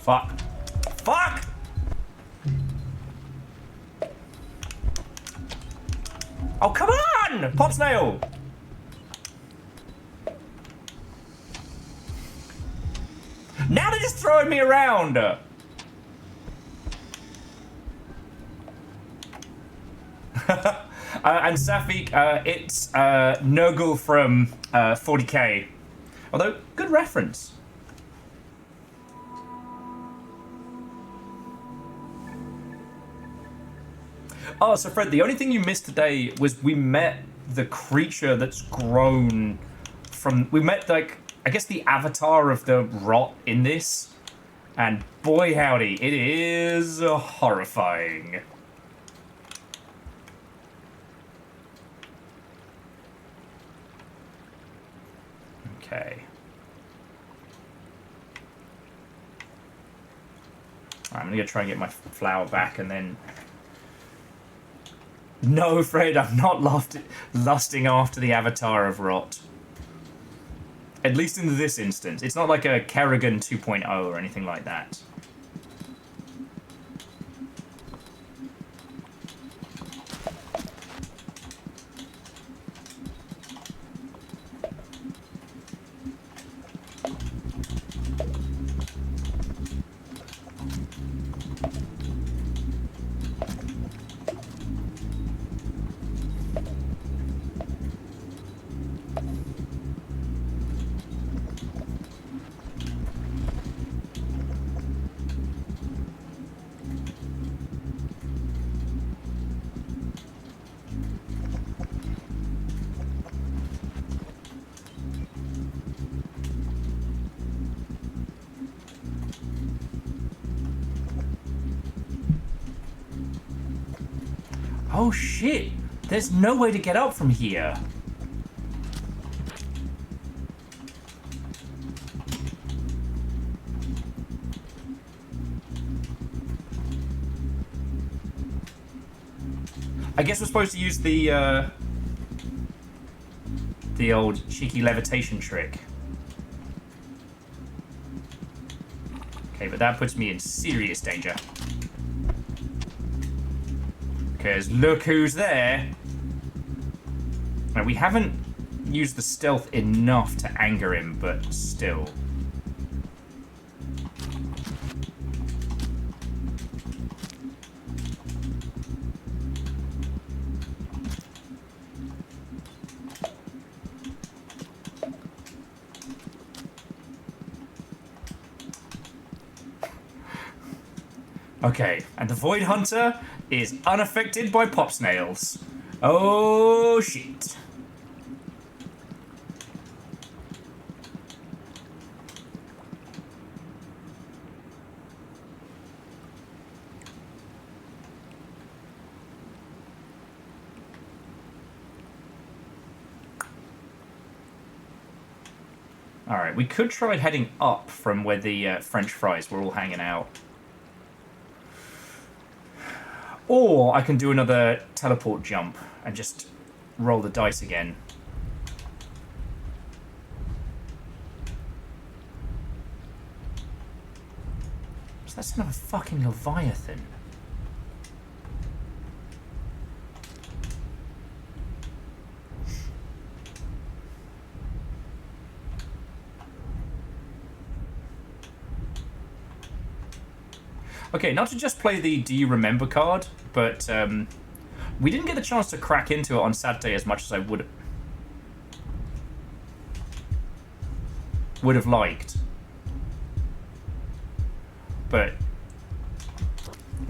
Fuck. Fuck! Oh, come on! Pop Snail! Now they're just throwing me around! And Safi, it's Nurgle from 40k. Although, good reference. Oh, so Fred, the only thing you missed today was we met the creature that's grown from... We met, like, I guess the avatar of the rot in this. And boy howdy, it is horrifying. Okay. Right, I'm gonna try and get my flower back and then... No, Fred, I'm not lusting after the avatar of rot. At least in this instance. It's not like a Kerrigan 2.0 or anything like that. Oh shit! There's no way to get up from here. I guess we're supposed to use the old cheeky levitation trick. Okay, but that puts me in serious danger. Because look who's there. Now, we haven't used the stealth enough to anger him, but still. Okay, and the Void Hunter is unaffected by pop snails. Oh shit. Alright, we could try heading up from where the French fries were all hanging out. Or I can do another teleport jump and just roll the dice again. So that's another fucking Leviathan. Okay, not to just play the Do You Remember card, but we didn't get the chance to crack into it on Saturday as much as I would have liked. But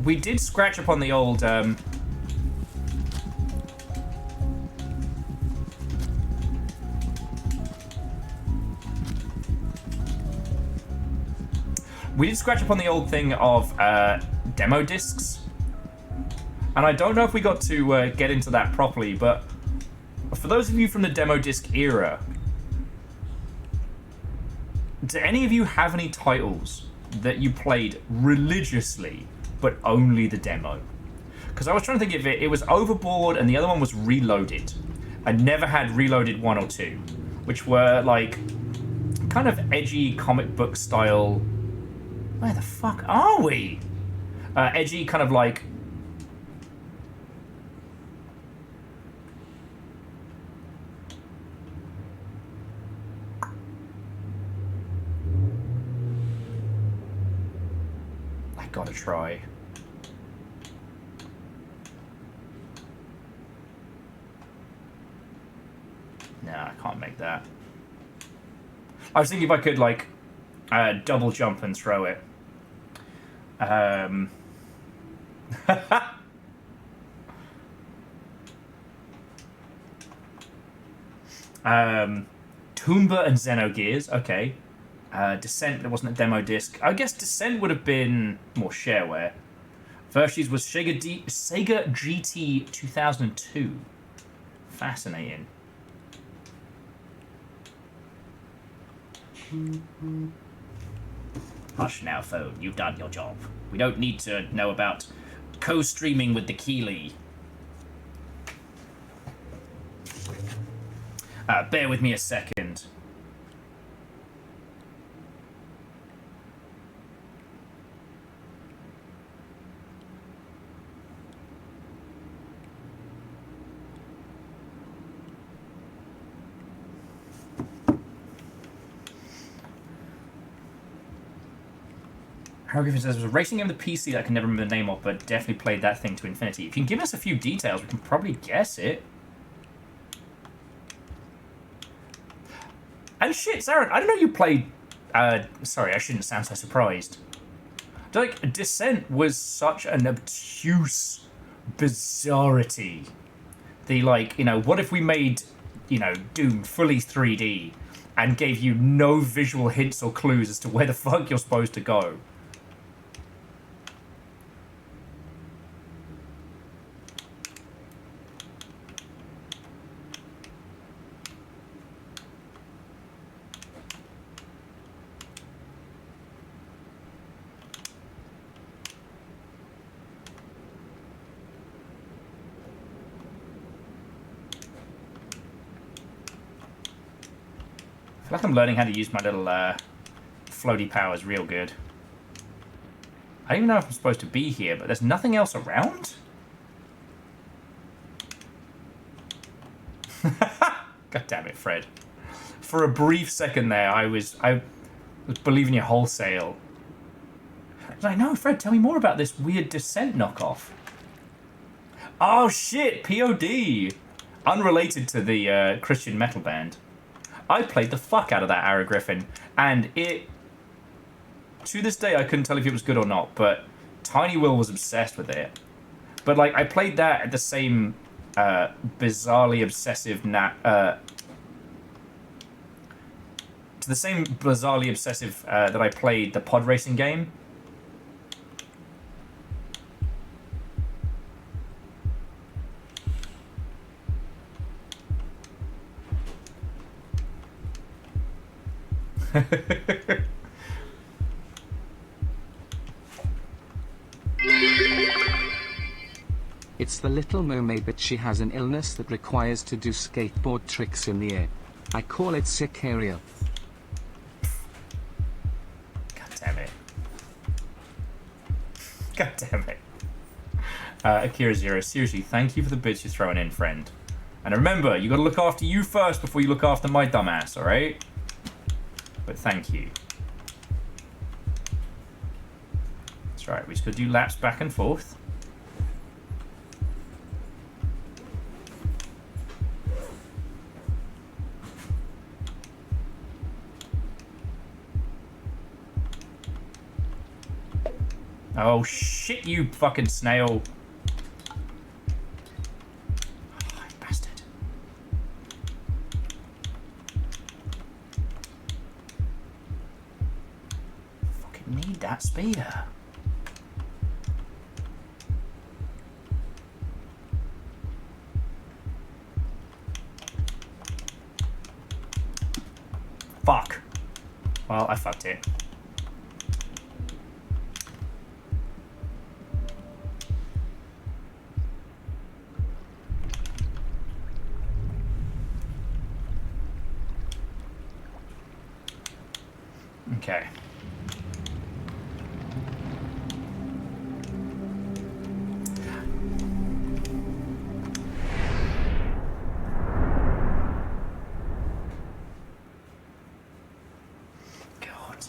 we did scratch up on the old thing of demo discs, and I don't know if we got to get into that properly, but for those of you from the demo disc era, do any of you have any titles that you played religiously but only the demo? Because I was trying to think if it was Overboard and the other one was Reloaded. I never had Reloaded 1 or 2, which were like kind of edgy comic book style. Where the fuck are we? Edgy, kind of like... I gotta try. Nah, I can't make that. I was thinking if I could, like, double jump and throw it. Toomba and Xenogears, okay. Descent, there wasn't a demo disc. I guess Descent would have been more shareware. Versus was Sega GT 2002. Fascinating. Hush now, phone. You've done your job. We don't need to know about co-streaming with the Keeley. Bear with me a second. Harold Griffin says, there was a racing game on the PC that I can never remember the name of, but definitely played that thing to infinity. If you can give us a few details, we can probably guess it. And shit, Sarah, I don't know you played... sorry, I shouldn't sound so surprised. Like, Descent was such an obtuse bizarrity. The, like, you know, what if we made, you know, Doom fully 3D and gave you no visual hints or clues as to where the fuck you're supposed to go? I feel like I'm learning how to use my little floaty powers real good. I don't even know if I'm supposed to be here, but there's nothing else around? God damn it, Fred. For a brief second there, I was believing you wholesale. I was like, no, Fred, tell me more about this weird Descent knockoff. Oh shit, POD! Unrelated to the Christian metal band. I played the fuck out of that Arrow Griffin, and it... To this day, I couldn't tell if it was good or not, but Tiny Will was obsessed with it. But, like, I played that at the same bizarrely obsessive... to the same bizarrely obsessive that I played the pod racing game. It's the Little Mermaid, but she has an illness that requires to do skateboard tricks in the air. I call it sick Ariel. God damn it. God damn it. Akira Zero, seriously, thank you for the bits you're throwing in, friend. And remember, you gotta look after you first before you look after my dumbass, alright? But thank you. That's right, we just gotta do laps back and forth. Oh shit, you fucking snail. Oh, you bastard. Fucking need that speeder. Fuck. Well, I fucked it. Okay. God.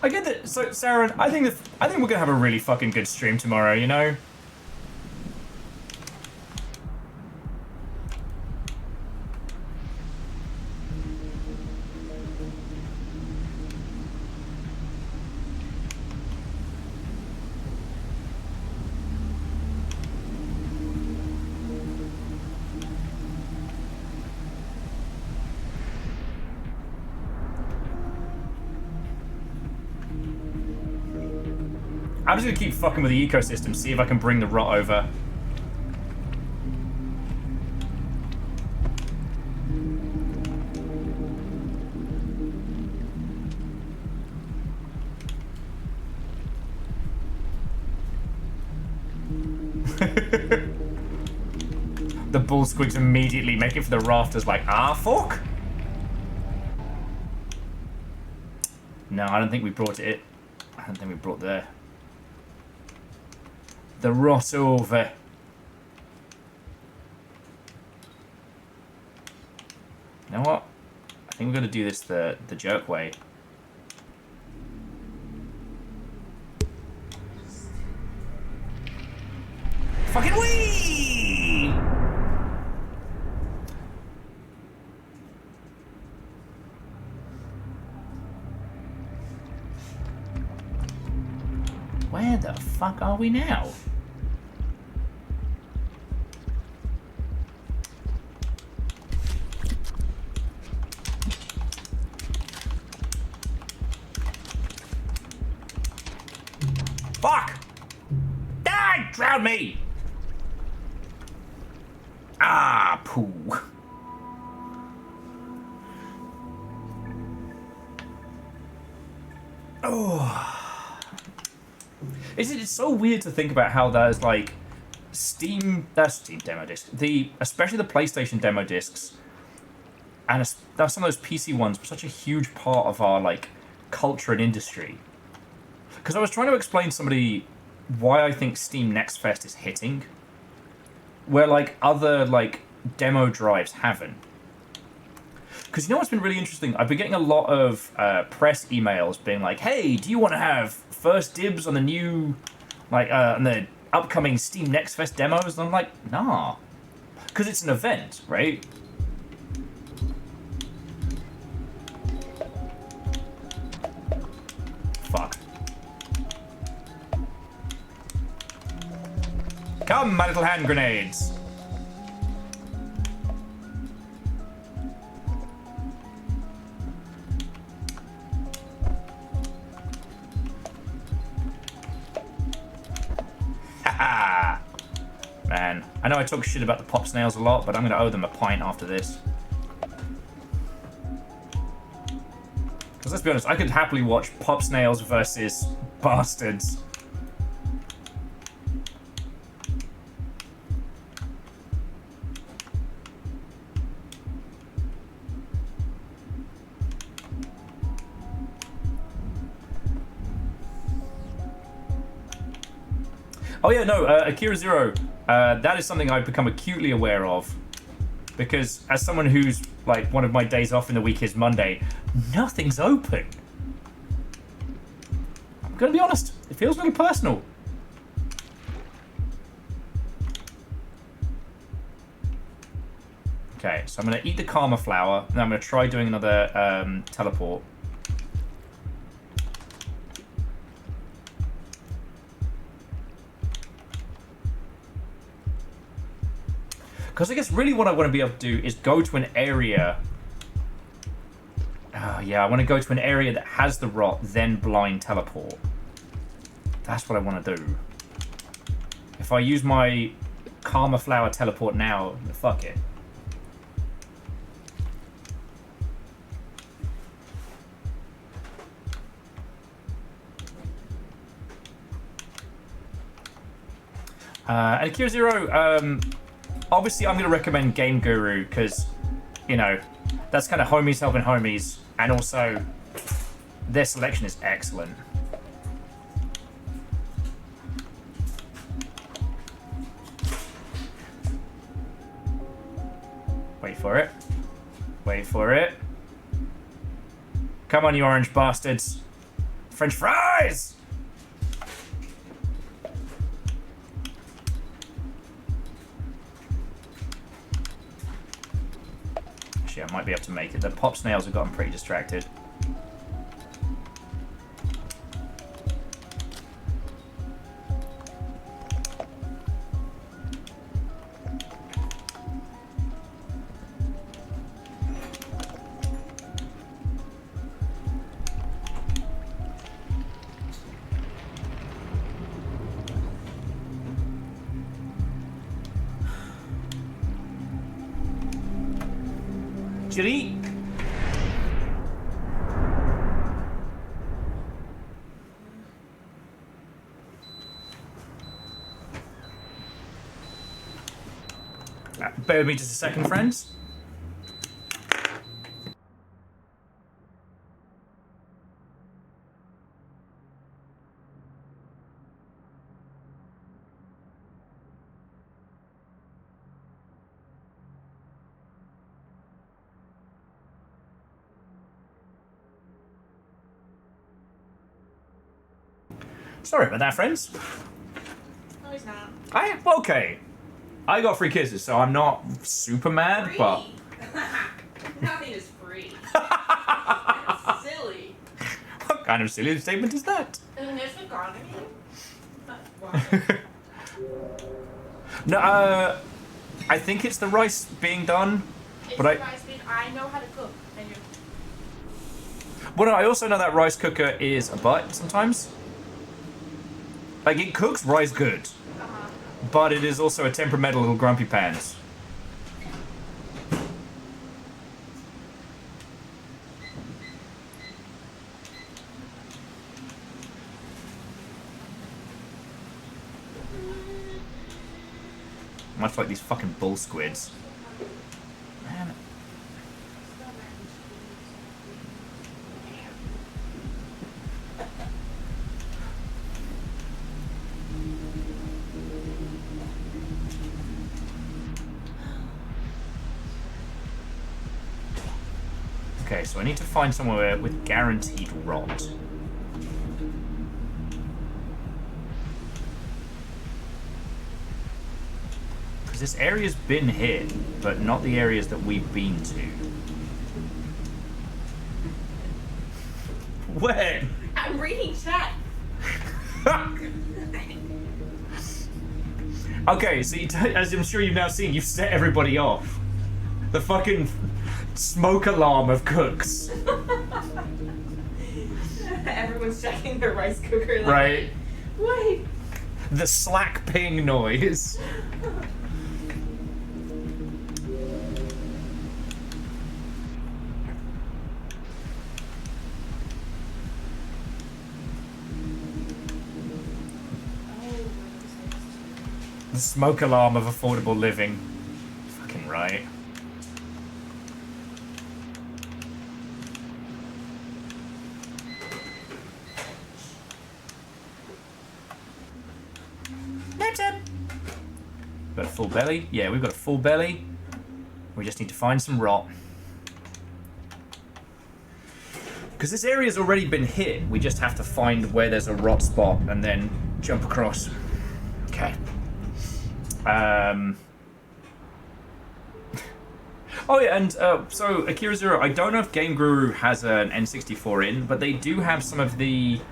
I get that. So, Sarah, I think we're gonna have a really fucking good stream tomorrow. You know. I'm just gonna keep fucking with the ecosystem, see if I can bring the rot over. The bull squigs immediately make it for the rafters like, ah, fuck? No, I don't think we brought it. I don't think we brought the rot over. You know what? I think we're gonna do this the jerk way. Fucking wee! Where the fuck are we now? Fuck! Die! Drown me! Ah, poo. Oh. It's so weird to think about how there's like Steam demo discs, especially the PlayStation demo discs, and some of those PC ones were such a huge part of our like culture and industry. Because I was trying to explain to somebody why I think Steam Next Fest is hitting, where like other like demo drives haven't. Because you know what's been really interesting? I've been getting a lot of press emails being like, "Hey, do you want to have first dibs on the new, like, on the upcoming Steam Next Fest demos?" And I'm like, nah, because it's an event, right? Fuck. Come, my little hand grenades. can. I know I talk shit about the pop snails a lot, but I'm gonna owe them a pint after this. Because let's be honest, I could happily watch pop snails versus bastards. Oh yeah, no, Akira Zero, that is something I've become acutely aware of. Because as someone who's, like, one of my days off in the week is Monday, nothing's open. I'm gonna be honest, it feels a little personal. Okay, so I'm gonna eat the Karma Flower, and I'm gonna try doing another teleport. Because I guess really what I want to be able to do is go to an area. Oh, yeah, I want to go to an area that has the rot, then blind teleport. That's what I want to do. If I use my Karma Flower teleport now, fuck it. And Akira Zero, obviously, I'm going to recommend Game Guru because, you know, that's kind of homies helping homies, and also their selection is excellent. Wait for it. Wait for it. Come on, you orange bastards. French fries! Actually, I might be able to make it. The pop snails have gotten pretty distracted. Chili. Bear with me just a second, friends. Sorry about that, friends. No, he's not. Okay. I got free kisses, so I'm not super mad, Free. but... Nothing is free. That's silly. What kind of silly statement is that? Isn't this economy? No, I think it's the rice being done, but I know how to cook. And you. Well, no, I also know that rice cooker is a butt sometimes. Like, it cooks rice good, but it is also a temperamental little grumpy pants. Much like these fucking bull squids. Man. Okay, so I need to find somewhere with guaranteed rot. Because this area's been hit, but not the areas that we've been to. When? I'm reading chat. Okay, so as I'm sure you've now seen, you've set everybody off. The fucking smoke alarm of cooks. Everyone's checking their rice cooker. Like, Right. Wait. The slack ping noise. smoke alarm of affordable living. Fucking right. Got a full belly? Yeah, we've got a full belly. We just need to find some rot. Because this area's already been hit. We just have to find where there's a rot spot and then jump across. Okay. Oh yeah, and so Akira Zero, I don't know if Game Guru has an N64 in, but they do have some of the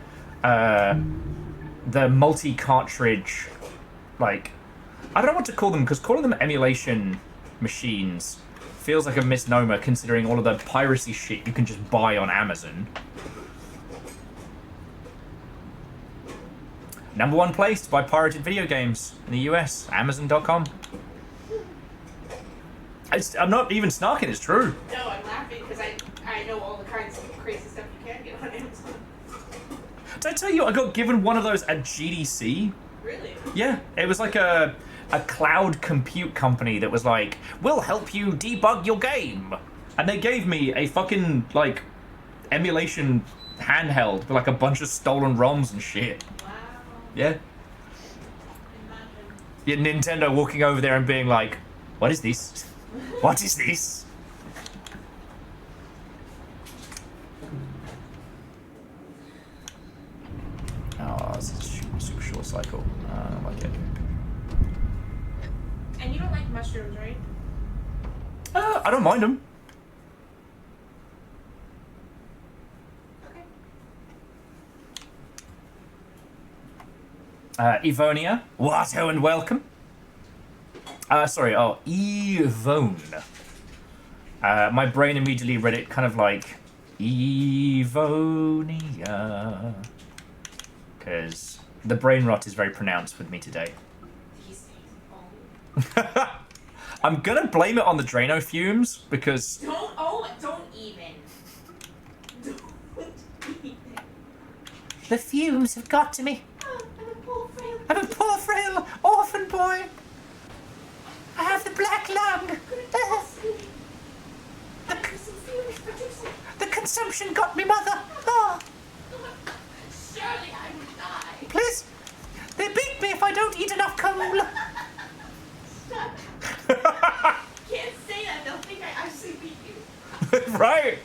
multi-cartridge, like, I don't know what to call them, because calling them emulation machines feels like a misnomer considering all of the piracy shit you can just buy on Amazon. #1 place to buy pirated video games in the US, Amazon.com. I'm not even snarking, it's true. No, I'm laughing because I know all the kinds of crazy stuff you can get on Amazon. Did I tell you I got given one of those at GDC? Really? Yeah, it was like a cloud compute company that was like, we'll help you debug your game. And they gave me a fucking, like, emulation handheld with like a bunch of stolen ROMs and shit. Wow. Yeah. Yeah, Nintendo walking over there and being like, what is this? What is this? Oh, this is a super short cycle. I don't like it. And you don't like mushrooms, right? I don't mind them. Okay. Evonia, Watto and welcome. Sorry, Evone. My brain immediately read it kind of like Evonia. Because the brain rot is very pronounced with me today. I'm gonna blame it on the Drano fumes because... Don't even. Don't even. The fumes have got to me. I'm a poor frail orphan boy. I have the black lung. The consumption got me, mother. Oh, Surely I would die. please. They beat me if I don't eat enough coal. Can't say that. They'll think I actually beat you. Right.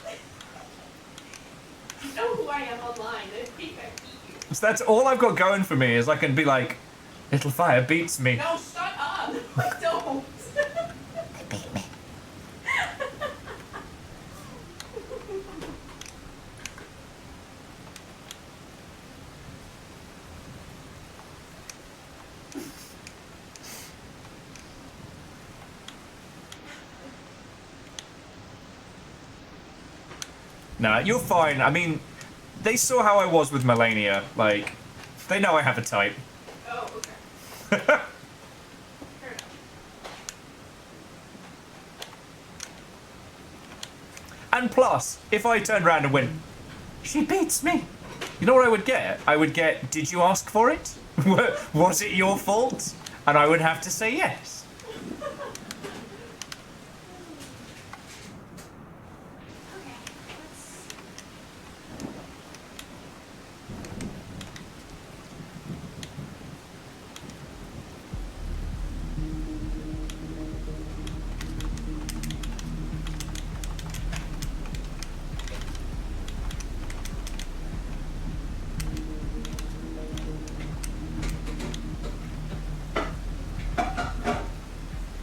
You know who I am online. They think I beat you. So that's all I've got going for me is I can be like, Little Fire beats me. No, shut up. Don't. They beat me. Nah, you're fine. I mean, they saw how I was with Melania. Like, they know I have a type. Oh, okay. Fair enough. And plus, if I turned around and went, she beats me, you know what I would get? I would get, did you ask for it? Was it your fault? And I would have to say yes.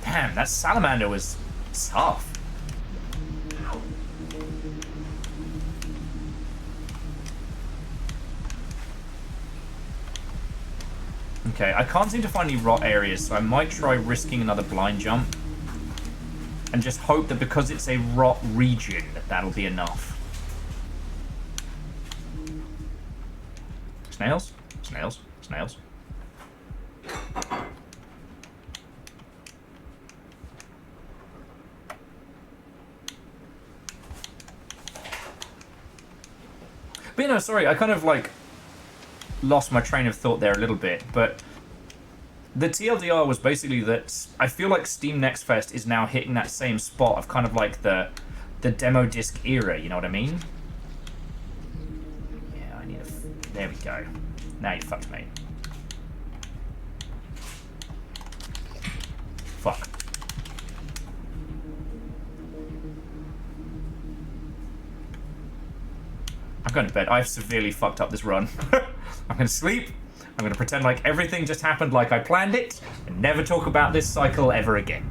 Damn, that salamander was tough. Okay, I can't seem to find any rot areas, so I might try risking another blind jump. And just hope that because it's a rot region, that'll be enough. Snails? Snails? Snails? But sorry, I kind of like lost my train of thought there a little bit, but the TLDR was basically that I feel like Steam Next Fest is now hitting that same spot of kind of like the demo disc era, you know what I mean? Yeah, I need a... There we go. Now you fucked me. Fuck. I'm going to bed. I've severely fucked up this run. I'm going to sleep. I'm going to pretend like everything just happened like I planned it, and never talk about this cycle ever again.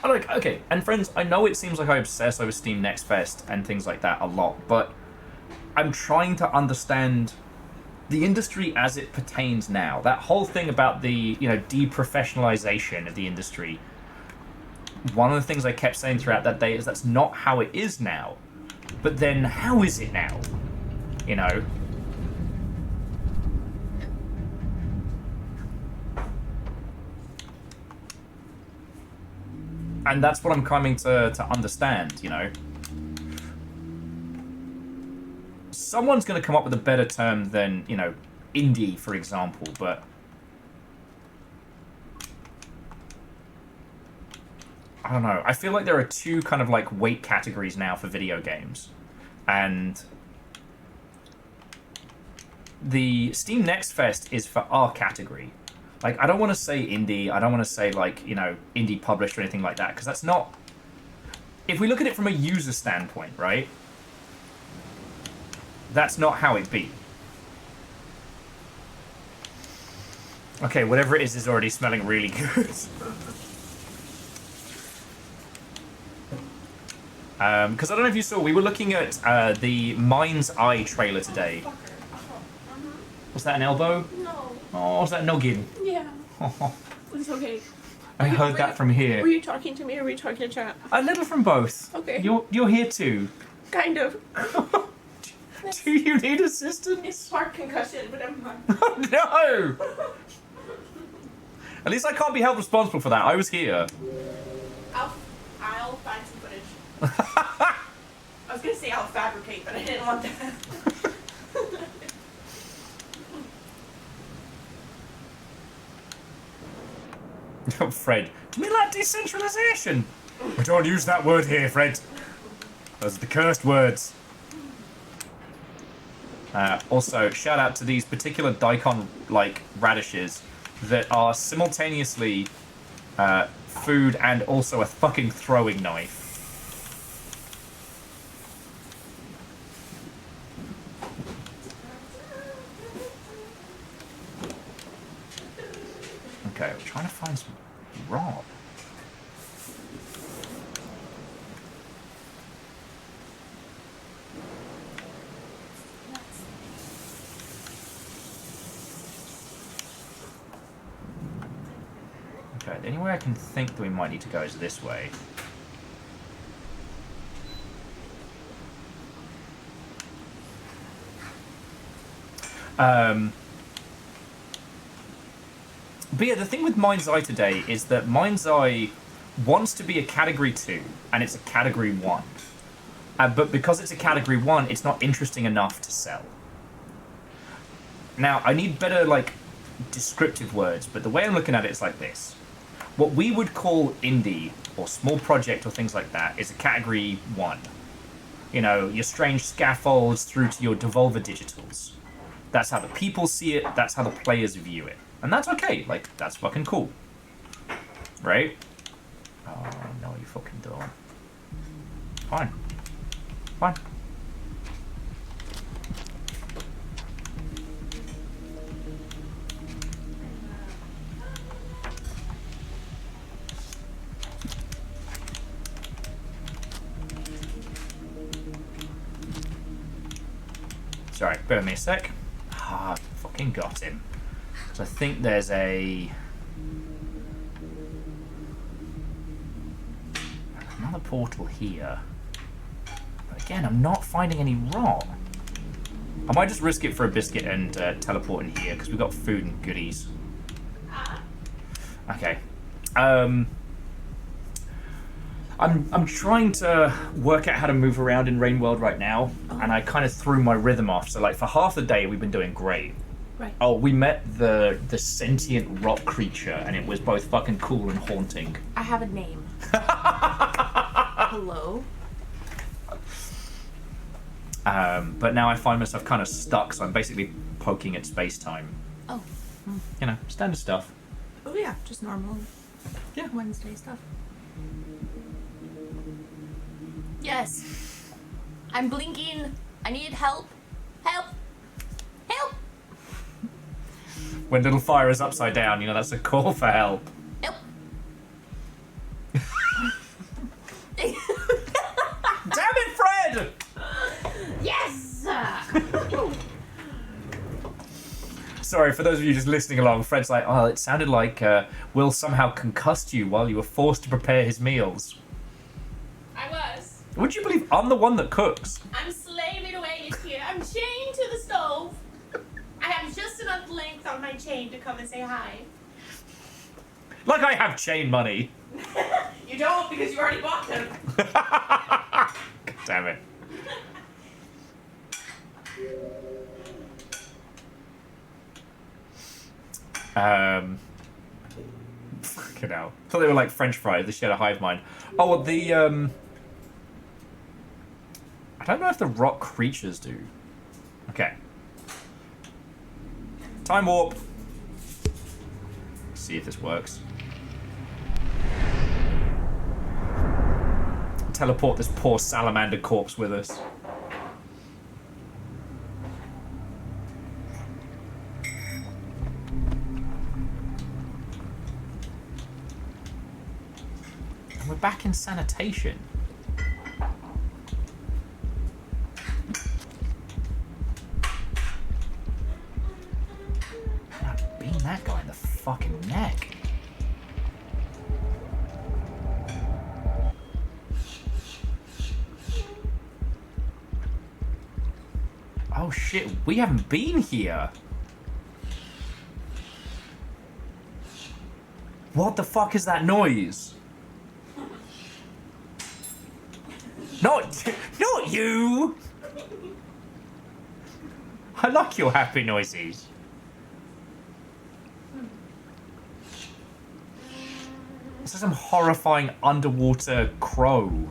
Like, okay, and friends, I know it seems like I obsess over Steam Next Fest and things like that a lot, but I'm trying to understand the industry as it pertains now. That whole thing about the, you know, deprofessionalization of the industry. One of the things I kept saying throughout that day is that's not how it is now. But then, how is it now? You know? And that's what I'm coming to understand, you know? Someone's going to come up with a better term than, you know, indie, for example, but... I don't know. I feel like there are two kind of like weight categories now for video games. And the Steam Next Fest is for our category. Like, I don't want to say indie. I don't want to say, like, you know, indie published or anything like that. Because that's not... If we look at it from a user standpoint, right? That's not how it be. Okay, whatever it is already smelling really good. Because I don't know if you saw, we were looking at the Mind's Eye trailer today. Was that an elbow? No. Oh, was that noggin? Yeah. Oh, It's okay. I heard that from Were here. you talking to me or were you talking to chat? A little from both. Okay. You're here too. Kind of. Do you need assistance? It's spark concussion, but I'm fine. Oh, no! At least I can't be held responsible for that. I was here. I'll find some footage. I was gonna say I'll fabricate, but I didn't want that. Oh, Fred, do you mean like decentralization? We don't use that word here, Fred. Those are the cursed words. Also, shout out to these particular daikon-like radishes that are simultaneously food and also a fucking throwing knife. Okay, we're trying to find some raw. Okay, the only way I can think that we might need to go is this way. But yeah, the thing with Mind's Eye today is that Mind's Eye wants to be a Category 2, and it's a Category 1. But because it's a Category 1, it's not interesting enough to sell. Now, I need better, like, descriptive words, but the way I'm looking at it is like this. What we would call indie, or small project, or things like that, is a Category 1. You know, your strange scaffolds through to your Devolver Digitals. That's how the people see it, that's how the players view it. And that's okay, like, that's fucking cool. Right? Oh, no, you fucking don't. Fine. Fine. Sorry, bear with me a sec. Ah, fucking got him. So I think there's another portal here. But again, I'm not finding any raw. I might just risk it for a biscuit and teleport in here because we've got food and goodies. Okay. I I'm trying to work out how to move around in Rain World right now, and I kind of threw my rhythm off. So like for half the day we've been doing great. Right. Oh, we met the sentient rock creature, and it was both fucking cool and haunting. I have a name. Hello? But now I find myself kind of stuck, so I'm basically poking at space-time. Oh. You know, standard stuff. Oh yeah, just normal. Yeah. Wednesday stuff. Yes. I'm blinking. I need help. Help. Help. When little fire is upside down, you know, that's a call for help. Help. Damn it, Fred! Yes. Sorry, for those of you just listening along, Fred's like, oh, it sounded like Will somehow concussed you while you were forced to prepare his meals. I was. Would you believe I'm the one that cooks? I'm slaving away here. I'm chained to the stove. I have just enough length on my chain to come and say hi. Like I have chain money. You don't because you already bought them. God damn it. Fucking hell. I thought they were like French fries. They shared a hive mind. Oh, well, the, I don't know if the rock creatures do. Okay. Time warp. See if this works. Teleport this poor salamander corpse with us. And we're back in sanitation. I'd beam that guy in the fucking neck. Oh shit, we haven't been here. What the fuck is that noise? Not you! I like your happy noises. This is some horrifying underwater crow.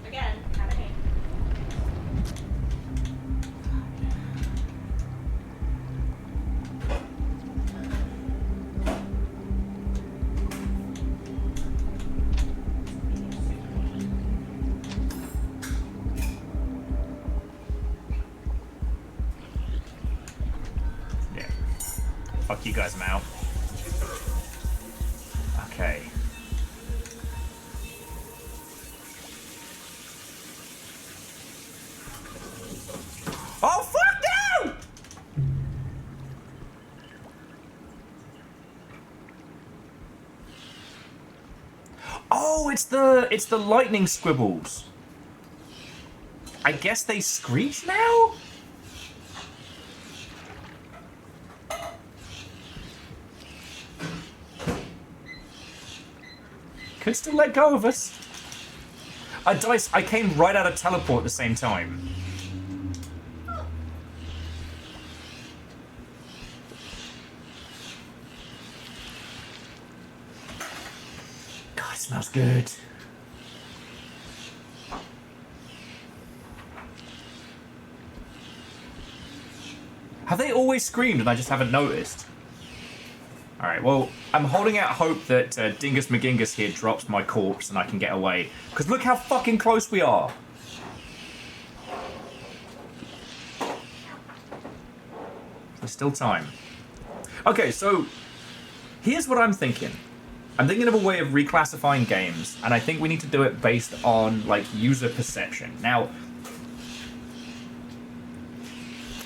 Again, have a name. Yeah. Fuck you guys, I'm out. Okay. Oh fuck no! Oh, it's the lightning squibbles. I guess they screech now? Could still let go of us. I came right out of teleport at the same time. God, it smells good. Have they always screamed and I just haven't noticed? Alright, well, I'm holding out hope that Dingus McGingus here drops my corpse and I can get away. Because look how fucking close we are. There's still time. Okay, so here's what I'm thinking. I'm thinking of a way of reclassifying games, and I think we need to do it based on, like, user perception. Now,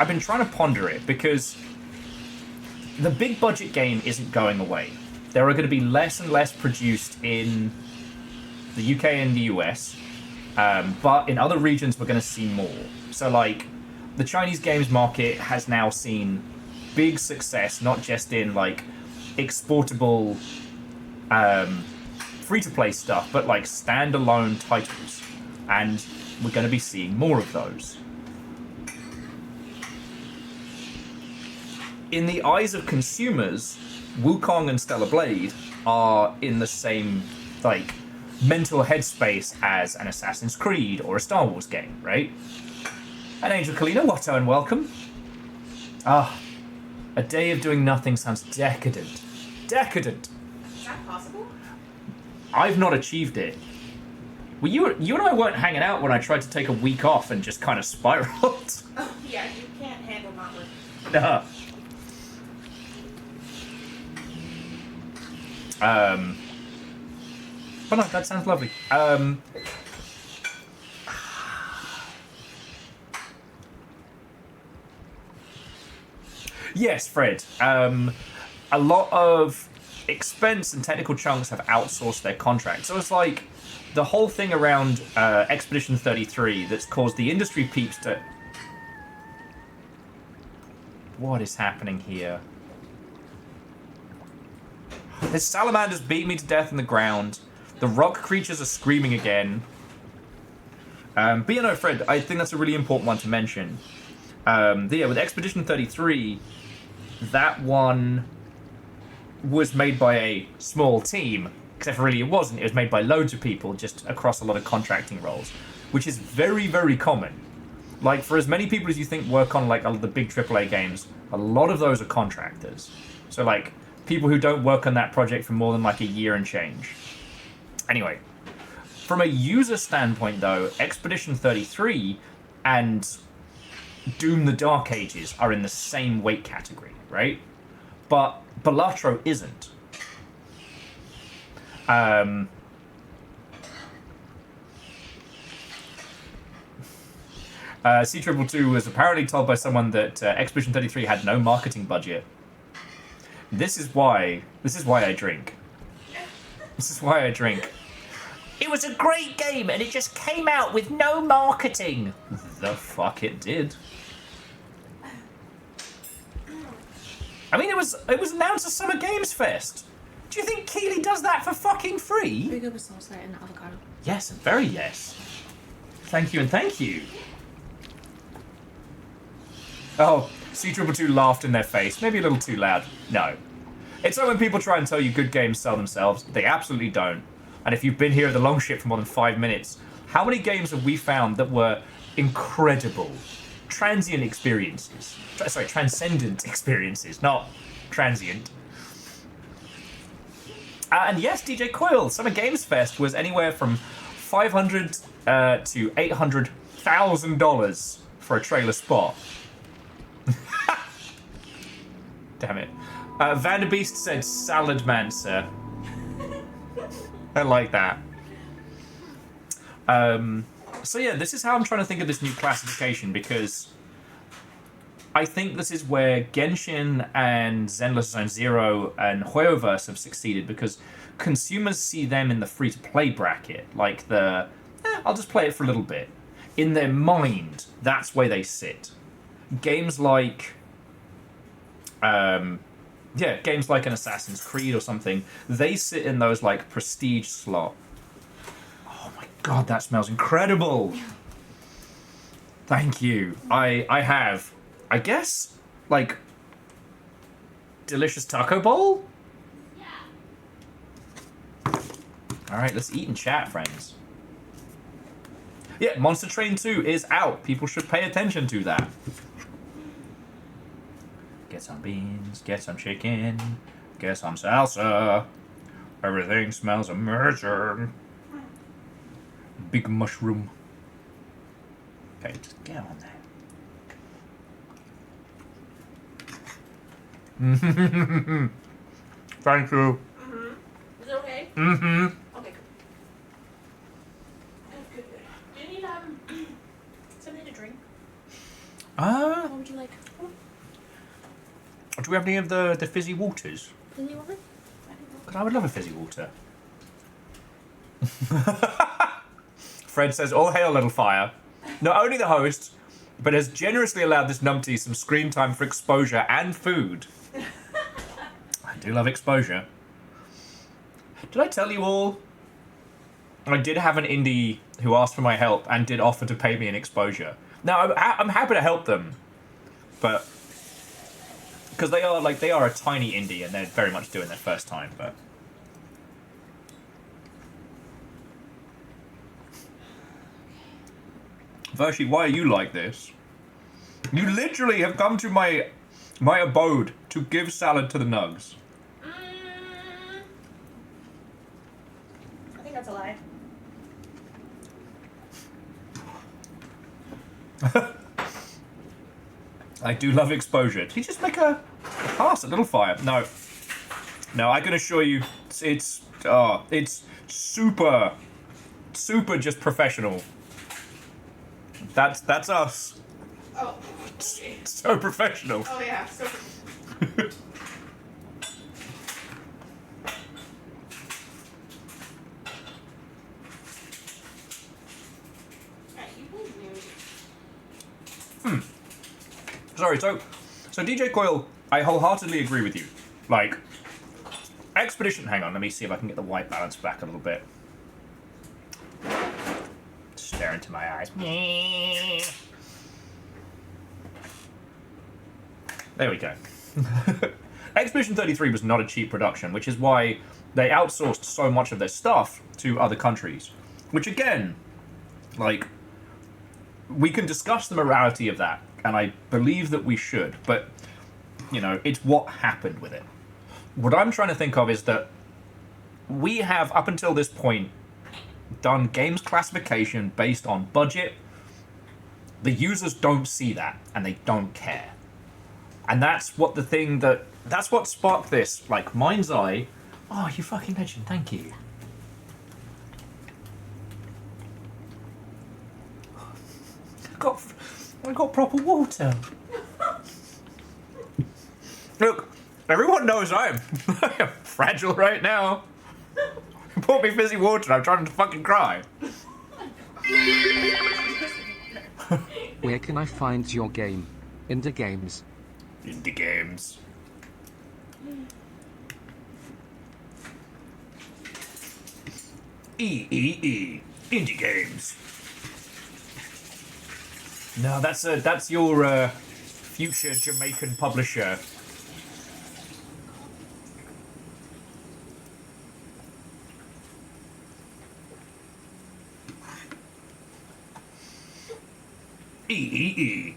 I've been trying to ponder it because the big budget game isn't going away. There are going to be less and less produced in the UK and the US, but in other regions we're going to see more. So like, the Chinese games market has now seen big success, not just in like exportable free-to-play stuff, but like standalone titles. And we're going to be seeing more of those. In the eyes of consumers, Wukong and Stellar Blade are in the same, like, mental headspace as an Assassin's Creed or a Star Wars game, right? And Angel Kalina, Watto, and welcome. Ah, a day of doing nothing sounds decadent. Decadent! Is that possible? I've not achieved it. Well, you and I weren't hanging out when I tried to take a week off and just kind of spiraled. Oh, yeah, you can't handle not working. Nah. But no, that sounds lovely. Yes, Fred. A lot of expense and technical chunks have outsourced their contracts. So it's like the whole thing around Expedition 33 that's caused the industry peeps to... What is happening here? This salamander's beat me to death in the ground. The rock creatures are screaming again. But you know, Fred, I think that's a really important one to mention. Yeah, with Expedition 33, that one was made by a small team. Except for really it wasn't. It was made by loads of people just across a lot of contracting roles. Which is very, very common. Like, for as many people as you think work on, like, the big AAA games, a lot of those are contractors. So, like, people who don't work on that project for more than, like, a year and change. Anyway, from a user standpoint, though, Expedition 33 and Doom the Dark Ages are in the same weight category, right? But Balatro isn't. C222 was apparently told by someone that Expedition 33 had no marketing budget. This is why I drink. This is why I drink. It was a great game and it just came out with no marketing. The fuck it did. I mean, it was announced as Summer Games Fest. Do you think Keighley does that for fucking free? Very good with salsa and avocado. Yes, very yes. Thank you and thank you. Oh, C222 laughed in their face. Maybe a little too loud. No. It's like when people try and tell you good games sell themselves. They absolutely don't. And if you've been here at the long ship for more than 5 minutes, how many games have we found that were incredible, transient experiences? Sorry, transcendent experiences, not transient. And yes, DJ Coil, Summer Games Fest was anywhere from $500 to $800,000 for a trailer spot. Damn it. Vanderbeest said Salad Man, sir. I like that. So yeah, this is how I'm trying to think of this new classification, because I think this is where Genshin and Zenless Zone Zero and Hoyoverse have succeeded, because consumers see them in the free-to-play bracket, like the, I'll just play it for a little bit. In their mind, that's where they sit. Games like, games like an Assassin's Creed or something, they sit in those, like, prestige slot. Oh my god, that smells incredible! Thank you. I have, I guess, like, delicious taco bowl? Alright, let's eat and chat, friends. Yeah, Monster Train 2 is out. People should pay attention to that. Get some beans, get some chicken, get some salsa. Everything smells amazing. Big mushroom. Okay, just get on there. Thank you. Is it okay? Mm-hmm. Okay, good. Do you need something to drink? What would you like? Do we have any of the fizzy waters? Fizzy water? Because I would love a fizzy water. Fred says, all hail, little fire. Not only the host, but has generously allowed this numpty some screen time for exposure and food. I do love exposure. Did I tell you all I did have an indie who asked for my help and did offer to pay me an exposure. Now, I'm happy to help them, but because they are a tiny indie and they're very much doing their first time, but. Vershi, why are you like this? You literally have come to my abode to give salad to the nugs. I think that's a lie. I do love exposure. Did he just make a pass, a little fire? No. No, I can assure you, it's super just professional. That's us. Oh, okay. So professional. Oh yeah, so. Sorry, so DJ Coil, I wholeheartedly agree with you. Like, Expedition, hang on, let me see if I can get the white balance back a little bit. Stare into my eyes. There we go. Expedition 33 was not a cheap production, which is why they outsourced so much of their stuff to other countries. Which again, like, we can discuss the morality of that, and I believe that we should, but, you know, it's what happened with it. What I'm trying to think of is that we have, up until this point, done games classification based on budget. The users don't see that, and they don't care. And that's what that's what sparked this, like, mind's eye. Oh, you fucking legend, thank you. I got proper water. Look, everyone knows I am fragile right now. You bought me fizzy water, I'm trying to fucking cry. Where can I find your game? Indie Games. Indie Games. Indie Games. No, that's your future Jamaican publisher. EA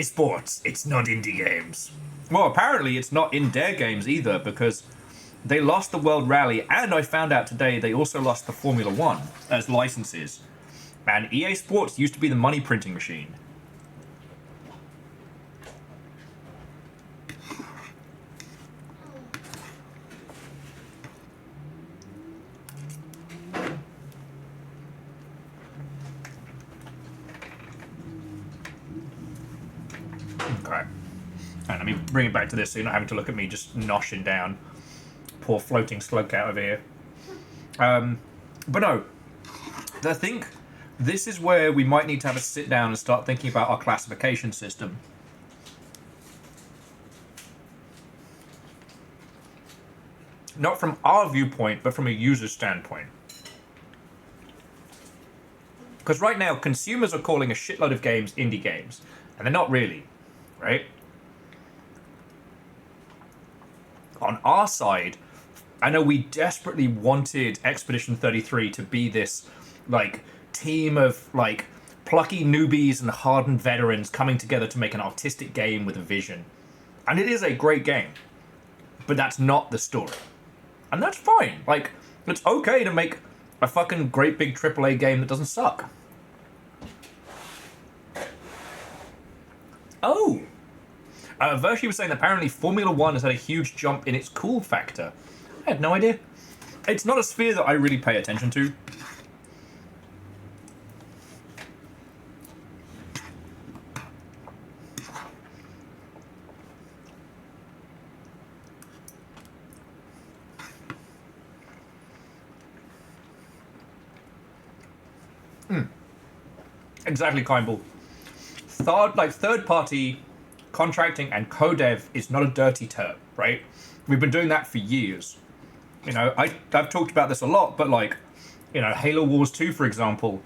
Sports, it's not indie games. Well, apparently it's not in their games either, because they lost the World Rally, and I found out today they also lost the Formula One as licenses. And EA Sports used to be the money printing machine. Okay. And let me bring it back to this so you're not having to look at me just noshing down. Poor floating Slugcat over here. But no, I think this is where we might need to have a sit down and start thinking about our classification system. Not from our viewpoint, but from a user standpoint. Because right now, consumers are calling a shitload of games indie games, and they're not really, right? On our side, I know we desperately wanted Expedition 33 to be this, like, team of, like, plucky newbies and hardened veterans coming together to make an artistic game with a vision. And it is a great game. But that's not the story. And that's fine. Like, it's okay to make a fucking great big AAA game that doesn't suck. Oh! Vershi was saying that apparently Formula One has had a huge jump in its cool factor. I had no idea. It's not a sphere that I really pay attention to. Exactly, Kimball. Third-party contracting and co-dev is not a dirty term, right? We've been doing that for years. You know, I've talked about this a lot, but like, you know, Halo Wars 2, for example,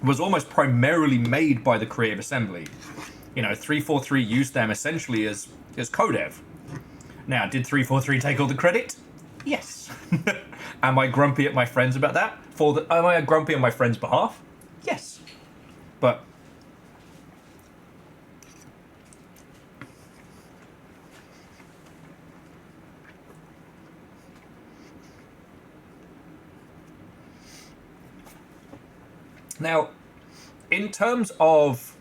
was almost primarily made by the Creative Assembly. You know, 343 used them essentially as codev. Now, did 343 take all the credit? Yes. Am I grumpy at my friends about that? Am I grumpy on my friends' behalf? Yes. But now, in terms of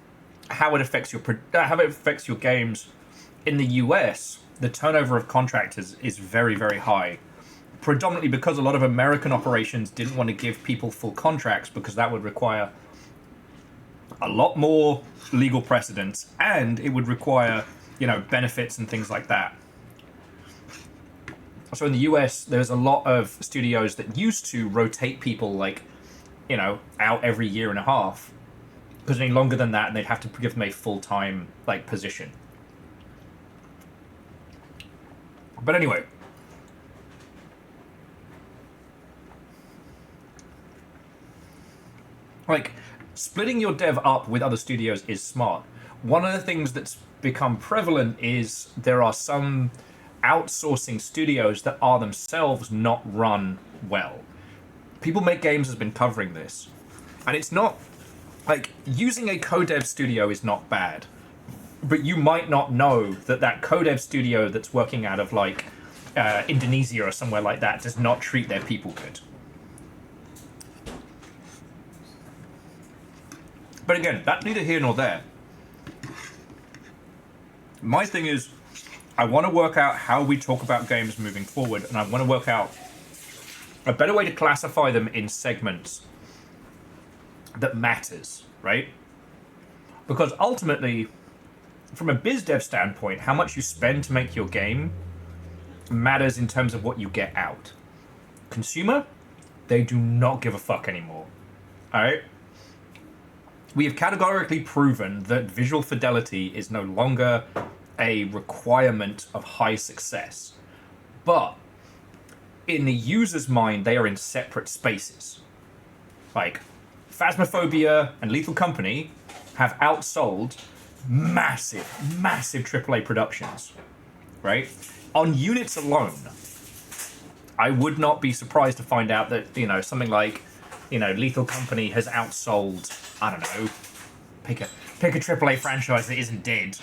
how it affects your games in the US, the turnover of contractors is very, very high. Predominantly because a lot of American operations didn't want to give people full contracts because that would require a lot more legal precedents and it would require, you know, benefits and things like that. So in the US, there's a lot of studios that used to rotate people like, you know, out every year and a half. Because any longer than that, they'd have to give them a full-time like position. But anyway, like, splitting your dev up with other studios is smart. One of the things that's become prevalent is there are some outsourcing studios that are themselves not run well. People Make Games has been covering this. And it's not, like, using a codev studio is not bad. But you might not know that that codev studio that's working out of, like, Indonesia or somewhere like that does not treat their people good. But again, that's neither here nor there. My thing is, I want to work out how we talk about games moving forward, and I want to work out a better way to classify them in segments that matters, right? Because ultimately, from a biz dev standpoint, how much you spend to make your game matters in terms of what you get out. Consumer, they do not give a fuck anymore. Alright? We have categorically proven that visual fidelity is no longer a requirement of high success. But in the user's mind, they are in separate spaces. Like, Phasmophobia and Lethal Company have outsold massive AAA productions, right? On units alone, I would not be surprised to find out that, you know, something like, you know, Lethal Company has outsold, I don't know, pick a AAA franchise that isn't dead.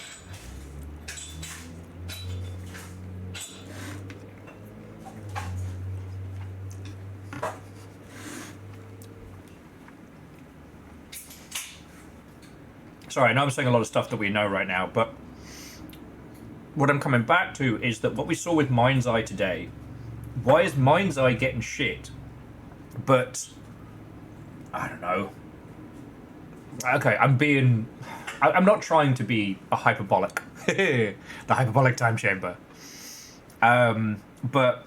Sorry, I know I'm saying a lot of stuff that we know right now, but what I'm coming back to is that what we saw with Mind's Eye today, why is Mind's Eye getting shit? But, I don't know. Okay, I'm not trying to be a hyperbolic. The hyperbolic time chamber. But,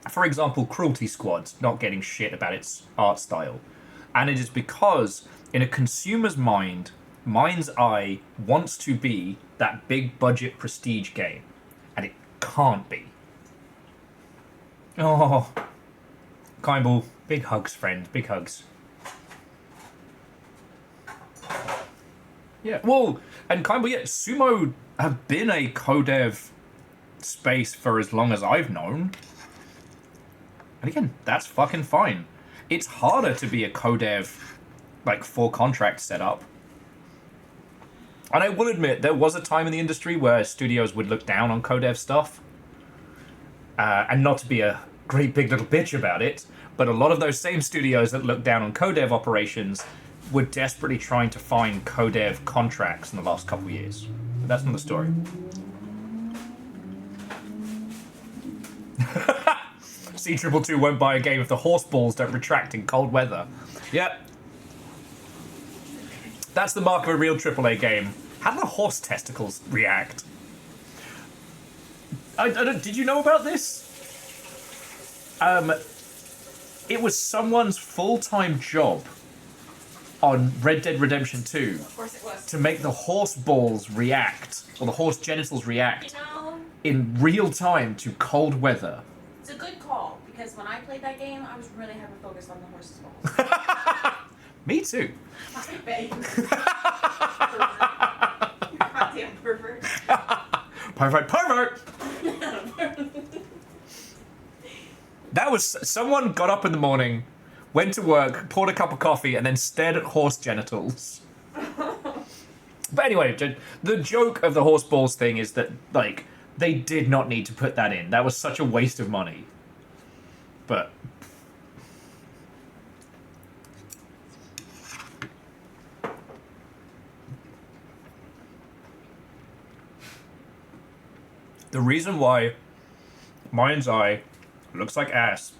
for example, Cruelty Squad's not getting shit about its art style. And it is because, in a consumer's mind, Mind's Eye wants to be that big budget prestige game, and it can't be. Oh, Kimball, big hugs, friend, big hugs. Yeah, well, and Kimball, yeah, Sumo have been a codev space for as long as I've known. And again, that's fucking fine. It's harder to be a codev, like, for contract setup. And I will admit, there was a time in the industry where studios would look down on codev stuff. And not to be a great big little bitch about it, but a lot of those same studios that look down on codev operations were desperately trying to find codev contracts in the last couple of years. But that's another story. C222 won't buy a game if the horse balls don't retract in cold weather. Yep. That's the mark of a real AAA game. How do the horse testicles react? I don't, did you know about this? It was someone's full-time job on Red Dead Redemption 2 Of course it was. to make the horse balls react, or the horse genitals react, You know, in real time to cold weather. it's a good call. played that game, I was really hyper-focused on the horse's balls. Me too. I bet you. Goddamn pervert. Pervert! That was someone got up in the morning, went to work, poured a cup of coffee, and then stared at horse genitals. But anyway, the joke of the horse balls thing is that, like, they did not need to put that in. That was such a waste of money. But the reason why Mind's Eye looks like ass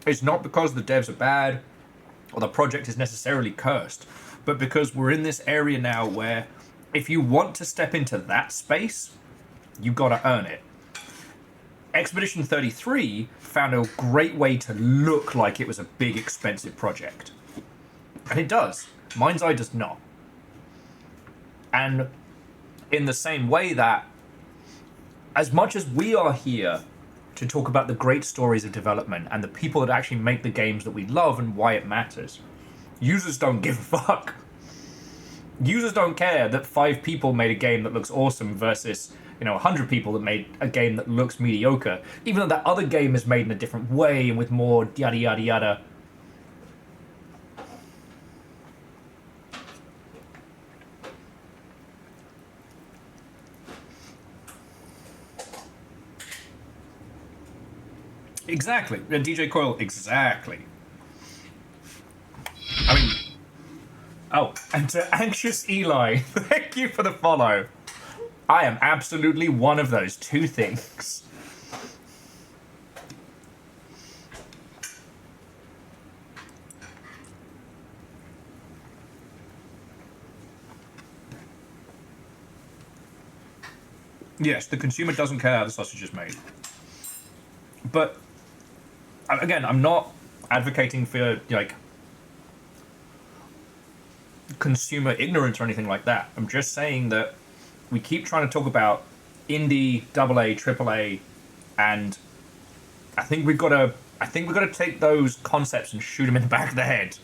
is not because the devs are bad or the project is necessarily cursed, but because we're in this area now where if you want to step into that space, you gotta earn it. Expedition 33 found a great way to look like it was a big, expensive project. And it does. Mind's Eye does not. And in the same way that, as much as we are here to talk about the great stories of development and the people that actually make the games that we love and why it matters, users don't give a fuck. Users don't care that 5 people made a game that looks awesome versus, 100 people that made a game that looks mediocre, even though that other game is made in a different way and with more yada yada yada. Exactly. DJ Coyle, exactly. I mean, oh, and to Anxious Eli, thank you for the follow. I am absolutely one of those two things. Yes, the consumer doesn't care how the sausage is made. But, again, I'm not advocating for, consumer ignorance or anything like that. I'm just saying that we keep trying to talk about indie, AA, AAA, and I think we've got to take those concepts and shoot them in the back of the head.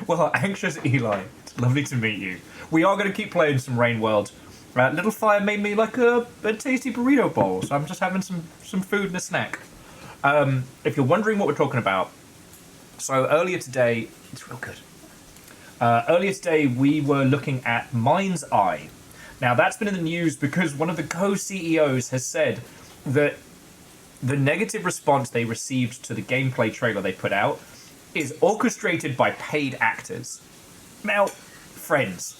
Well, Anxious Eli, it's lovely to meet you. We are going to keep playing some Rain World. Little Fire made me like a tasty burrito bowl, so I'm just having some food and a snack. If you're wondering what we're talking about, so earlier today, it's real good. Earlier today, we were looking at Mind's Eye. Now, that's been in the news because one of the co-CEOs has said that the negative response they received to the gameplay trailer they put out is orchestrated by paid actors. Now, friends,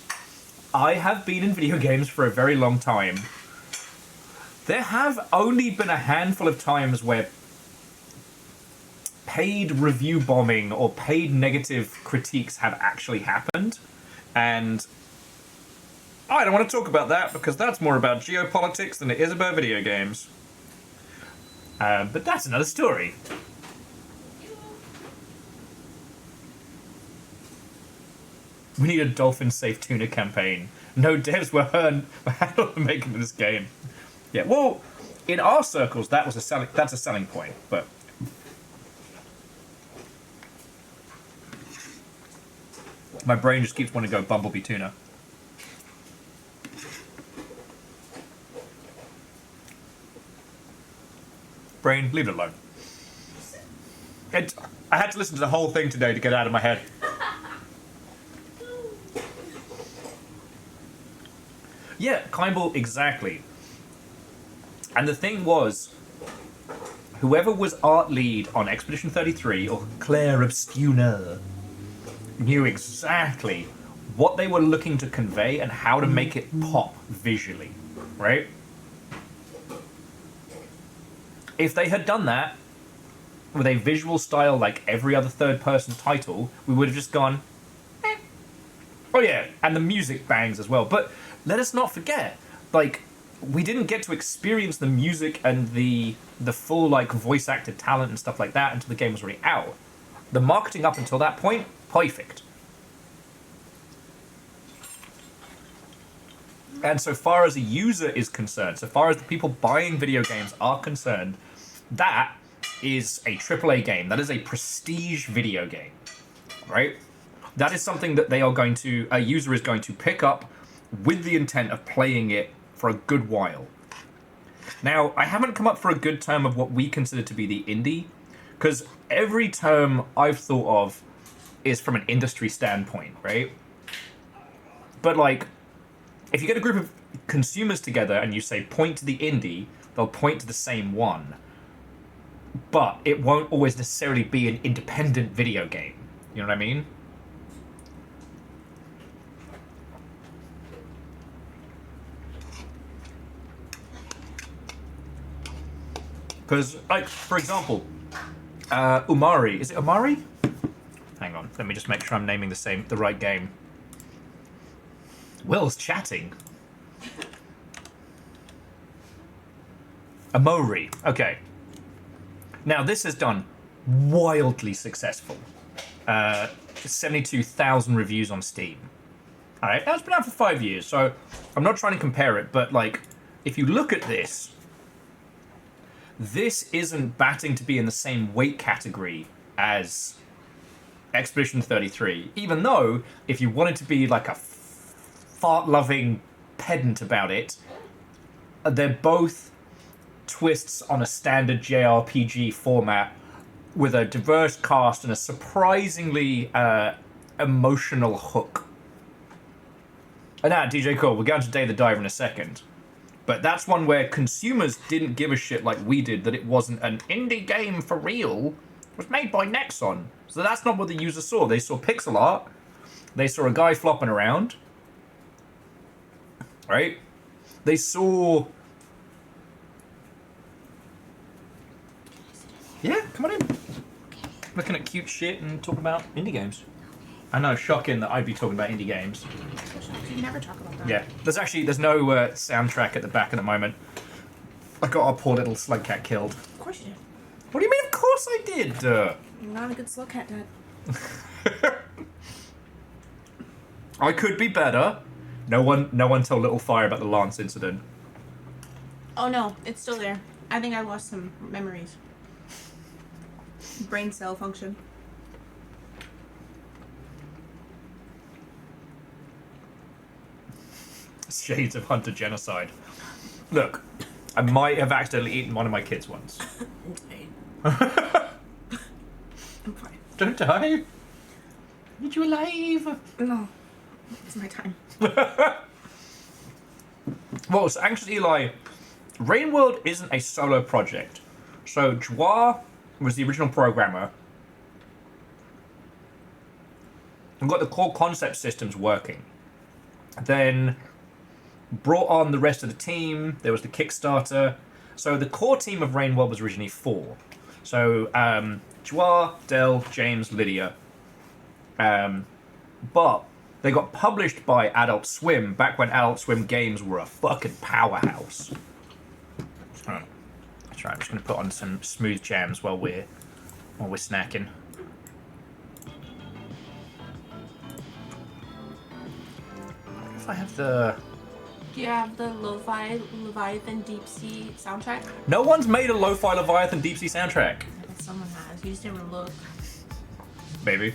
I have been in video games for a very long time. There have only been a handful of times where paid review bombing or paid negative critiques have actually happened, and I don't want to talk about that because that's more about geopolitics than it is about video games. But that's another story. We need a dolphin-safe tuna campaign. No devs were handled making this game. Yeah, well, in our circles, that's a selling point, but my brain just keeps wanting to go Bumblebee Tuna. Brain, leave it alone. I had to listen to the whole thing today to get it out of my head. Yeah, Kimball, exactly. And the thing was, whoever was art lead on Expedition 33, or Claire Obscuna, knew exactly what they were looking to convey and how to make it pop visually, right? If they had done that with a visual style like every other third-person title, we would have just gone, eh. Oh yeah, and the music bangs as well. But let us not forget, we didn't get to experience the music and the full, voice-acted talent and stuff like that until the game was already out. The marketing up until that point, perfect. And so far as a user is concerned, so far as the people buying video games are concerned, that is a AAA game. That is a prestige video game, right? That is something that a user is going to pick up with the intent of playing it for a good while. Now, I haven't come up for a good term of what we consider to be the indie, because every term I've thought of is from an industry standpoint, right? But like, if you get a group of consumers together and you say point to the indie, they'll point to the same one. But it won't always necessarily be an independent video game. You know what I mean? Because, like, for example, Umari. Is it Umari? Hang on, let me just make sure I'm naming the right game. Will's chatting. Amori. Okay. Now, this has done wildly successful. 72,000 reviews on Steam. Alright, now it's been out for 5 years, so I'm not trying to compare it, but, like, if you look at this isn't batting to be in the same weight category as Expedition 33, even though, if you wanted to be, like, a fart-loving pedant about it, they're both twists on a standard JRPG format with a diverse cast and a surprisingly emotional hook. And now, DJ Cole, we're going to Day the Diver in a second. But that's one where consumers didn't give a shit like we did that it wasn't an indie game for real. It was made by Nexon. So that's not what the user saw. They saw pixel art. They saw a guy flopping around. Right? They saw... Yeah, come on in. Looking at cute shit and talking about indie games. I know, shocking that I'd be talking about indie games. You never talk about that. Yeah, there's no soundtrack at the back at the moment. I got our poor little Slugcat killed. Of course you did. What do you mean? Of course I did. You're not a good Slugcat, Dad. I could be better. No one told Little Fire about the Lance incident. Oh no, it's still there. I think I lost some memories. Brain cell function. Shades of Hunter genocide. Look, I might have accidentally eaten one of my kids once. I'm fine. Don't die. Need you alive. No. It's my time. Well, so Anxious Eli, Rainworld isn't a solo project. So Joie was the original programmer and got the core concept systems working. Then brought on the rest of the team. There was the Kickstarter. So the core team of Rainworld was originally 4. So Joie, Del, James, Lydia. But they got published by Adult Swim back when Adult Swim games were a fucking powerhouse. That's right. I'm just going to put on some smooth jams while we're snacking. If I have the... Do you have the Lo-Fi Leviathan Deep Sea soundtrack? No one's made a Lo-Fi Leviathan Deep Sea soundtrack. I bet someone has. You just didn't look. Maybe.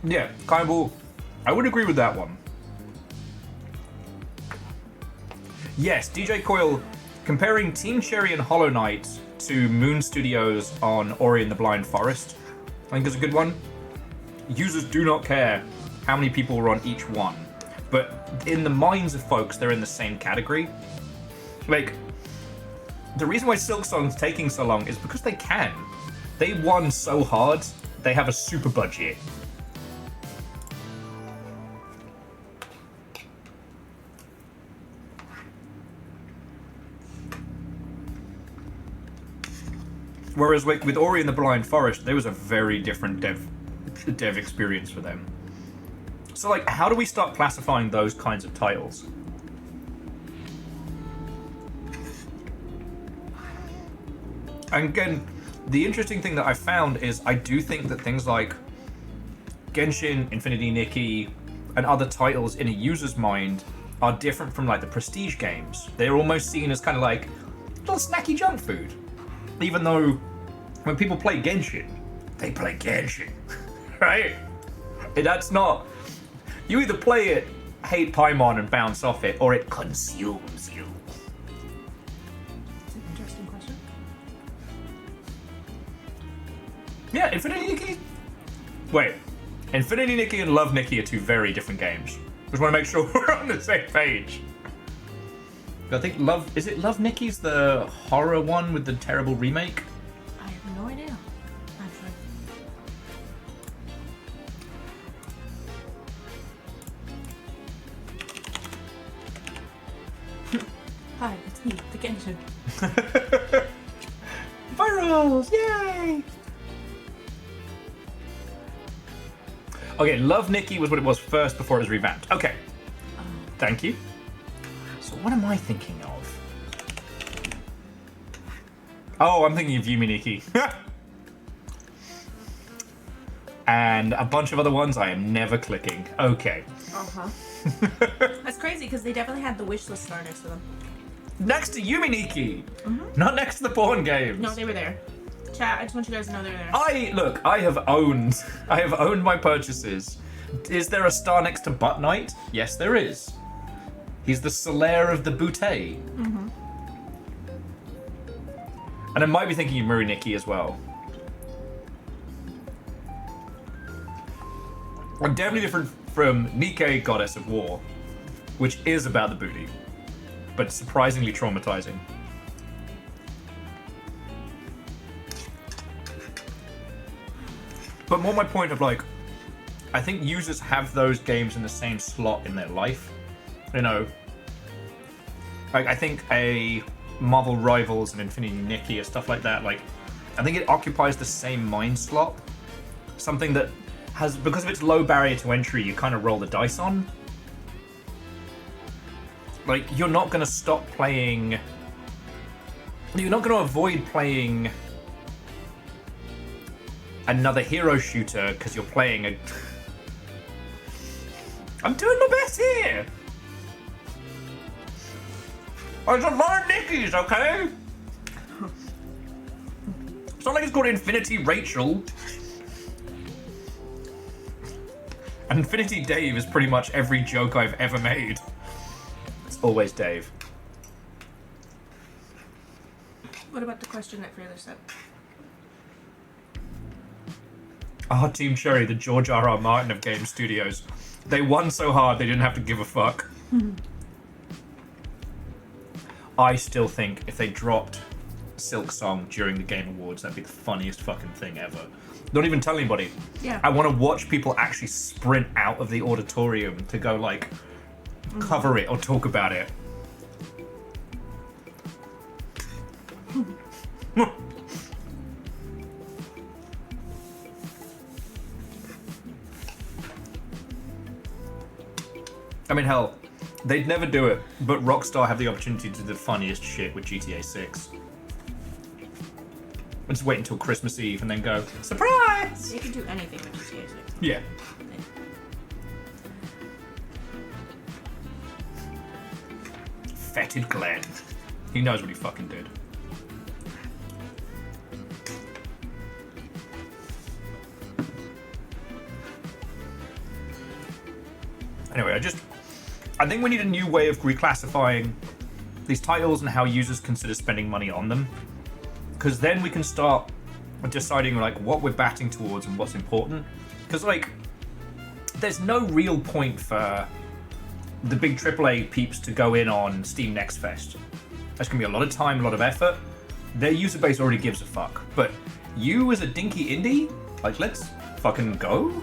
Yeah, kind of. I would agree with that one. Yes, DJ Coil, comparing Team Cherry and Hollow Knight to Moon Studios on Ori and the Blind Forest, I think is a good one. Users do not care how many people are on each one, but in the minds of folks, they're in the same category. Like, the reason why Silksong's taking so long is because they can. They won so hard, they have a super budget. Whereas like with Ori and the Blind Forest, there was a very different dev experience for them. So like, how do we start classifying those kinds of titles? And again, the interesting thing that I found is I do think that things like Genshin, Infinity Nikki, and other titles in a user's mind are different from like the prestige games. They're almost seen as kind of like little snacky junk food. Even though when people play Genshin, they play Genshin, right? And that's not... You either play it, hate Paimon and bounce off it, or it consumes you. That's an interesting question. Yeah, Infinity Nikki... Wait. Infinity Nikki and Love Nikki are two very different games. Just want to make sure we're on the same page. I think Love... Is it Love Nikki's the horror one with the terrible remake? I have no idea, actually. Hi, it's me, the Genshin. Virals! Yay! Okay, Love Nikki was what it was first before it was revamped. Okay. Thank you. So what am I thinking of? Oh, I'm thinking of Yumi Nikki. And a bunch of other ones I am never clicking. Okay. Uh-huh. That's crazy, because they definitely had the wishlist star next to them. Next to Yumi Nikki! Not next to the porn games. No, they were there. Chat, I just want you guys to know they were there. I have owned my purchases. Is there a star next to Butt Knight? Yes, there is. He's the Solaire of the Boutte. And I might be thinking of Muri Nikki as well. I'm definitely different from Nikke, Goddess of War, which is about the booty, but surprisingly traumatizing. But more my point of like, I think users have those games in the same slot in their life. You know, like I think a Marvel Rivals and Infinity Nikki or stuff like that, like I think it occupies the same mind slot. Something that has, because of its low barrier to entry, you kind of roll the dice on. Like, you're not going to stop playing... You're not going to avoid playing another hero shooter because you're playing a... I'm doing my best here! There's a lot of Nickies, okay? It's not like it's called Infinity Rachel. Infinity Dave is pretty much every joke I've ever made. It's always Dave. What about the question that Frailer said? Team Cherry, the George R.R. Martin of game studios. They won so hard they didn't have to give a fuck. I still think if they dropped Silk Song during the Game Awards, that'd be the funniest fucking thing ever. Don't even tell anybody. Yeah. I want to watch people actually sprint out of the auditorium to go, like, cover it or talk about it. I mean, hell, they'd never do it, but Rockstar have the opportunity to do the funniest shit with GTA 6. We'll just wait until Christmas Eve and then go, surprise! They can do anything with GTA 6. Yeah. Fetid Glenn. He knows what he fucking did. Anyway, I think we need a new way of reclassifying these titles and how users consider spending money on them. Because then we can start deciding like what we're batting towards and what's important. Because like, there's no real point for the big AAA peeps to go in on Steam Next Fest. That's gonna be a lot of time, a lot of effort. Their user base already gives a fuck. But you as a dinky indie, like let's fucking go.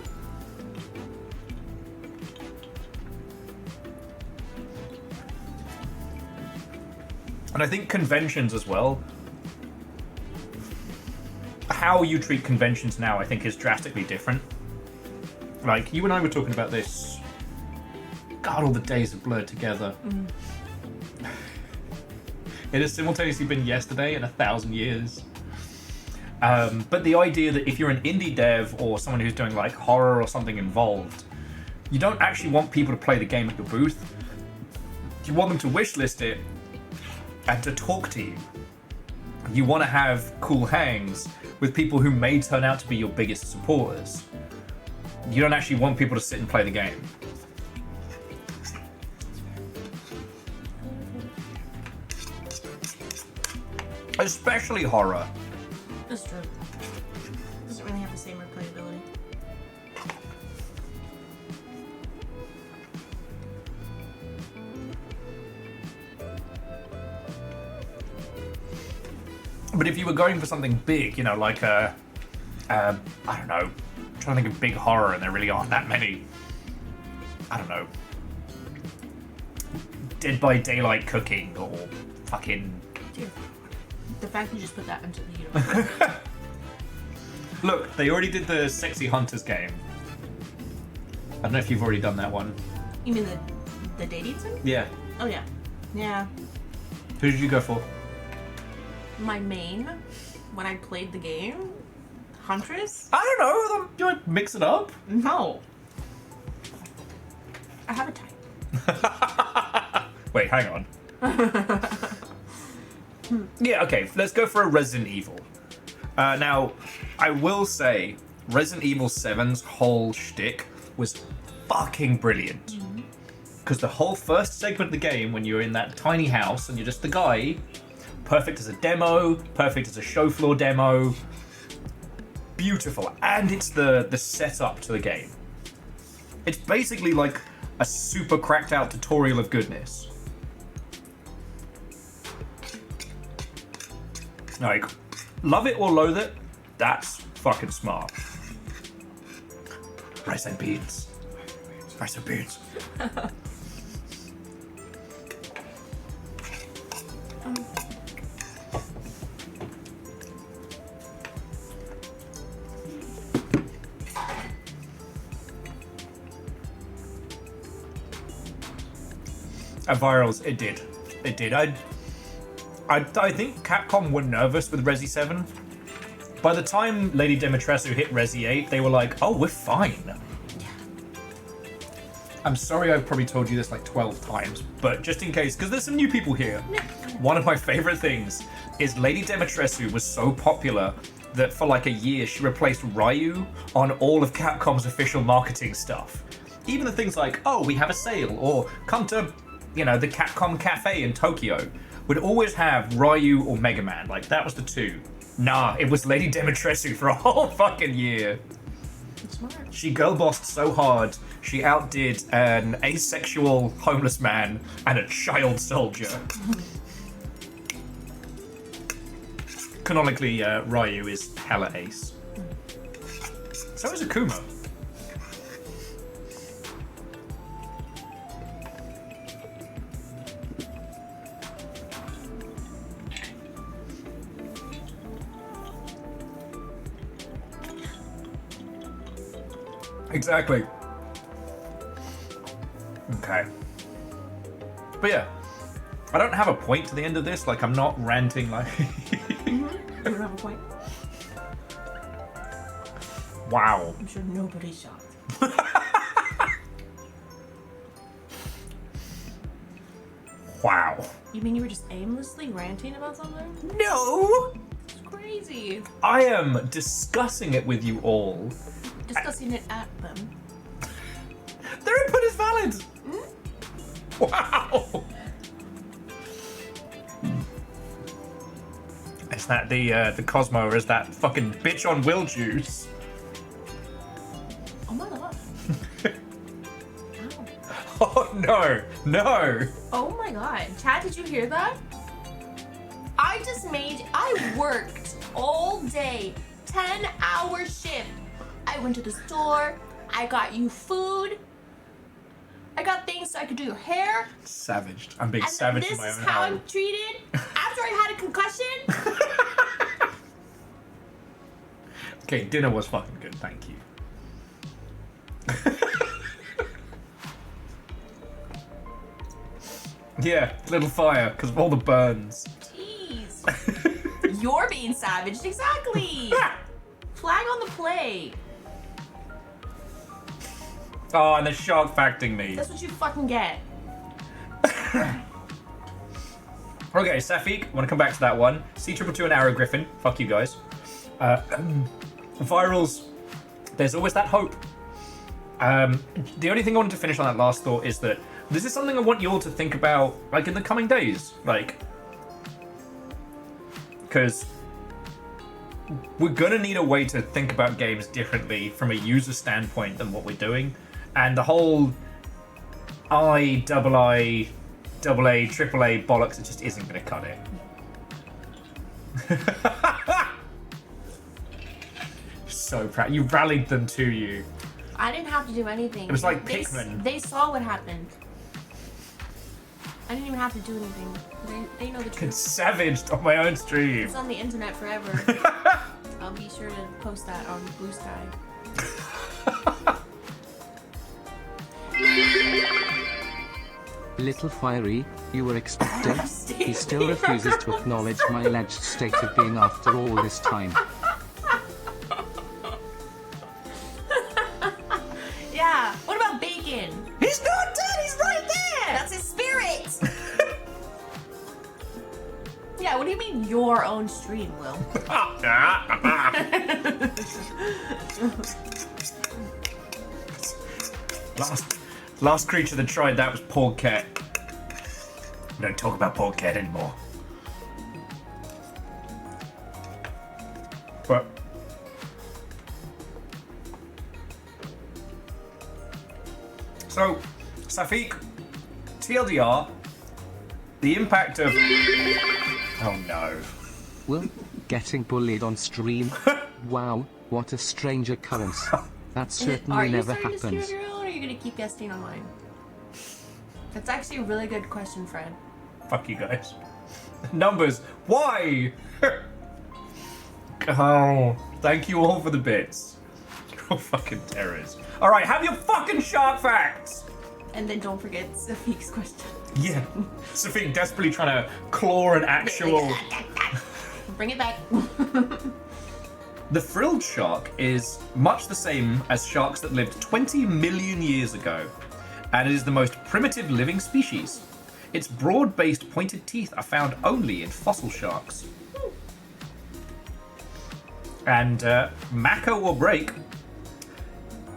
And I think conventions as well. How you treat conventions now, I think, is drastically different. Like, you and I were talking about this. God, all the days have blurred together. It has simultaneously been yesterday and 1,000 years. But the idea that if you're an indie dev or someone who's doing, like, horror or something involved, You don't actually want people to play the game at your booth. You want them to wishlist it and to talk to you. You want to have cool hangs with people who may turn out to be your biggest supporters. You don't actually want people to sit and play the game. Especially horror. That's true. Doesn't really have the same replayability. But if you were going for something big, you know, like I don't know, I'm trying to think of big horror, and there really aren't that many. I don't know, Dead by Daylight cooking or fucking. Dude, the fact you just put that into the universe. Look, they already did the Sexy Hunters game. I don't know if you've already done that one. You mean the dating sim? Yeah. Oh yeah. Yeah. Who did you go for? My main, when I played the game, Huntress? I don't know. You want to mix it up? No. I have a type. Wait, hang on. Yeah, okay. Let's go for a Resident Evil. Now, I will say, Resident Evil 7's whole shtick was fucking brilliant. Because the whole first segment of the game, when you're in that tiny house and you're just the guy, perfect as a demo, perfect as a show floor demo, beautiful. And it's the setup to the game. It's basically like a super cracked out tutorial of goodness. Like, love it or loathe it, that's fucking smart. Rice and beans. Rice and beans. Virals, it did. It did. I think Capcom were nervous with Resi 7. By the time Lady Dimitrescu hit Resi 8, they were like, oh, we're fine. I'm sorry I've probably told you this like 12 times, but just in case, because there's some new people here. One of my favorite things is Lady Dimitrescu was so popular that for like a year she replaced Ryu on all of Capcom's official marketing stuff. Even the things like, oh, we have a sale, or come to, you know, the Capcom Cafe in Tokyo, would always have Ryu or Mega Man. Like, that was the two. Nah, it was Lady Dimitrescu for a whole fucking year. Smart. She girl bossed so hard, she outdid an asexual homeless man and a child soldier. Canonically, Ryu is hella ace. So is Akuma. Exactly. Okay. But yeah, I don't have a point to the end of this. Like, I'm not ranting like... You don't have a point. Wow. I'm sure nobody's shocked. Wow. You mean you were just aimlessly ranting about something? No! It's crazy. I am discussing it with you all. Discussing it at them. Their input is valid! Wow! Is that the Cosmo, or is that fucking bitch on will juice? Oh my god. Ow. Oh no! No! Oh my god. Chad, did you hear that? I worked all day, 10-hour shift. I went to the store, I got you food, I got things so I could do your hair. Savaged. I'm being And savage in this my is own how home. I'm treated after I had a concussion? Okay, dinner was fucking good, thank you. Yeah, little fire, because of all the burns. Jeez. You're being savaged, exactly. Flag on the play. Oh, and the shark facting me. That's what you fucking get. Okay, Safik, want to come back to that one. C222 and Arrow Griffin. Fuck you guys. Virals, there's always that hope. The only thing I wanted to finish on that last thought is that this is something I want you all to think about, like, in the coming days. Like, because we're gonna need a way to think about games differently from a user standpoint than what we're doing. And the whole AA, AAA bollocks, it just isn't gonna cut it. So proud. You rallied them to you. I didn't have to do anything. It was like they, Pikmin. They saw what happened. I didn't even have to do anything. They know the truth. It's savaged on my own stream. It's on the internet forever. I'll be sure to post that on Blue Sky. Little Fiery, you were expected. He still refuses to acknowledge my alleged state of being after all this time. Yeah. What about Bacon? He's not dead. He's right there. That's his spirit. Yeah. What do you mean your own stream, Will? Last creature that tried that was Poor Cat. We don't talk about Poor Cat anymore. But so, Safik, TLDR, the impact of oh no. Will, getting bullied on stream? Wow, what a strange occurrence. That Are certainly you never starting to stream happens. of your own, or are you gonna keep guesting online? That's actually a really good question, Fred. Fuck you guys. Numbers. Why? Oh, thank you all for the bits. You're all fucking terrors. All right, have your fucking shark facts. And then don't forget Safik's question. Yeah. Safik desperately trying to claw an actual. Bring it back. The frilled shark is much the same as sharks that lived 20 million years ago, and it is the most primitive living species. Its broad-based pointed teeth are found only in fossil sharks. And Mako or break.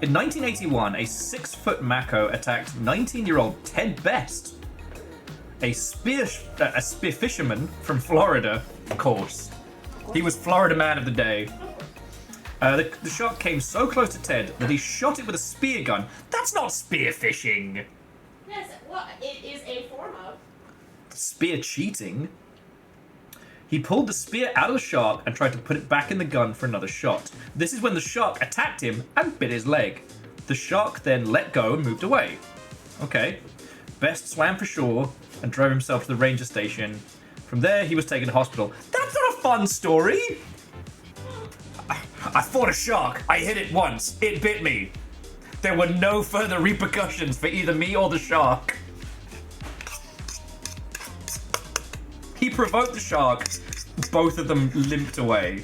In 1981, a 6-foot Mako attacked 19-year-old Ted Best, a spear fisherman from Florida, of course. He was Florida man of the day. The shark came so close to Ted that he shot it with a spear gun. That's not spear fishing. Yes, well, it is a form of. Spear cheating. He pulled the spear out of the shark and tried to put it back in the gun for another shot. This is when the shark attacked him and bit his leg. The shark then let go and moved away. Okay. Best swam for shore and drove himself to the ranger station. From there, he was taken to hospital. That's not a fun story! I fought a shark. I hit it once. It bit me. There were no further repercussions for either me or the shark. He provoked the shark. Both of them limped away.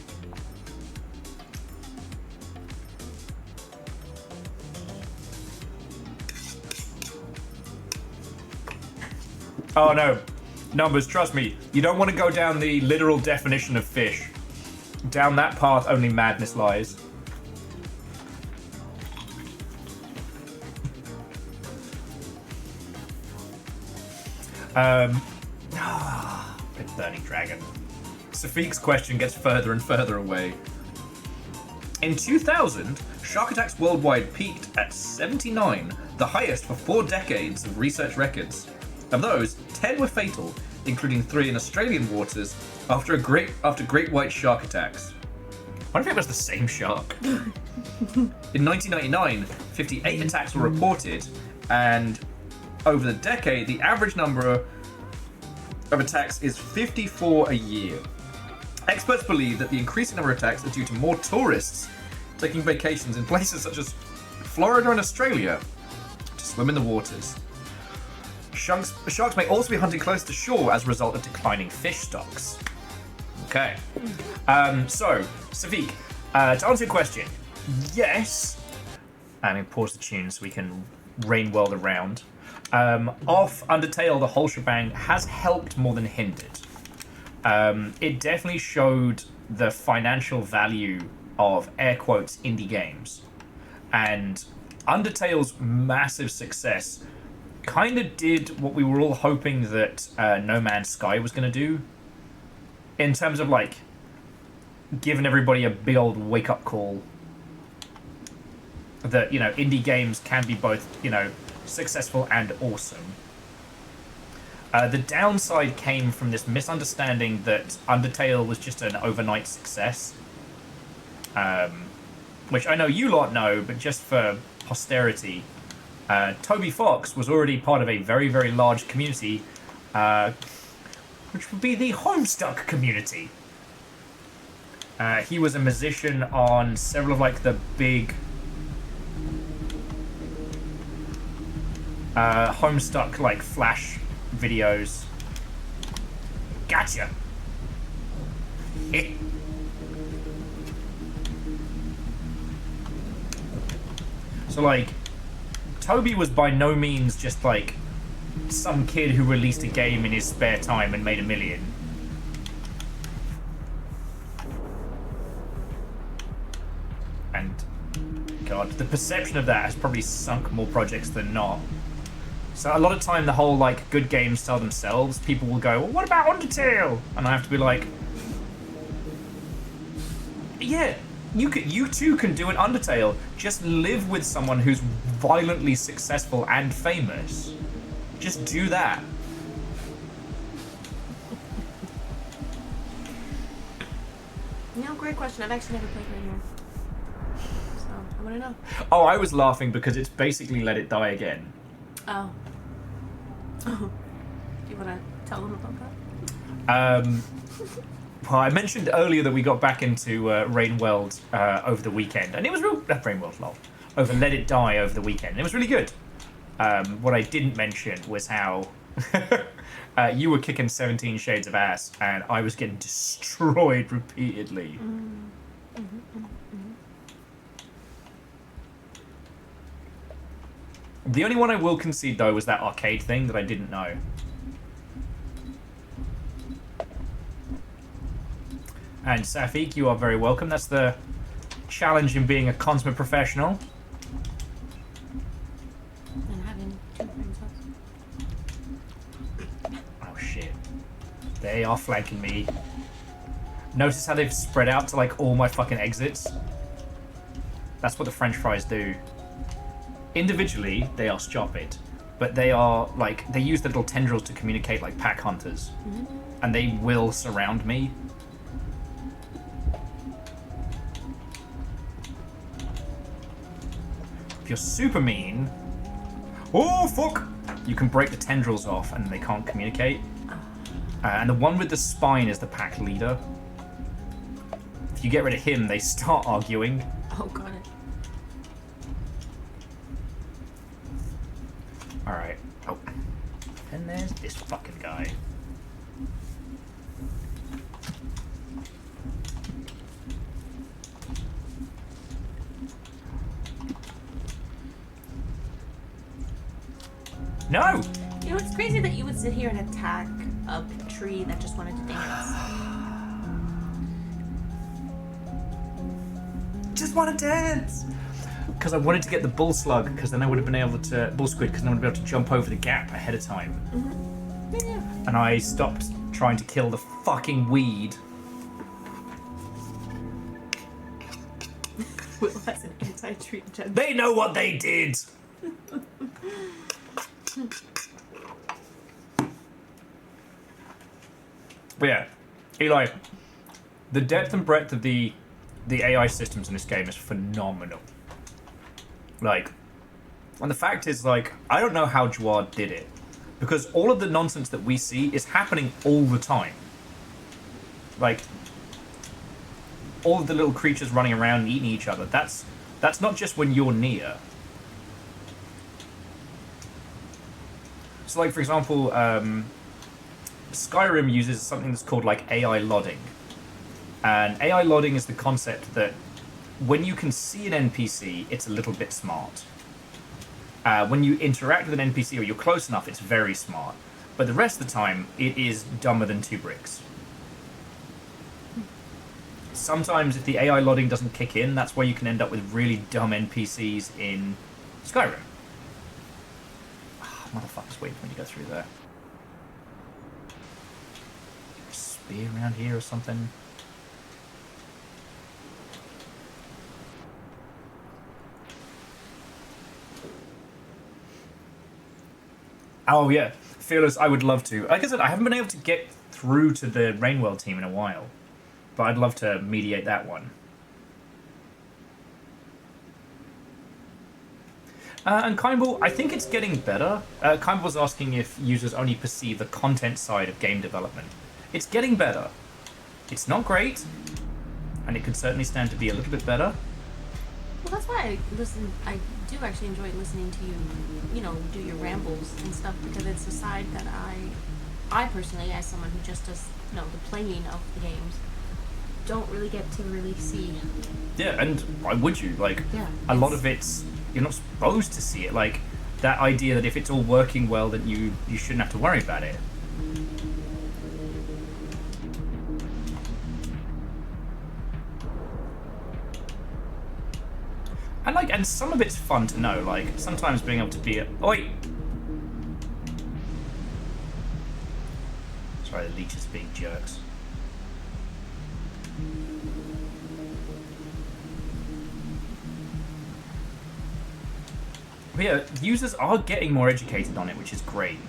Oh no. Numbers, trust me. You don't want to go down the literal definition of fish. Down that path, only madness lies. Burning Dragon. Safik's question gets further and further away. In 2000, shark attacks worldwide peaked at 79, the highest for 4 decades of research records. Of those, 10 were fatal, including 3 in Australian waters after great white shark attacks. I wonder if it was the same shark. In 1999, 58 attacks were reported, and over the decade, the average number of attacks is 54 a year. Experts believe that the increasing number of attacks are due to more tourists taking vacations in places such as Florida and Australia to swim in the waters. Sharks may also be hunting close to shore as a result of declining fish stocks. Okay. So, Safik, to answer your question, yes. And we pause the tune so we can rain world around. Off Undertale, the whole shebang has helped more than hindered. It definitely showed the financial value of, air quotes, indie games. And Undertale's massive success kind of did what we were all hoping that No Man's Sky was going to do. In terms of, like, giving everybody a big old wake-up call that, you know, indie games can be both, you know, successful and awesome. The downside came from this misunderstanding that Undertale was just an overnight success. Which I know you lot know, but just for posterity, Toby Fox was already part of a very, very large community, which would be the Homestuck community. He was a musician on several of, like, the big Homestuck, like, Flash videos. Gotcha! So, like, Toby was by no means just, like, some kid who released a game in his spare time and made $1 million. And, God, the perception of that has probably sunk more projects than not. So a lot of time, the whole, like, good games sell themselves. People will go, well, what about Undertale? And I have to be like, yeah, you too can do an Undertale. Just live with someone who's violently successful and famous. Just do that. No, great question. I've actually never played Rainier. So, I want to know. Oh, I was laughing because it's basically Let It Die Again. Oh. Do you want to tell them about that? Well, I mentioned earlier that we got back into Rainworld over the weekend, and it was real. Rainworld, lol. Over Let It Die over the weekend. And it was really good. What I didn't mention was how you were kicking 17 Shades of ass, and I was getting destroyed repeatedly. The only one I will concede, though, was that arcade thing that I didn't know. And Safik, you are very welcome. That's the challenge in being a consummate professional. And having two friends. Oh shit. They are flanking me. Notice how they've spread out to, like, all my fucking exits? That's what the French fries do. Individually, they are stupid, but they are, like, they use the little tendrils to communicate like pack hunters. And they will surround me. If you're super mean... Oh, fuck! You can break the tendrils off and they can't communicate. And the one with the spine is the pack leader. If you get rid of him, they start arguing. Oh, got it. Alright. Oh. And there's this fucking guy. No! You know, it's crazy that you would sit here and attack a tree that just wanted to dance. Just want to dance! Because I wanted to get the bull slug, because then I would have been able to... Bull squid, because then I would have been able to jump over the gap ahead of time. Yeah. And I stopped trying to kill the fucking weed. Will has an anti-tree gem. They know what they did! But yeah, Eli, the depth and breadth of the AI systems in this game is phenomenal. Like, and the fact is, like, I don't know how Jawad did it, because all of the nonsense that we see is happening all the time. Like, all of the little creatures running around and eating each other, that's not just when you're near. So, like, for example, Skyrim uses something that's called, like, AI lodding. And AI lodding is the concept that when you can see an NPC, it's a little bit smart. When you interact with an NPC or you're close enough, it's very smart. But the rest of the time, it is dumber than 2 bricks. Sometimes if the AI loading doesn't kick in, that's where you can end up with really dumb NPCs in Skyrim. Oh, motherfuckers waiting for me to go through there. Spear around here or something. Oh yeah, Fearless, I would love to. Like I said, I haven't been able to get through to the Rainwell team in a while. But I'd love to mediate that one. And Kimball, I think it's getting better. Kimball's asking if users only perceive the content side of game development. It's getting better. It's not great, and it could certainly stand to be a little bit better. Well, that's why I do actually enjoy listening to you, do your rambles and stuff, because it's a side that I personally, as someone who just does, the playing of the games, don't really get to really see. Yeah, and why would you? Like, yeah, a lot of it's, you're not supposed to see it. Like, that idea that if it's all working well, then you shouldn't have to worry about it. And some of it's fun to know. Like, sometimes being able to be Oi! Sorry, the leeches being jerks. But yeah, users are getting more educated on it, which is great.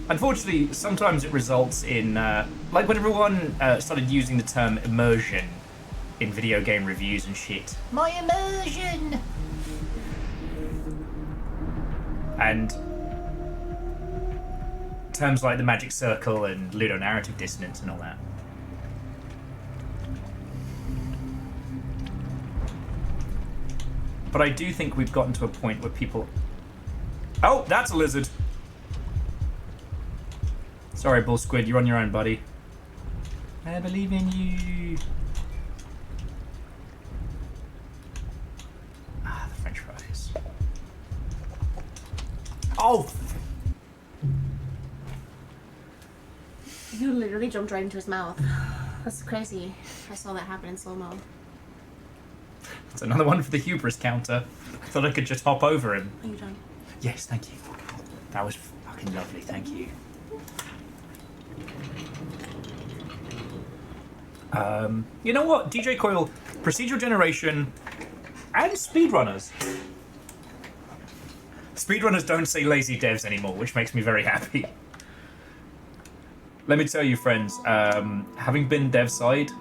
Unfortunately, sometimes it results in, like when everyone started using the term immersion in video game reviews and shit. My immersion! And terms like the magic circle and ludonarrative dissonance and all that. But I do think we've gotten to a point where people... Oh, that's a lizard. Sorry, Bull Squid, you're on your own, buddy. I believe in you. Ah, the French fries. Oh! You literally jumped right into his mouth. That's crazy. I saw that happen in slow-mo. It's another one for the hubris counter. I thought I could just hop over him. Are you done? Yes, thank you. That was fucking lovely, thank you. You know what? DJ Coil, procedural generation, and speedrunners. Speedrunners don't say lazy devs anymore, which makes me very happy. Let me tell you, friends, having been dev side,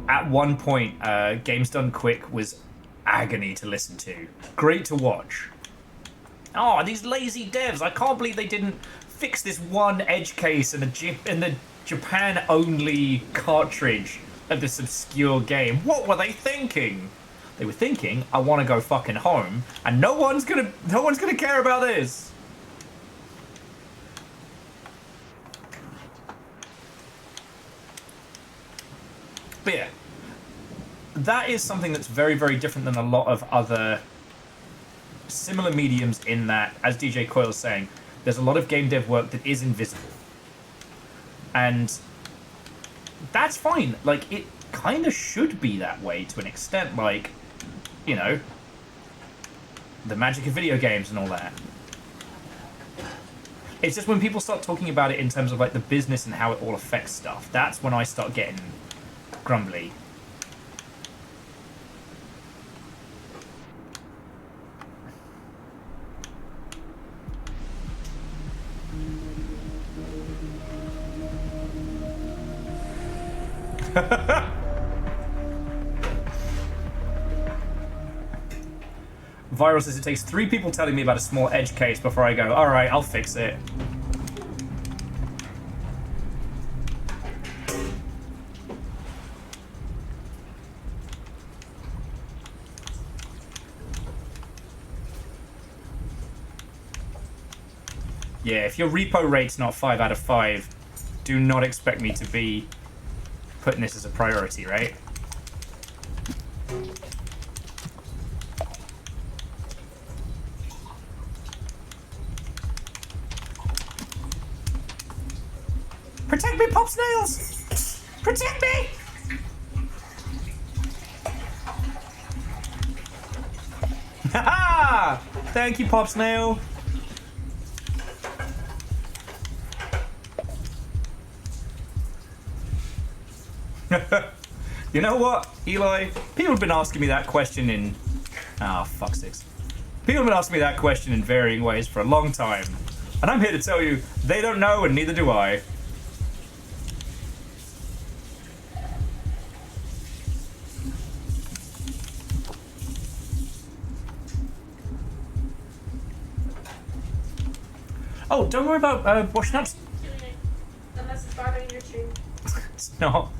at one point, Games Done Quick was agony to listen to. Great to watch. Oh, these lazy devs! I can't believe they didn't fix this one edge case in the Japan-only cartridge of this obscure game. What were they thinking? They were thinking, I want to go fucking home, and no one's gonna care about this. But yeah, that is something that's very, very different than a lot of other similar mediums in that, as DJ Coyle's saying, there's a lot of game dev work that is invisible. And that's fine. Like, it kind of should be that way to an extent. Like, you know, the magic of video games and all that. It's just when people start talking about it in terms of, like, the business and how it all affects stuff, that's when I start getting grumbly. Viral says it takes 3 people telling me about a small edge case before I go, alright, I'll fix it. Yeah, if your repo rate's not 5 out of 5, do not expect me to be putting this as a priority, right? Protect me, Pop Snails! Protect me! Ha! Thank you, Pop Snail. You know what, Eli? People have been asking me that question in... fuck sakes. People have been asking me that question in varying ways for a long time. And I'm here to tell you, they don't know and neither do I. Oh, don't worry about washing up. Unless it's bothering your stream. It's not.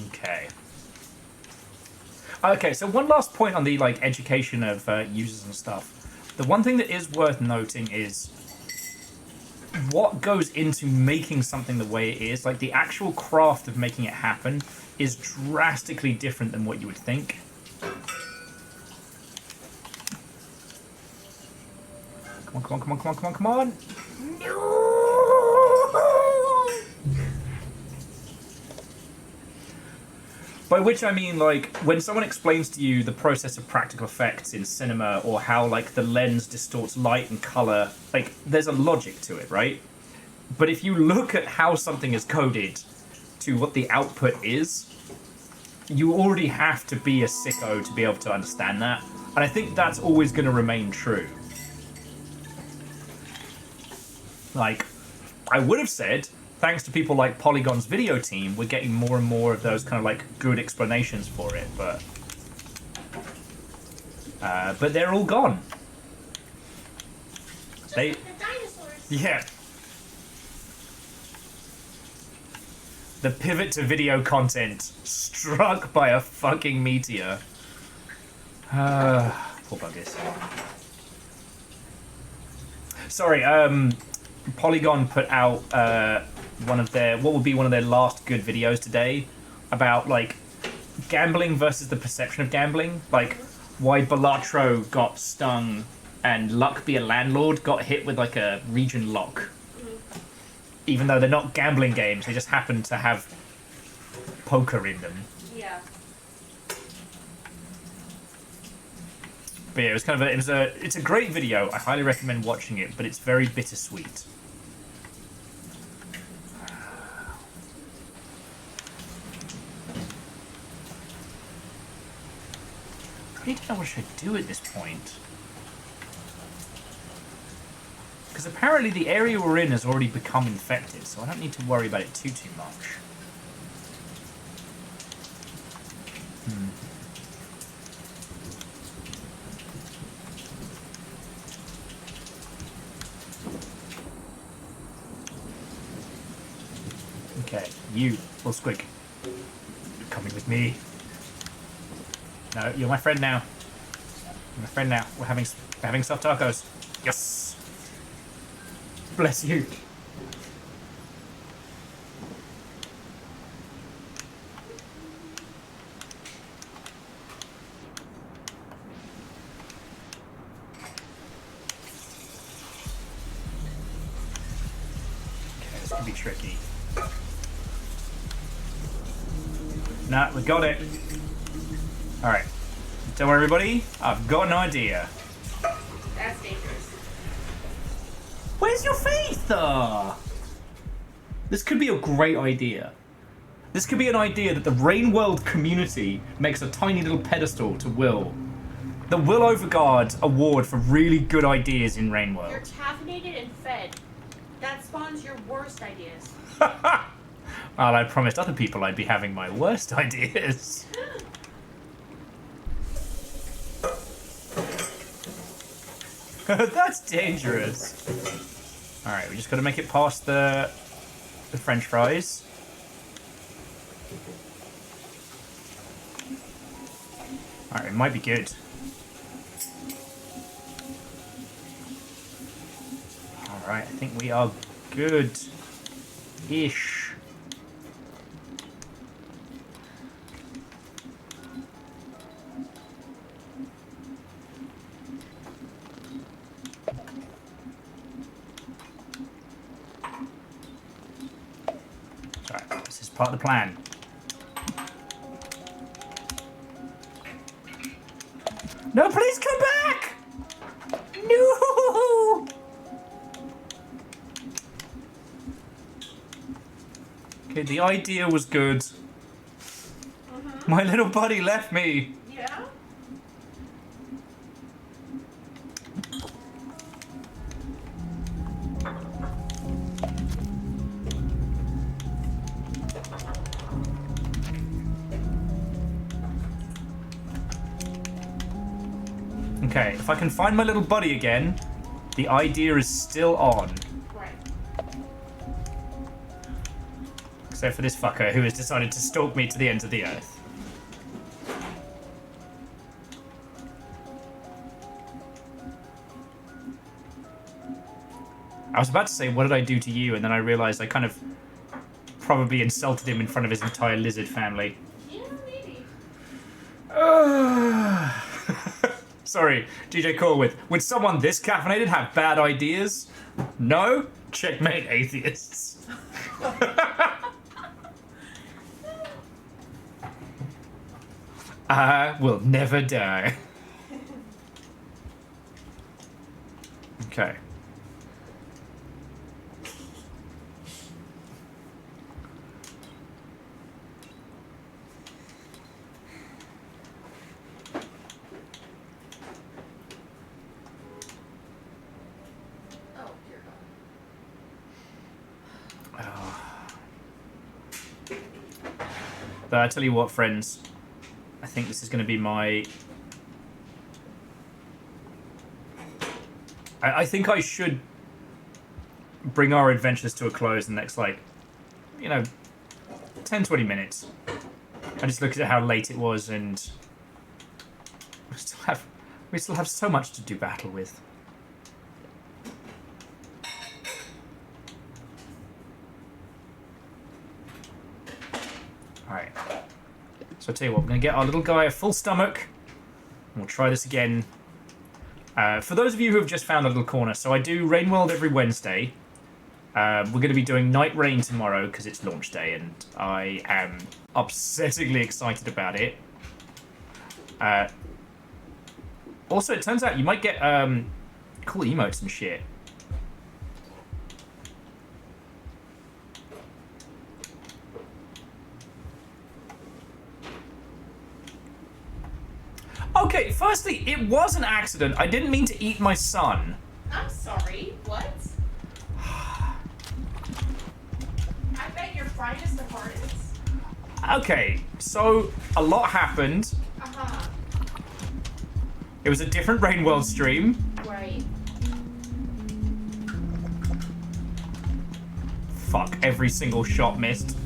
Okay. Okay, so one last point on the education of users and stuff. The one thing that is worth noting is what goes into making something the way it is. Like the actual craft of making it happen is drastically different than what you would think. Come on, come on, come on, come on, come on, come on! By which I mean, when someone explains to you the process of practical effects in cinema, or how, the lens distorts light and color, there's a logic to it, right? But if you look at how something is coded to what the output is, you already have to be a sicko to be able to understand that. And I think that's always going to remain true. I would have said, thanks to people like Polygon's video team, we're getting more and more of those kind of good explanations for it, but they're all gone. They're dinosaurs. Yeah. The pivot to video content struck by a fucking meteor. Poor buggers. Sorry, Polygon put out what would be one of their last good videos today about gambling versus the perception of gambling, why Balatro got stung and Luck Be a Landlord got hit with a region lock, even though they're not gambling games, they just happen to have poker in them. Yeah. But yeah, it's a great video. I highly recommend watching it, but it's very bittersweet. I don't know what should I do at this point. Because apparently the area we're in has already become infected, so I don't need to worry about it too much. Okay, you, little squig. You're coming with me. No, you're my friend now. You're my friend now. We're having soft tacos. Yes! Bless you. Okay, this could be tricky. Nah, we got it. Alright. Don't worry, everybody. I've got an idea. That's dangerous. Where's your faith? This could be a great idea. This could be an idea that the Rain World community makes a tiny little pedestal to Will. The Will Overguard Award for really good ideas in Rain World. You're caffeinated and fed. That spawns your worst ideas. Well, I promised other people I'd be having my worst ideas. That's dangerous. Alright, we just gotta make it past the French fries. Alright, it might be good. Alright, I think we are good. Ish. Alright, this is part of the plan. No, please come back! No! Okay, the idea was good. My little buddy left me. Yeah? Okay, if I can find my little buddy again, the idea is still on. Right. Except for this fucker who has decided to stalk me to the ends of the earth. I was about to say, what did I do to you? And then I realized I kind of probably insulted him in front of his entire lizard family. Yeah, maybe. Sorry, DJ Corwith. Would someone this caffeinated have bad ideas? No? Checkmate atheists. I will never die. Okay. Oh, dear God. But I tell you what, friends. I think this is going to be my... I think I should bring our adventures to a close in the next, 10, 20 minutes. I just looked at how late it was, and we still have so much to do battle with. Alright. So I'll tell you what, we're going to get our little guy a full stomach, and we'll try this again. For those of you who have just found a little corner, so I do Rain World every Wednesday. We're going to be doing Night Rain tomorrow because it's launch day, and I am upsettingly excited about it. Also, it turns out you might get cool emotes and shit. Okay, firstly, it was an accident. I didn't mean to eat my son. I'm sorry. What? I bet your finest of hearts. Okay, so a lot happened. Uh-huh. It was a different Rain World stream. Right. Fuck, every single shot missed.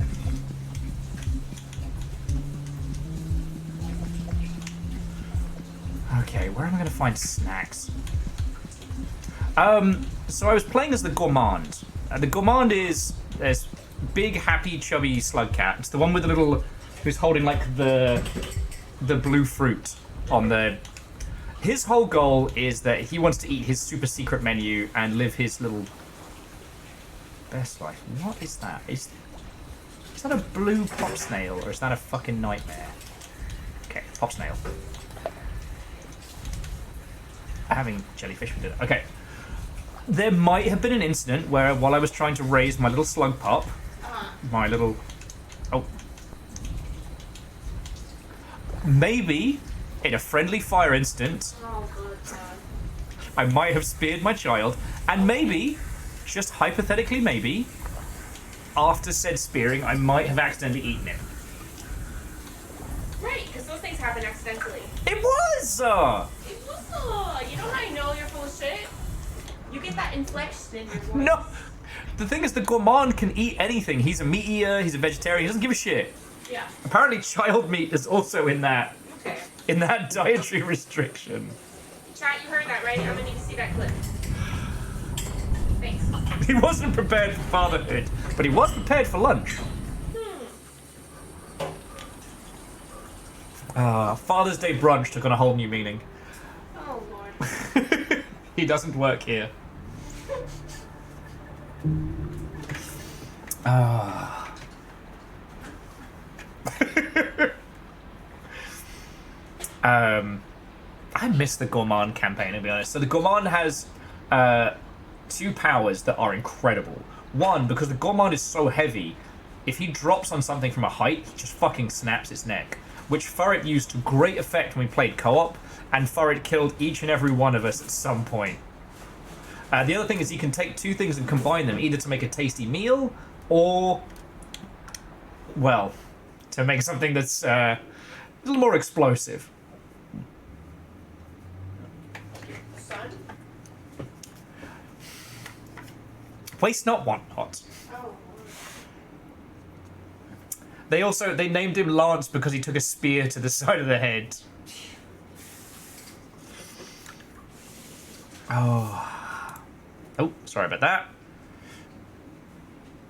Okay, where am I going to find snacks? So I was playing as the Gourmand. The Gourmand is this big, happy, chubby Slugcat. It's the one with the little, who's holding like the blue fruit on the... His whole goal is that he wants to eat his super secret menu and live his little best life. What is that? Is that a blue pop snail or is that a fucking nightmare? Okay, pop snail. Having jellyfish for dinner. Okay. There might have been an incident where, while I was trying to raise my little slug pup, my little... Oh. Maybe, in a friendly fire incident, Oh, good God. I might have speared my child, and maybe, just hypothetically maybe, after said spearing, I might have accidentally eaten him. Right, because those things happen accidentally. It was! It was, you know how I know you're full of shit? You get that inflection in your voice. No! The thing is, the Gourmand can eat anything. He's a meat eater, he's a vegetarian, he doesn't give a shit. Yeah. Apparently child meat is also in that Okay. dietary restriction. Chat, you heard that, right? I'm gonna need to see that clip. Thanks. He wasn't prepared for fatherhood. But he was prepared for lunch. Father's Day brunch took on a whole new meaning. Oh, Lord. He doesn't work here. I miss the Gourmand campaign, to be honest. So the Gourmand has two powers that are incredible. One, because the Gourmand is so heavy, if he drops on something from a height, he just fucking snaps its neck. Which Furret used to great effect when we played co-op, and Furret killed each and every one of us at some point. The other thing is you can take two things and combine them, either to make a tasty meal, or, well, to make something that's a little more explosive. Son? Waste not, want not. Oh. They named him Lance because he took a spear to the side of the head. Oh, sorry about that.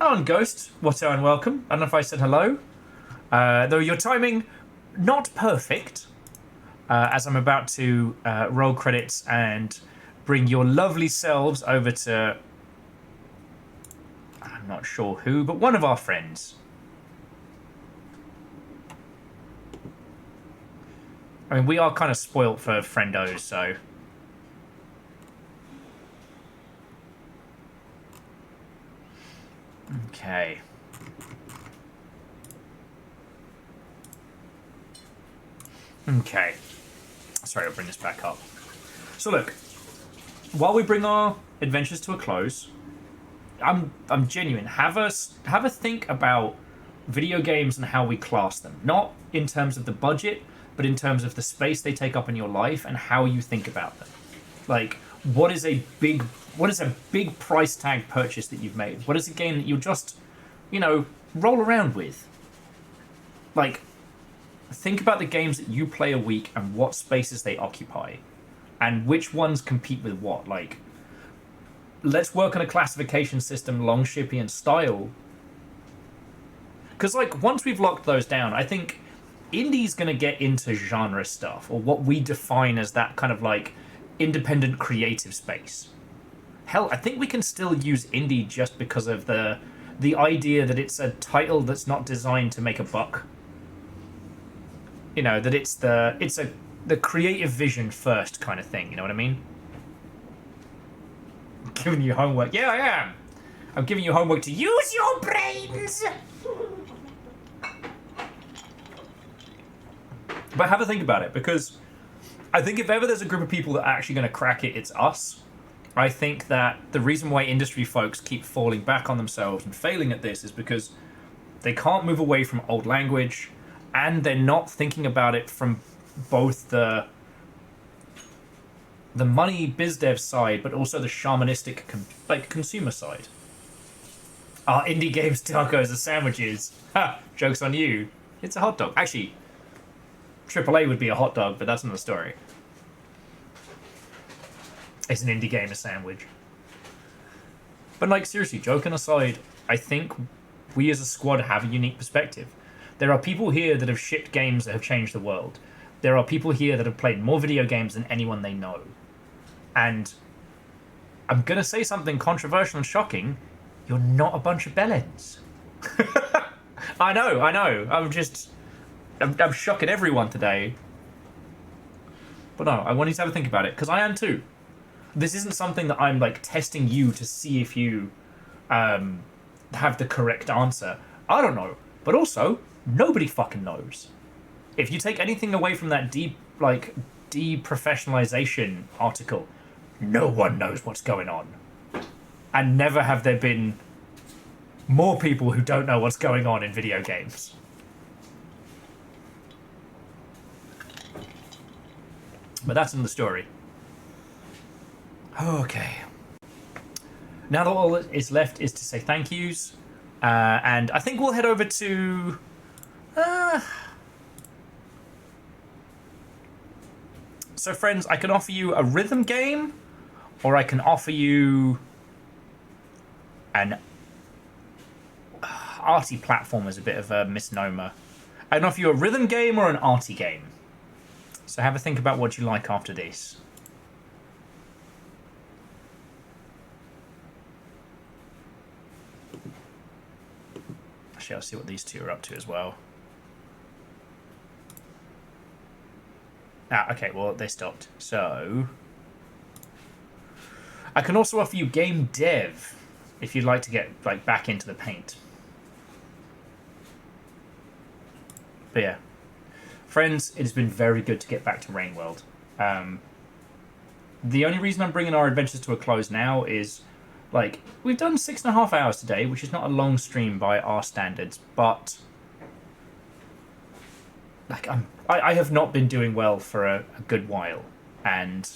Oh, and Ghost, what and welcome. I don't know if I said hello. Though your timing, not perfect, as I'm about to roll credits and bring your lovely selves over to... I'm not sure who, but one of our friends. I mean, we are kind of spoilt for friendos, so... Okay. Okay. Sorry, I'll bring this back up. So look, while we bring our adventures to a close, I'm genuine. Have a think about video games and how we class them. Not in terms of the budget, but in terms of the space they take up in your life and how you think about them. Like, what is a big price tag purchase that you've made? What is a game that you'll just, roll around with? Like, think about the games that you play a week and what spaces they occupy, and which ones compete with what. Like, let's work on a classification system, long, shippy, and style. Because, like, once we've locked those down, I think indie's going to get into genre stuff, or what we define as that kind of, like, independent creative space. Hell, I think we can still use indie just because of the idea that it's a title that's not designed to make a buck. That it's the creative vision first kind of thing, you know what I mean? I'm giving you homework. Yeah, I am. I'm giving you homework to use your brains. But have a think about it, because I think if ever there's a group of people that are actually going to crack it, it's us. I think that the reason why industry folks keep falling back on themselves and failing at this is because they can't move away from old language, and they're not thinking about it from both the money biz dev side, but also the shamanistic consumer side. Are indie games tacos or sandwiches? Ha! Joke's on you. It's a hot dog. Actually, AAA would be a hot dog, but that's another story. Is an indie game a sandwich? But, like, seriously, joking aside, I think we as a squad have a unique perspective. There are people here that have shipped games that have changed the world. There are people here that have played more video games than anyone they know. And I'm going to say something controversial and shocking. You're not a bunch of bellends. I know. I'm shocking everyone today. But no, I want you to have a think about it, because I am too. This isn't something that I'm, like, testing you to see if you have the correct answer. I don't know. But also, nobody fucking knows. If you take anything away from that deprofessionalization article, no one knows what's going on. And never have there been more people who don't know what's going on in video games. But that's another story. Okay. Now that all is left is to say thank yous. And I think we'll head over to... So, friends, I can offer you a rhythm game, or I can offer you an arty platformer is a bit of a misnomer. I don't know if you're a rhythm game or an arty game. So have a think about what you like after this. Actually, I'll see what these two are up to as well. Ah, okay, well, they stopped. So I can also offer you game dev if you'd like to get like back into the paint. But yeah. Friends, it has been very good to get back to Rain World. The only reason I'm bringing our adventures to a close now is, like, we've done 6.5 hours today, which is not a long stream by our standards, but like I have not been doing well for a good while, and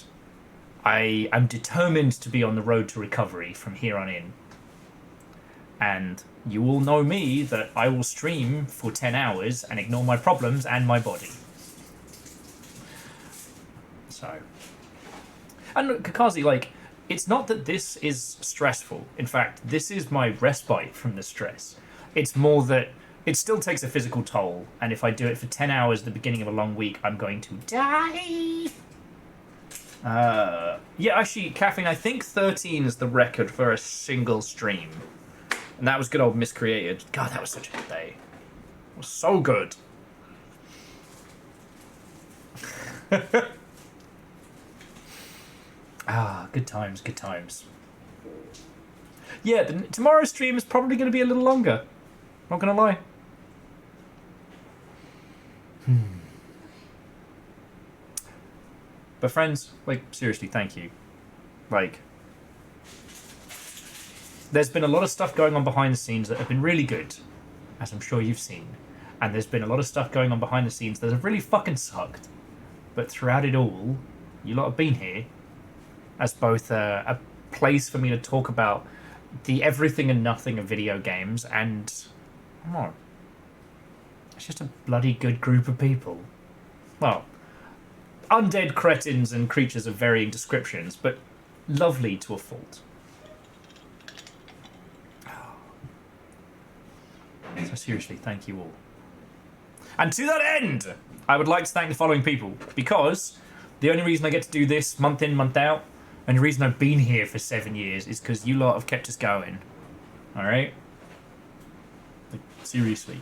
I am determined to be on the road to recovery from here on in. And you all know me that I will stream for 10 hours and ignore my problems and my body. So, and look, Kakazi, like, it's not that this is stressful. In fact, this is my respite from the stress. It's more that it still takes a physical toll, and if I do it for 10 hours at the beginning of a long week, I'm going to die. Yeah, actually, Caffeine, I think 13 is the record for a single stream. And that was good old Miscreated. God, that was such a good day. It was so good. Ah, good times, good times. Yeah, tomorrow's stream is probably going to be a little longer. Not going to lie. But friends, like, seriously, thank you. Like, there's been a lot of stuff going on behind the scenes that have been really good, as I'm sure you've seen. And there's been a lot of stuff going on behind the scenes that have really fucking sucked. But throughout it all, you lot have been here as both a place for me to talk about the everything and nothing of video games, and I don't know, it's just a bloody good group of people. Well, undead cretins and creatures of varying descriptions, but lovely to a fault. So seriously, thank you all. And to that end, I would like to thank the following people, because the only reason I get to do this month in, month out, and the reason I've been here for 7 years is because you lot have kept us going. Alright? Like, seriously.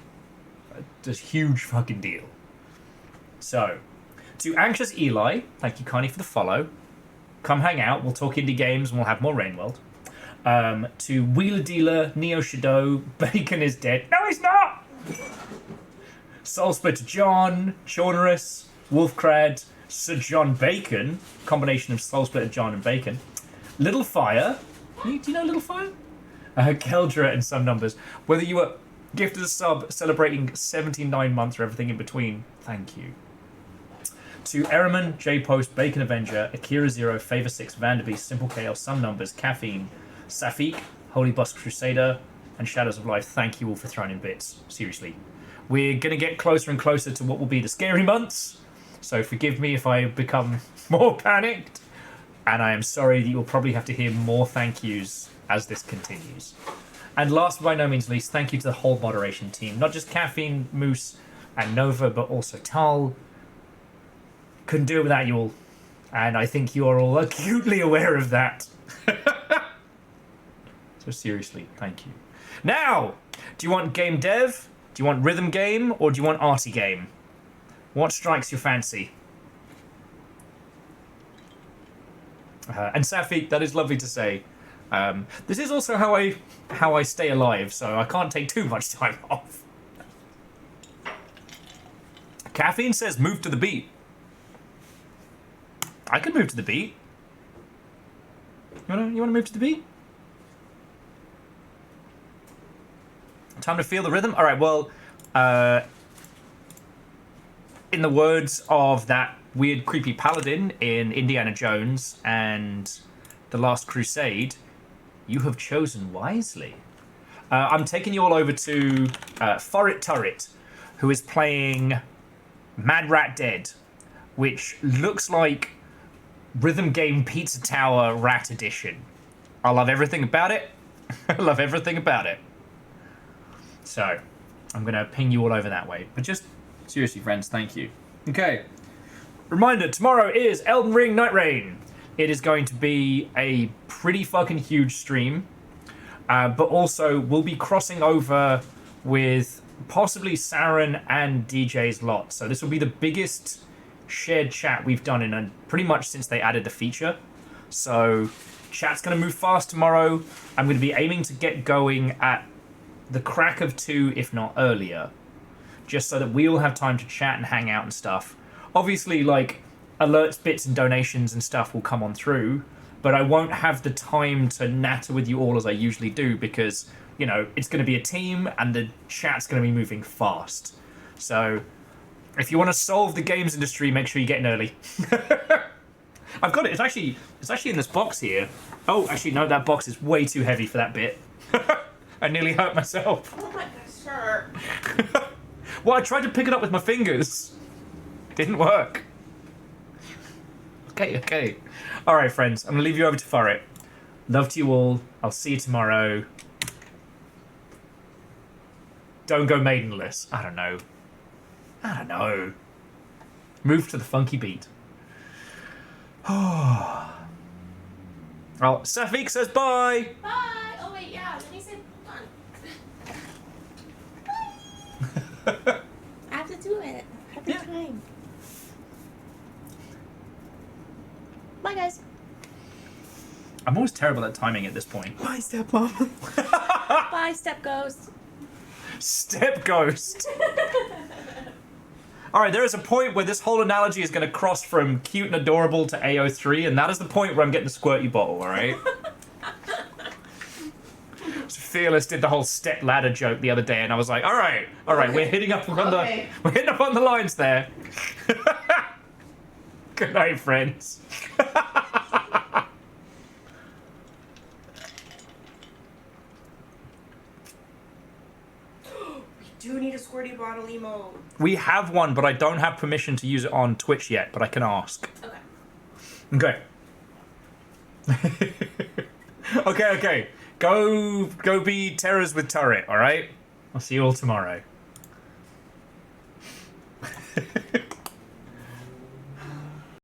It's a huge fucking deal. So, to Anxious Eli, thank you kindly for the follow. Come hang out, we'll talk indie games and we'll have more Rainworld. To Wheeler Dealer, Neo Shadow, Bacon is dead. No, he's not! Soul Splitter John, Chaunerus, Wolfcrad, Sir John Bacon, combination of Soul Splitter John and Bacon. Little Fire, do you know Little Fire? Keldra and some numbers. Whether you were gifted a sub celebrating 79 months or everything in between, thank you. To Ehrman, J-Post, Bacon Avenger, Akira Zero, Favor 6, Vanderbeest, Simple Chaos, Some Numbers, Caffeine, Safik, Holy Bus Crusader, and Shadows of Life, thank you all for throwing in bits. Seriously. We're going to get closer and closer to what will be the scary months, so forgive me if I become more panicked, and I am sorry that you'll probably have to hear more thank yous as this continues. And last but by no means least, thank you to the whole moderation team. Not just Caffeine, Moose, and Nova, but also Tal. Couldn't do it without you all. And I think you are all acutely aware of that. So seriously, thank you. Now, do you want game dev? Do you want rhythm game? Or do you want arty game? What strikes your fancy? And Safi, that is lovely to say. This is also how I stay alive, so I can't take too much time off. Caffeine says move to the beat. I can move to the beat. You wanna move to the beat? Time to feel the rhythm? Alright, well, in the words of that weird creepy paladin in Indiana Jones and The Last Crusade, you have chosen wisely. I'm taking you all over to Forrit Turret, who is playing Mad Rat Dead, which looks like Rhythm Game Pizza Tower Rat Edition. I love everything about it. I love everything about it. So, I'm going to ping you all over that way. But just, seriously, friends, thank you. Okay. Reminder, tomorrow is Elden Ring Night Rain. It is going to be a pretty fucking huge stream. But also, we'll be crossing over with possibly Saren and DJ's lot. So this will be the biggest shared chat we've done in pretty much since they added the feature. So chat's going to move fast tomorrow. I'm going to be aiming to get going at the crack of 2, if not earlier, just so that we all have time to chat and hang out and stuff. Obviously, like, alerts, bits, and donations and stuff will come on through, but I won't have the time to natter with you all as I usually do because, you know, it's going to be a team and the chat's going to be moving fast. So if you want to solve the games industry, make sure you get in early. I've got it. It's actually in this box here. Oh, actually, no, that box is way too heavy for that bit. I nearly hurt myself. Oh my god, sir. Well, I tried to pick it up with my fingers. Didn't work. Okay. All right, friends. I'm going to leave you over to Furret. Love to you all. I'll see you tomorrow. Don't go maidenless. I don't know. Move to the funky beat. Oh, Safik says bye. Bye. Oh wait, yeah. Let me say. Hold on. I have to do it. Every time. Bye, guys. I'm always terrible at timing at this point. Bye, stepmom. Bye, step ghost. Step ghost. Alright, there is a point where this whole analogy is going to cross from cute and adorable to AO3, and that is the point where I'm getting the squirty bottle, alright? Fearless did the whole step ladder joke the other day, and I was like, alright, Okay. we're hitting up on the lines there. Good night, friends. We do need a squirty bottle emote. We have one, but I don't have permission to use it on Twitch yet, but I can ask. Okay. Okay. Go be terrors with turret, alright? I'll see you all tomorrow.